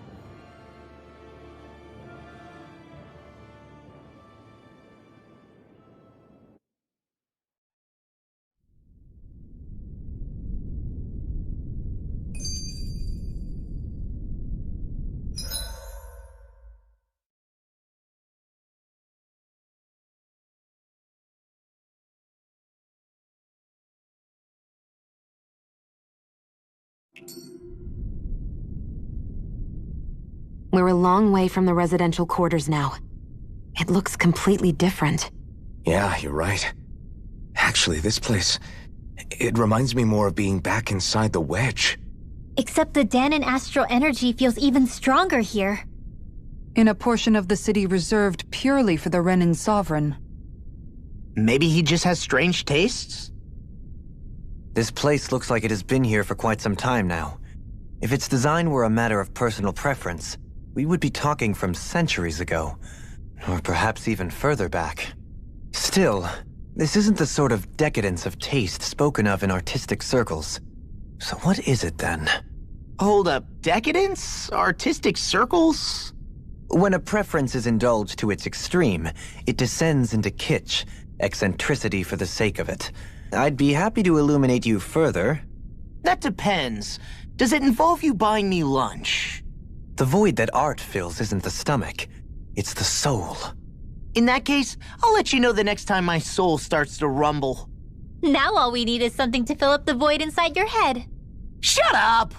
We're a long way from the residential quarters now. It looks completely different. Yeah, you're right. Actually, this place... it reminds me more of being back inside the Wedge. Except the Daenan astral energy feels even stronger here. In a portion of the city reserved purely for the Renin Sovereign. Maybe he just has strange tastes? This place looks like it has been here for quite some time now. If its design were a matter of personal preference, we would be talking from centuries ago, or perhaps even further back. Still, this isn't the sort of decadence of taste spoken of in artistic circles. So what is it then? Hold up, decadence? Artistic circles? When a preference is indulged to its extreme, it descends into kitsch, eccentricity for the sake of it. I'd be happy to illuminate you further. That depends. Does it involve you buying me lunch? The void that art fills isn't the stomach, it's the soul. In that case, I'll let you know the next time my soul starts to rumble. Now all we need is something to fill up the void inside your head. Shut up!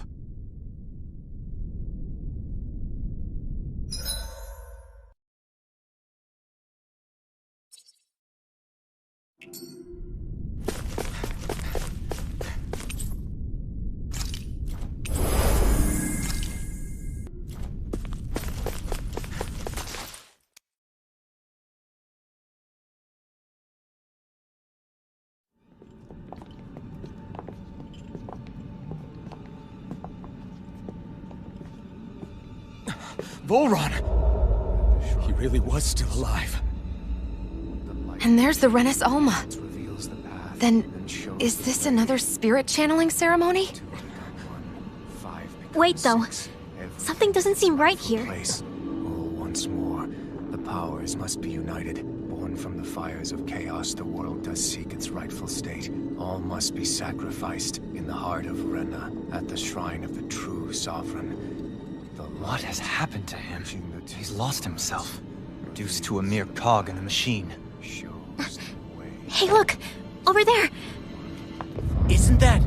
Volron! He really was still alive. And there's the Renis Alma. Then, is this another spirit channeling ceremony? Wait, though. Something doesn't seem right here. Once more, the powers must be united. Born from the fires of chaos, the world does seek its rightful state. All must be sacrificed in the heart of Rena, at the shrine of the true sovereign. What has happened to him? He's lost himself, reduced to a mere cog in a machine. Hey, look! Over there! Isn't that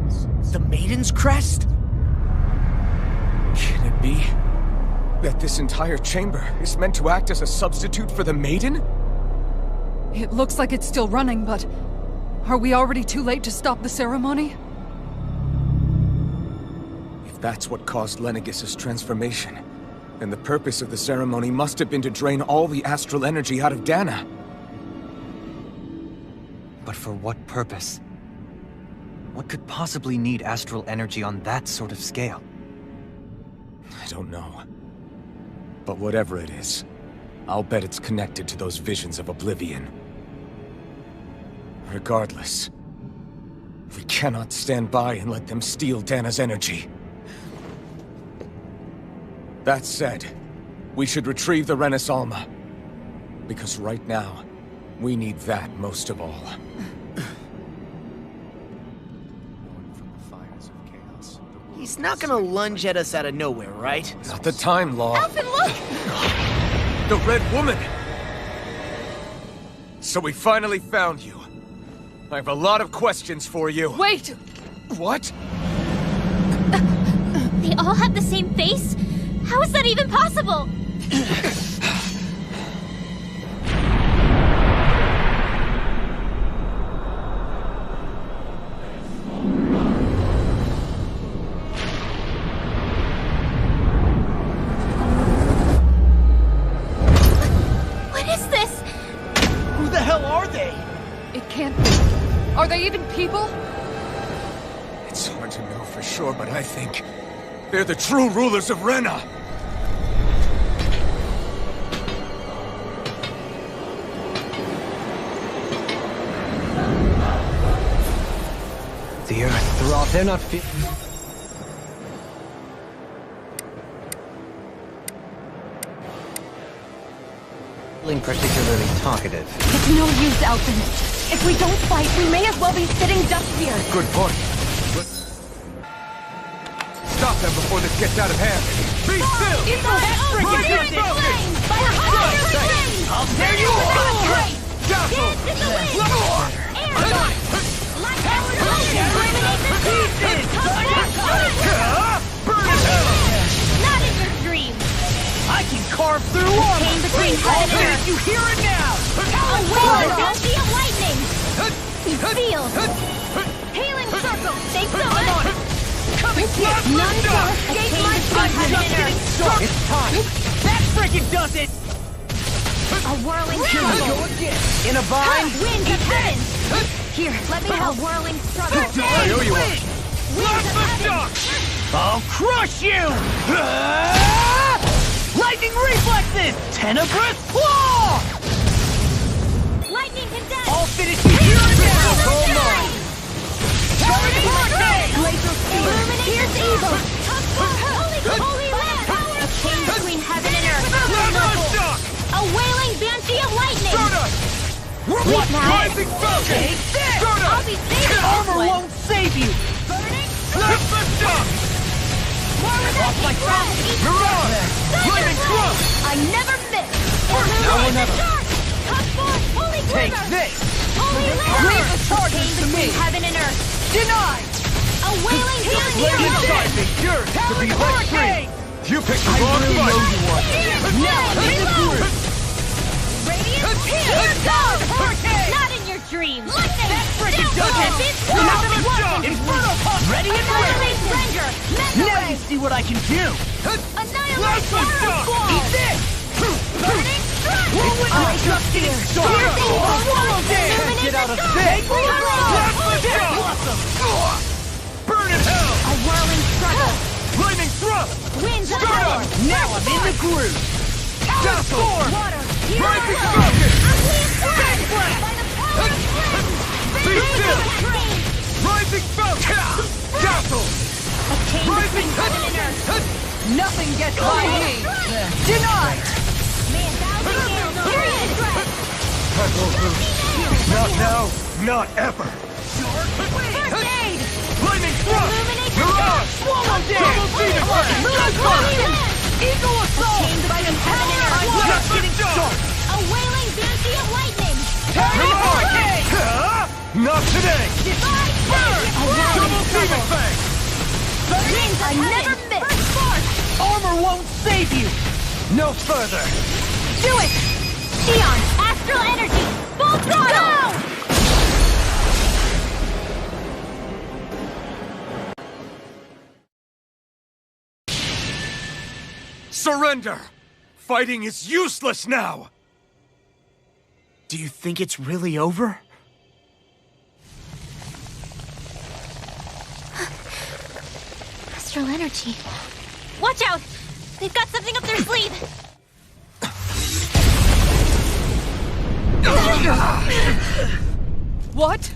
the Maiden's crest? Can it be that this entire chamber is meant to act as a substitute for the Maiden? It looks like it's still running, but... are we already too late to stop the ceremony? If that's what caused Lenegis' transformation, then the purpose of the ceremony must have been to drain all the astral energy out of Dana. But for what purpose? What could possibly need astral energy on that sort of scale? I don't know. But whatever it is, I'll bet it's connected to those visions of oblivion. Regardless, we cannot stand by and let them steal Dana's energy. That said, we should retrieve the Renis Alma. Because right now, we need that most of all. He's not gonna lunge at us out of nowhere, right? Not the time, Law. Alphen, look! The Red Woman! So we finally found you. I have a lot of questions for you. Wait! What? all have the same face? How is that even possible? What is this? Who the hell are they? It can't be. Are they even people? It's hard to know for sure, but I think they're the true rulers of Rena. The earth throb. They're not feeling particularly talkative. It's no use, Elton. If we don't fight, we may as well be sitting ducks here. Good point. Stop them before this gets out of hand. Be still! I'll tear you apart! Not in your dreams! I can carve through water! Came between heaven and earth. You hear it now! Away, bounty of lightning! Field! Hailing circle! Stay so on! Coming here! None shall escape my touch! It's time! That frickin' does it! A whirling Here we struggle! go again! In a bind? Wind of heaven! Here, let me help. A whirling struggle! I owe you one. Wind of heaven! I'll crush you! Lightning reflexes! Tenebrous claw! Lightning condensed! I'll finish you here and now! Hold on! Turning hurricane! Glacial spear! Here's evil! Holy land! A chain between heaven and earth! A wailing banshee of lightning! What now? rising falcon? Take this! I'll be saving Armor this one! won't save you! Burning! More Off my crown! Lightning thrust! I never miss! Now or never. Cut forth! Holy Take quiver! this! Holy Leave land! the charges to me! Between heaven and earth! Denied! A wailing banshee of Lightning lightning! strike! Yours to be let free! You picked the wrong fight. Now I'm in the groove! Radiant here goes! Not in your dreams! Lightning! That frickin' does it! Inferno Pump! Ready and Annihilate ready! Ranger! Now you see what I can do! Annihilate Terror Squall! Eat this! Burning strike! I'm just getting started! Swallow dance! Get out of this! Blossom! Burn in hell! A whirling struggle! Lightning thrust! Winds of Start heaven! up! Now I'm in the groove! Dazzle! Water! Rising Hero! falcon! Back blast! By the power of wind! Be still! Train! Rising falcon! Dazzle! A chain between heaven and earth! Nothing gets by me! Denied! May a thousand gales period strike! Not now, not ever. First aid! Lightning thrust! Illuminate the Mirage! Swallow dance! Holy land! Eagle assault! Chain between heaven and earth! I'm just getting started! A wailing banshee of lightning! Hurricane! Not today. Divine burn! A whirling struggle! Fang! Winds I never miss! First force! Armor won't save you! No further! Do it! Eon! Astral energy! Full throttle! Go! Surrender! Fighting is useless now! Do you think it's really over? Astral energy. Watch out! They've got something up their sleeve! What?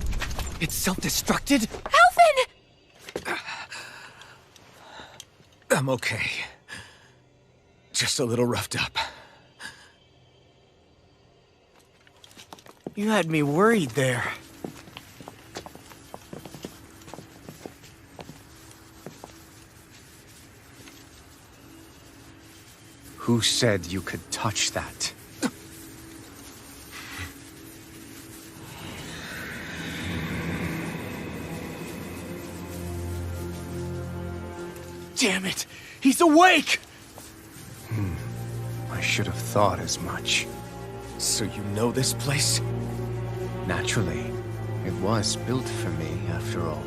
It's self-destructed? Alphen! I'm okay. Just a little roughed up. You had me worried there. Who said you could touch that? Damn it! He's awake! I should have thought as much. So you know this place? Naturally. It was built for me, after all.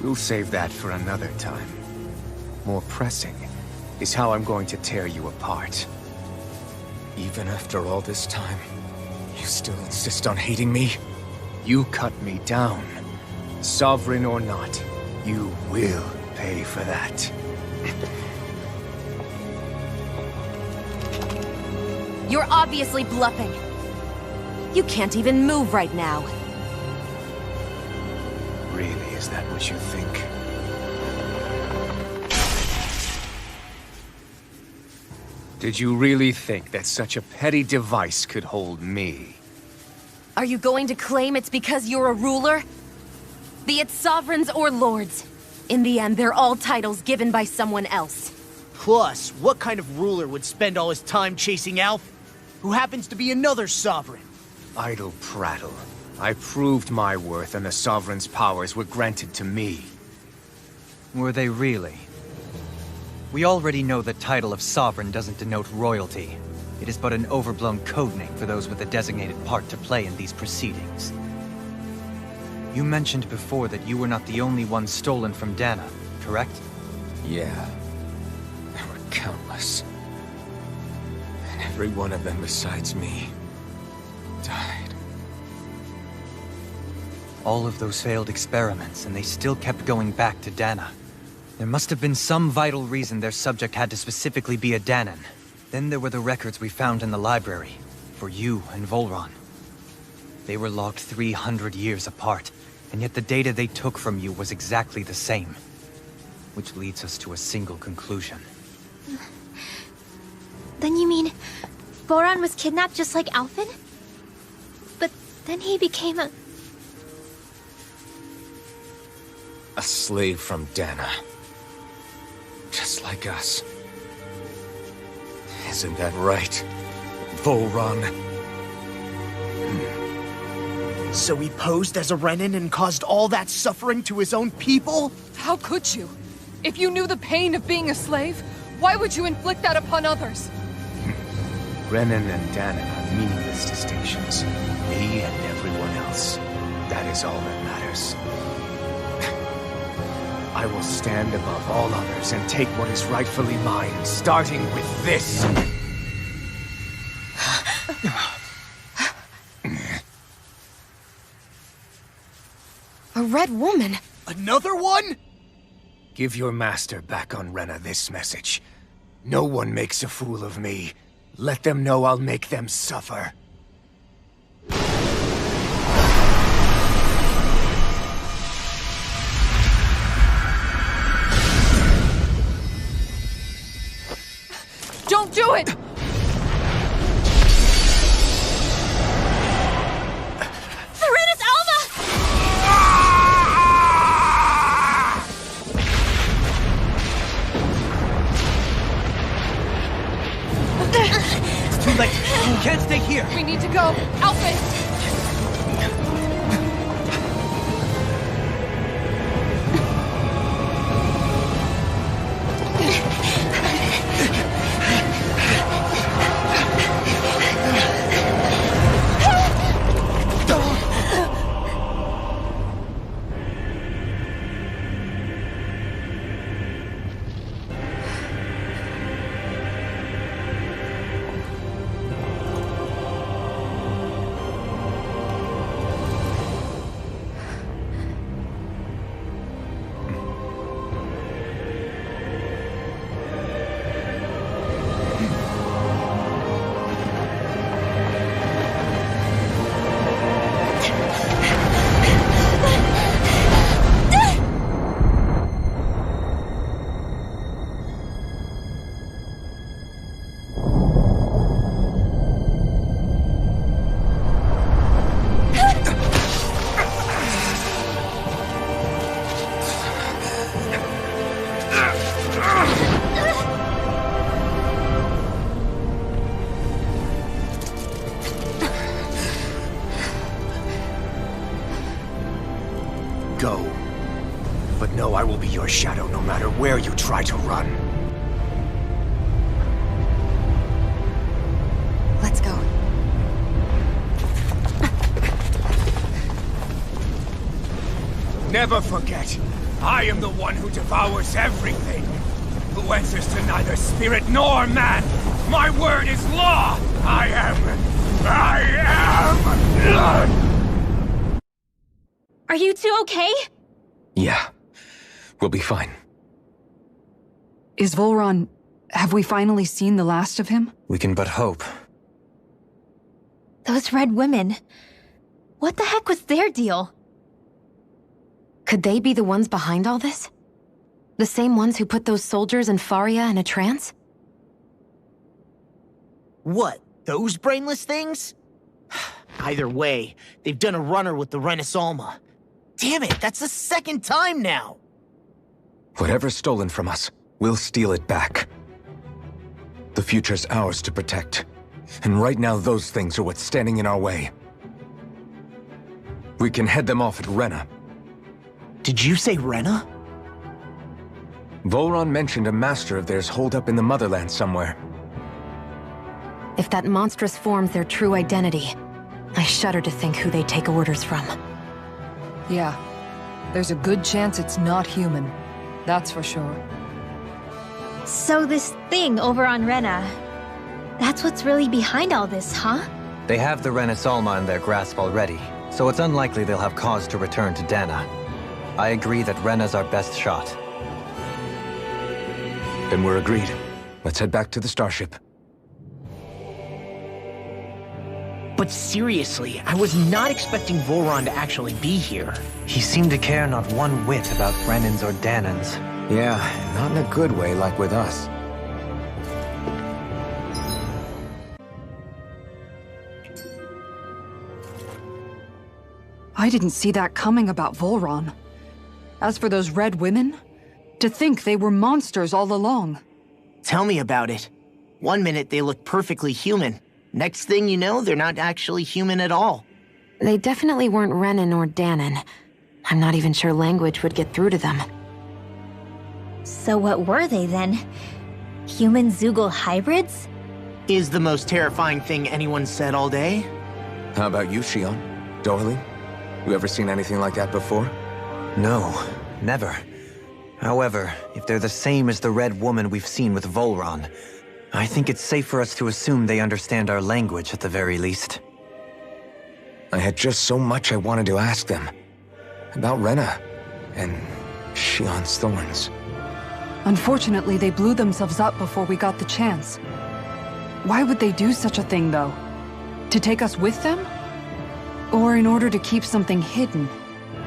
We'll save that for another time. More pressing is how I'm going to tear you apart. Even after all this time, you still insist on hating me? You cut me down. Sovereign or not, you will pay for that. You're obviously bluffing. You can't even move right now. Really, is that what you think? Did you really think that such a petty device could hold me? Are you going to claim it's because you're a ruler? Be it sovereigns or lords. In the end, they're all titles given by someone else. Plus, what kind of ruler would spend all his time chasing Alf, who happens to be another sovereign? Idle prattle. I proved my worth and the Sovereign's powers were granted to me. Were they really? We already know the title of Sovereign doesn't denote royalty. It is but an overblown codename for those with a designated part to play in these proceedings. You mentioned before that you were not the only one stolen from Daeq, correct? Yeah. There were countless. And every one of them besides me died. All of those failed experiments, and they still kept going back to Daeq. There must have been some vital reason their subject had to specifically be a Daenan. Then there were the records we found in the library, for you and Volron. They were logged 300 years apart, and yet the data they took from you was exactly the same. Which leads us to a single conclusion. Then you mean Voron was kidnapped just like Alphen? But then he became a slave from Daeq. Just like us. Isn't that right, Volron? So he posed as a Renan and caused all that suffering to his own people? How could you? If you knew the pain of being a slave, why would you inflict that upon others? Renan and Daeq are meaningless distinctions. Me and everyone else. That is all that matters. I will stand above all others and take what is rightfully mine, starting with this. A red woman? Another one? Give your master back on Rena this message. No one makes a fool of me. Let them know I'll make them suffer. Don't do it! Serenus Alma! It's too late! We can't stay here! We need to go! Alphen! shadow no matter where you try to run. Let's go. Never forget, I am the one who devours everything. Who answers to neither spirit nor man. My word is law. I am. Are you two okay? Yeah, we'll be fine. Is Volron... have we finally seen the last of him? We can but hope. Those red women. What the heck was their deal? Could they be the ones behind all this? The same ones who put those soldiers in Faria in a trance? What, those brainless things? Either way, they've done a runner with the Renasalma. Damn it, that's the second time now! Whatever's stolen from us, we'll steal it back. The future's ours to protect. And right now those things are what's standing in our way. We can head them off at Rena. Did you say Rena? Volron mentioned a master of theirs holed up in the motherland somewhere. If that monstrous form's their true identity, I shudder to think who they take orders from. Yeah. There's a good chance it's not human. That's for sure. So this thing over on Rena, that's what's really behind all this, huh? They have the Renasalma in their grasp already, so it's unlikely they'll have cause to return to Dana. I agree that Rena's our best shot. Then we're agreed. Let's head back to the starship. But seriously, I was not expecting Volron to actually be here. He seemed to care not one whit about Brennans or Danans. Yeah, not in a good way like with us. I didn't see that coming about Volron. As for those red women, to think they were monsters all along. Tell me about it. One minute they look perfectly human. Next thing you know, they're not actually human at all. They definitely weren't Renan or Danan. I'm not even sure language would get through to them. So what were they then? Human Zoogle hybrids? Is the most terrifying thing anyone said all day. How about you, Shion? Doherly? You ever seen anything like that before? No, never. However, if they're the same as the Red Woman we've seen with Volron, I think it's safe for us to assume they understand our language at the very least. I had just so much I wanted to ask them. About Rena, and Shion's thorns. Unfortunately, they blew themselves up before we got the chance. Why would they do such a thing, though? To take us with them? Or in order to keep something hidden?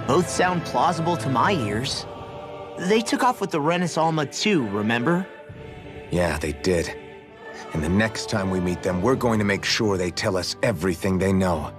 Both sound plausible to my ears. They took off with the Renasalma too, remember? Yeah, they did. And the next time we meet them, we're going to make sure they tell us everything they know.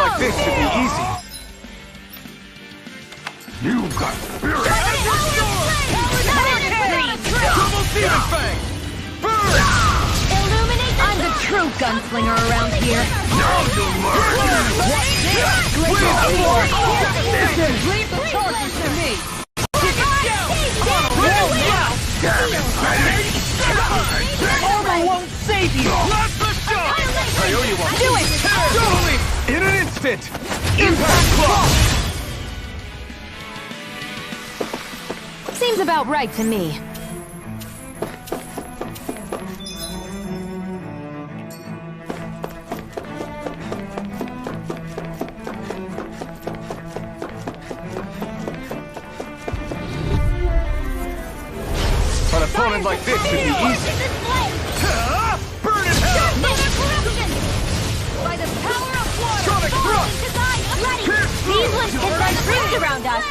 like this should be easy. You got spirit! Double Demon Fang! Burn! I'm the true gunslinger around here. Now you'll learn! Leave the charges to me! Damn it, Fang! Armor won't save you! Blast the shot! I owe you one. Do it! Totally! In an instant! Impact Claw! Seems about right to me. An opponent like this should be easy. Burn in hell! By the power of water! Sonic thrust! These ones can run rings around us!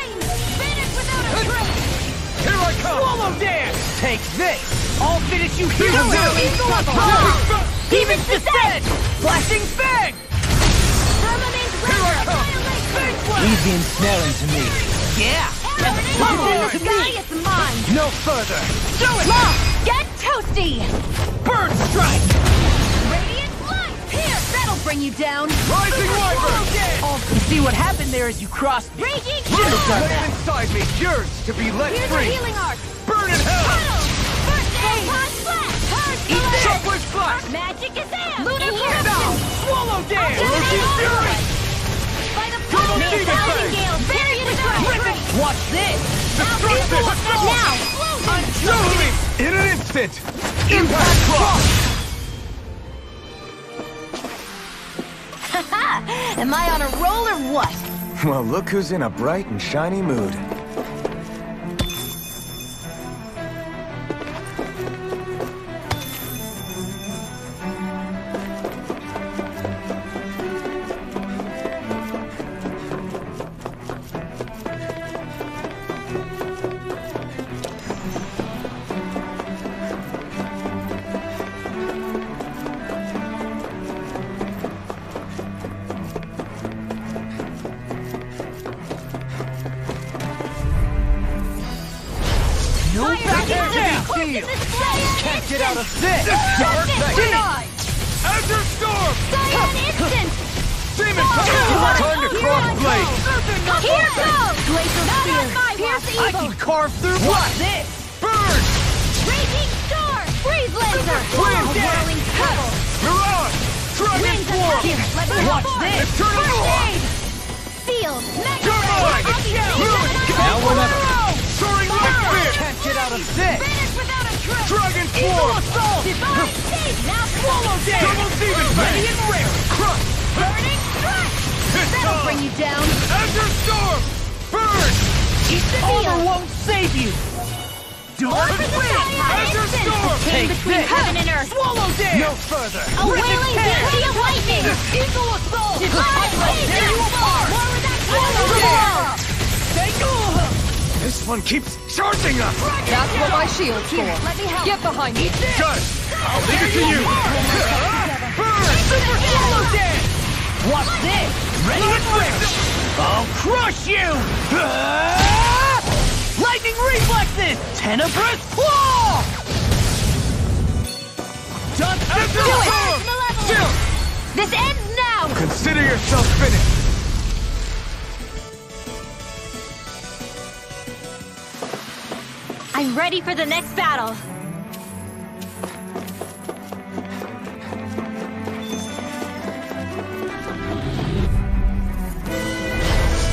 Here I come! Swallow dance! Take this! I'll finish you here! Demons descend! Flashing Fang! Here I come! Leave the ensnaring to me. Yeah! What's in the sky is mine! No further! Do it! Get toasty! Bird strike! Radiant light! Here! That'll bring you down! Rising Wyvern! You see what happened there as you crossed me. Raging Flame Shadow! inside me, yours to be let Here's a free! healing arc! Burn in hell! First aid! Splash! Hard Chocolate Splash! Magic is in! Lunar Now! corruption! Swallow dance! Roasting fury! By the power of Demon Thousand Fang! Gale! Bury it again! Watch this! Destructive! Now! Totally! In an instant! Impact Claw! Am I on a roll or what? Well, look who's in a bright and shiny mood. Can't get out of this! Denied! Azure Storm! Cyan Instant! Demon Fang! Time to cross blade! Here goes! Glacial Spear! Pierce I Evil! can carve through this! Burn! Raging Storm! Freeze Laser! Wind Whirling Pebble! Mirage! Dragon Winds of Form! Here, let me Watch help. this! Eternal Roar! Sealed! Turbine! Now we'll never... Soaring Light Spear! Can't get out of this! Finish without a trick! Dragon Eagle Form! Assault! Divine State! Now Swallow dance! Double Demon Fang! Ready and rare! Crush! Burning Strike! This That'll time! bring you down! Azure Storm! Burn! Armor won't save you! Dark Wind! Azure Storm! Take Between this! heaven and earth! Swallow dance! No further! A wailing beauty of lightning! Eagle Assault! Divine Tear you apart! War with that Swallow dance! This one keeps charging us! That's what my shield's for. Let me help! Get behind me. Got it! I'll leave it to you! Burn! Super Swallow dance! Watch this! Ready and rare! I'll crush you! Lightning reflexes! Tenebrous Claw! Just Do it! Malevolent! This ends now! Consider yourself finished! I'm ready for the next battle!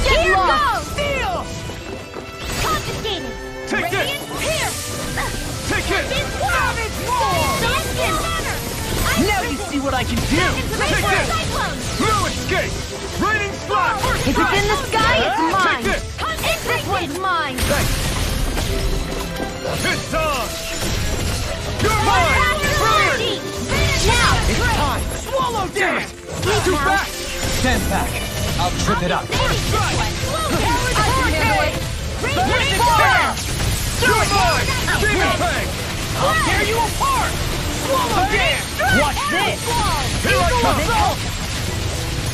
Here goes! Steel! Confiscated! Take this! Radiant Pierce! Take it! Savage Now you see what I can do! Take this! No escape! Raining Slash! If it's in the sky, it's mine! Take this! This one's mine! It's on! You're mine! Burn! Now! It's time! Swallow dance! Too back! Stand back. I'll trip it up. First strike! Radiant Fire! You're mine! Demon Fang! I'll tear you apart! Swallow dance! Watch this! Here I come!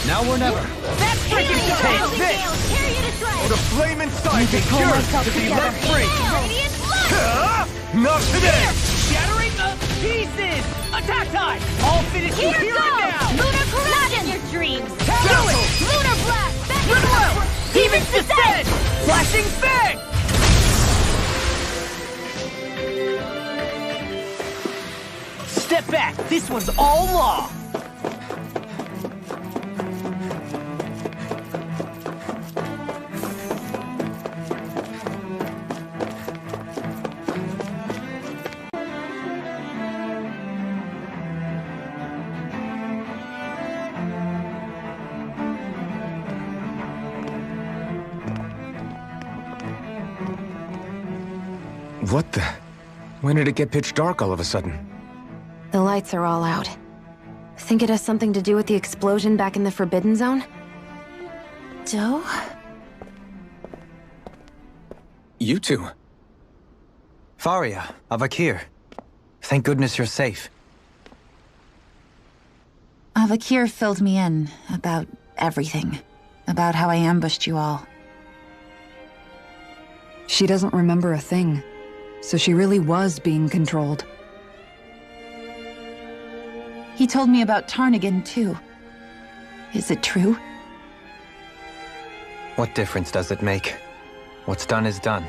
Now or never. That's freaking Take this! Tear you to shreds! The flame inside me pull yearns myself to be together. let free! Radiant blood! Not today! Shattering the pieces! Attack time! I'll finish you Here here goes! and now! Lunar corruption! Your dreams! Do it! Lunar blast! Back in Goodwill! the Demon's descent! Flashing fang! Step back! This one's all law! What the? When did it get pitch dark all of a sudden? The lights are all out. Think it has something to do with the explosion back in the Forbidden Zone? Joe? You two. Faria, Avakir. Thank goodness you're safe. Avakir filled me in about everything. About how I ambushed you all. She doesn't remember a thing, so she really was being controlled. He told me about Tarnigan, too. Is it true? What difference does it make? What's done is done.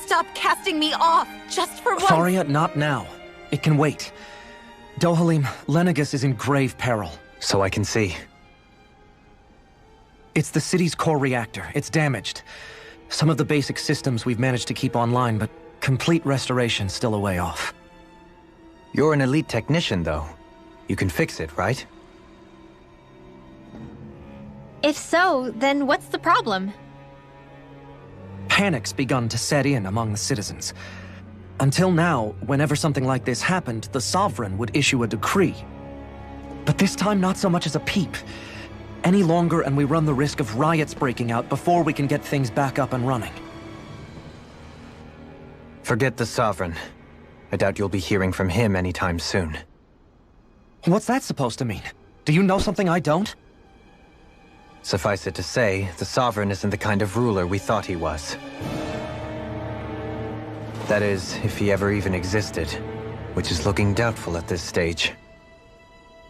Stop casting me off, just for once! Faria, not now. It can wait. Dohalim, Lenegis is in grave peril. So I can see. It's the city's core reactor. It's damaged. Some of the basic systems we've managed to keep online, but complete restoration's still a way off. You're an elite technician, though. You can fix it, right? If so, then what's the problem? Panic's begun to set in among the citizens. Until now, whenever something like this happened, the Sovereign would issue a decree. But this time, not so much as a peep. Any longer, and we run the risk of riots breaking out before we can get things back up and running. Forget the Sovereign. I doubt you'll be hearing from him anytime soon. What's that supposed to mean? Do you know something I don't? Suffice it to say, the Sovereign isn't the kind of ruler we thought he was. That is, if he ever even existed, which is looking doubtful at this stage.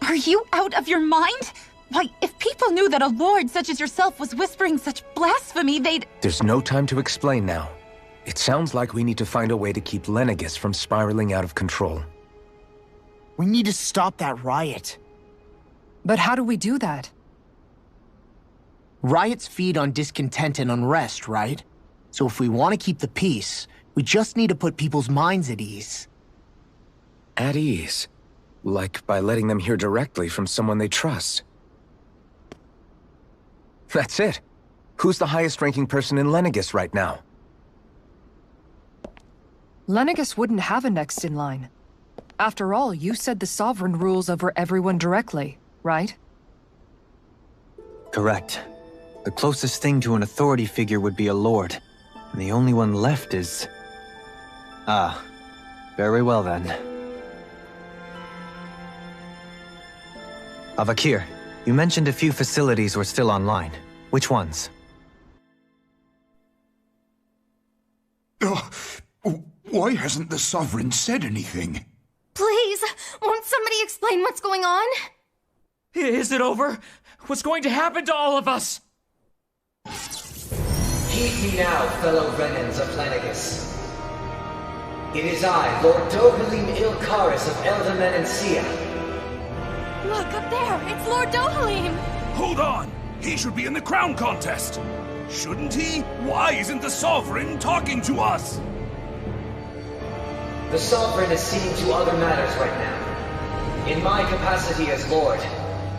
Are you out of your mind? Why, if people knew that a lord such as yourself was whispering such blasphemy, they'd— There's no time to explain now. It sounds like we need to find a way to keep Lenegis from spiraling out of control. We need to stop that riot. But how do we do that? Riots feed on discontent and unrest, right? So if we want to keep the peace, we just need to put people's minds at ease. At ease? Like by letting them hear directly from someone they trust. That's it. Who's the highest-ranking person in Lenegis right now? Lenegis wouldn't have a next in line. After all, you said the Sovereign rules over everyone directly, right? Correct. The closest thing to an authority figure would be a lord. And the only one left is... Ah. Very well then. Avakir, you mentioned a few facilities were still online. Which ones? Why hasn't the Sovereign said anything? Please, won't somebody explain what's going on? Is it over? What's going to happen to all of us? Heed me now, fellow Renans of Lenegis. It is I, Lord Dohalim Ilkaris of Eldamen and Sia. Look, up there! It's Lord Dohalim! Hold on! He should be in the crown contest! Shouldn't he? Why isn't the Sovereign talking to us? The Sovereign is seeing to other matters right now. In my capacity as Lord,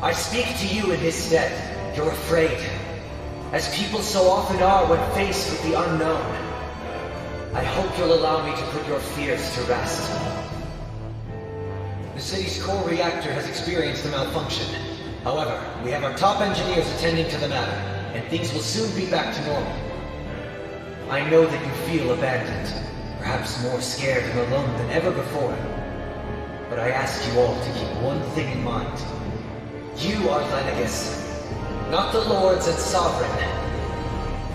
I speak to you in his stead. You're afraid. As people so often are when faced with the unknown. I hope you'll allow me to put your fears to rest. The city's core reactor has experienced a malfunction. However, we have our top engineers attending to the matter, and things will soon be back to normal. I know that you feel abandoned, perhaps more scared and alone than ever before. But I ask you all to keep one thing in mind. You are Lenegis, not the lords and sovereign.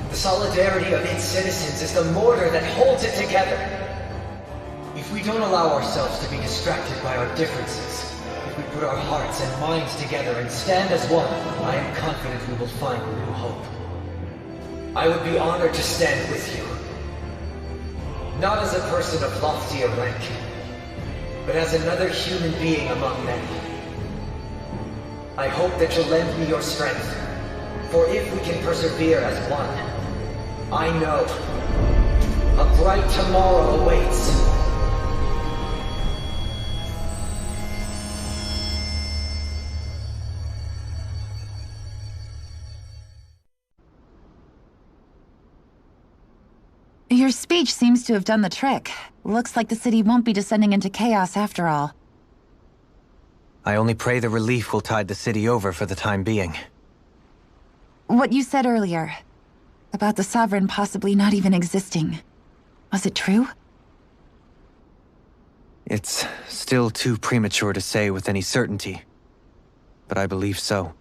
The solidarity of its citizens is the mortar that holds it together. If we don't allow ourselves to be distracted by our differences, if we put our hearts and minds together and stand as one, I am confident we will find new hope. I would be honored to stand with you. Not as a person of loftier rank, but as another human being among many. I hope that you'll lend me your strength, for if we can persevere as one, I know a bright tomorrow awaits. Your speech seems to have done the trick. Looks like the city won't be descending into chaos after all. I only pray the relief will tide the city over for the time being. What you said earlier, about the Sovereign possibly not even existing, was it true? It's still too premature to say with any certainty, but I believe so.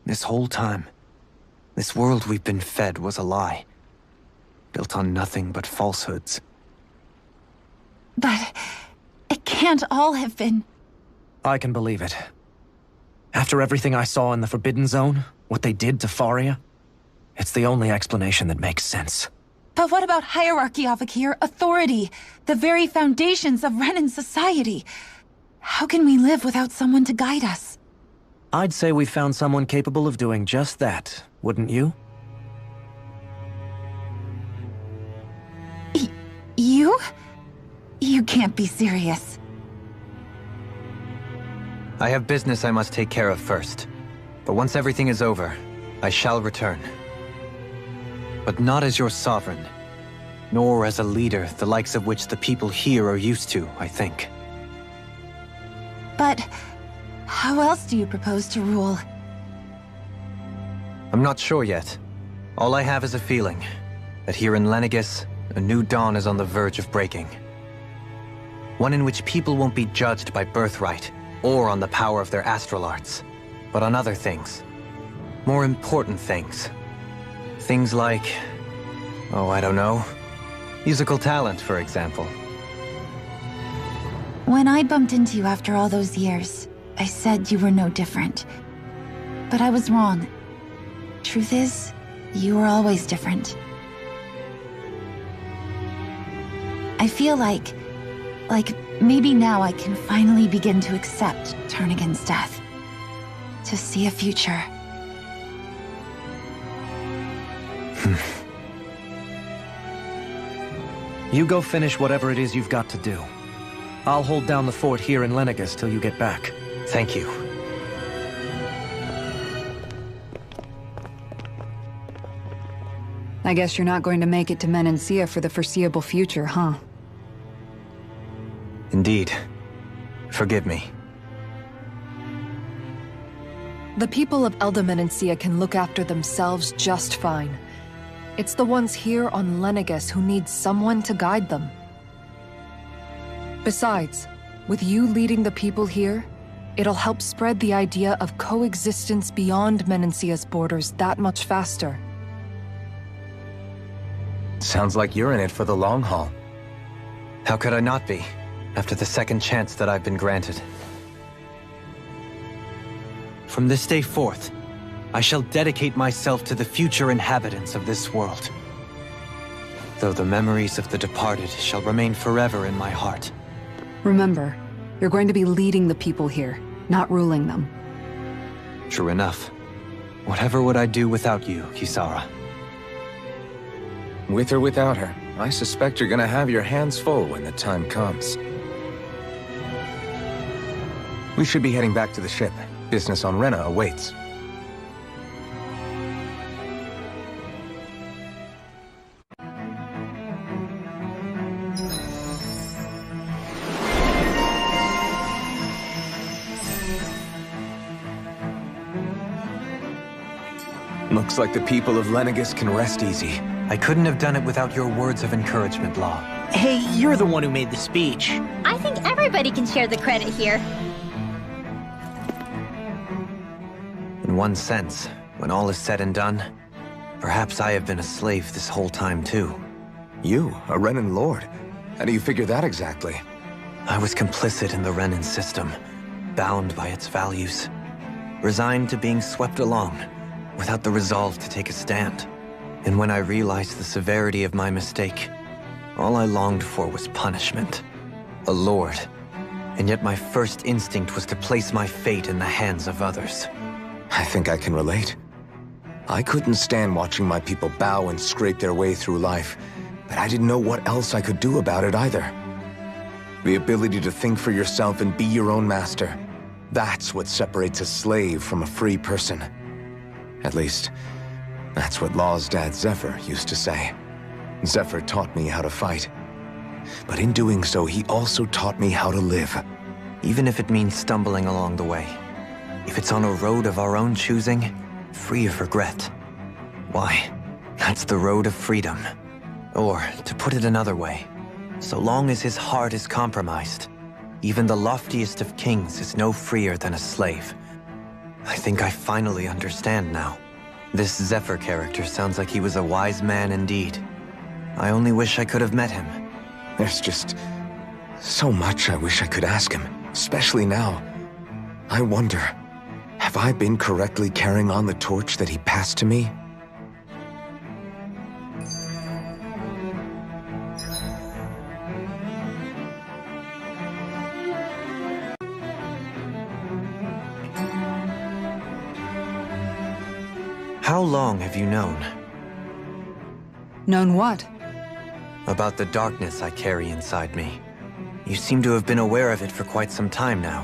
This whole time, this world we've been fed was a lie, built on nothing but falsehoods. But it can't all have been... I can believe it. After everything I saw in the Forbidden Zone, what they did to Faria, it's the only explanation that makes sense. But what about hierarchy, Avakir? Authority? The very foundations of Renan society? How can we live without someone to guide us? I'd say we found someone capable of doing just that, wouldn't you? You? You can't be serious. I have business I must take care of first. But once everything is over, I shall return. But not as your sovereign, nor as a leader the likes of which the people here are used to, I think. But how else do you propose to rule? I'm not sure yet. All I have is a feeling that here in Lenegis, a new dawn is on the verge of breaking. One in which people won't be judged by birthright, or on the power of their astral arts, but on other things. More important things. Things like... oh, I don't know. Musical talent, for example. When I bumped into you after all those years, I said you were no different. But I was wrong. Truth is, you were always different. I feel like maybe now I can finally begin to accept Turnagain's death. To see a future. You go finish whatever it is you've got to do. I'll hold down the fort here in Lenegis till you get back. Thank you. I guess you're not going to make it to Menancia for the foreseeable future, huh? Indeed. Forgive me. The people of Elda Menancia can look after themselves just fine. It's the ones here on Lenegis who need someone to guide them. Besides, with you leading the people here, it'll help spread the idea of coexistence beyond Menancia's borders that much faster. Sounds like you're in it for the long haul. How could I not be, after the second chance that I've been granted? From this day forth, I shall dedicate myself to the future inhabitants of this world. Though the memories of the departed shall remain forever in my heart. Remember, you're going to be leading the people here, not ruling them. True enough. Whatever would I do without you, Kisara? With or without her, I suspect you're gonna have your hands full when the time comes. We should be heading back to the ship. Business on Rena awaits. Looks like the people of Lenegis can rest easy. I couldn't have done it without your words of encouragement, Law. Hey, you're the one who made the speech. I think everybody can share the credit here. one sense, when all is said and done, perhaps I have been a slave this whole time too. You, a Renan Lord? How do you figure that exactly? I was complicit in the Renan system, bound by its values, resigned to being swept along, without the resolve to take a stand. And when I realized the severity of my mistake, all I longed for was punishment. A lord. And yet my first instinct was to place my fate in the hands of others. I think I can relate. I couldn't stand watching my people bow and scrape their way through life, but I didn't know what else I could do about it either. The ability to think for yourself and be your own master, that's what separates a slave from a free person. At least, that's what Law's dad Zephyr used to say. Zephyr taught me how to fight. But in doing so, he also taught me how to live. Even if it means stumbling along the way. If it's on a road of our own choosing, free of regret. Why, that's the road of freedom. Or, to put it another way, so long as his heart is compromised, even the loftiest of kings is no freer than a slave. I think I finally understand now. This Zephyr character sounds like he was a wise man indeed. I only wish I could have met him. There's just so much I wish I could ask him, especially now. I wonder, have I been correctly carrying on the torch that he passed to me? How long have you known? Known what? About the darkness I carry inside me. You seem to have been aware of it for quite some time now.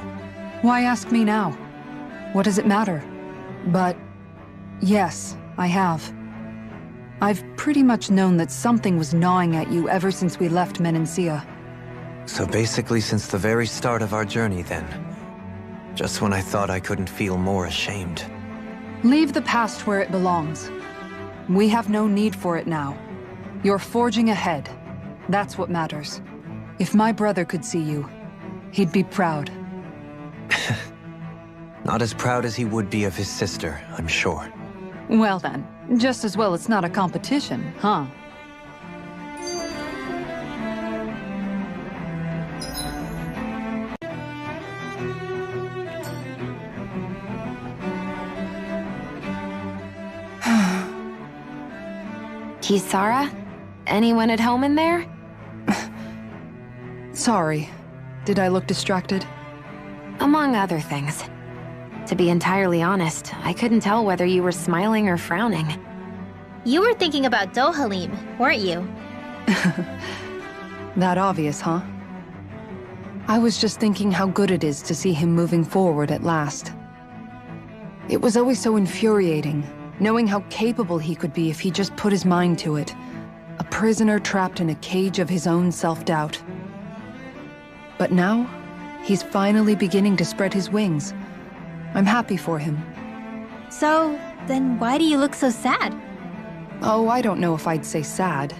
Why ask me now? What does it matter? But yes, I have. I've pretty much known that something was gnawing at you ever since we left Menancia. So basically since the very start of our journey then. Just when I thought I couldn't feel more ashamed. Leave the past where it belongs. We have no need for it now. You're forging ahead. That's what matters. If my brother could see you, he'd be proud. Not as proud as he would be of his sister, I'm sure. Well then, just as well it's not a competition, huh? Kisara? Anyone at home in there? Sorry. Did I look distracted? Among other things. To be entirely honest, I couldn't tell whether you were smiling or frowning. You were thinking about Dohalim, weren't you? That obvious, huh? I was just thinking how good it is to see him moving forward at last. It was always so infuriating, knowing how capable he could be if he just put his mind to it. A prisoner trapped in a cage of his own self-doubt. But now, he's finally beginning to spread his wings. I'm happy for him. So, then why do you look so sad? Oh, I don't know if I'd say sad.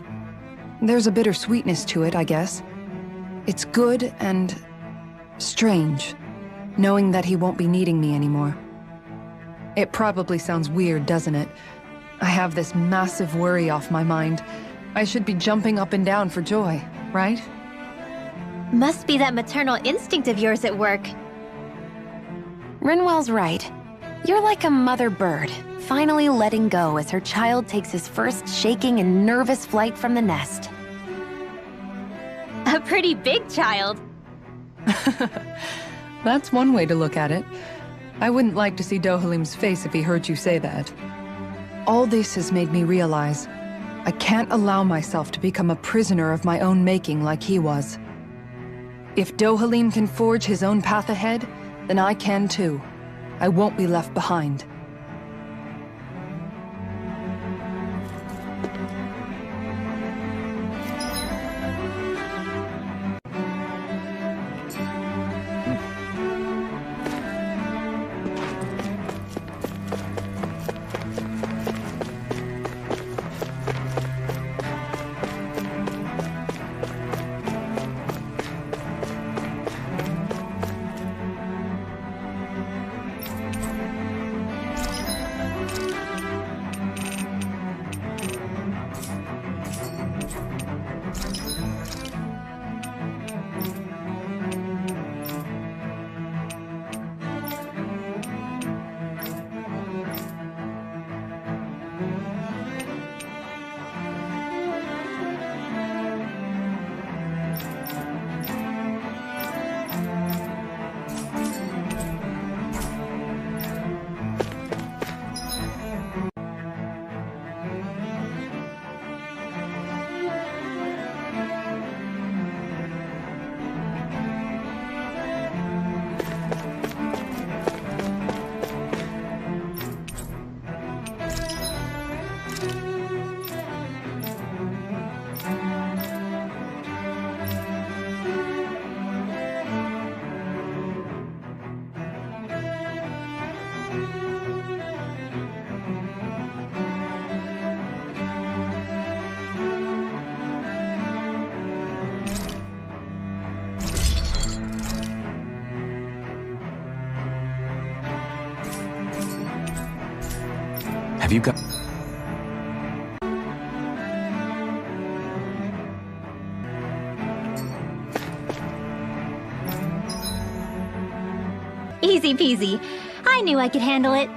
There's a bittersweetness to it, I guess. It's good and strange, knowing that he won't be needing me anymore. It probably sounds weird, doesn't it? I have this massive worry off my mind. I should be jumping up and down for joy, right? Must be that maternal instinct of yours at work. Rinwell's right. You're like a mother bird, finally letting go as her child takes his first shaking and nervous flight from the nest. A pretty big child. That's one way to look at it. I wouldn't like to see Dohalim's face if he heard you say that. All this has made me realize I can't allow myself to become a prisoner of my own making like he was. If Dohalim can forge his own path ahead, then I can too. I won't be left behind. Have you got... Easy peasy. I knew I could handle it.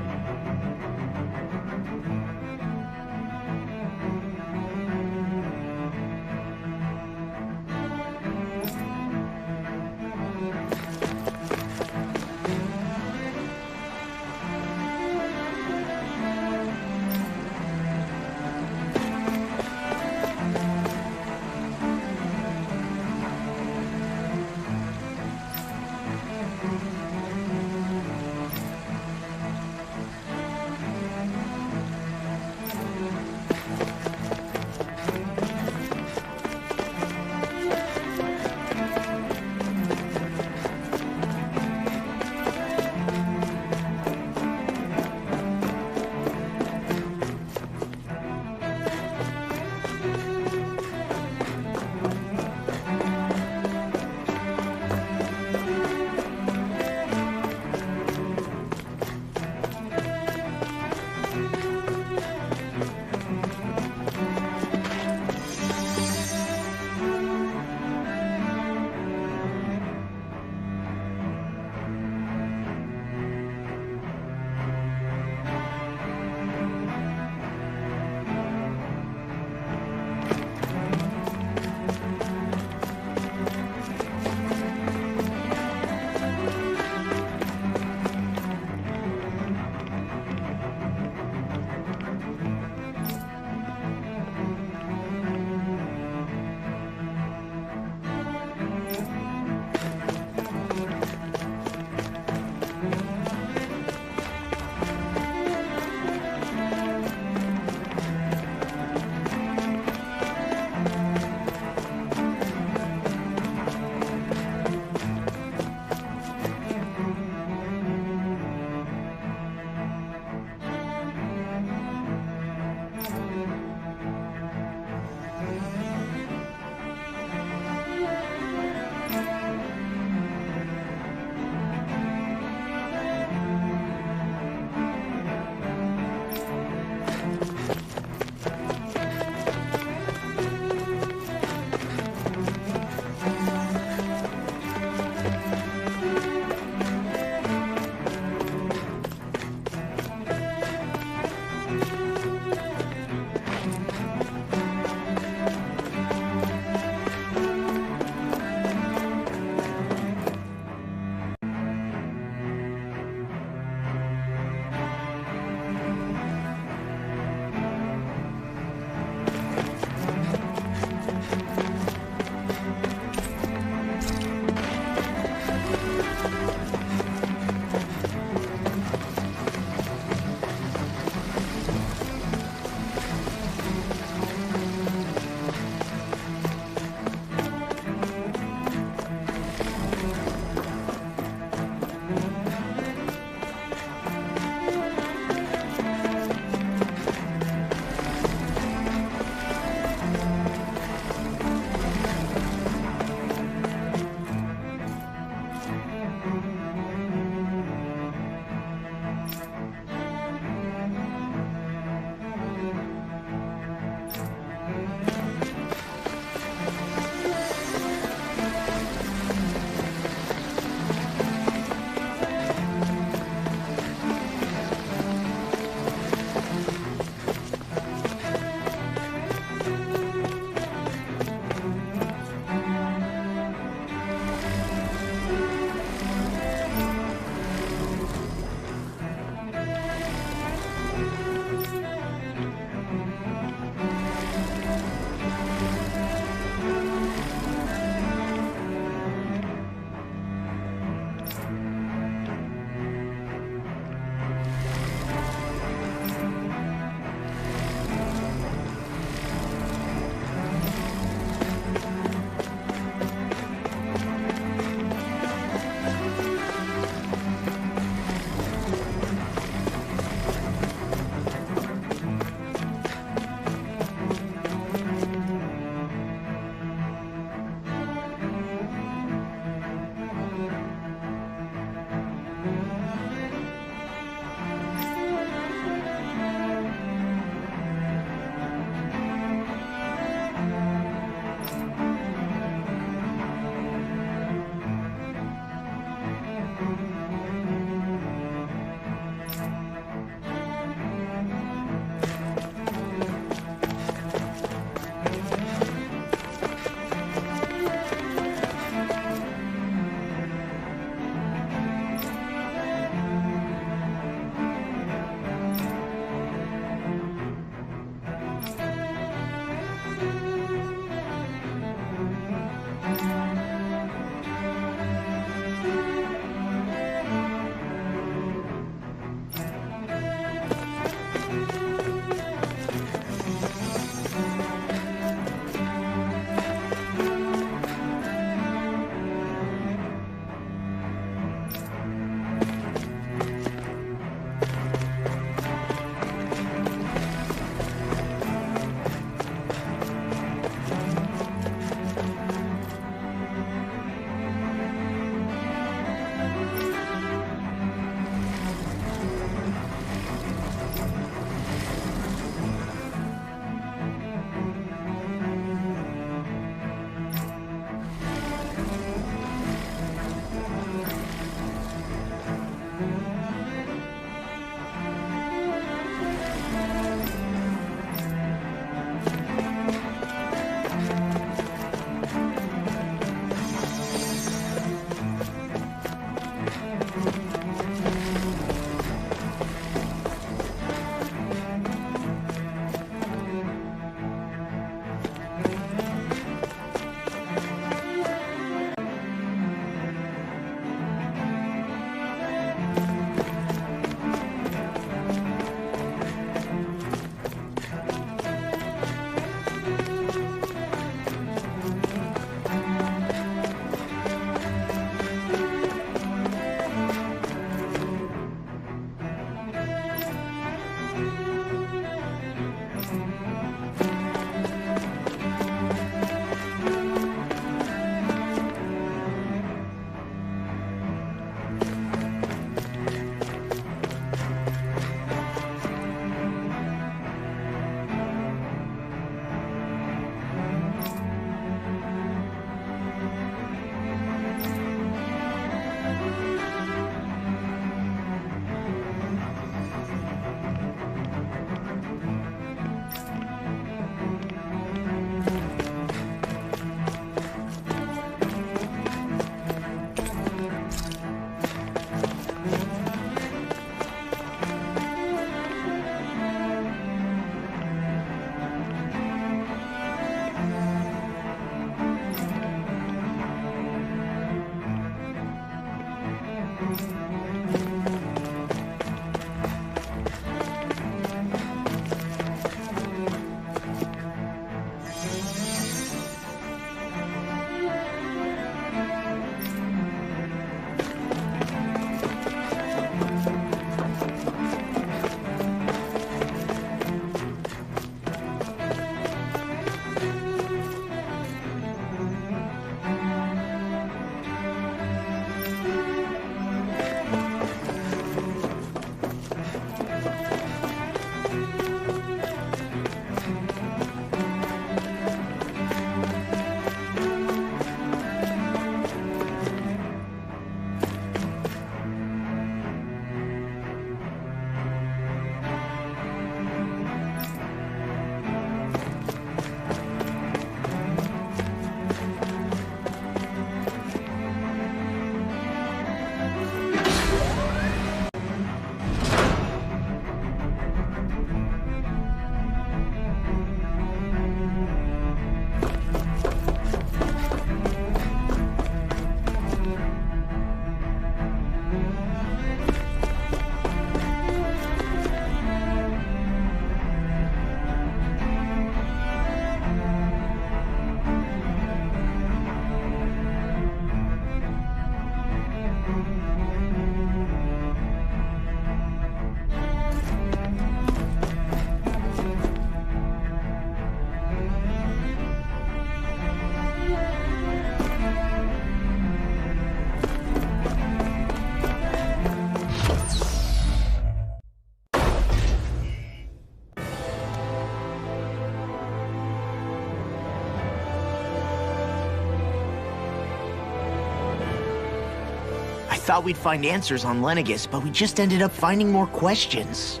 thought we'd find answers on Lenegis, but we just ended up finding more questions.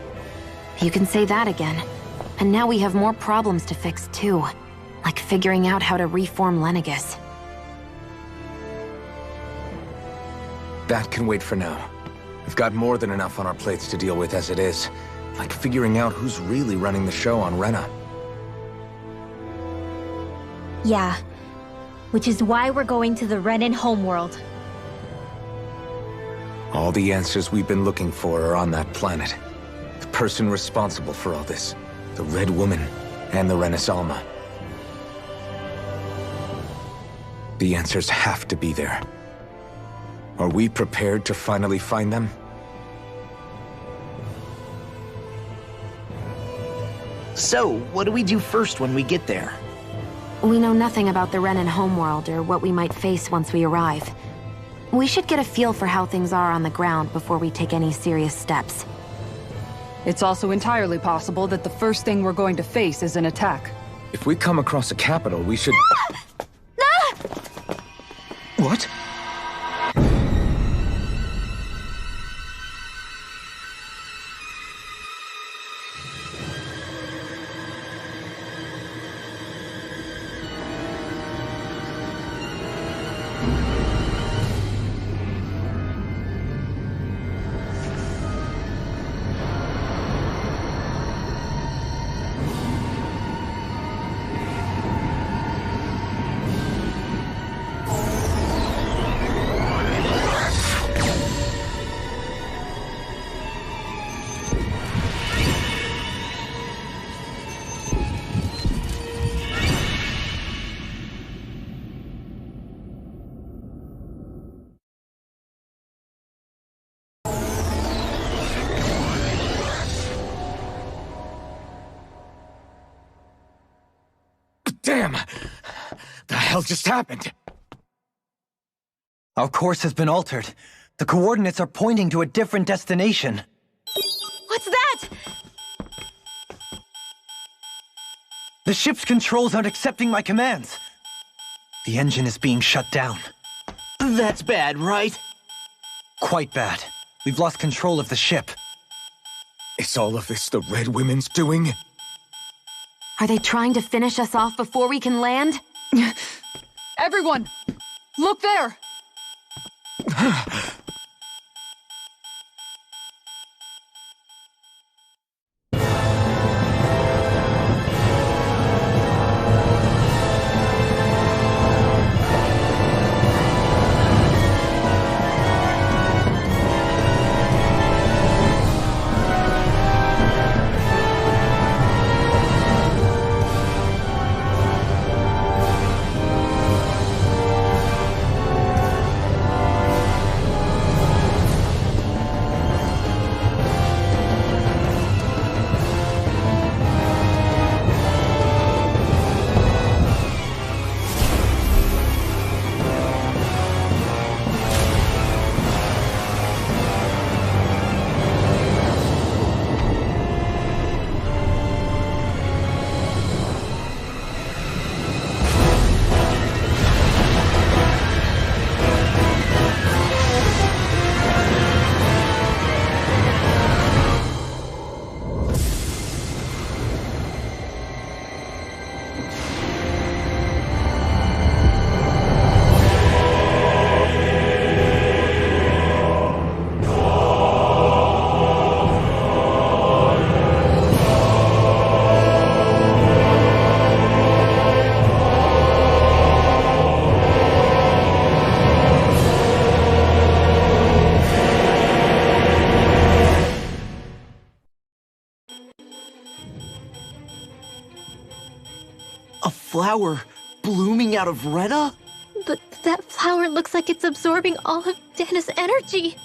You can say that again. And now we have more problems to fix too. Like figuring out how to reform Lenegis. That can wait for now. We've got more than enough on our plates to deal with as it is. Like figuring out who's really running the show on Rena. Yeah. Which is why we're going to the Renan homeworld. All the answers we've been looking for are on that planet. The person responsible for all this. The Red Woman and the Renaissance. The answers have to be there. Are we prepared to finally find them? So, what do we do first when we get there? We know nothing about the Renan homeworld or what we might face once we arrive. We should get a feel for how things are on the ground before we take any serious steps. It's also entirely possible that the first thing we're going to face is an attack. If we come across a capital, we should... What? Damn! The hell just happened? Our course has been altered. The coordinates are pointing to a different destination. What's that? The ship's controls aren't accepting my commands. The engine is being shut down. That's bad, right? Quite bad. We've lost control of the ship. Is all of this the Red Women's doing? Are they trying to finish us off before we can land? Everyone! Look there! A flower blooming out of Rena? But that flower looks like it's absorbing all of Dana's energy.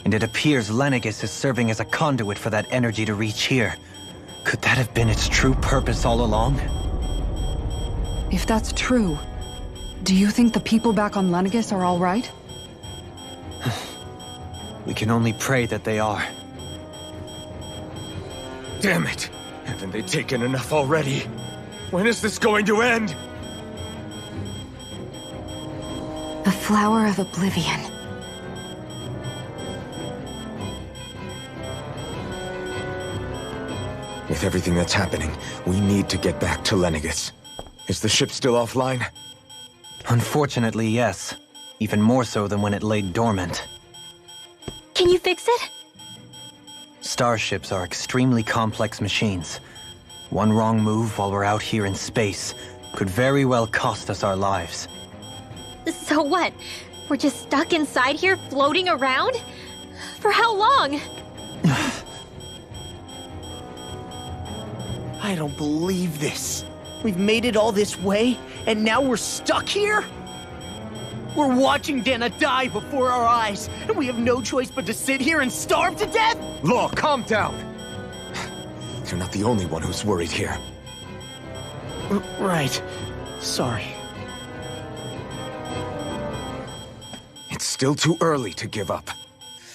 And it appears Lenegis is serving as a conduit for that energy to reach here. Could that have been its true purpose all along? If that's true, do you think the people back on Lenegis are all right? We can only pray that they are. Damn it! Haven't they taken enough already? When is this going to end? The Flower of Oblivion. With everything that's happening, we need to get back to Lenegis. Is the ship still offline? Unfortunately, yes. Even more so than when it lay dormant. Can you fix it? Starships are extremely complex machines. One wrong move while we're out here in space could very well cost us our lives. So what? We're just stuck inside here, floating around? For how long? I don't believe this. We've made it all this way, and now we're stuck here? We're watching Daeq die before our eyes, and we have no choice but to sit here and starve to death? Law, calm down! You're not the only one who's worried here. Right. Sorry. It's still too early to give up.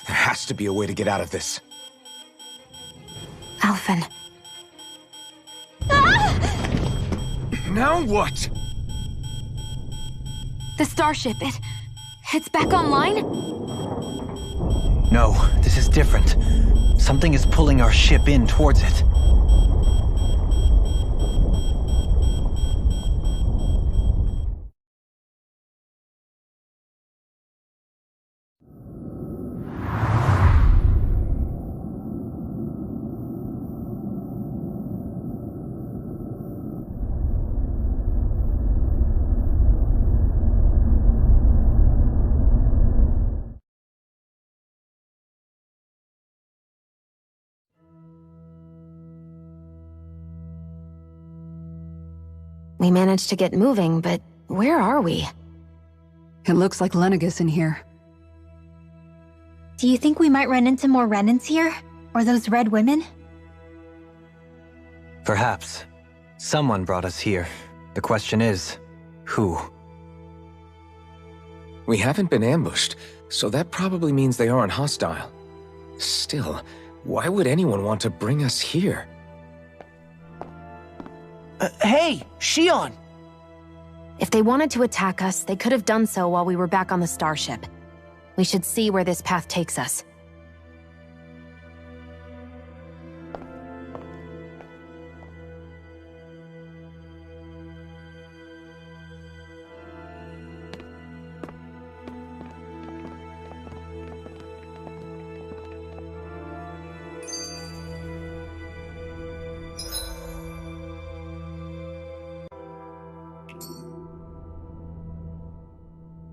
There has to be a way to get out of this. Alphen. Now what? The starship, it's back online? No, this is different. Something is pulling our ship in towards it. We managed to get moving, but where are we? It looks like Lenegis in here. Do you think we might run into more Renans here? Or those red women? Perhaps. Someone brought us here. The question is, who? We haven't been ambushed, so that probably means they aren't hostile. Still, why would anyone want to bring us here? Hey, Shion! If they wanted to attack us, they could have done so while we were back on the starship. We should see where this path takes us.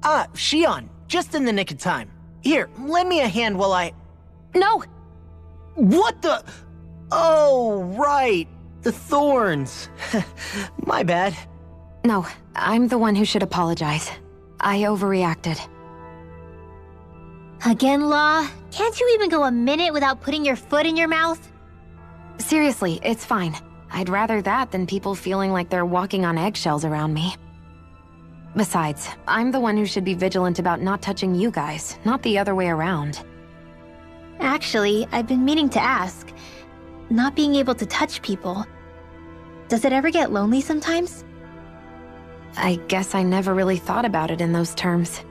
Ah, Shion, just in the nick of time. Here, lend me a hand while I... No! What the... Oh, right. The thorns. My bad. No, I'm the one who should apologize. I overreacted. Again, Law? Can't you even go a minute without putting your foot in your mouth? Seriously, it's fine. I'd rather that than people feeling like they're walking on eggshells around me. Besides, I'm the one who should be vigilant about not touching you guys, not the other way around. Actually, I've been meaning to ask. Not being able to touch people, does it ever get lonely sometimes? I guess I never really thought about it in those terms.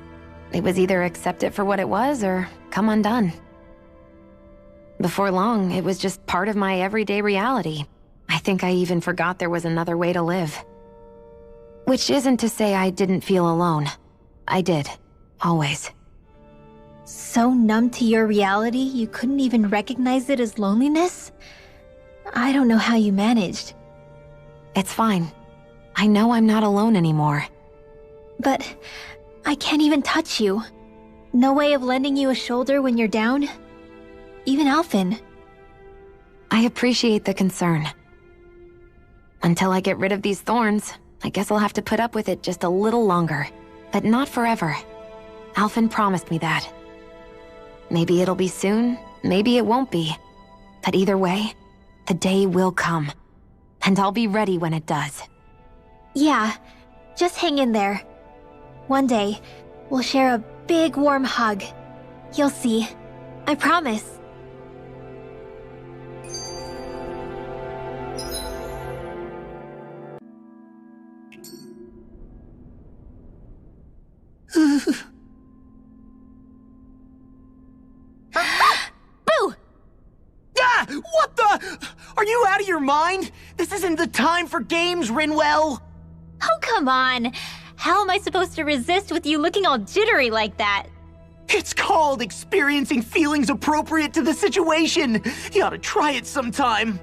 It was either accept it for what it was or come undone. Before long, it was just part of my everyday reality. I think I even forgot there was another way to live. Which isn't to say I didn't feel alone. I did. Always. So numb to your reality, you couldn't even recognize it as loneliness? I don't know how you managed. It's fine. I know I'm not alone anymore. But I can't even touch you. No way of lending you a shoulder when you're down? Even Alphen. I appreciate the concern. Until I get rid of these thorns, I guess I'll have to put up with it just a little longer. But not forever. Alphen promised me that. Maybe it'll be soon, maybe it won't be. But either way, the day will come. And I'll be ready when it does. Yeah, just hang in there. One day, we'll share a big warm hug. You'll see. I promise. Boo! Ah! What the? Are you out of your mind? This isn't the time for games, Rinwell! Oh, come on. How am I supposed to resist with you looking all jittery like that? It's called experiencing feelings appropriate to the situation. You ought to try it sometime.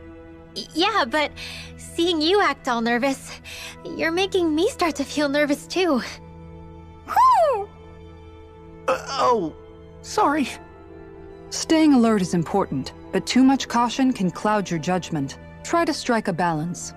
Yeah, but seeing you act all nervous, you're making me start to feel nervous too. Whew! Oh, sorry. Staying alert is important, but too much caution can cloud your judgment. Try to strike a balance.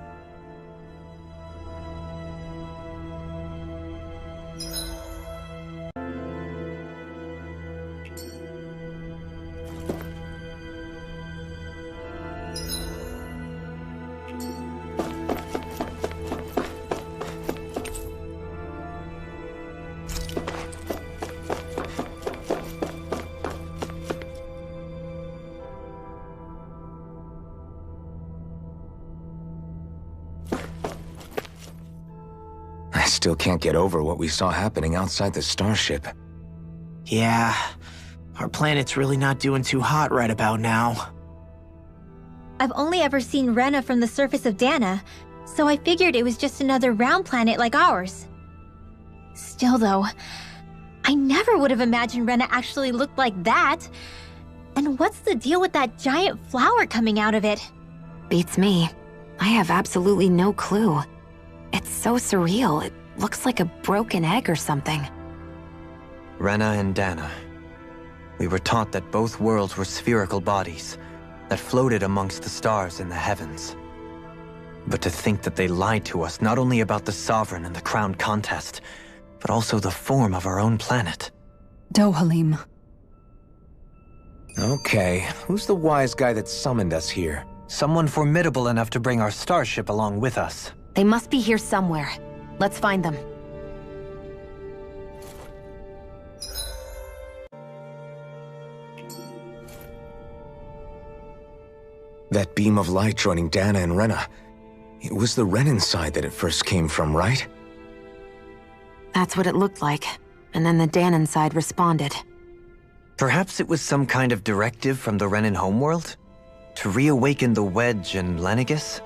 Still can't get over what we saw happening outside the starship. Yeah, our planet's really not doing too hot right about now. I've only ever seen Rena from the surface of Daeq, so I figured it was just another round planet like ours. Still though, I never would have imagined Rena actually looked like that. And what's the deal with that giant flower coming out of it? Beats me. I have absolutely no clue. It's so surreal. It looks like a broken egg or something. Rena and Daeq. We were taught that both worlds were spherical bodies that floated amongst the stars in the heavens. But to think that they lied to us not only about the Sovereign and the Crown contest, but also the form of our own planet. Dohalim. Okay, who's the wise guy that summoned us here? Someone formidable enough to bring our starship along with us. They must be here somewhere. Let's find them. That beam of light joining Daeq and Rena. It was the Renan side that it first came from, right? That's what it looked like. And then the Danon side responded. Perhaps it was some kind of directive from the Renan homeworld? To reawaken the Wedge and Lenegis?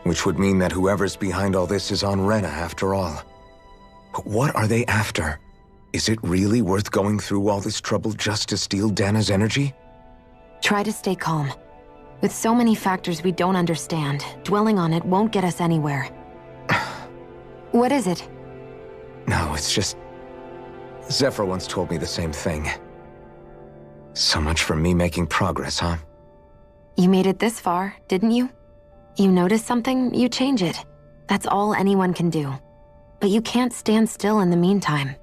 Which would mean that whoever's behind all this is on Rena after all. But what are they after? Is it really worth going through all this trouble just to steal Dana's energy? Try to stay calm. With so many factors we don't understand, dwelling on it won't get us anywhere. What is it? No, it's just... Zephyr once told me the same thing. So much for me making progress, huh? You made it this far, didn't you? You notice something, you change it. That's all anyone can do. But you can't stand still in the meantime.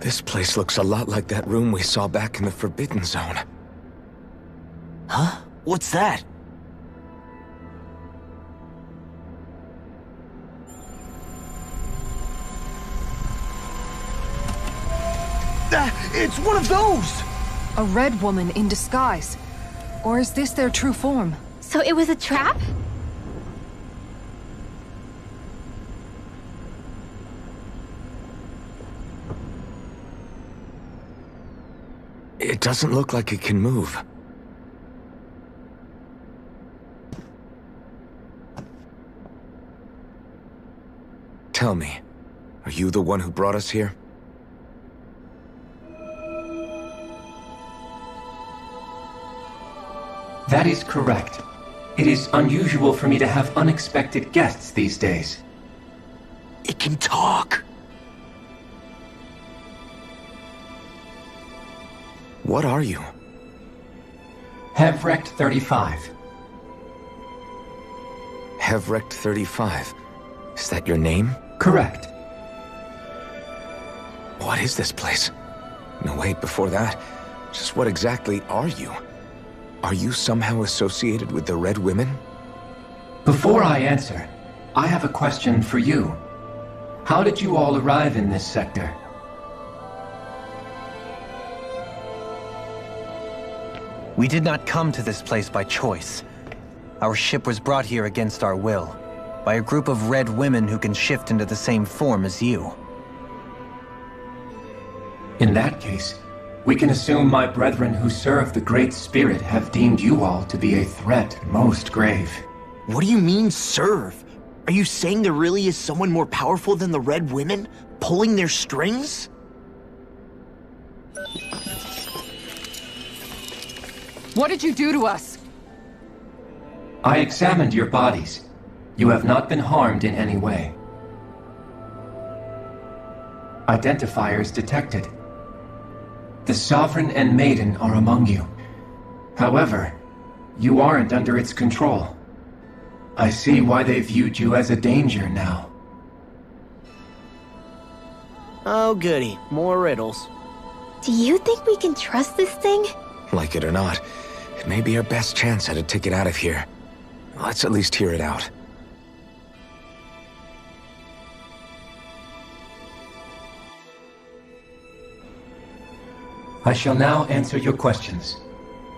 This place looks a lot like that room we saw back in the Forbidden Zone. Huh? What's that? It's one of those! A red woman in disguise. Or is this their true form? So it was a trap? It doesn't look like it can move. Tell me, are you the one who brought us here? That is correct. It is unusual for me to have unexpected guests these days. It can talk. What are you? Hevrect 35. Hevrect 35. Is that your name? Correct. What is this place? No, wait, before that, just what exactly are you? Are you somehow associated with the Red Women? Before I answer, I have a question for you. How did you all arrive in this sector? We did not come to this place by choice. Our ship was brought here against our will, by a group of Red Women who can shift into the same form as you. In that case, we can assume my brethren who serve the Great Spirit have deemed you all to be a threat most grave. What do you mean, serve? Are you saying there really is someone more powerful than the Red Women, pulling their strings? What did you do to us? I examined your bodies. You have not been harmed in any way. Identifiers detected. The Sovereign and Maiden are among you. However, you aren't under its control. I see why they viewed you as a danger now. Oh goody, more riddles. Do you think we can trust this thing? Like it or not, it may be our best chance at a ticket out of here. Let's at least hear it out. I shall now answer your questions.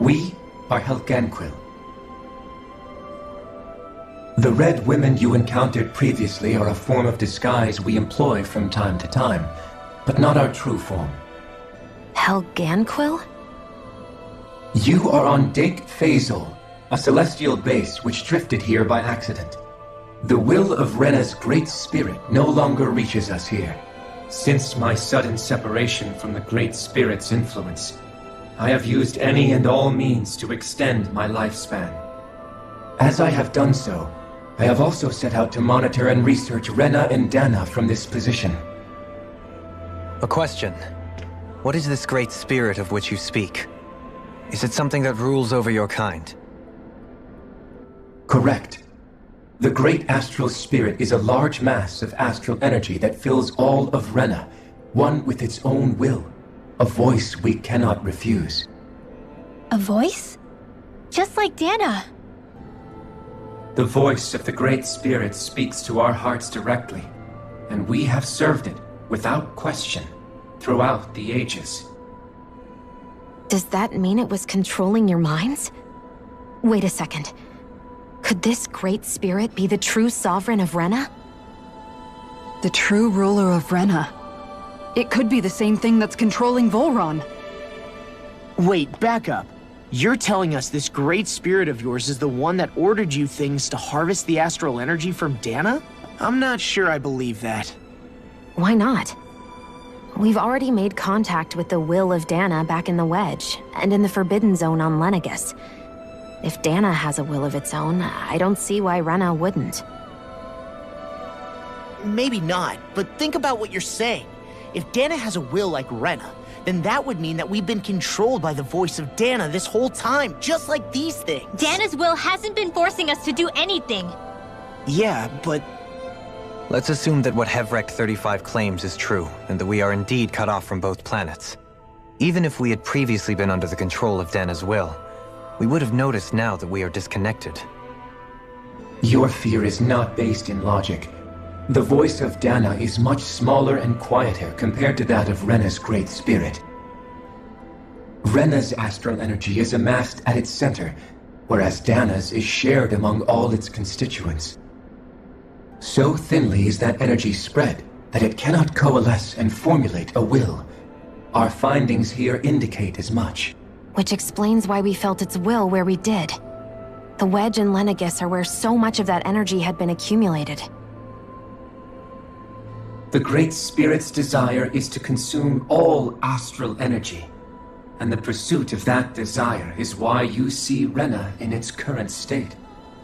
We are Helganquil. The Red Women you encountered previously are a form of disguise we employ from time to time, but not our true form. Helganquil? You are on Daeq Faezol, a celestial base which drifted here by accident. The will of Rena's great spirit no longer reaches us here. Since my sudden separation from the Great Spirit's influence, I have used any and all means to extend my lifespan. As I have done so, I have also set out to monitor and research Rena and Dana from this position. A question. What is this Great Spirit of which you speak? Is it something that rules over your kind? Correct. The Great Astral Spirit is a large mass of astral energy that fills all of Rena, one with its own will, a voice we cannot refuse. A voice? Just like Dana. The voice of the Great Spirit speaks to our hearts directly, and we have served it, without question, throughout the ages. Does that mean it was controlling your minds? Wait a second. Could this Great Spirit be the true Sovereign of Rena? The true ruler of Rena. It could be the same thing that's controlling Volron. Wait, back up. You're telling us this Great Spirit of yours is the one that ordered you things to harvest the astral energy from Dana? I'm not sure I believe that. Why not? We've already made contact with the will of Dana back in the Wedge, and in the Forbidden Zone on Lenegis. If Dana has a will of its own, I don't see why Rena wouldn't. Maybe not, but think about what you're saying. If Dana has a will like Rena, then that would mean that we've been controlled by the voice of Dana this whole time, just like these things. Dana's will hasn't been forcing us to do anything. Yeah, but... Let's assume that what Hevrect 35 claims is true, and that we are indeed cut off from both planets. Even if we had previously been under the control of Dana's will, we would have noticed now that we are disconnected. Your fear is not based in logic. The voice of Dana is much smaller and quieter compared to that of Rena's Great Spirit. Rena's astral energy is amassed at its center, whereas Dana's is shared among all its constituents. So thinly is that energy spread that it cannot coalesce and formulate a will. Our findings here indicate as much. Which explains why we felt its will where we did. The Wedge and Lenegis are where so much of that energy had been accumulated. The Great Spirit's desire is to consume all astral energy. And the pursuit of that desire is why you see Rena in its current state.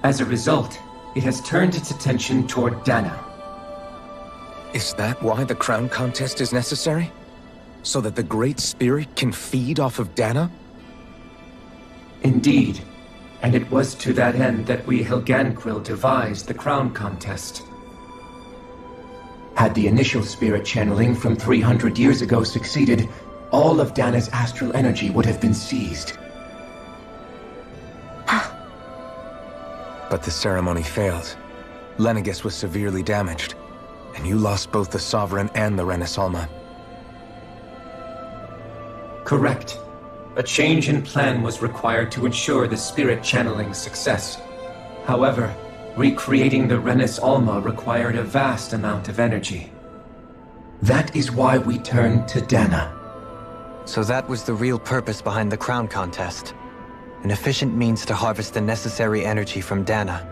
As a result, it has turned its attention toward Daeq. Is that why the crown contest is necessary? So that the Great Spirit can feed off of Daeq? Indeed. And it was to that end that we Helganquil devised the crown contest. Had the initial spirit channeling from 300 years ago succeeded, all of Daeq's astral energy would have been seized. But the ceremony failed. Lenegis was severely damaged, and you lost both the Sovereign and the Renaissance. Correct. A change in plan was required to ensure the spirit channeling's success. However, recreating the Renaissance required a vast amount of energy. That is why we turned to Daeq. So that was the real purpose behind the crown contest. An efficient means to harvest the necessary energy from Daeq.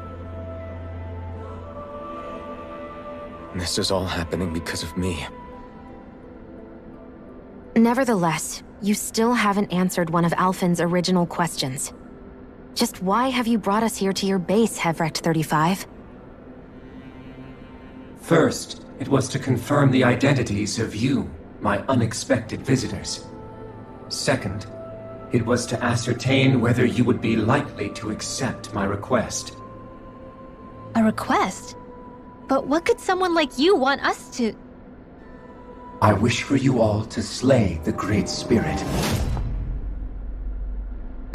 This is all happening because of me. Nevertheless, you still haven't answered one of Alphen's original questions. Just why have you brought us here to your base, Hevrecht 35? First, it was to confirm the identities of you, my unexpected visitors. Second, it was to ascertain whether you would be likely to accept my request. A request? But what could someone like you want us to... I wish for you all to slay the Great Spirit.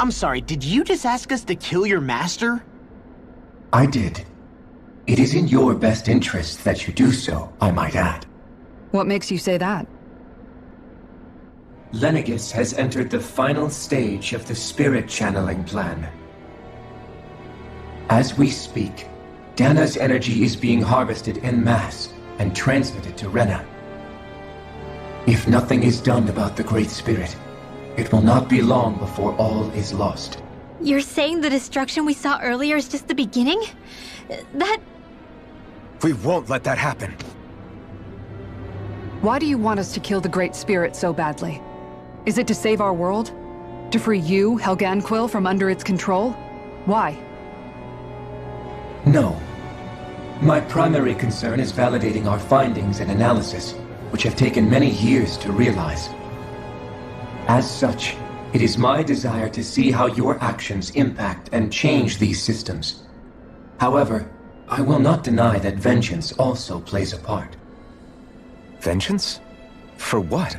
I'm sorry, did you just ask us to kill your master? I did. It is in your best interest that you do so, I might add. What makes you say that? Lenegis has entered the final stage of the spirit channeling plan. As we speak, Daeq's energy is being harvested en masse and transmitted to Rena. If nothing is done about the Great Spirit, it will not be long before all is lost. You're saying the destruction we saw earlier is just the beginning? That... We won't let that happen. Why do you want us to kill the Great Spirit so badly? Is it to save our world? To free you, Helganquil, from under its control? Why? No. My primary concern is validating our findings and analysis, which have taken many years to realize. As such, it is my desire to see how your actions impact and change these systems. However, I will not deny that vengeance also plays a part. Vengeance? For what?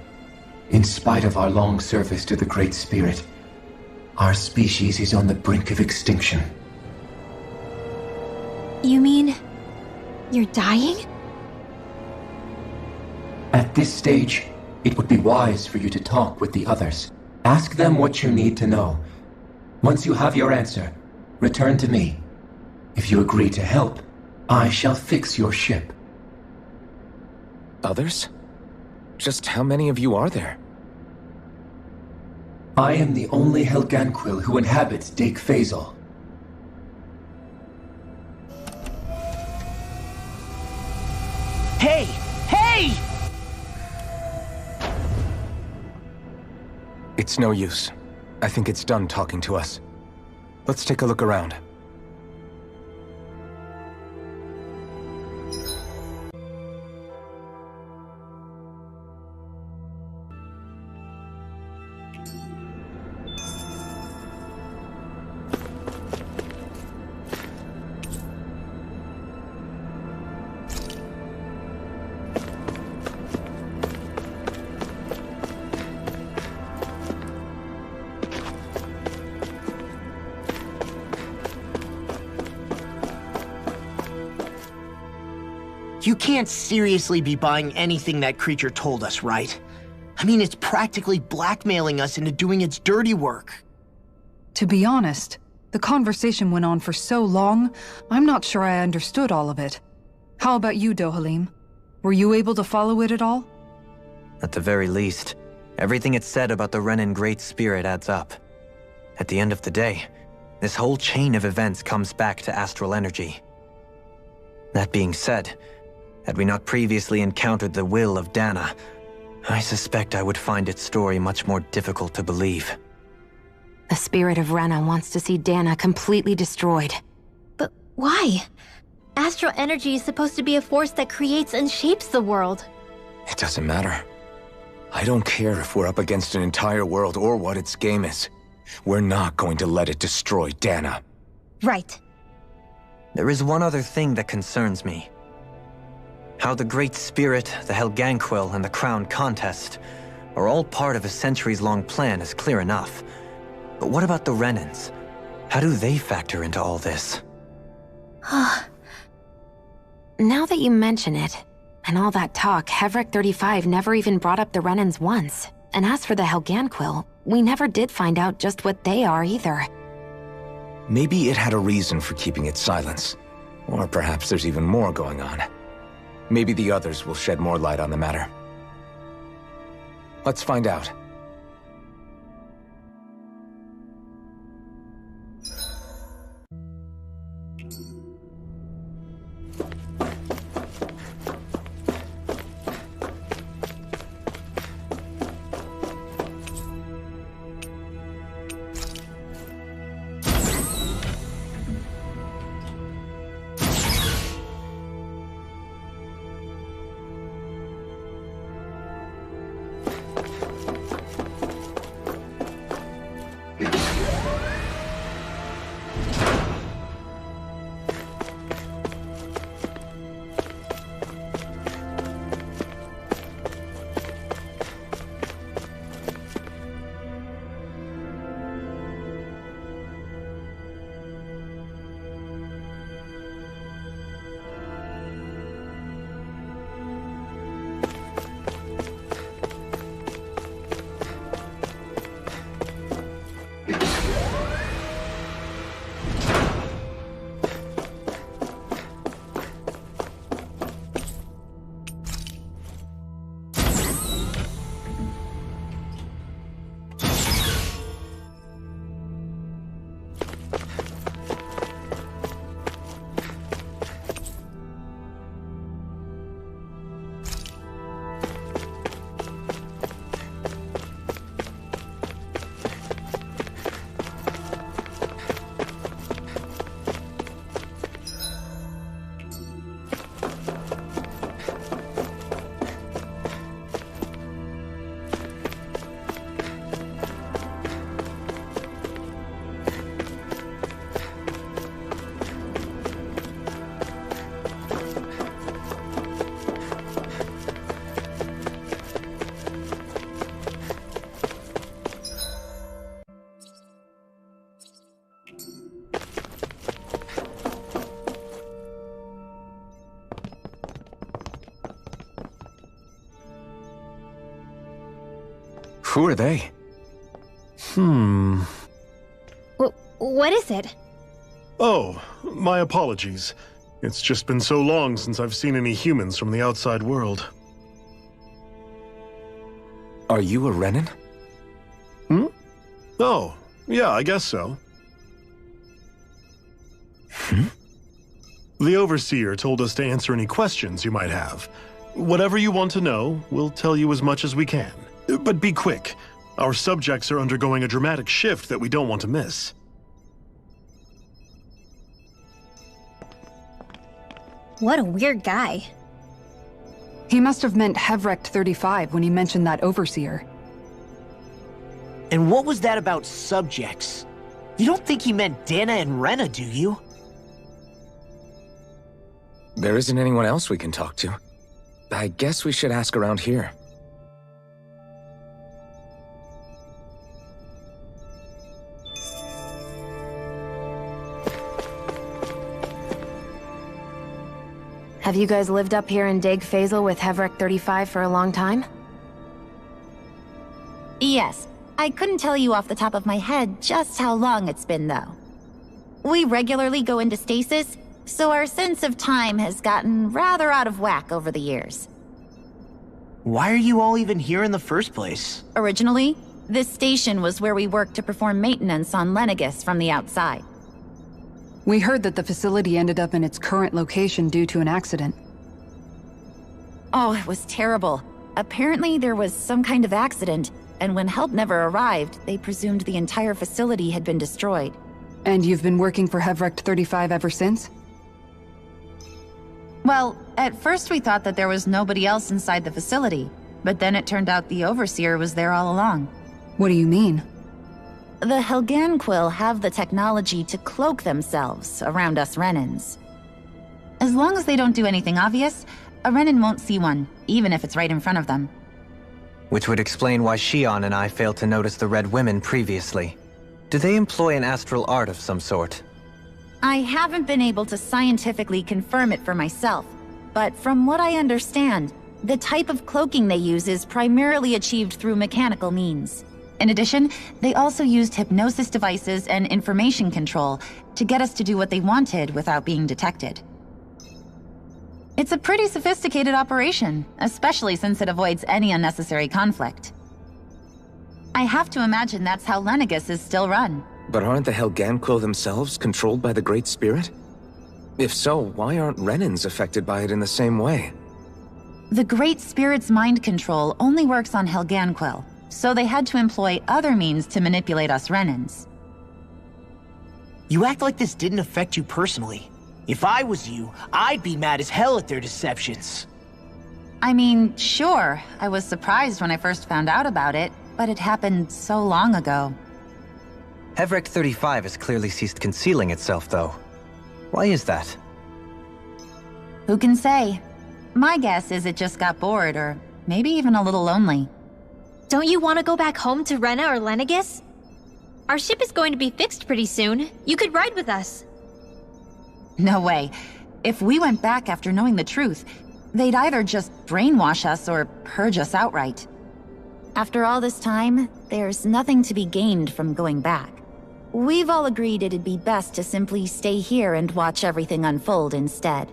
In spite of our long service to the Great Spirit, our species is on the brink of extinction. You mean... you're dying? At this stage, it would be wise for you to talk with the others. Ask them what you need to know. Once you have your answer, return to me. If you agree to help, I shall fix your ship. Others? Just how many of you are there? I am the only Helganquil who inhabits Daeq Faezol. Hey! Hey! It's no use. I think it's done talking to us. Let's take a look around. You can't seriously be buying anything that creature told us, right? I mean, it's practically blackmailing us into doing its dirty work. To be honest, the conversation went on for so long, I'm not sure I understood all of it. How about you, Dohalim? Were you able to follow it at all? At the very least, Everything it said about the Renan Great Spirit adds up. At the end of the day, this whole chain of events comes back to astral energy. That being said, had we not previously encountered the will of Daeq, I suspect I would find its story much more difficult to believe. The spirit of Rena wants to see Daeq completely destroyed. But why? Astral energy is supposed to be a force that creates and shapes the world. It doesn't matter. I don't care if we're up against an entire world or what its game is. We're not going to let it destroy Daeq. Right. There is one other thing that concerns me. How the Great Spirit, the Helganquil, and the Crown Contest are all part of a centuries-long plan is clear enough. But what about the Renans? How do they factor into all this? Now that you mention it, and all that talk, Hevrek 35 never even brought up the Renans once. And as for the Helganquil, we never did find out just what they are either. Maybe it had a reason for keeping its silence. Or perhaps there's even more going on. Maybe the others will shed more light on the matter. Let's find out. Who are they? What is it? Oh, my apologies. It's just been so long since I've seen any humans from the outside world. Are you a Renan? Oh, yeah, I guess so. The Overseer told us to answer any questions you might have. Whatever you want to know, we'll tell you as much as we can. But be quick. Our subjects are undergoing a dramatic shift that we don't want to miss. What a weird guy. He must have meant Hevrek 35 when he mentioned that Overseer. And what was that about subjects? You don't think he meant Daeq and Rena, do you? There isn't anyone else we can talk to. I guess we should ask around here. Have you guys lived up here in Daeq Faezol with Hevrek 35 for a long time? Yes. I couldn't tell you off the top of my head just how long it's been, though. We regularly go into stasis, so our sense of time has gotten rather out of whack over the years. Why are you all even here in the first place? Originally, this station was where we worked to perform maintenance on Lenegis from the outside. We heard that the facility ended up in its current location due to an accident. Oh, it was terrible. Apparently there was some kind of accident, and when help never arrived, they presumed the entire facility had been destroyed. And you've been working for Hevrecht 35 ever since? Well, at first we thought that there was nobody else inside the facility, but then it turned out the Overseer was there all along. What do you mean? The Helganquil have the technology to cloak themselves around us Renans. As long as they don't do anything obvious, a Renan won't see one, even if it's right in front of them. Which would explain why Shion and I failed to notice the Red Women previously. Do they employ an astral art of some sort? I haven't been able to scientifically confirm it for myself, but from what I understand, the type of cloaking they use is primarily achieved through mechanical means. In addition, they also used hypnosis devices and information control to get us to do what they wanted without being detected. It's a pretty sophisticated operation, especially since it avoids any unnecessary conflict. I have to imagine that's how Lenegis is still run. But aren't the Helganquil themselves controlled by the Great Spirit? If so, why aren't Renans affected by it in the same way? The Great Spirit's mind control only works on Helganquil, so they had to employ other means to manipulate us Renans. You act like this didn't affect you personally. If I was you, I'd be mad as hell at their deceptions. I mean, sure, I was surprised when I first found out about it, but it happened so long ago. Hevrecht 35 has clearly ceased concealing itself, though. Why is that? Who can say? My guess is it just got bored, or maybe even a little lonely. Don't you want to go back home to Rena or Lenegis? Our ship is going to be fixed pretty soon. You could ride with us. No way. If we went back after knowing the truth, they'd either just brainwash us or purge us outright. After all this time, there's nothing to be gained from going back. We've all agreed it'd be best to simply stay here and watch everything unfold instead.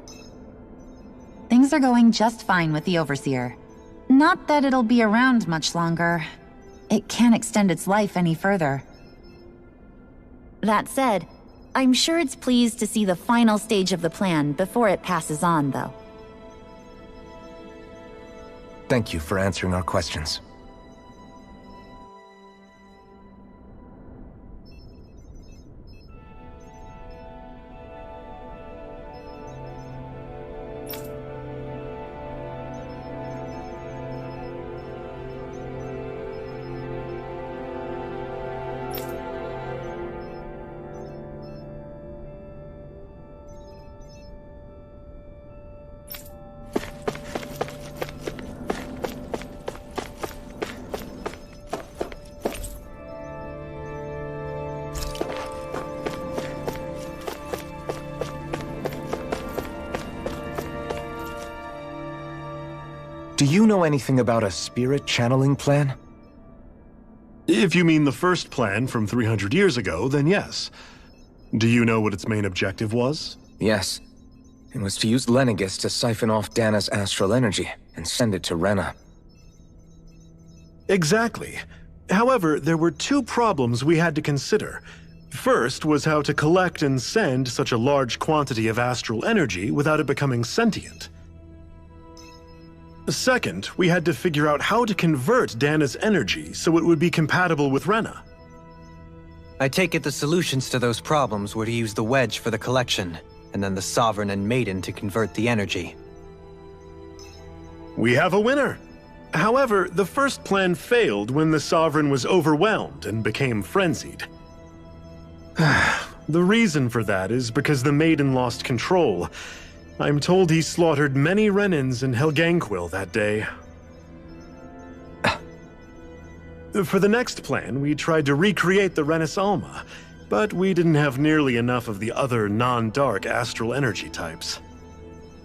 Things are going just fine with the Overseer. Not that it'll be around much longer. It can't extend its life any further. That said, I'm sure it's pleased to see the final stage of the plan before it passes on, though. Thank you for answering our questions. Do you know anything about a spirit channeling plan? If you mean the first plan from 300 years ago, then yes. Do you know what its main objective was? Yes. It was to use Lenegis to siphon off Dana's astral energy and send it to Rena. Exactly. However, there were two problems we had to consider. First was how to collect and send such a large quantity of astral energy without it becoming sentient. Second, we had to figure out how to convert Dana's energy so it would be compatible with Rena. I take it the solutions to those problems were to use the wedge for the collection, and then the Sovereign and Maiden to convert the energy. We have a winner! However, the first plan failed when the Sovereign was overwhelmed and became frenzied. The reason for that is because the Maiden lost control. I'm told he slaughtered many Renans in Helganquil that day. For the next plan, we tried to recreate the Renis Alma, but we didn't have nearly enough of the other non-dark astral energy types.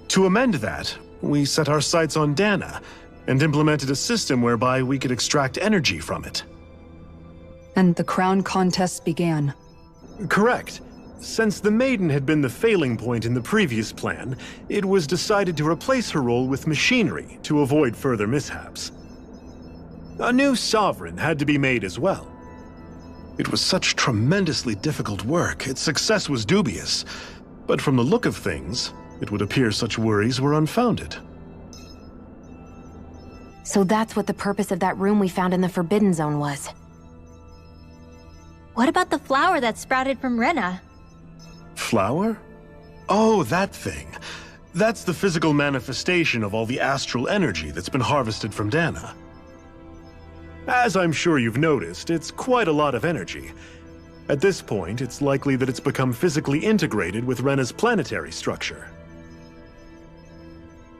To amend that, we set our sights on Dana, and implemented a system whereby we could extract energy from it. And the crown contests began. Correct. Since the Maiden had been the failing point in the previous plan, it was decided to replace her role with machinery to avoid further mishaps. A new Sovereign had to be made as well. It was such tremendously difficult work, its success was dubious. But from the look of things, it would appear such worries were unfounded. So that's what the purpose of that room we found in the Forbidden Zone was. What about the flower that sprouted from Rena? Flower? Oh, that thing. That's the physical manifestation of all the astral energy that's been harvested from Daeq. As I'm sure you've noticed, it's quite a lot of energy. At this point, it's likely that it's become physically integrated with Rena's planetary structure.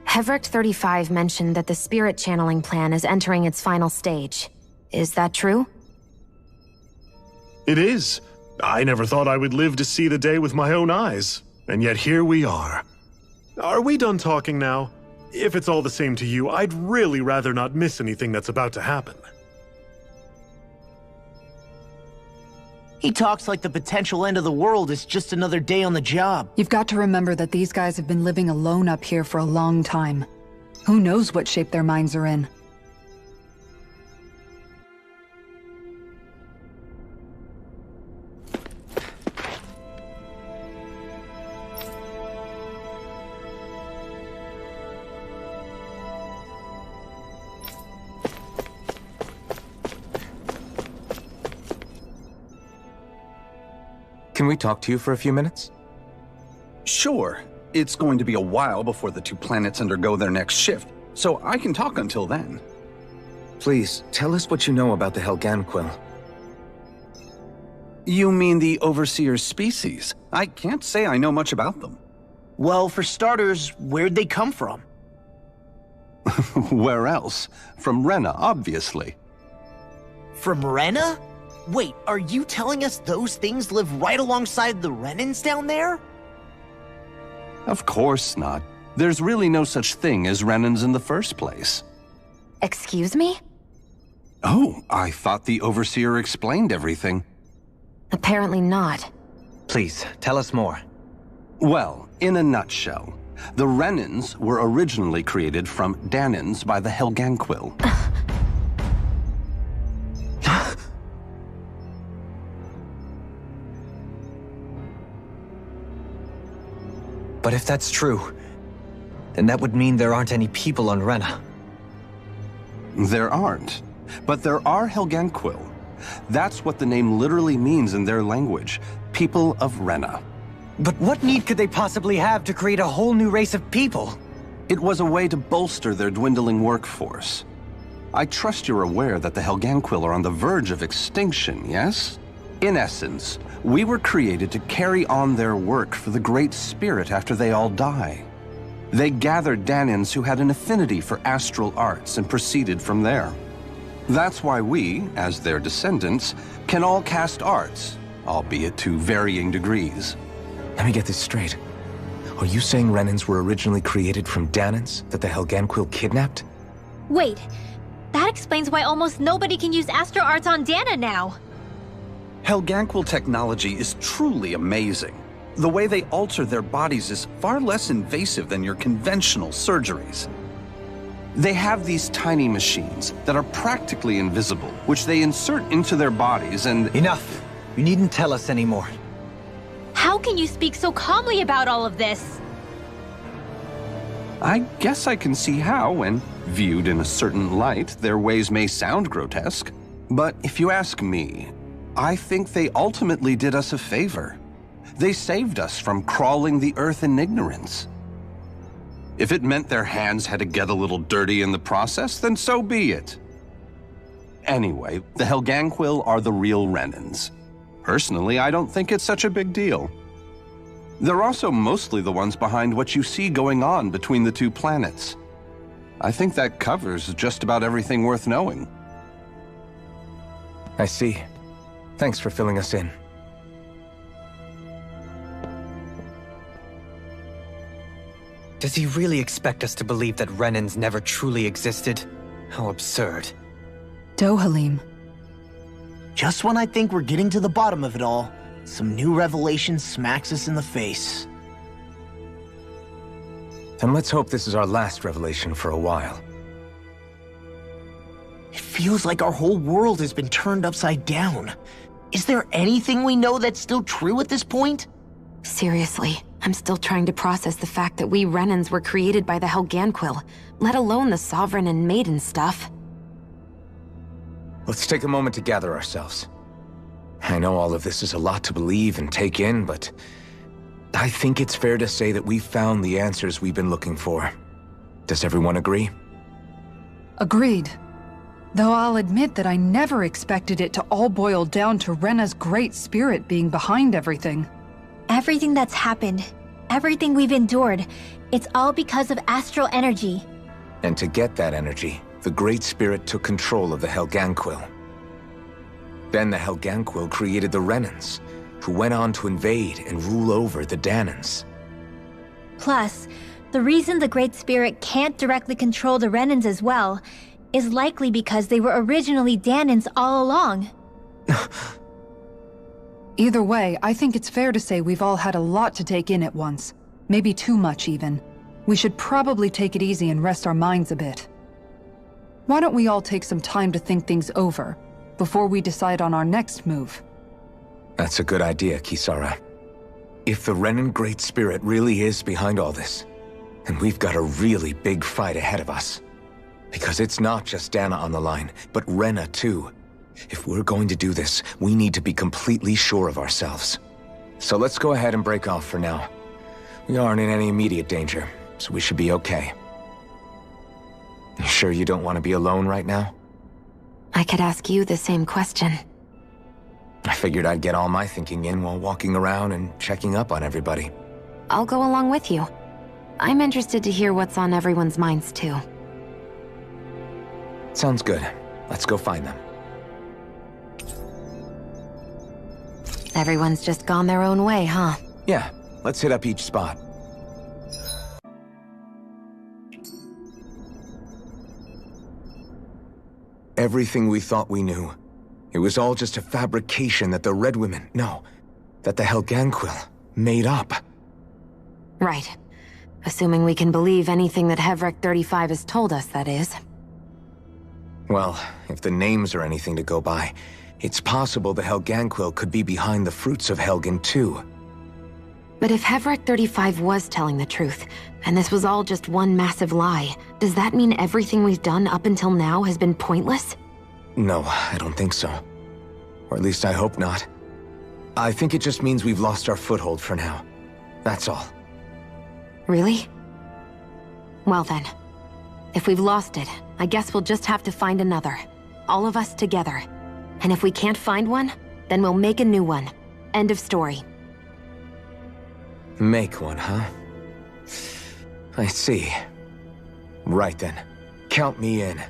Hevric 35 mentioned that the spirit channeling plan is entering its final stage. Is that true? It is. I never thought I would live to see the day with my own eyes, and yet here we are. Are we done talking now? If it's all the same to you, I'd really rather not miss anything that's about to happen. He talks like the potential end of the world is just another day on the job. You've got to remember that these guys have been living alone up here for a long time. Who knows what shape their minds are in? Can we talk to you for a few minutes? Sure. It's going to be a while before the two planets undergo their next shift, so I can talk until then. Please, tell us what you know about the Helganquil. You mean the Overseer's species? I can't say I know much about them. Well, for starters, where'd they come from? Where else? From Rena, obviously. From Rena? Wait, are you telling us those things live right alongside the Renans down there? Of course not. There's really no such thing as Renans in the first place. Excuse me? Oh, I thought the Overseer explained everything. Apparently not. Please, tell us more. Well, in a nutshell, the Renans were originally created from Daenons by the Helganquil. But if that's true, then that would mean there aren't any people on Rena. There aren't. But there are Helganquil. That's what the name literally means in their language. People of Rena. But what need could they possibly have to create a whole new race of people? It was a way to bolster their dwindling workforce. I trust you're aware that the Helganquil are on the verge of extinction, yes? In essence, we were created to carry on their work for the Great Spirit after they all die. They gathered Daenons who had an affinity for astral arts and proceeded from there. That's why we, as their descendants, can all cast arts, albeit to varying degrees. Let me get this straight. Are you saying Renans were originally created from Daenons that the Helganquil kidnapped? Wait, that explains why almost nobody can use astral arts on Daeq now. Helganquil technology is truly amazing. The way they alter their bodies is far less invasive than your conventional surgeries. They have these tiny machines that are practically invisible, which they insert into their bodies and— Enough! You needn't tell us anymore. How can you speak so calmly about all of this? I guess I can see how, when viewed in a certain light, their ways may sound grotesque. But if you ask me, I think they ultimately did us a favor. They saved us from crawling the earth in ignorance. If it meant their hands had to get a little dirty in the process, then so be it. Anyway, the Helganquil are the real Renans. Personally, I don't think it's such a big deal. They're also mostly the ones behind what you see going on between the two planets. I think that covers just about everything worth knowing. I see. Thanks for filling us in. Does he really expect us to believe that Renans never truly existed? How absurd. Dohalim. Just when I think we're getting to the bottom of it all, Some new revelation smacks us in the face. And let's hope this is our last revelation for a while. It feels like our whole world has been turned upside down. Is there anything we know that's still true at this point? Seriously, I'm still trying to process the fact that we Renans were created by the Helganquil, let alone the Sovereign and Maiden stuff. Let's take a moment to gather ourselves. I know all of this is a lot to believe and take in, but I think it's fair to say that we've found the answers we've been looking for. Does everyone agree? Agreed. Though I'll admit that I never expected it to all boil down to Rena's great spirit being behind everything. Everything that's happened, everything we've endured, it's all because of astral energy. And to get that energy, the Great Spirit took control of the Helganquil. Then the Helganquil created the Renans, who went on to invade and rule over the Daenons. Plus, the reason the Great Spirit can't directly control the Renans as well is likely because they were originally Daenons all along. Either way, I think it's fair to say we've all had a lot to take in at once. Maybe too much, even. We should probably take it easy and rest our minds a bit. Why don't we all take some time to think things over, before we decide on our next move? That's a good idea, Kisara. If the Renan Great Spirit really is behind all this, then we've got a really big fight ahead of us. Because it's not just Dana on the line, but Rena too. If we're going to do this, we need to be completely sure of ourselves. So let's go ahead and break off for now. We aren't in any immediate danger, so we should be okay. You sure you don't want to be alone right now? I could ask you the same question. I figured I'd get all my thinking in while walking around and checking up on everybody. I'll go along with you. I'm interested to hear what's on everyone's minds too. Sounds good. Let's go find them. Everyone's just gone their own way, huh? Yeah, let's hit up each spot. Everything we thought we knew, it was all just a fabrication that the Red Women, no, that the Helganquil made up. Right. Assuming we can believe anything that Hevrek 35 has told us, that is. Well, if the names are anything to go by, it's possible the Helganquil could be behind the fruits of Helgen too. But if Hevrek 35 was telling the truth, and this was all just one massive lie, does that mean everything we've done up until now has been pointless? No, I don't think so. Or at least I hope not. I think it just means we've lost our foothold for now. That's all. Really? Well then, if we've lost it, I guess we'll just have to find another. All of us together. And if we can't find one, then we'll make a new one. End of story. Make one, huh? I see. Right then. Count me in.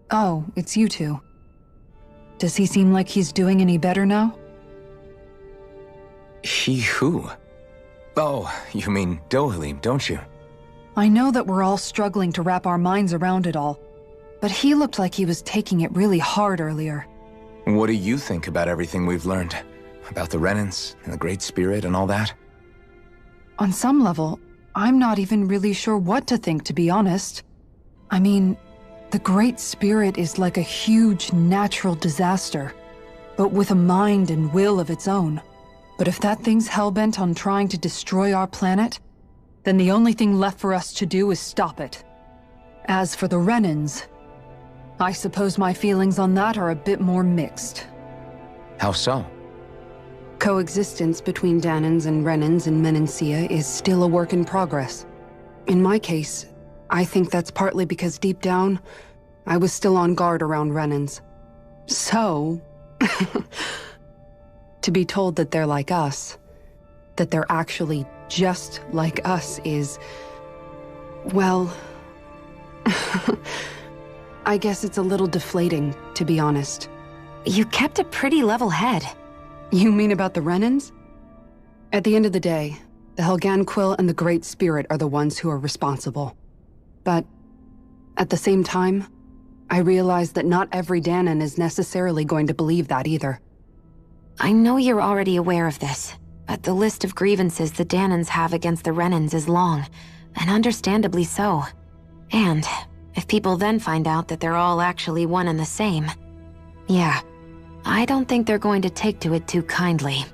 Oh, it's you two. Does he seem like he's doing any better now? He who? Oh, you mean Dohalim, don't you? I know that we're all struggling to wrap our minds around it all. but he looked like he was taking it really hard earlier. What do you think about everything we've learned? About the Renans and the Great Spirit and all that? On some level, I'm not even really sure what to think, to be honest. I mean, the Great Spirit is like a huge natural disaster, but with a mind and will of its own. But if that thing's hellbent on trying to destroy our planet, then the only thing left for us to do is stop it. As for the Renans, I suppose my feelings on that are a bit more mixed. How so? Coexistence between Dahnans and Renans in Menancia is still a work in progress. In my case, I think that's partly because deep down, I was still on guard around Renans. So, to be told that they're like us, that they're actually just like us is, well, I guess it's a little deflating, to be honest. You kept a pretty level head. You mean about the Renans? At the end of the day, the Helganquil and the Great Spirit are the ones who are responsible. But at the same time, I realize that not every Dahnan is necessarily going to believe that either. I know you're already aware of this, but the list of grievances the Dahnans have against the Renans is long, and understandably so. And if people then find out that they're all actually one and the same, yeah, I don't think they're going to take to it too kindly.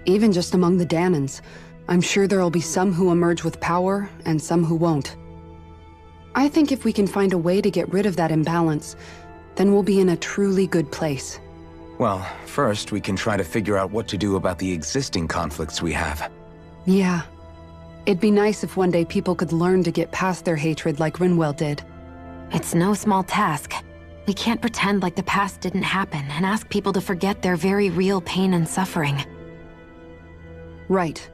Even just among the Dahnans, I'm sure there'll be some who emerge with power and some who won't. I think if we can find a way to get rid of that imbalance, then we'll be in a truly good place. Well, first we can try to figure out what to do about the existing conflicts we have. Yeah. It'd be nice if one day people could learn to get past their hatred like Rinwell did. It's no small task. We can't pretend like the past didn't happen and ask people to forget their very real pain and suffering. Right.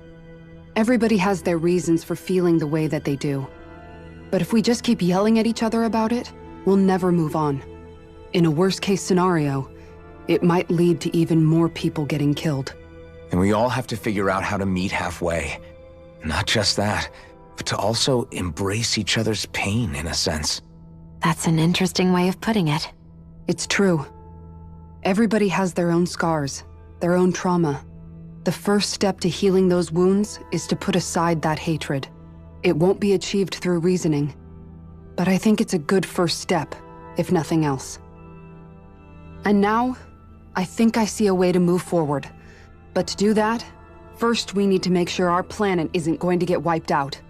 Everybody has their reasons for feeling the way that they do. But if we just keep yelling at each other about it, we'll never move on. In a worst-case scenario, it might lead to even more people getting killed. And we all have to figure out how to meet halfway. Not just that, but to also embrace each other's pain, in a sense. That's an interesting way of putting it. It's true. Everybody has their own scars, their own trauma. The first step to healing those wounds is to put aside that hatred. It won't be achieved through reasoning, but I think it's a good first step, if nothing else. And now, I think I see a way to move forward. But to do that, first we need to make sure our planet isn't going to get wiped out.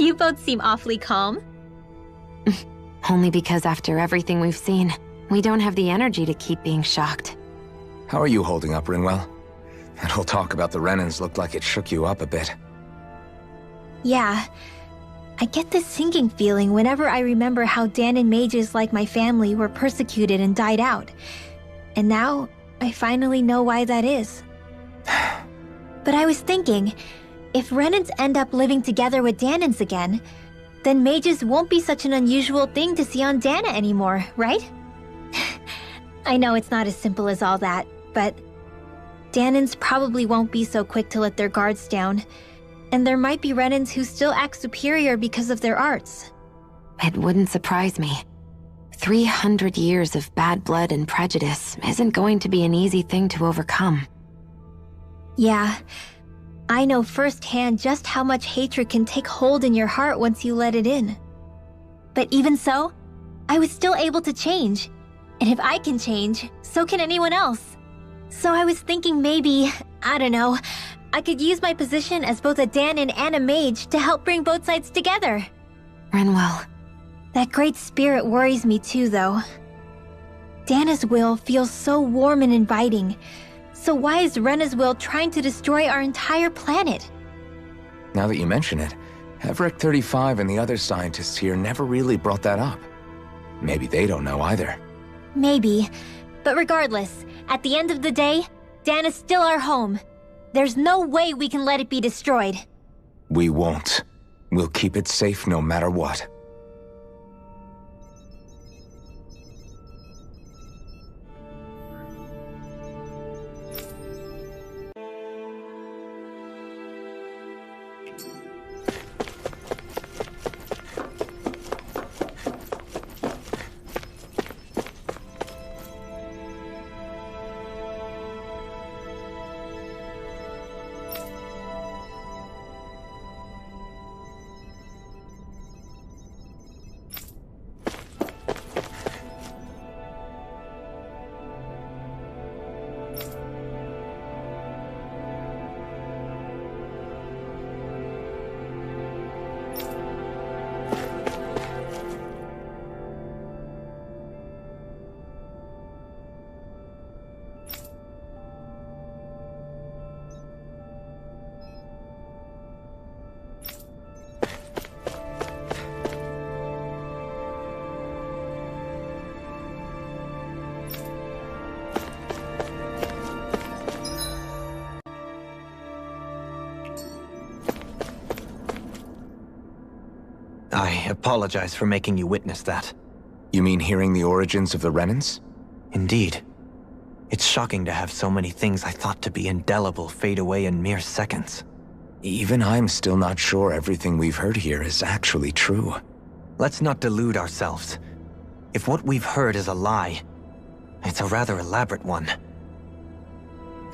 You both seem awfully calm. Only because after everything we've seen, we don't have the energy to keep being shocked. How are you holding up, Rinwell? That whole talk about the Renans looked like it shook you up a bit. Yeah. I get this sinking feeling whenever I remember how Daenan mages like my family were persecuted and died out. And now, I finally know why that is. But I was thinking, if Renans end up living together with Daenans again, then mages won't be such an unusual thing to see on Dana anymore, right? I know it's not as simple as all that, but Daenans probably won't be so quick to let their guards down, and there might be Renans who still act superior because of their arts. It wouldn't surprise me. 300 years of bad blood and prejudice isn't going to be an easy thing to overcome. Yeah, I know firsthand just how much hatred can take hold in your heart once you let it in. But even so, I was still able to change. And if I can change, so can anyone else. So I was thinking maybe, I don't know, I could use my position as both a Daenan and a mage to help bring both sides together. Rinwell. That great spirit worries me too, though. Dana's will feels so warm and inviting. So why is Rena's will trying to destroy our entire planet? Now that you mention it, Everett 35 and the other scientists here never really brought that up. Maybe they don't know either. Maybe. But regardless, at the end of the day, Dana's still our home. There's no way we can let it be destroyed. We won't. We'll keep it safe no matter what. I apologize for making you witness that. You mean hearing the origins of the Renans? Indeed. It's shocking to have so many things I thought to be indelible fade away in mere seconds. Even I'm still not sure everything we've heard here is actually true. Let's not delude ourselves. If what we've heard is a lie, it's a rather elaborate one.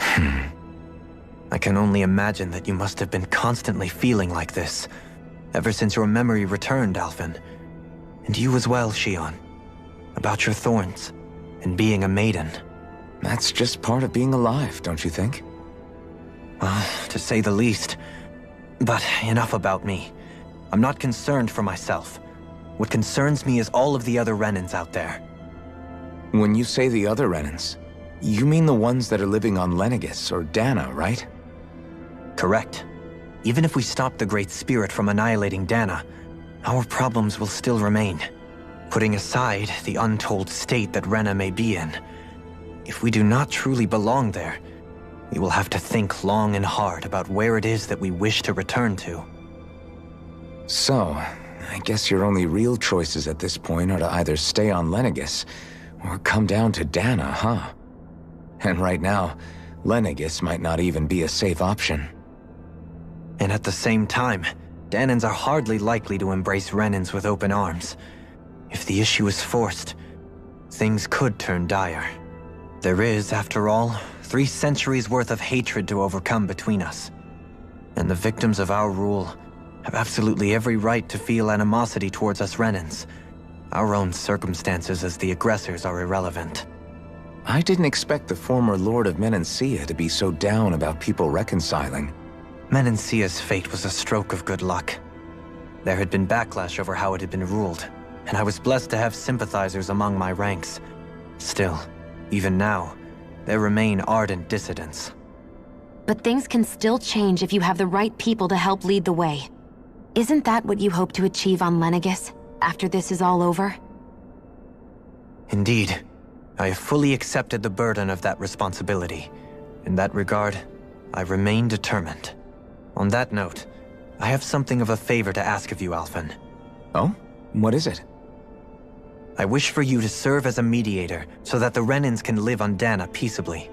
I can only imagine that you must have been constantly feeling like this, ever since your memory returned, Alphen. And you as well, Shion. About your thorns, and being a maiden. That's just part of being alive, don't you think? Well, to say the least. But enough about me. I'm not concerned for myself. What concerns me is all of the other Renans out there. When you say the other Renans, you mean the ones that are living on Lenegis or Dana, right? Correct. Even if we stop the Great Spirit from annihilating Dana, our problems will still remain. Putting aside the untold state that Rena may be in, if we do not truly belong there, we will have to think long and hard about where it is that we wish to return to. So, I guess your only real choices at this point are to either stay on Lenegis, or come down to Dana, huh? And right now, Lenegis might not even be a safe option. And at the same time, Daenans are hardly likely to embrace Renans with open arms. If the issue is forced, things could turn dire. There is, after all, 3 centuries worth of hatred to overcome between us. And the victims of our rule have absolutely every right to feel animosity towards us Renans. Our own circumstances as the aggressors are irrelevant. I didn't expect the former Lord of Menancia to be so down about people reconciling. Menancia's fate was a stroke of good luck. There had been backlash over how it had been ruled, and I was blessed to have sympathizers among my ranks. Still, even now, there remain ardent dissidents. But things can still change if you have the right people to help lead the way. Isn't that what you hope to achieve on Lenegis, after this is all over? Indeed. I have fully accepted the burden of that responsibility. In that regard, I remain determined. On that note, I have something of a favor to ask of you, Alphen. Oh? What is it? I wish for you to serve as a mediator so that the Renans can live on Daena peaceably.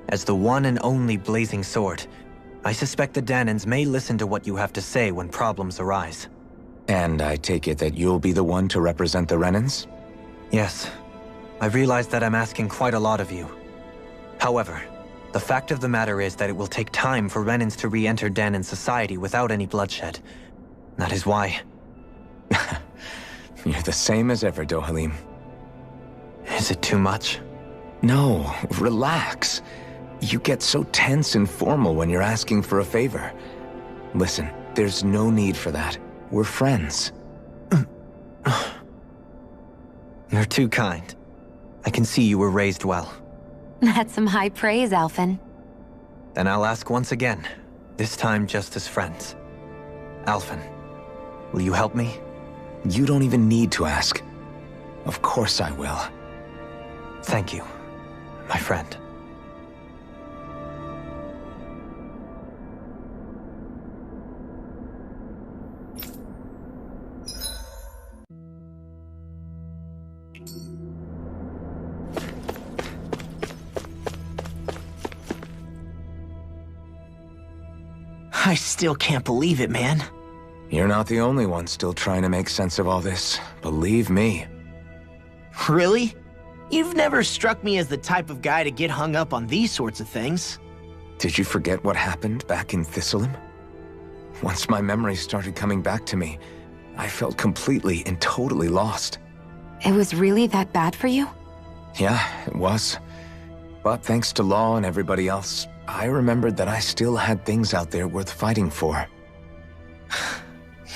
As the one and only Blazing Sword, I suspect the Daenans may listen to what you have to say when problems arise. And I take it that you'll be the one to represent the Renans? Yes. I realize that I'm asking quite a lot of you. However, the fact of the matter is that it will take time for Renans to re-enter Daenan society without any bloodshed. That is why... You're the same as ever, Dohalim. Is it too much? No, relax. You get so tense and formal when you're asking for a favor. Listen, there's no need for that. We're friends. You're too kind. I can see you were raised well. That's some high praise, Alphen. Then I'll ask once again, this time just as friends. Alphen, will you help me? You don't even need to ask. Of course I will. Thank you, my friend. I still can't believe it, man. You're not the only one still trying to make sense of all this. Believe me. Really? You've never struck me as the type of guy to get hung up on these sorts of things. Did you forget what happened back in Thistleum? Once my memories started coming back to me, I felt completely and totally lost. It was really that bad for you? Yeah, it was. But thanks to Law and everybody else, I remembered that I still had things out there worth fighting for.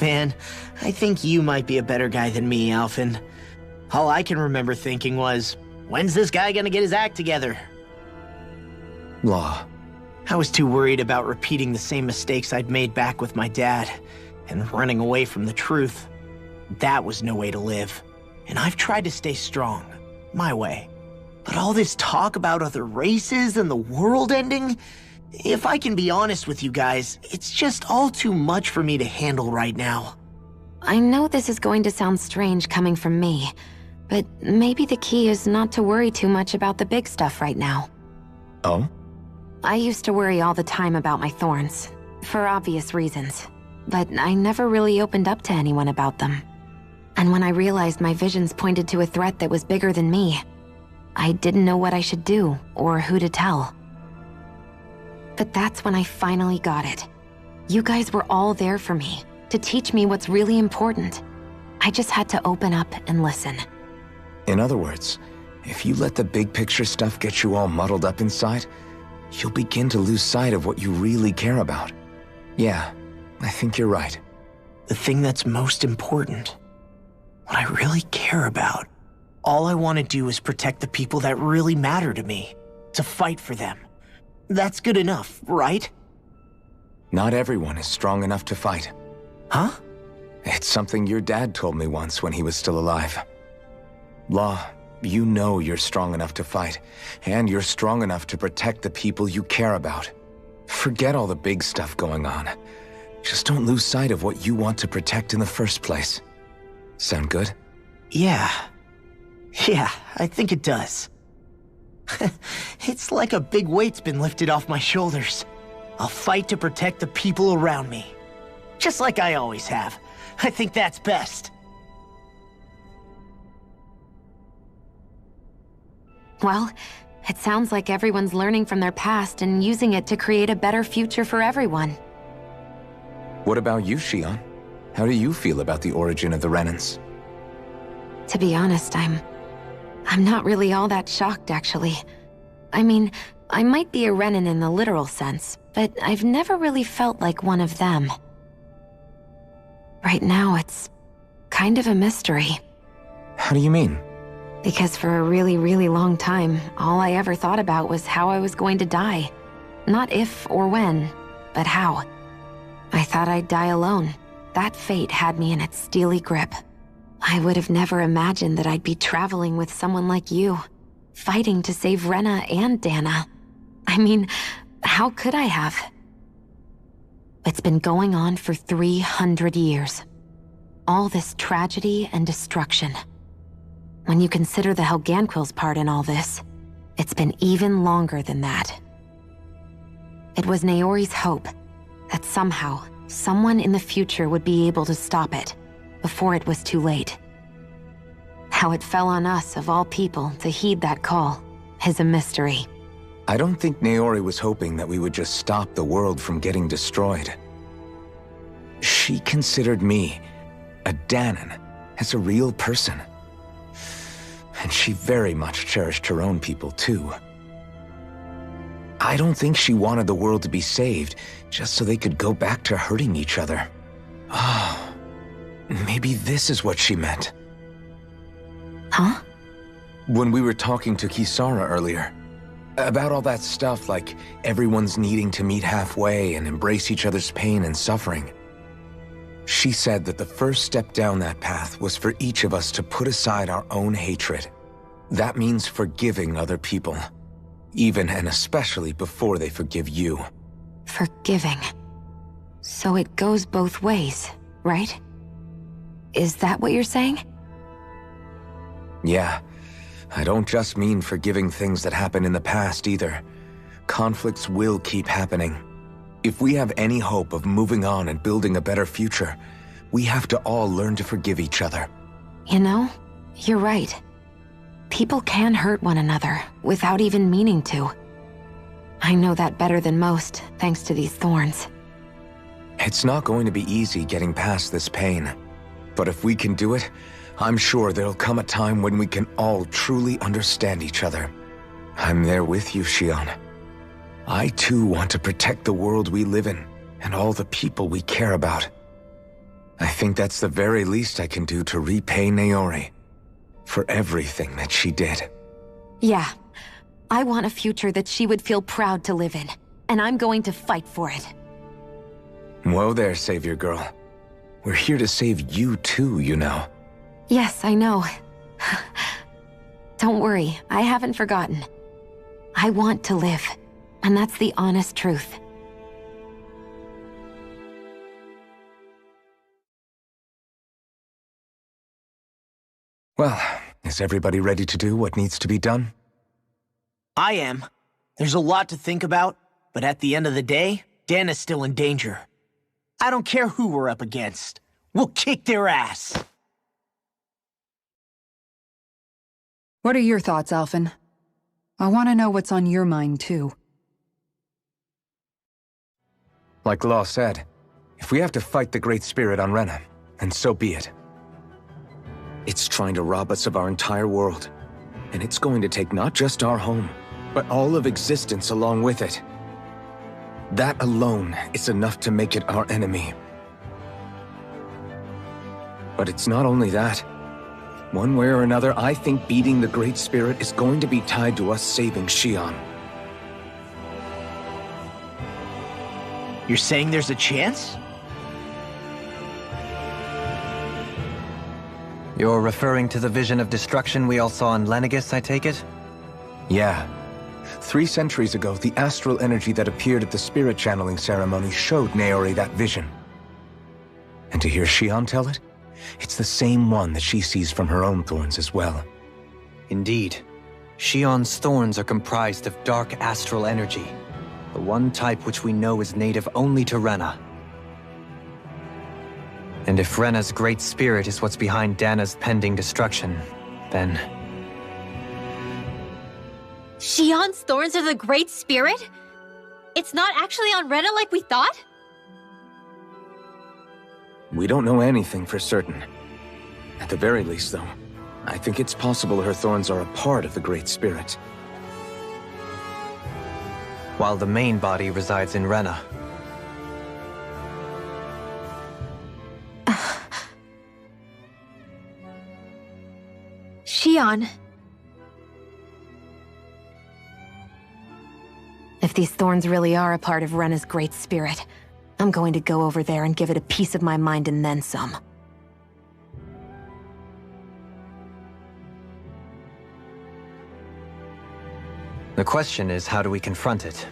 Man, I think you might be a better guy than me, Alphen. All I can remember thinking was, when's this guy gonna get his act together? Law. I was too worried about repeating the same mistakes I'd made back with my dad, and running away from the truth. That was no way to live. And I've tried to stay strong, my way. But all this talk about other races and the world ending, if I can be honest with you guys, it's just all too much for me to handle right now. I know this is going to sound strange coming from me, but maybe the key is not to worry too much about the big stuff right now. Oh? I used to worry all the time about my thorns, for obvious reasons, but I never really opened up to anyone about them. And when I realized my visions pointed to a threat that was bigger than me, I didn't know what I should do or who to tell. But that's when I finally got it. You guys were all there for me, to teach me what's really important. I just had to open up and listen. In other words, if you let the big picture stuff get you all muddled up inside, you'll begin to lose sight of what you really care about. Yeah, I think you're right. The thing that's most important, what I really care about, all I want to do is protect the people that really matter to me, to fight for them. That's good enough, right? Not everyone is strong enough to fight. Huh? It's something your dad told me once when he was still alive. Law, you know you're strong enough to fight, and you're strong enough to protect the people you care about. Forget all the big stuff going on. Just don't lose sight of what you want to protect in the first place. Sound good? Yeah, I think it does. It's like a big weight's been lifted off my shoulders. I'll fight to protect the people around me. Just like I always have. I think that's best. Well, it sounds like everyone's learning from their past and using it to create a better future for everyone. What about you, Shion? How do you feel about the origin of the Renans? To be honest, I'm not really all that shocked, actually. I mean, I might be a Renan in the literal sense, but I've never really felt like one of them. Right now, it's kind of a mystery. How do you mean? Because for a really, really long time, all I ever thought about was how I was going to die. Not if or when, but how. I thought I'd die alone. That fate had me in its steely grip. I would have never imagined that I'd be traveling with someone like you, fighting to save Rena and Dana. I mean, how could I have? It's been going on for 300 years. All this tragedy and destruction. When you consider the Helganquil's part in all this, it's been even longer than that. It was Naori's hope that somehow, someone in the future would be able to stop it before it was too late. How it fell on us, of all people, to heed that call is a mystery. I don't think Naori was hoping that we would just stop the world from getting destroyed. She considered me, a Danan, as a real person. And she very much cherished her own people, too. I don't think she wanted the world to be saved, just so they could go back to hurting each other. Oh, maybe this is what she meant. Huh? When we were talking to Kisara earlier, about all that stuff like everyone's needing to meet halfway and embrace each other's pain and suffering. She said that the first step down that path was for each of us to put aside our own hatred. That means forgiving other people, even and especially before they forgive you. Forgiving. So it goes both ways, right? Is that what you're saying? Yeah. I don't just mean forgiving things that happened in the past either. Conflicts will keep happening. If we have any hope of moving on and building a better future, we have to all learn to forgive each other. You know, you're right. People can hurt one another without even meaning to. I know that better than most, thanks to these thorns. It's not going to be easy getting past this pain. But if we can do it, I'm sure there'll come a time when we can all truly understand each other. I'm there with you, Shion. I too want to protect the world we live in, and all the people we care about. I think that's the very least I can do to repay Naori for everything that she did. Yeah. I want a future that she would feel proud to live in, and I'm going to fight for it. Whoa there, Savior Girl. We're here to save you too, you know. Yes, I know. Don't worry, I haven't forgotten. I want to live, and that's the honest truth. Well, is everybody ready to do what needs to be done? I am. There's a lot to think about, but at the end of the day, Dana's still in danger. I don't care who we're up against. We'll kick their ass. What are your thoughts, Alphen? I want to know what's on your mind, too. Like Law said, if we have to fight the Great Spirit on Rena, then so be it. It's trying to rob us of our entire world, and it's going to take not just our home, but all of existence along with it. That alone is enough to make it our enemy. But it's not only that. One way or another, I think beating the Great Spirit is going to be tied to us saving Shion. You're saying there's a chance? You're referring to the vision of destruction we all saw in Lenegis, I take it? Yeah. 3 centuries ago, the astral energy that appeared at the spirit channeling ceremony showed Naori that vision. And to hear Shion tell it, it's the same one that she sees from her own thorns as well. Indeed. Shion's thorns are comprised of dark astral energy, the one type which we know is native only to Rena. And if Rena's great spirit is what's behind Dana's pending destruction, then... Shion's thorns are the Great Spirit? It's not actually on Rena like we thought? We don't know anything for certain. At the very least, though, I think it's possible her thorns are a part of the Great Spirit. While the main body resides in Rena. Shion. If these thorns really are a part of Rena's great spirit, I'm going to go over there and give it a piece of my mind and then some. The question is, how do we confront it?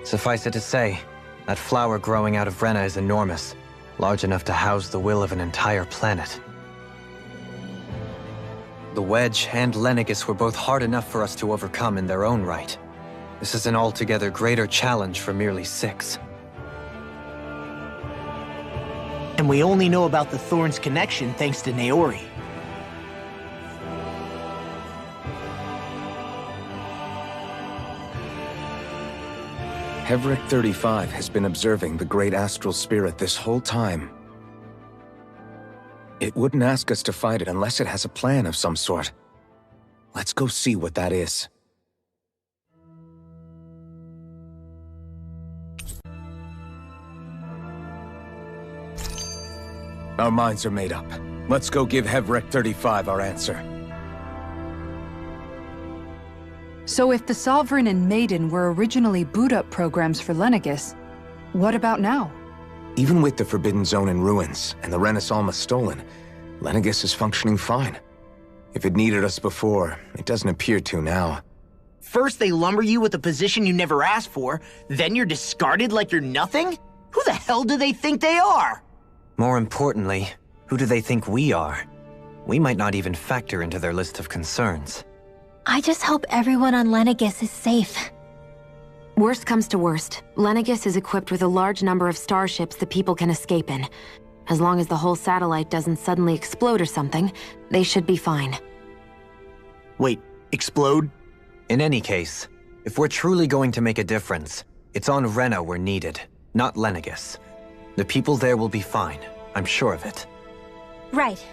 Suffice it to say, that flower growing out of Rena is enormous, large enough to house the will of an entire planet. The Wedge and Lenegis were both hard enough for us to overcome in their own right. This is an altogether greater challenge for merely 6. And we only know about the Thorn's connection thanks to Naori. Hevric 35 has been observing the great astral spirit this whole time. It wouldn't ask us to fight it unless it has a plan of some sort. Let's go see what that is. Our minds are made up. Let's go give Hevric 35 our answer. So if the Sovereign and Maiden were originally boot-up programs for Lenegis, what about now? Even with the Forbidden Zone in ruins and the Renis Alma stolen, Lenegis is functioning fine. If it needed us before, it doesn't appear to now. First they lumber you with a position you never asked for, then you're discarded like you're nothing? Who the hell do they think they are? More importantly, who do they think we are? We might not even factor into their list of concerns. I just hope everyone on Lenegis is safe. Worst comes to worst, Lenegis is equipped with a large number of starships that people can escape in. As long as the whole satellite doesn't suddenly explode or something, they should be fine. Wait, explode? In any case, if we're truly going to make a difference, it's on Rena we're needed, not Lenegis. The people there will be fine, I'm sure of it. Right.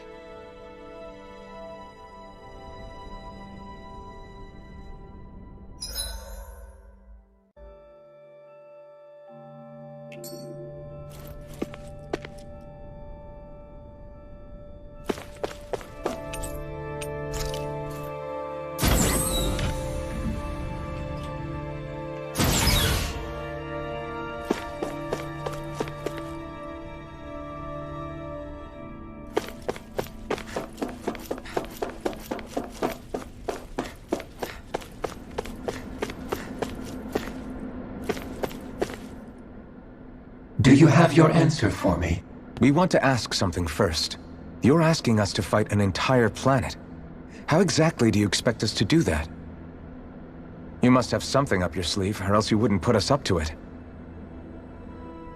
Do you have your answer for me? We want to ask something first. You're asking us to fight an entire planet. How exactly do you expect us to do that? You must have something up your sleeve, or else you wouldn't put us up to it.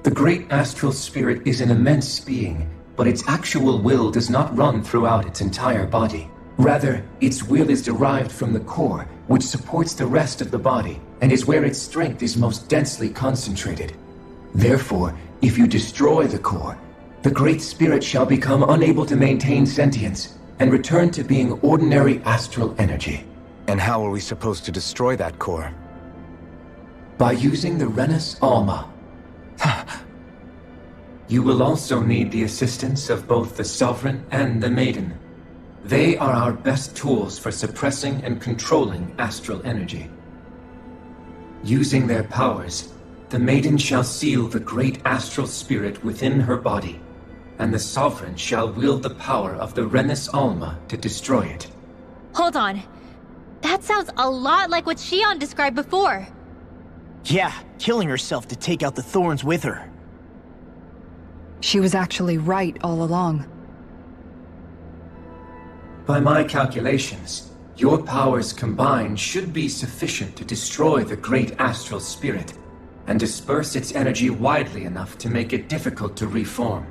The great astral spirit is an immense being, but its actual will does not run throughout its entire body. Rather, its will is derived from the core, which supports the rest of the body, and is where its strength is most densely concentrated. Therefore, if you destroy the core, the Great Spirit shall become unable to maintain sentience and return to being ordinary astral energy. And how are we supposed to destroy that core? By using the Renis Alma. You will also need the assistance of both the Sovereign and the Maiden. They are our best tools for suppressing and controlling astral energy. Using their powers, the Maiden shall seal the great astral spirit within her body, and the Sovereign shall wield the power of the Renis Alma to destroy it. Hold on. That sounds a lot like what Shion described before. Yeah, killing herself to take out the thorns with her. She was actually right all along. By my calculations, your powers combined should be sufficient to destroy the great astral spirit and disperse its energy widely enough to make it difficult to reform.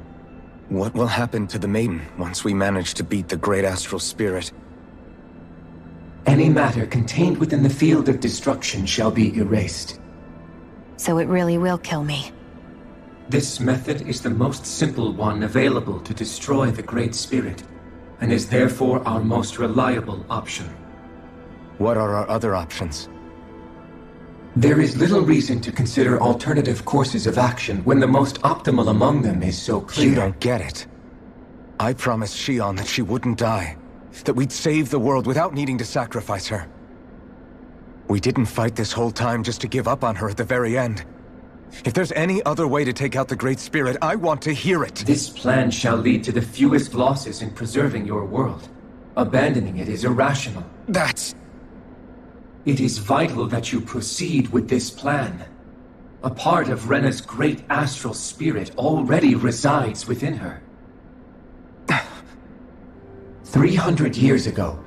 What will happen to the Maiden once we manage to beat the great astral spirit? Any matter contained within the field of destruction shall be erased. So it really will kill me. This method is the most simple one available to destroy the Great Spirit, and is therefore our most reliable option. What are our other options? There is little reason to consider alternative courses of action when the most optimal among them is so clear. You don't get it. I promised Shion that she wouldn't die. That we'd save the world without needing to sacrifice her. We didn't fight this whole time just to give up on her at the very end. If there's any other way to take out the Great Spirit, I want to hear it. This plan shall lead to the fewest losses in preserving your world. Abandoning it is irrational. It is vital that you proceed with this plan. A part of Rena's great astral spirit already resides within her. 300 years ago,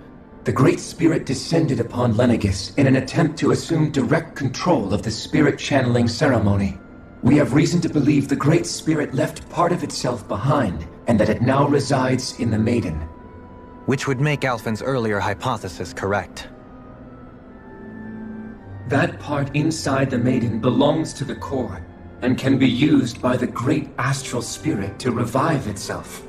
the Great Spirit descended upon Lenegis in an attempt to assume direct control of the spirit channeling ceremony. We have reason to believe the Great Spirit left part of itself behind, and that it now resides in the Maiden. Which would make Alphen's earlier hypothesis correct. That part inside the Maiden belongs to the core, and can be used by the great astral spirit to revive itself.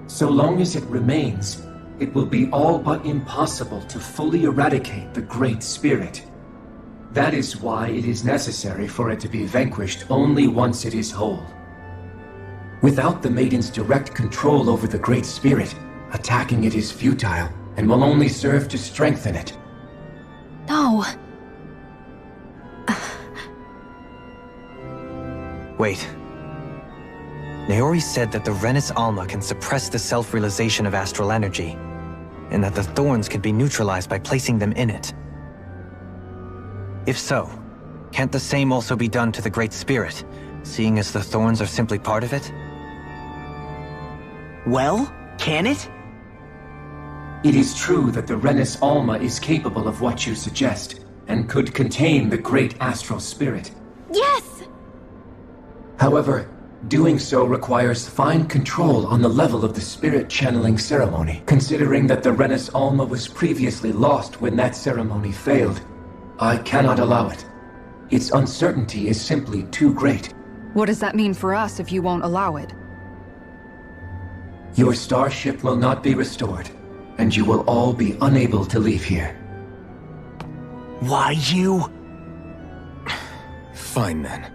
So long as it remains, it will be all but impossible to fully eradicate the Great Spirit. That is why it is necessary for it to be vanquished only once it is whole. Without the Maiden's direct control over the Great Spirit, attacking it is futile, and will only serve to strengthen it. No. Wait. Naori said that the Renis Alma can suppress the self-realization of astral energy, and that the thorns can be neutralized by placing them in it. If so, can't the same also be done to the Great Spirit, seeing as the thorns are simply part of it? Well, can it? It is true that the Renis Alma is capable of what you suggest, and could contain the great astral spirit. Yes! However, doing so requires fine control on the level of the spirit channeling ceremony. Considering that the Renis Alma was previously lost when that ceremony failed, I cannot allow it. Its uncertainty is simply too great. What does that mean for us if you won't allow it? Your starship will not be restored, and you will all be unable to leave here. Why you? Fine then.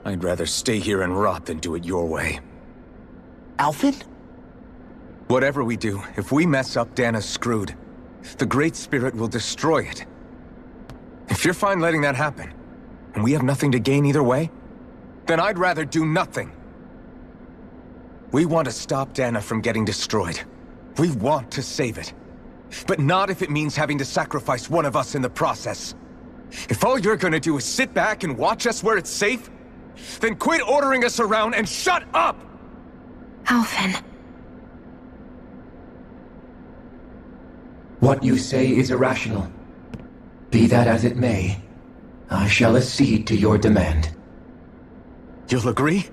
I'd rather stay here and rot than do it your way. Alphen? Whatever we do, if we mess up, Dana's screwed. The Great Spirit will destroy it. If you're fine letting that happen, and we have nothing to gain either way, then I'd rather do nothing. We want to stop Dana from getting destroyed. We want to save it. But not if it means having to sacrifice one of us in the process. If all you're gonna do is sit back and watch us where it's safe, then quit ordering us around and shut up! Alphen. What you say is irrational. Be that as it may, I shall accede to your demand. You'll agree?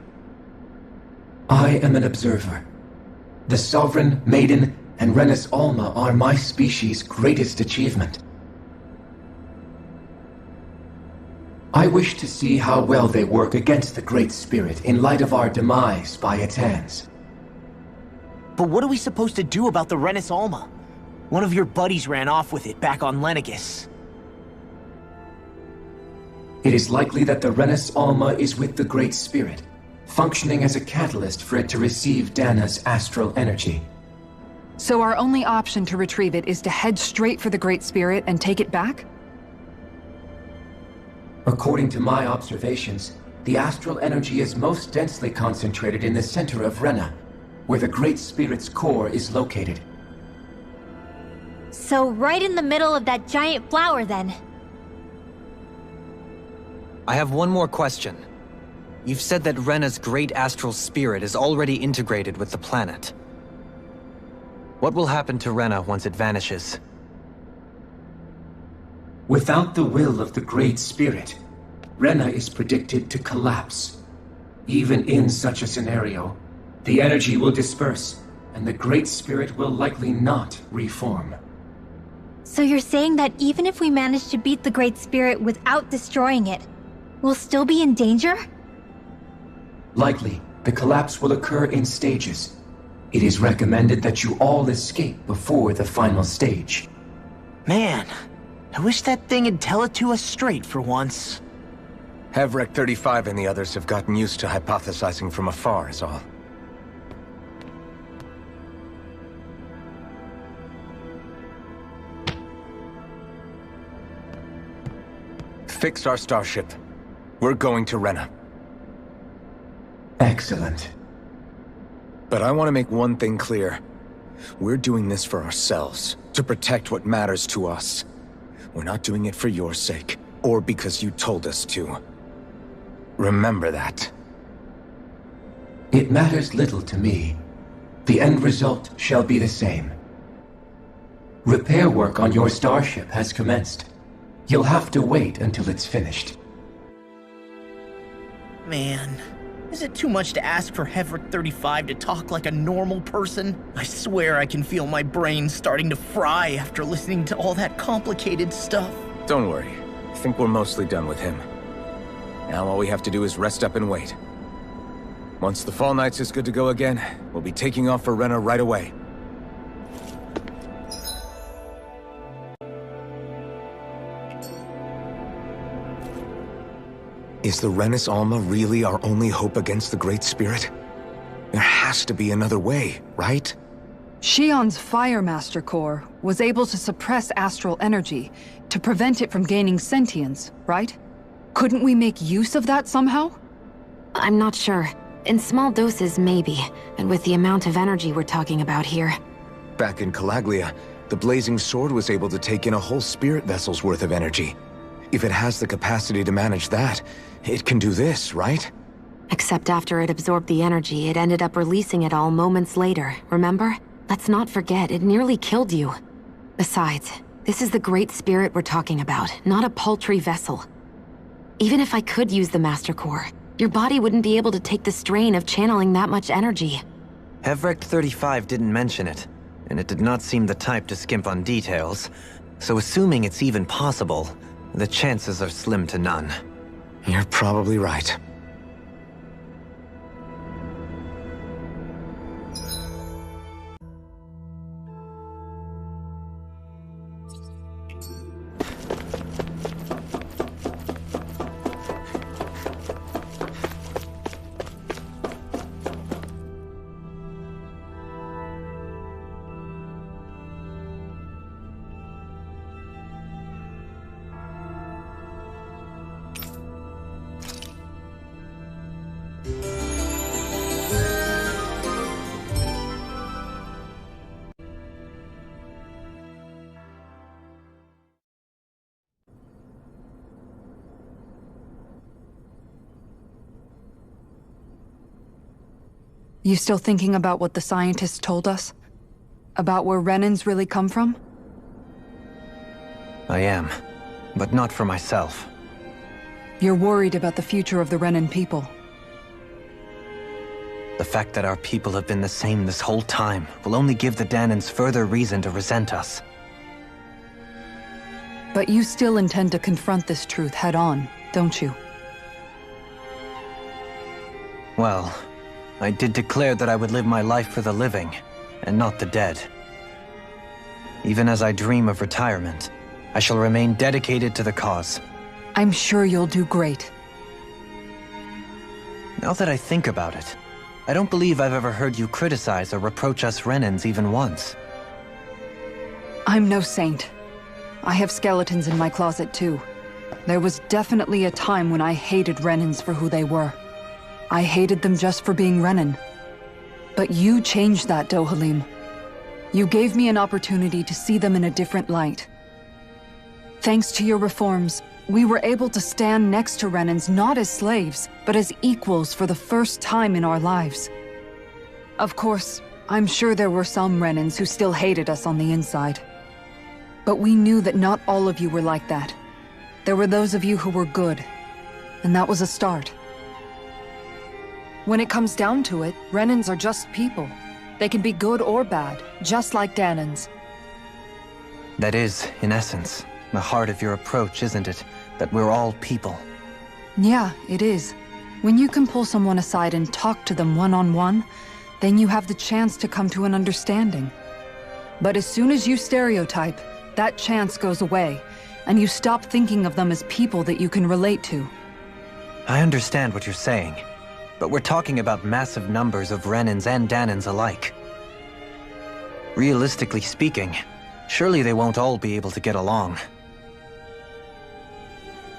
I am an observer. The Sovereign, Maiden, and Renis Alma are my species' greatest achievement. I wish to see how well they work against the Great Spirit in light of our demise by its hands. But what are we supposed to do about the Renis Alma? One of your buddies ran off with it back on Lenegis. It is likely that the Renis Alma is with the Great Spirit, functioning as a catalyst for it to receive Dana's astral energy. So our only option to retrieve it is to head straight for the Great Spirit and take it back? According to my observations, the astral energy is most densely concentrated in the center of Rena, where the Great Spirit's core is located. So right in the middle of that giant flower, then. I have one more question. You've said that Rena's great astral spirit is already integrated with the planet. What will happen to Rena once it vanishes? Without the will of the Great Spirit, Rena is predicted to collapse. Even in such a scenario, the energy will disperse, and the Great Spirit will likely not reform. So you're saying that even if we manage to beat the Great Spirit without destroying it, we'll still be in danger? Likely, the collapse will occur in stages. It is recommended that you all escape before the final stage. Man, I wish that thing would tell it to us straight for once. Hevrek 35 and the others have gotten used to hypothesizing from afar, is all. fixed our starship. We're going to Rena. Excellent. But I want to make one thing clear. We're doing this for ourselves, to protect what matters to us. We're not doing it for your sake, or because you told us to. Remember that. It matters little to me. The end result shall be the same. Repair work on your starship has commenced. You'll have to wait until it's finished. Man, is it too much to ask for Hevric 35 to talk like a normal person? I swear I can feel my brain starting to fry after listening to all that complicated stuff. Don't worry. I think we're mostly done with him. Now all we have to do is rest up and wait. Once the Fall Knights is good to go again, we'll be taking off for Rena right away. Is the Renis Alma really our only hope against the Great Spirit? There has to be another way, right? Shion's Fire Master Core was able to suppress astral energy to prevent it from gaining sentience, right? Couldn't we make use of that somehow? I'm not sure. In small doses, maybe. And with the amount of energy we're talking about here. Back in Calaglia, the Blazing Sword was able to take in a whole spirit vessel's worth of energy. If it has the capacity to manage that, it can do this, right? Except after it absorbed the energy, it ended up releasing it all moments later, remember? Let's not forget, it nearly killed you. Besides, this is the Great Spirit we're talking about, not a paltry vessel. Even if I could use the Master Core, your body wouldn't be able to take the strain of channeling that much energy. Hevric 35 didn't mention it, and it did not seem the type to skimp on details. So assuming it's even possible, the chances are slim to none. You're probably right. You still thinking about what the scientists told us? About where Renans really come from? I am, but not for myself. You're worried about the future of the Renan people. The fact that our people have been the same this whole time will only give the Dahnans further reason to resent us. But you still intend to confront this truth head-on, don't you? Well, I did declare that I would live my life for the living, and not the dead. Even as I dream of retirement, I shall remain dedicated to the cause. I'm sure you'll do great. Now that I think about it, I don't believe I've ever heard you criticize or reproach us Renans even once. I'm no saint. I have skeletons in my closet too. There was definitely a time when I hated Renans for who they were. I hated them just for being Renan. But you changed that, Dohalim. You gave me an opportunity to see them in a different light. Thanks to your reforms, we were able to stand next to Renans not as slaves, but as equals for the first time in our lives. Of course, I'm sure there were some Renans who still hated us on the inside. But we knew that not all of you were like that. There were those of you who were good, and that was a start. When it comes down to it, Renans are just people. They can be good or bad, just like Dahnans. That is, in essence, the heart of your approach, isn't it? That we're all people. Yeah, it is. When you can pull someone aside and talk to them one-on-one, then you have the chance to come to an understanding. But as soon as you stereotype, that chance goes away, and you stop thinking of them as people that you can relate to. I understand what you're saying. But we're talking about massive numbers of Renans and Dahnans alike. Realistically speaking, surely they won't all be able to get along.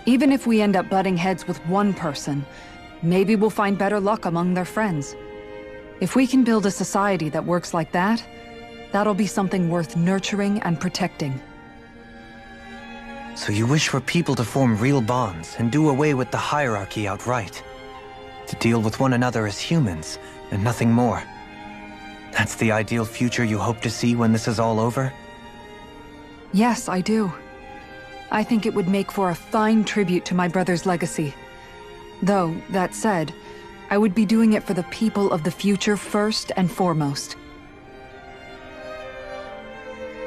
Even if we end up butting heads with one person, maybe we'll find better luck among their friends. If we can build a society that works like that, that'll be something worth nurturing and protecting. So you wish for people to form real bonds and do away with the hierarchy outright? To deal with one another as humans, and nothing more? That's the ideal future you hope to see when this is all over? Yes, I do. I think it would make for a fine tribute to my brother's legacy. Though, that said, I would be doing it for the people of the future first and foremost.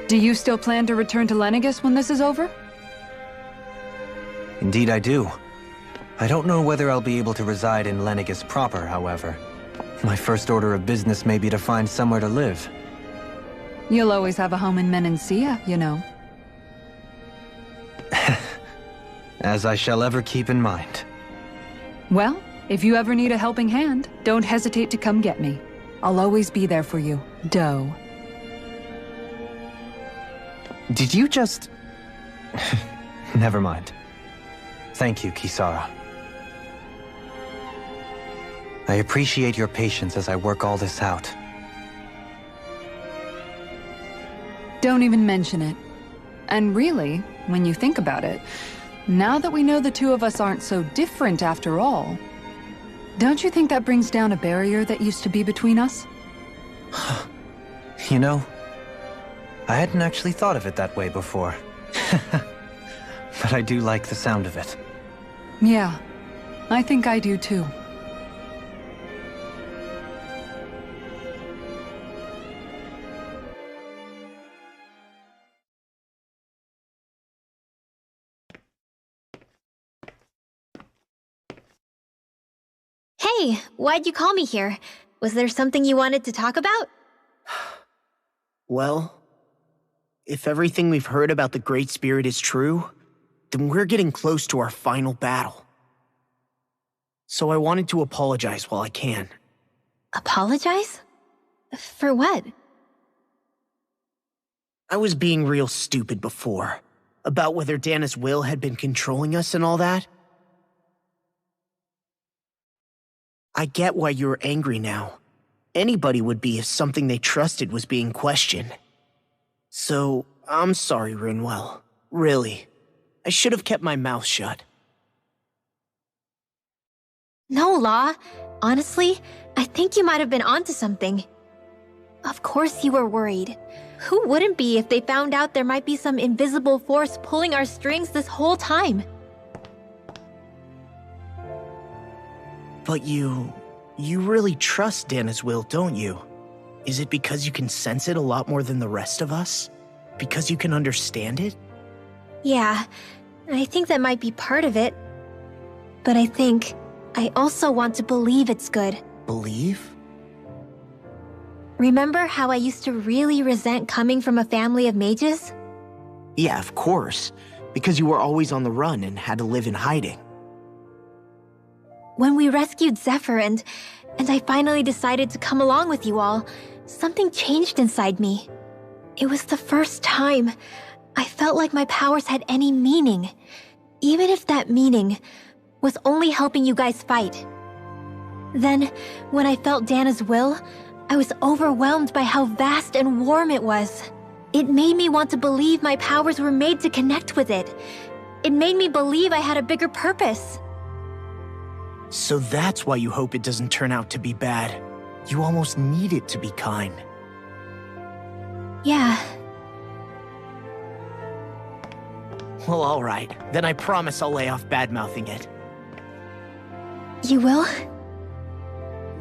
Do you still plan to return to Lenegis when this is over? Indeed I do. I don't know whether I'll be able to reside in Lenegis proper, however. My first order of business may be to find somewhere to live. You'll always have a home in Menancia, you know. As I shall ever keep in mind. Well, if you ever need a helping hand, don't hesitate to come get me. I'll always be there for you, Doe. Did you just... Never mind. Thank you, Kisara. I appreciate your patience as I work all this out. Don't even mention it. And really, when you think about it, now that we know the two of us aren't so different after all, don't you think that brings down a barrier that used to be between us? You know, I hadn't actually thought of it that way before. But I do like the sound of it. Yeah, I think I do too. Hey, why'd you call me here? Was there something you wanted to talk about? Well, if everything we've heard about the Great Spirit is true, then we're getting close to our final battle. So I wanted to apologize while I can. Apologize? For what? I was being real stupid before, about whether Dana's will had been controlling us and all that. I get why you're angry now. Anybody would be if something they trusted was being questioned. So, I'm sorry, Rinwell. Really. I should have kept my mouth shut. No, Law. Honestly, I think you might have been onto something. Of course you were worried. Who wouldn't be if they found out there might be some invisible force pulling our strings this whole time? But you really trust Dana's will, don't you? Is it because you can sense it a lot more than the rest of us? Because you can understand it? Yeah, I think that might be part of it. But I think I also want to believe it's good. Believe? Remember how I used to really resent coming from a family of mages? Yeah, of course. Because you were always on the run and had to live in hiding. When we rescued Zephyr and I finally decided to come along with you all, something changed inside me. It was the first time I felt like my powers had any meaning, even if that meaning was only helping you guys fight. Then, when I felt Dana's will, I was overwhelmed by how vast and warm it was. It made me want to believe my powers were made to connect with it. It made me believe I had a bigger purpose. So that's why you hope it doesn't turn out to be bad. You almost need it to be kind. Yeah. Well, alright. Then I promise I'll lay off bad-mouthing it. You will?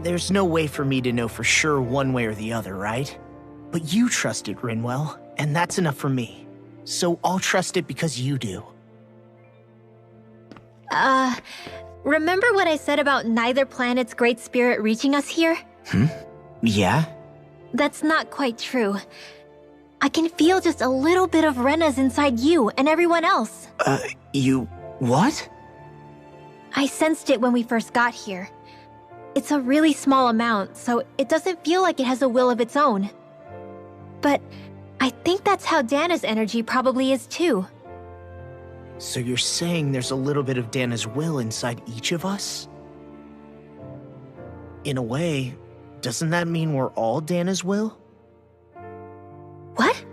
There's no way for me to know for sure one way or the other, right? But you trust it, Rinwell, and that's enough for me. So I'll trust it because you do. Remember what I said about neither planet's great spirit reaching us here? Yeah? That's not quite true. I can feel just a little bit of Rena's inside you and everyone else. What? I sensed it when we first got here. It's a really small amount, so it doesn't feel like it has a will of its own. But I think that's how Dana's energy probably is too. So you're saying there's a little bit of Dana's will inside each of us? In a way, doesn't that mean we're all Dana's will? What?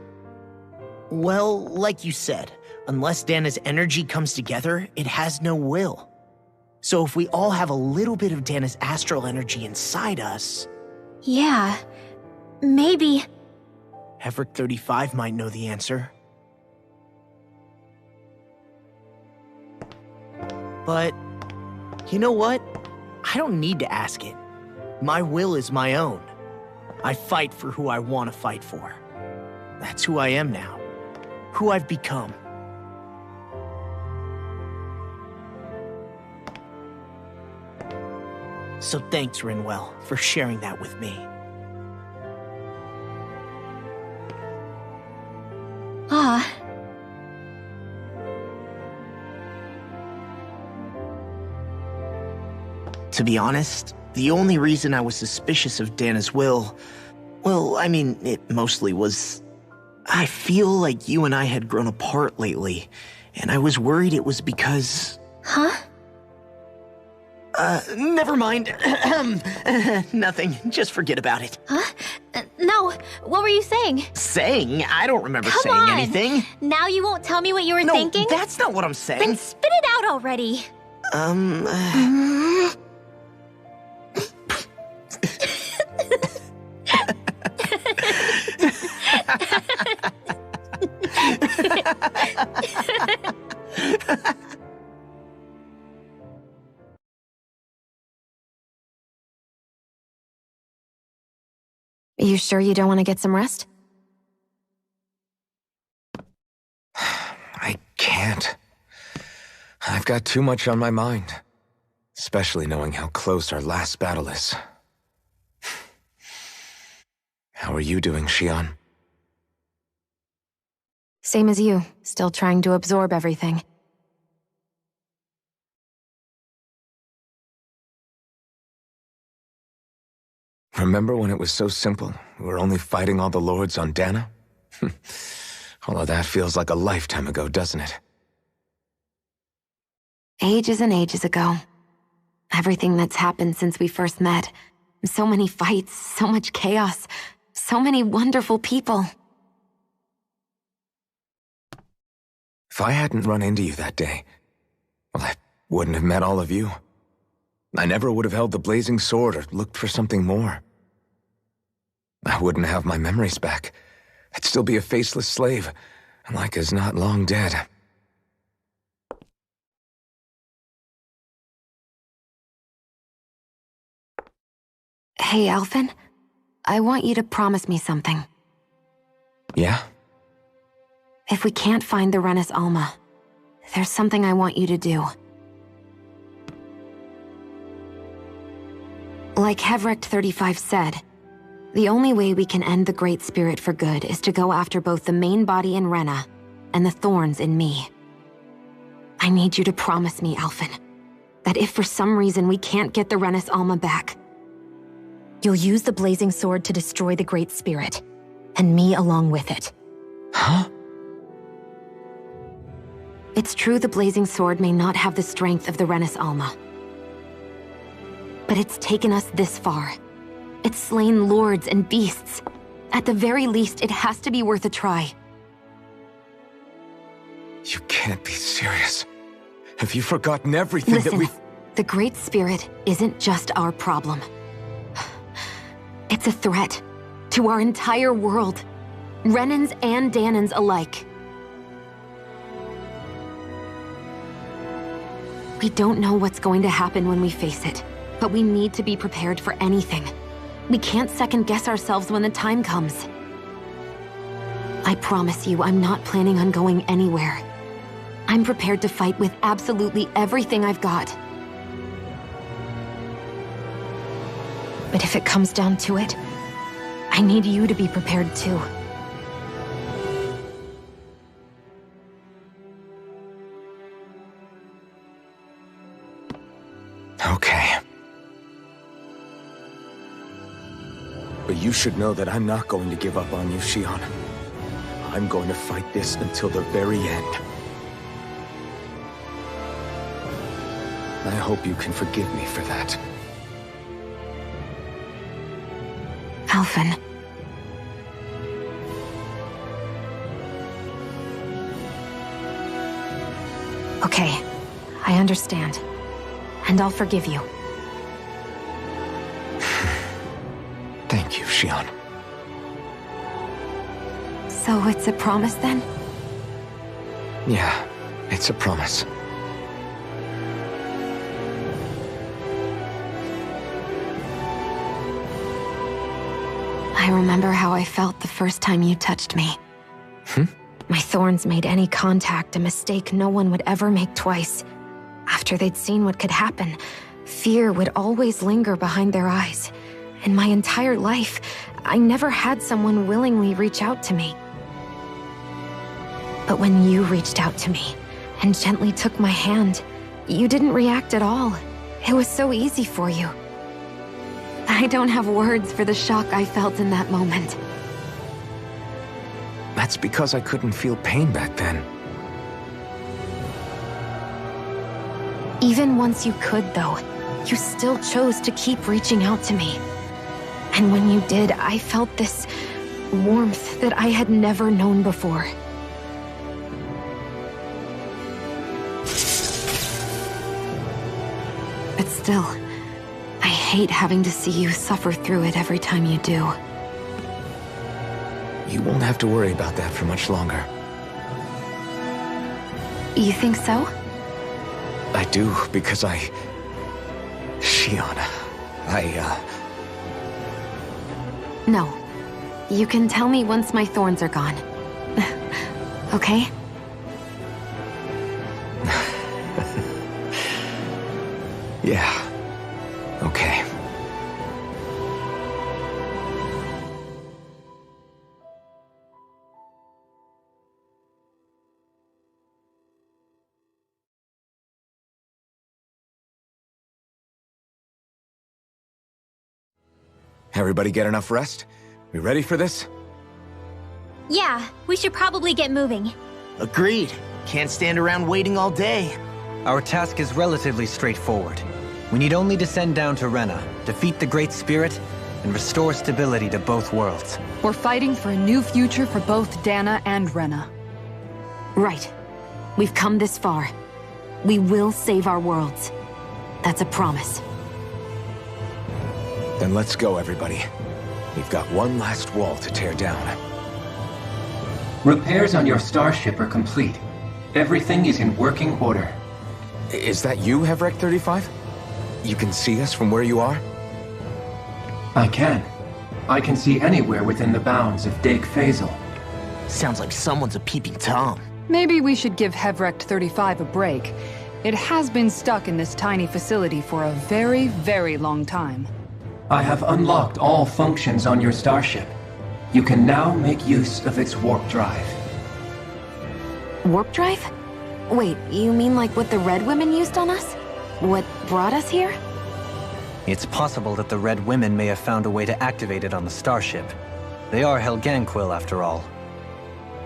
Well, like you said, unless Dana's energy comes together, it has no will. So if we all have a little bit of Dana's astral energy inside us... Yeah, maybe... Hevric 35 might know the answer. But, you know what? I don't need to ask it. My will is my own. I fight for who I want to fight for. That's who I am now. Who I've become. So thanks, Rinwell, for sharing that with me. Ah. To be honest, the only reason I was suspicious of Dana's will, well, I mean, it mostly was... I feel like you and I had grown apart lately, and I was worried it was because... Huh? Never mind. Nothing. Just forget about it. Huh? No, what were you saying? Saying? I don't remember Come saying on. anything. Now you won't tell me what you were No, thinking? that's not what I'm saying. Then spit it out already. You sure you don't want to get some rest? I can't. I've got too much on my mind. Especially knowing how close our last battle is. How are you doing, Shion? Same as you, still trying to absorb everything. Remember when it was so simple? We were only fighting all the lords on Dana? All of that feels like a lifetime ago, doesn't it? Ages and ages ago. Everything that's happened since we first met. So many fights, so much chaos, so many wonderful people. If I hadn't run into you that day, well, I wouldn't have met all of you. I never would have held the blazing sword or looked for something more. I wouldn't have my memories back. I'd still be a faceless slave, like as not long dead. Hey, Alphen. I want you to promise me something. Yeah? If we can't find the Renis Alma, there's something I want you to do. Like Hevric 35 said, the only way we can end the Great Spirit for good is to go after both the main body in Rena and the thorns in me. I need you to promise me, Alphen, that if for some reason we can't get the Renis Alma back, you'll use the blazing sword to destroy the Great Spirit, and me along with it. Huh? It's true the blazing sword may not have the strength of the Renis Alma. But it's taken us this far. It's slain lords and beasts. At the very least, it has to be worth a try. You can't be serious. Have you forgotten everything Listen, that we've... the Great Spirit isn't just our problem. It's a threat to our entire world. Renans and Danans alike. We don't know what's going to happen when we face it, but we need to be prepared for anything. We can't second-guess ourselves when the time comes. I promise you, I'm not planning on going anywhere. I'm prepared to fight with absolutely everything I've got. But if it comes down to it, I need you to be prepared too. Okay. But you should know that I'm not going to give up on you, Shion. I'm going to fight this until the very end. I hope you can forgive me for that. Alphen. Okay, I understand. And I'll forgive you. Thank you, Shion. So it's a promise then? Yeah, it's a promise. I remember how I felt the first time you touched me. My thorns made any contact a mistake no one would ever make twice. After they'd seen what could happen, fear would always linger behind their eyes. In my entire life, I never had someone willingly reach out to me. But when you reached out to me and gently took my hand, you didn't react at all. It was so easy for you. I don't have words for the shock I felt in that moment. That's because I couldn't feel pain back then. Even once you could, though, you still chose to keep reaching out to me. And when you did, I felt this warmth that I had never known before. But still, I hate having to see you suffer through it every time you do. You won't have to worry about that for much longer. You think so? I do, because Shion, No. You can tell me once my thorns are gone. Okay? Yeah. Okay. Everybody get enough rest? We ready for this? Yeah, we should probably get moving. Agreed. Can't stand around waiting all day. Our task is relatively straightforward. We need only descend down to Rena, defeat the Great Spirit, and restore stability to both worlds. We're fighting for a new future for both Dana and Rena. Right. We've come this far. We will save our worlds. That's a promise. Then let's go, everybody. We've got one last wall to tear down. Repairs on your starship are complete. Everything is in working order. Is that you, Hevrek 35? You can see us from where you are? I can. I can see anywhere within the bounds of Daeq Faezol. Sounds like someone's a peeping Tom. Maybe we should give Hevrek 35 a break. It has been stuck in this tiny facility for a very, very long time. I have unlocked all functions on your starship. You can now make use of its warp drive. Warp drive? Wait, you mean like what the Red Women used on us? What brought us here? It's possible that the Red Women may have found a way to activate it on the starship. They are Helganquil, after all.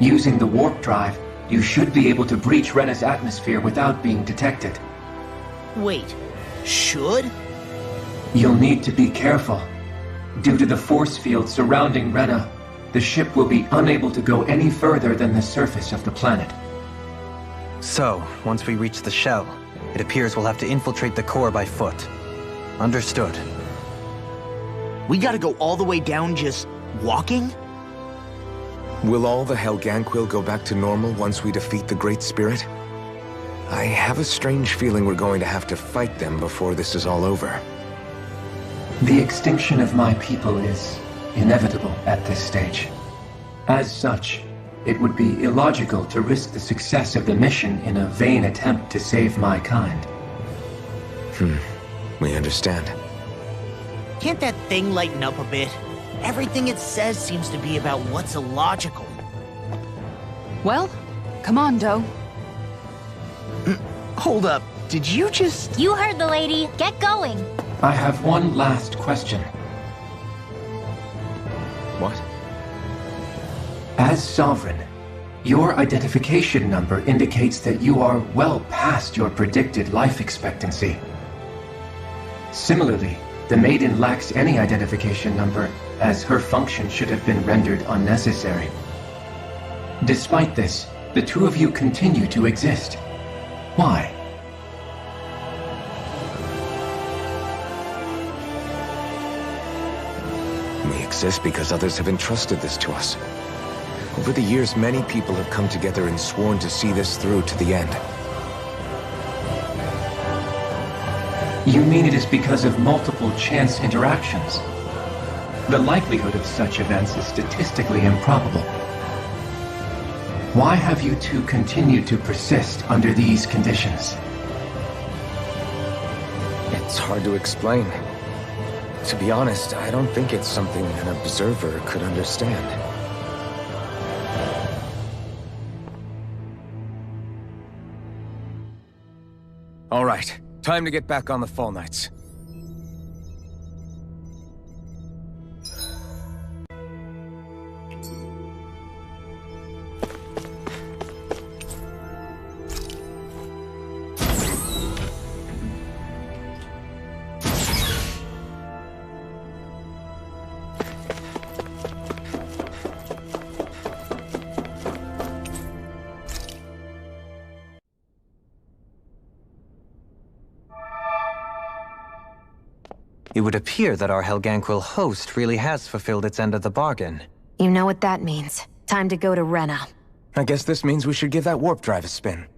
Using the warp drive, you should be able to breach Rena's atmosphere without being detected. Wait, should? You'll need to be careful. Due to the force field surrounding Rena, the ship will be unable to go any further than the surface of the planet. So, once we reach the shell, it appears we'll have to infiltrate the core by foot. Understood. We gotta go all the way down just walking? Will all the Helganquil go back to normal once we defeat the Great Spirit? I have a strange feeling we're going to have to fight them before this is all over. The extinction of my people is inevitable at this stage. As such, it would be illogical to risk the success of the mission in a vain attempt to save my kind. We understand. Can't that thing lighten up a bit? Everything it says seems to be about what's illogical. Well, come on, Doe. Hold up, did you just... You heard the lady. Get going. I have one last question. What? As Sovereign, Your identification number indicates that you are well past your predicted life expectancy. Similarly, the maiden lacks any identification number, as her function should have been rendered unnecessary. Despite this, the two of you continue to exist. Why? We exist because others have entrusted this to us. Over the years, many people have come together and sworn to see this through to the end. You mean it is because of multiple chance interactions? The likelihood of such events is statistically improbable. Why have you two continued to persist under these conditions? It's hard to explain. To be honest, I don't think it's something an observer could understand. All right, time to get back on the Fall Knights. It would appear that our Helganquil host really has fulfilled its end of the bargain. You know what that means. Time to go to Rena. I guess this means we should give that warp drive a spin.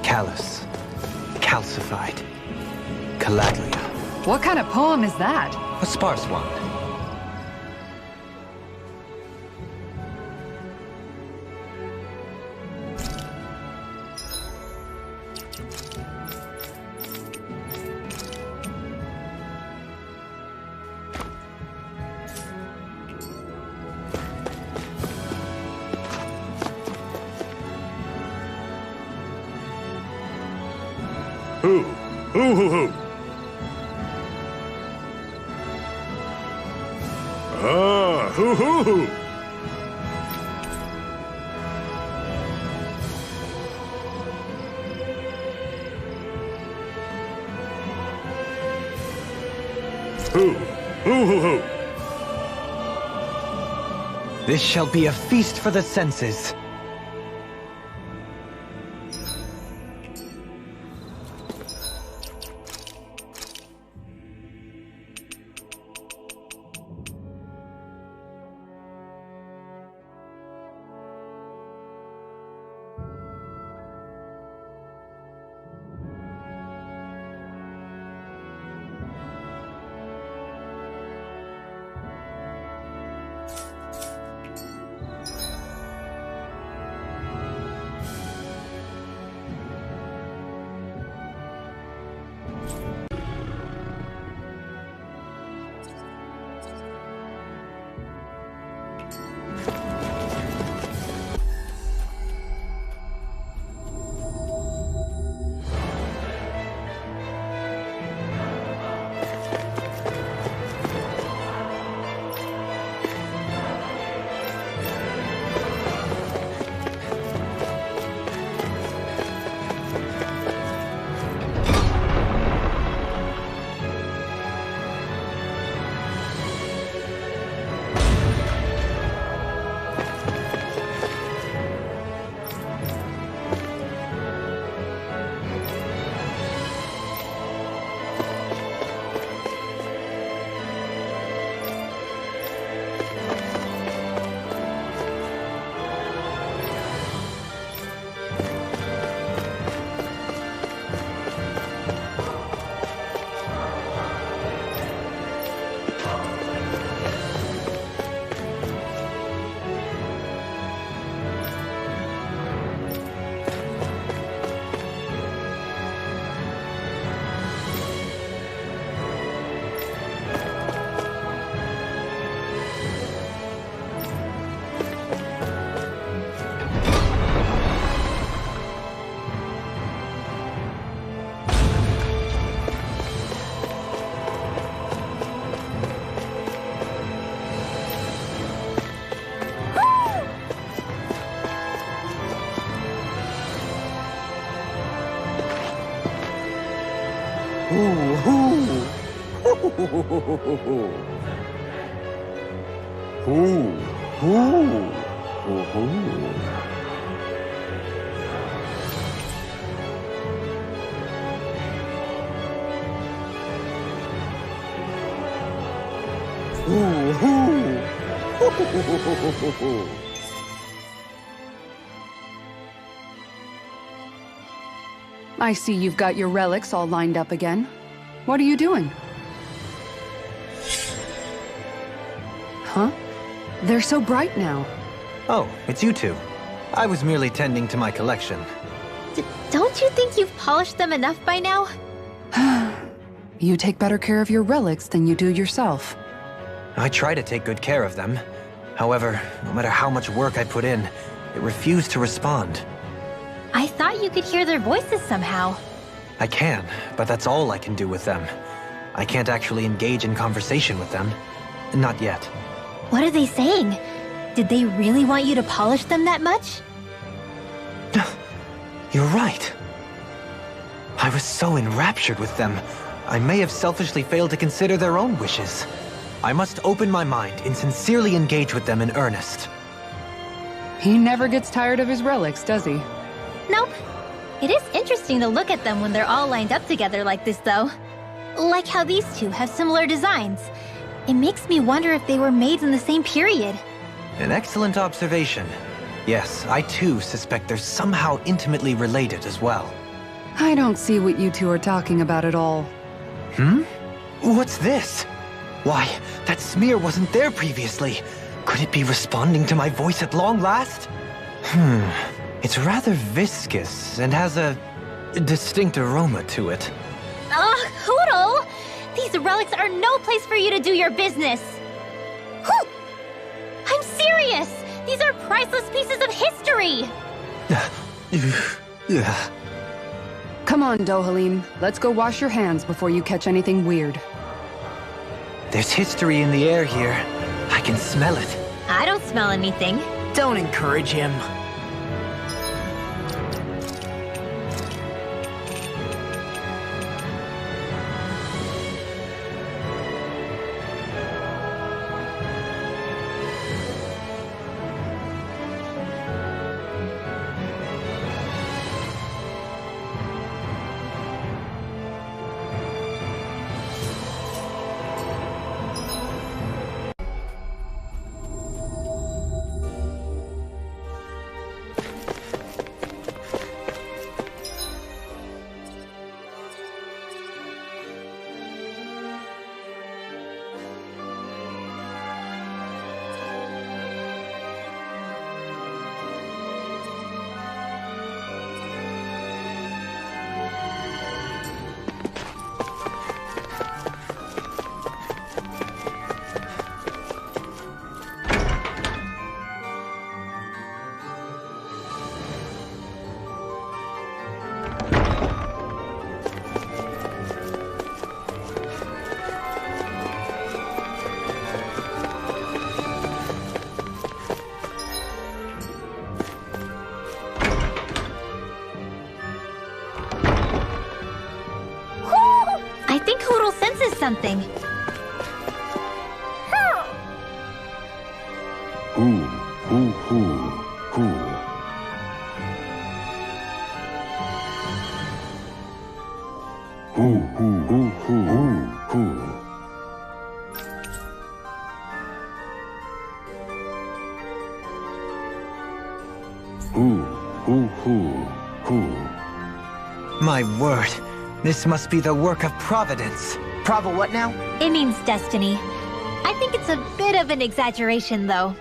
Callous. Calcified. Calaglia. What kind of poem is that? A sparse one. Hoo-hoo-hoo! Ah, hoo-hoo-hoo! Hoo-hoo-hoo! This shall be a feast for the senses. I see you've got your relics all lined up again. What are you doing? Huh? They're so bright now. Oh, it's you two. I was merely tending to my collection. Don't you think you've polished them enough by now? You take better care of your relics than you do yourself. I try to take good care of them. However, no matter how much work I put in, they refuse to respond. I thought you could hear their voices somehow. I can, but that's all I can do with them. I can't actually engage in conversation with them. Not yet. What are they saying? Did they really want you to polish them that much? You're right. I was so enraptured with them, I may have selfishly failed to consider their own wishes. I must open my mind and sincerely engage with them in earnest. He never gets tired of his relics, does he? Nope. It is interesting to look at them when they're all lined up together like this, though. Like how these two have similar designs. It makes me wonder if they were made in the same period. An excellent observation. Yes, I too suspect they're somehow intimately related as well. I don't see what you two are talking about at all. Hmm? What's this? Why, that smear wasn't there previously. Could it be responding to my voice at long last? It's rather viscous and has a distinct aroma to it. Ugh, Hoodle! These relics are no place for you to do your business! Whew! I'm serious! These are priceless pieces of history! Come on, Dohalim. Let's go wash your hands before you catch anything weird. There's history in the air here. I can smell it. I don't smell anything. Don't encourage him. I think Hoodle senses something. My word, this must be the work of Providence. Prava what now? It means destiny. I think it's a bit of an exaggeration, though.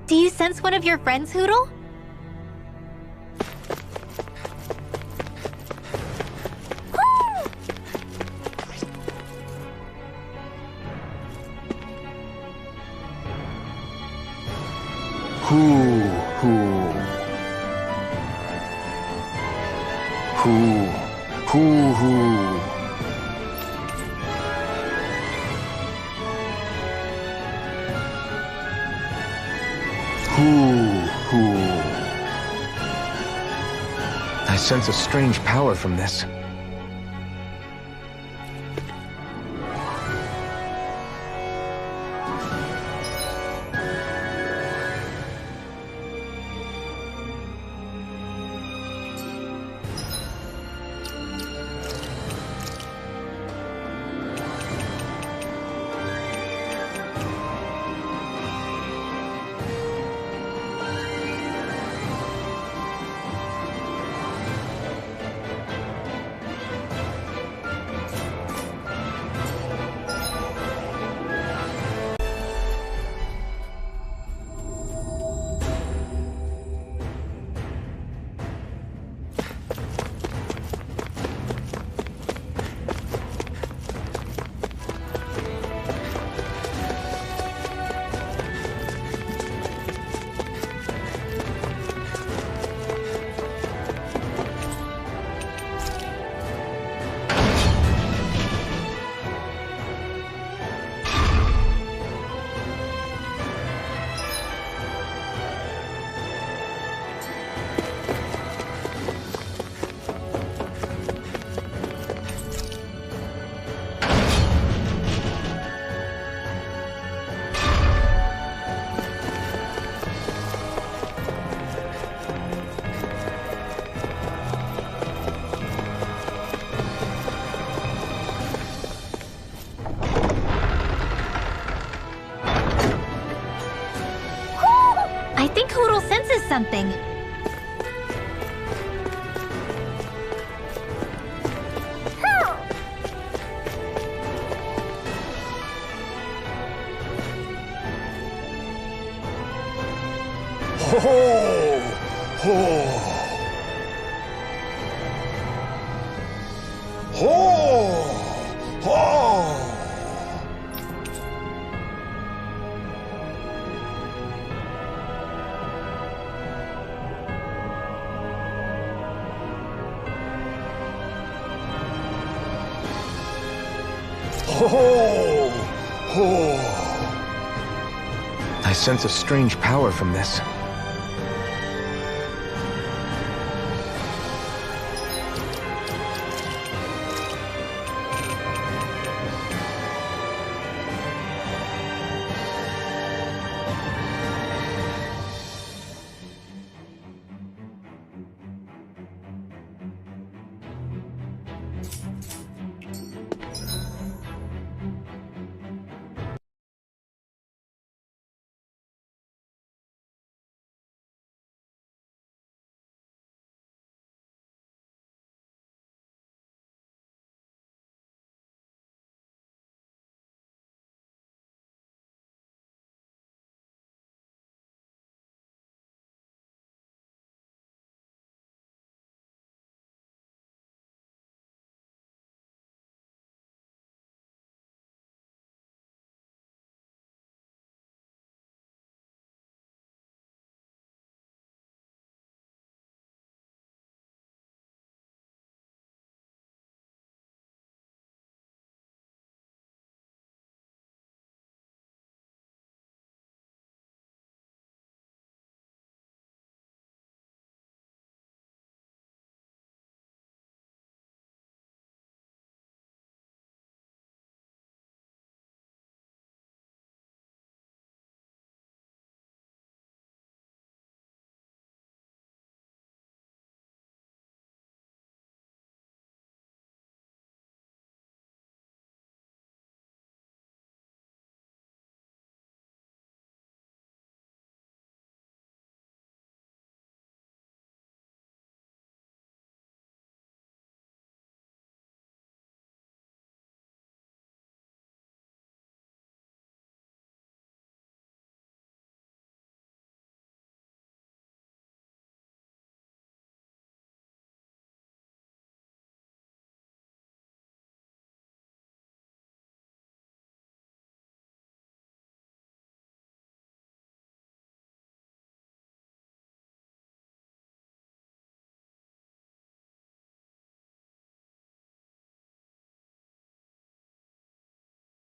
Do you sense one of your friends, Hootle? I sense a strange power from this. I think Hootle senses something. I sense a strange power from this.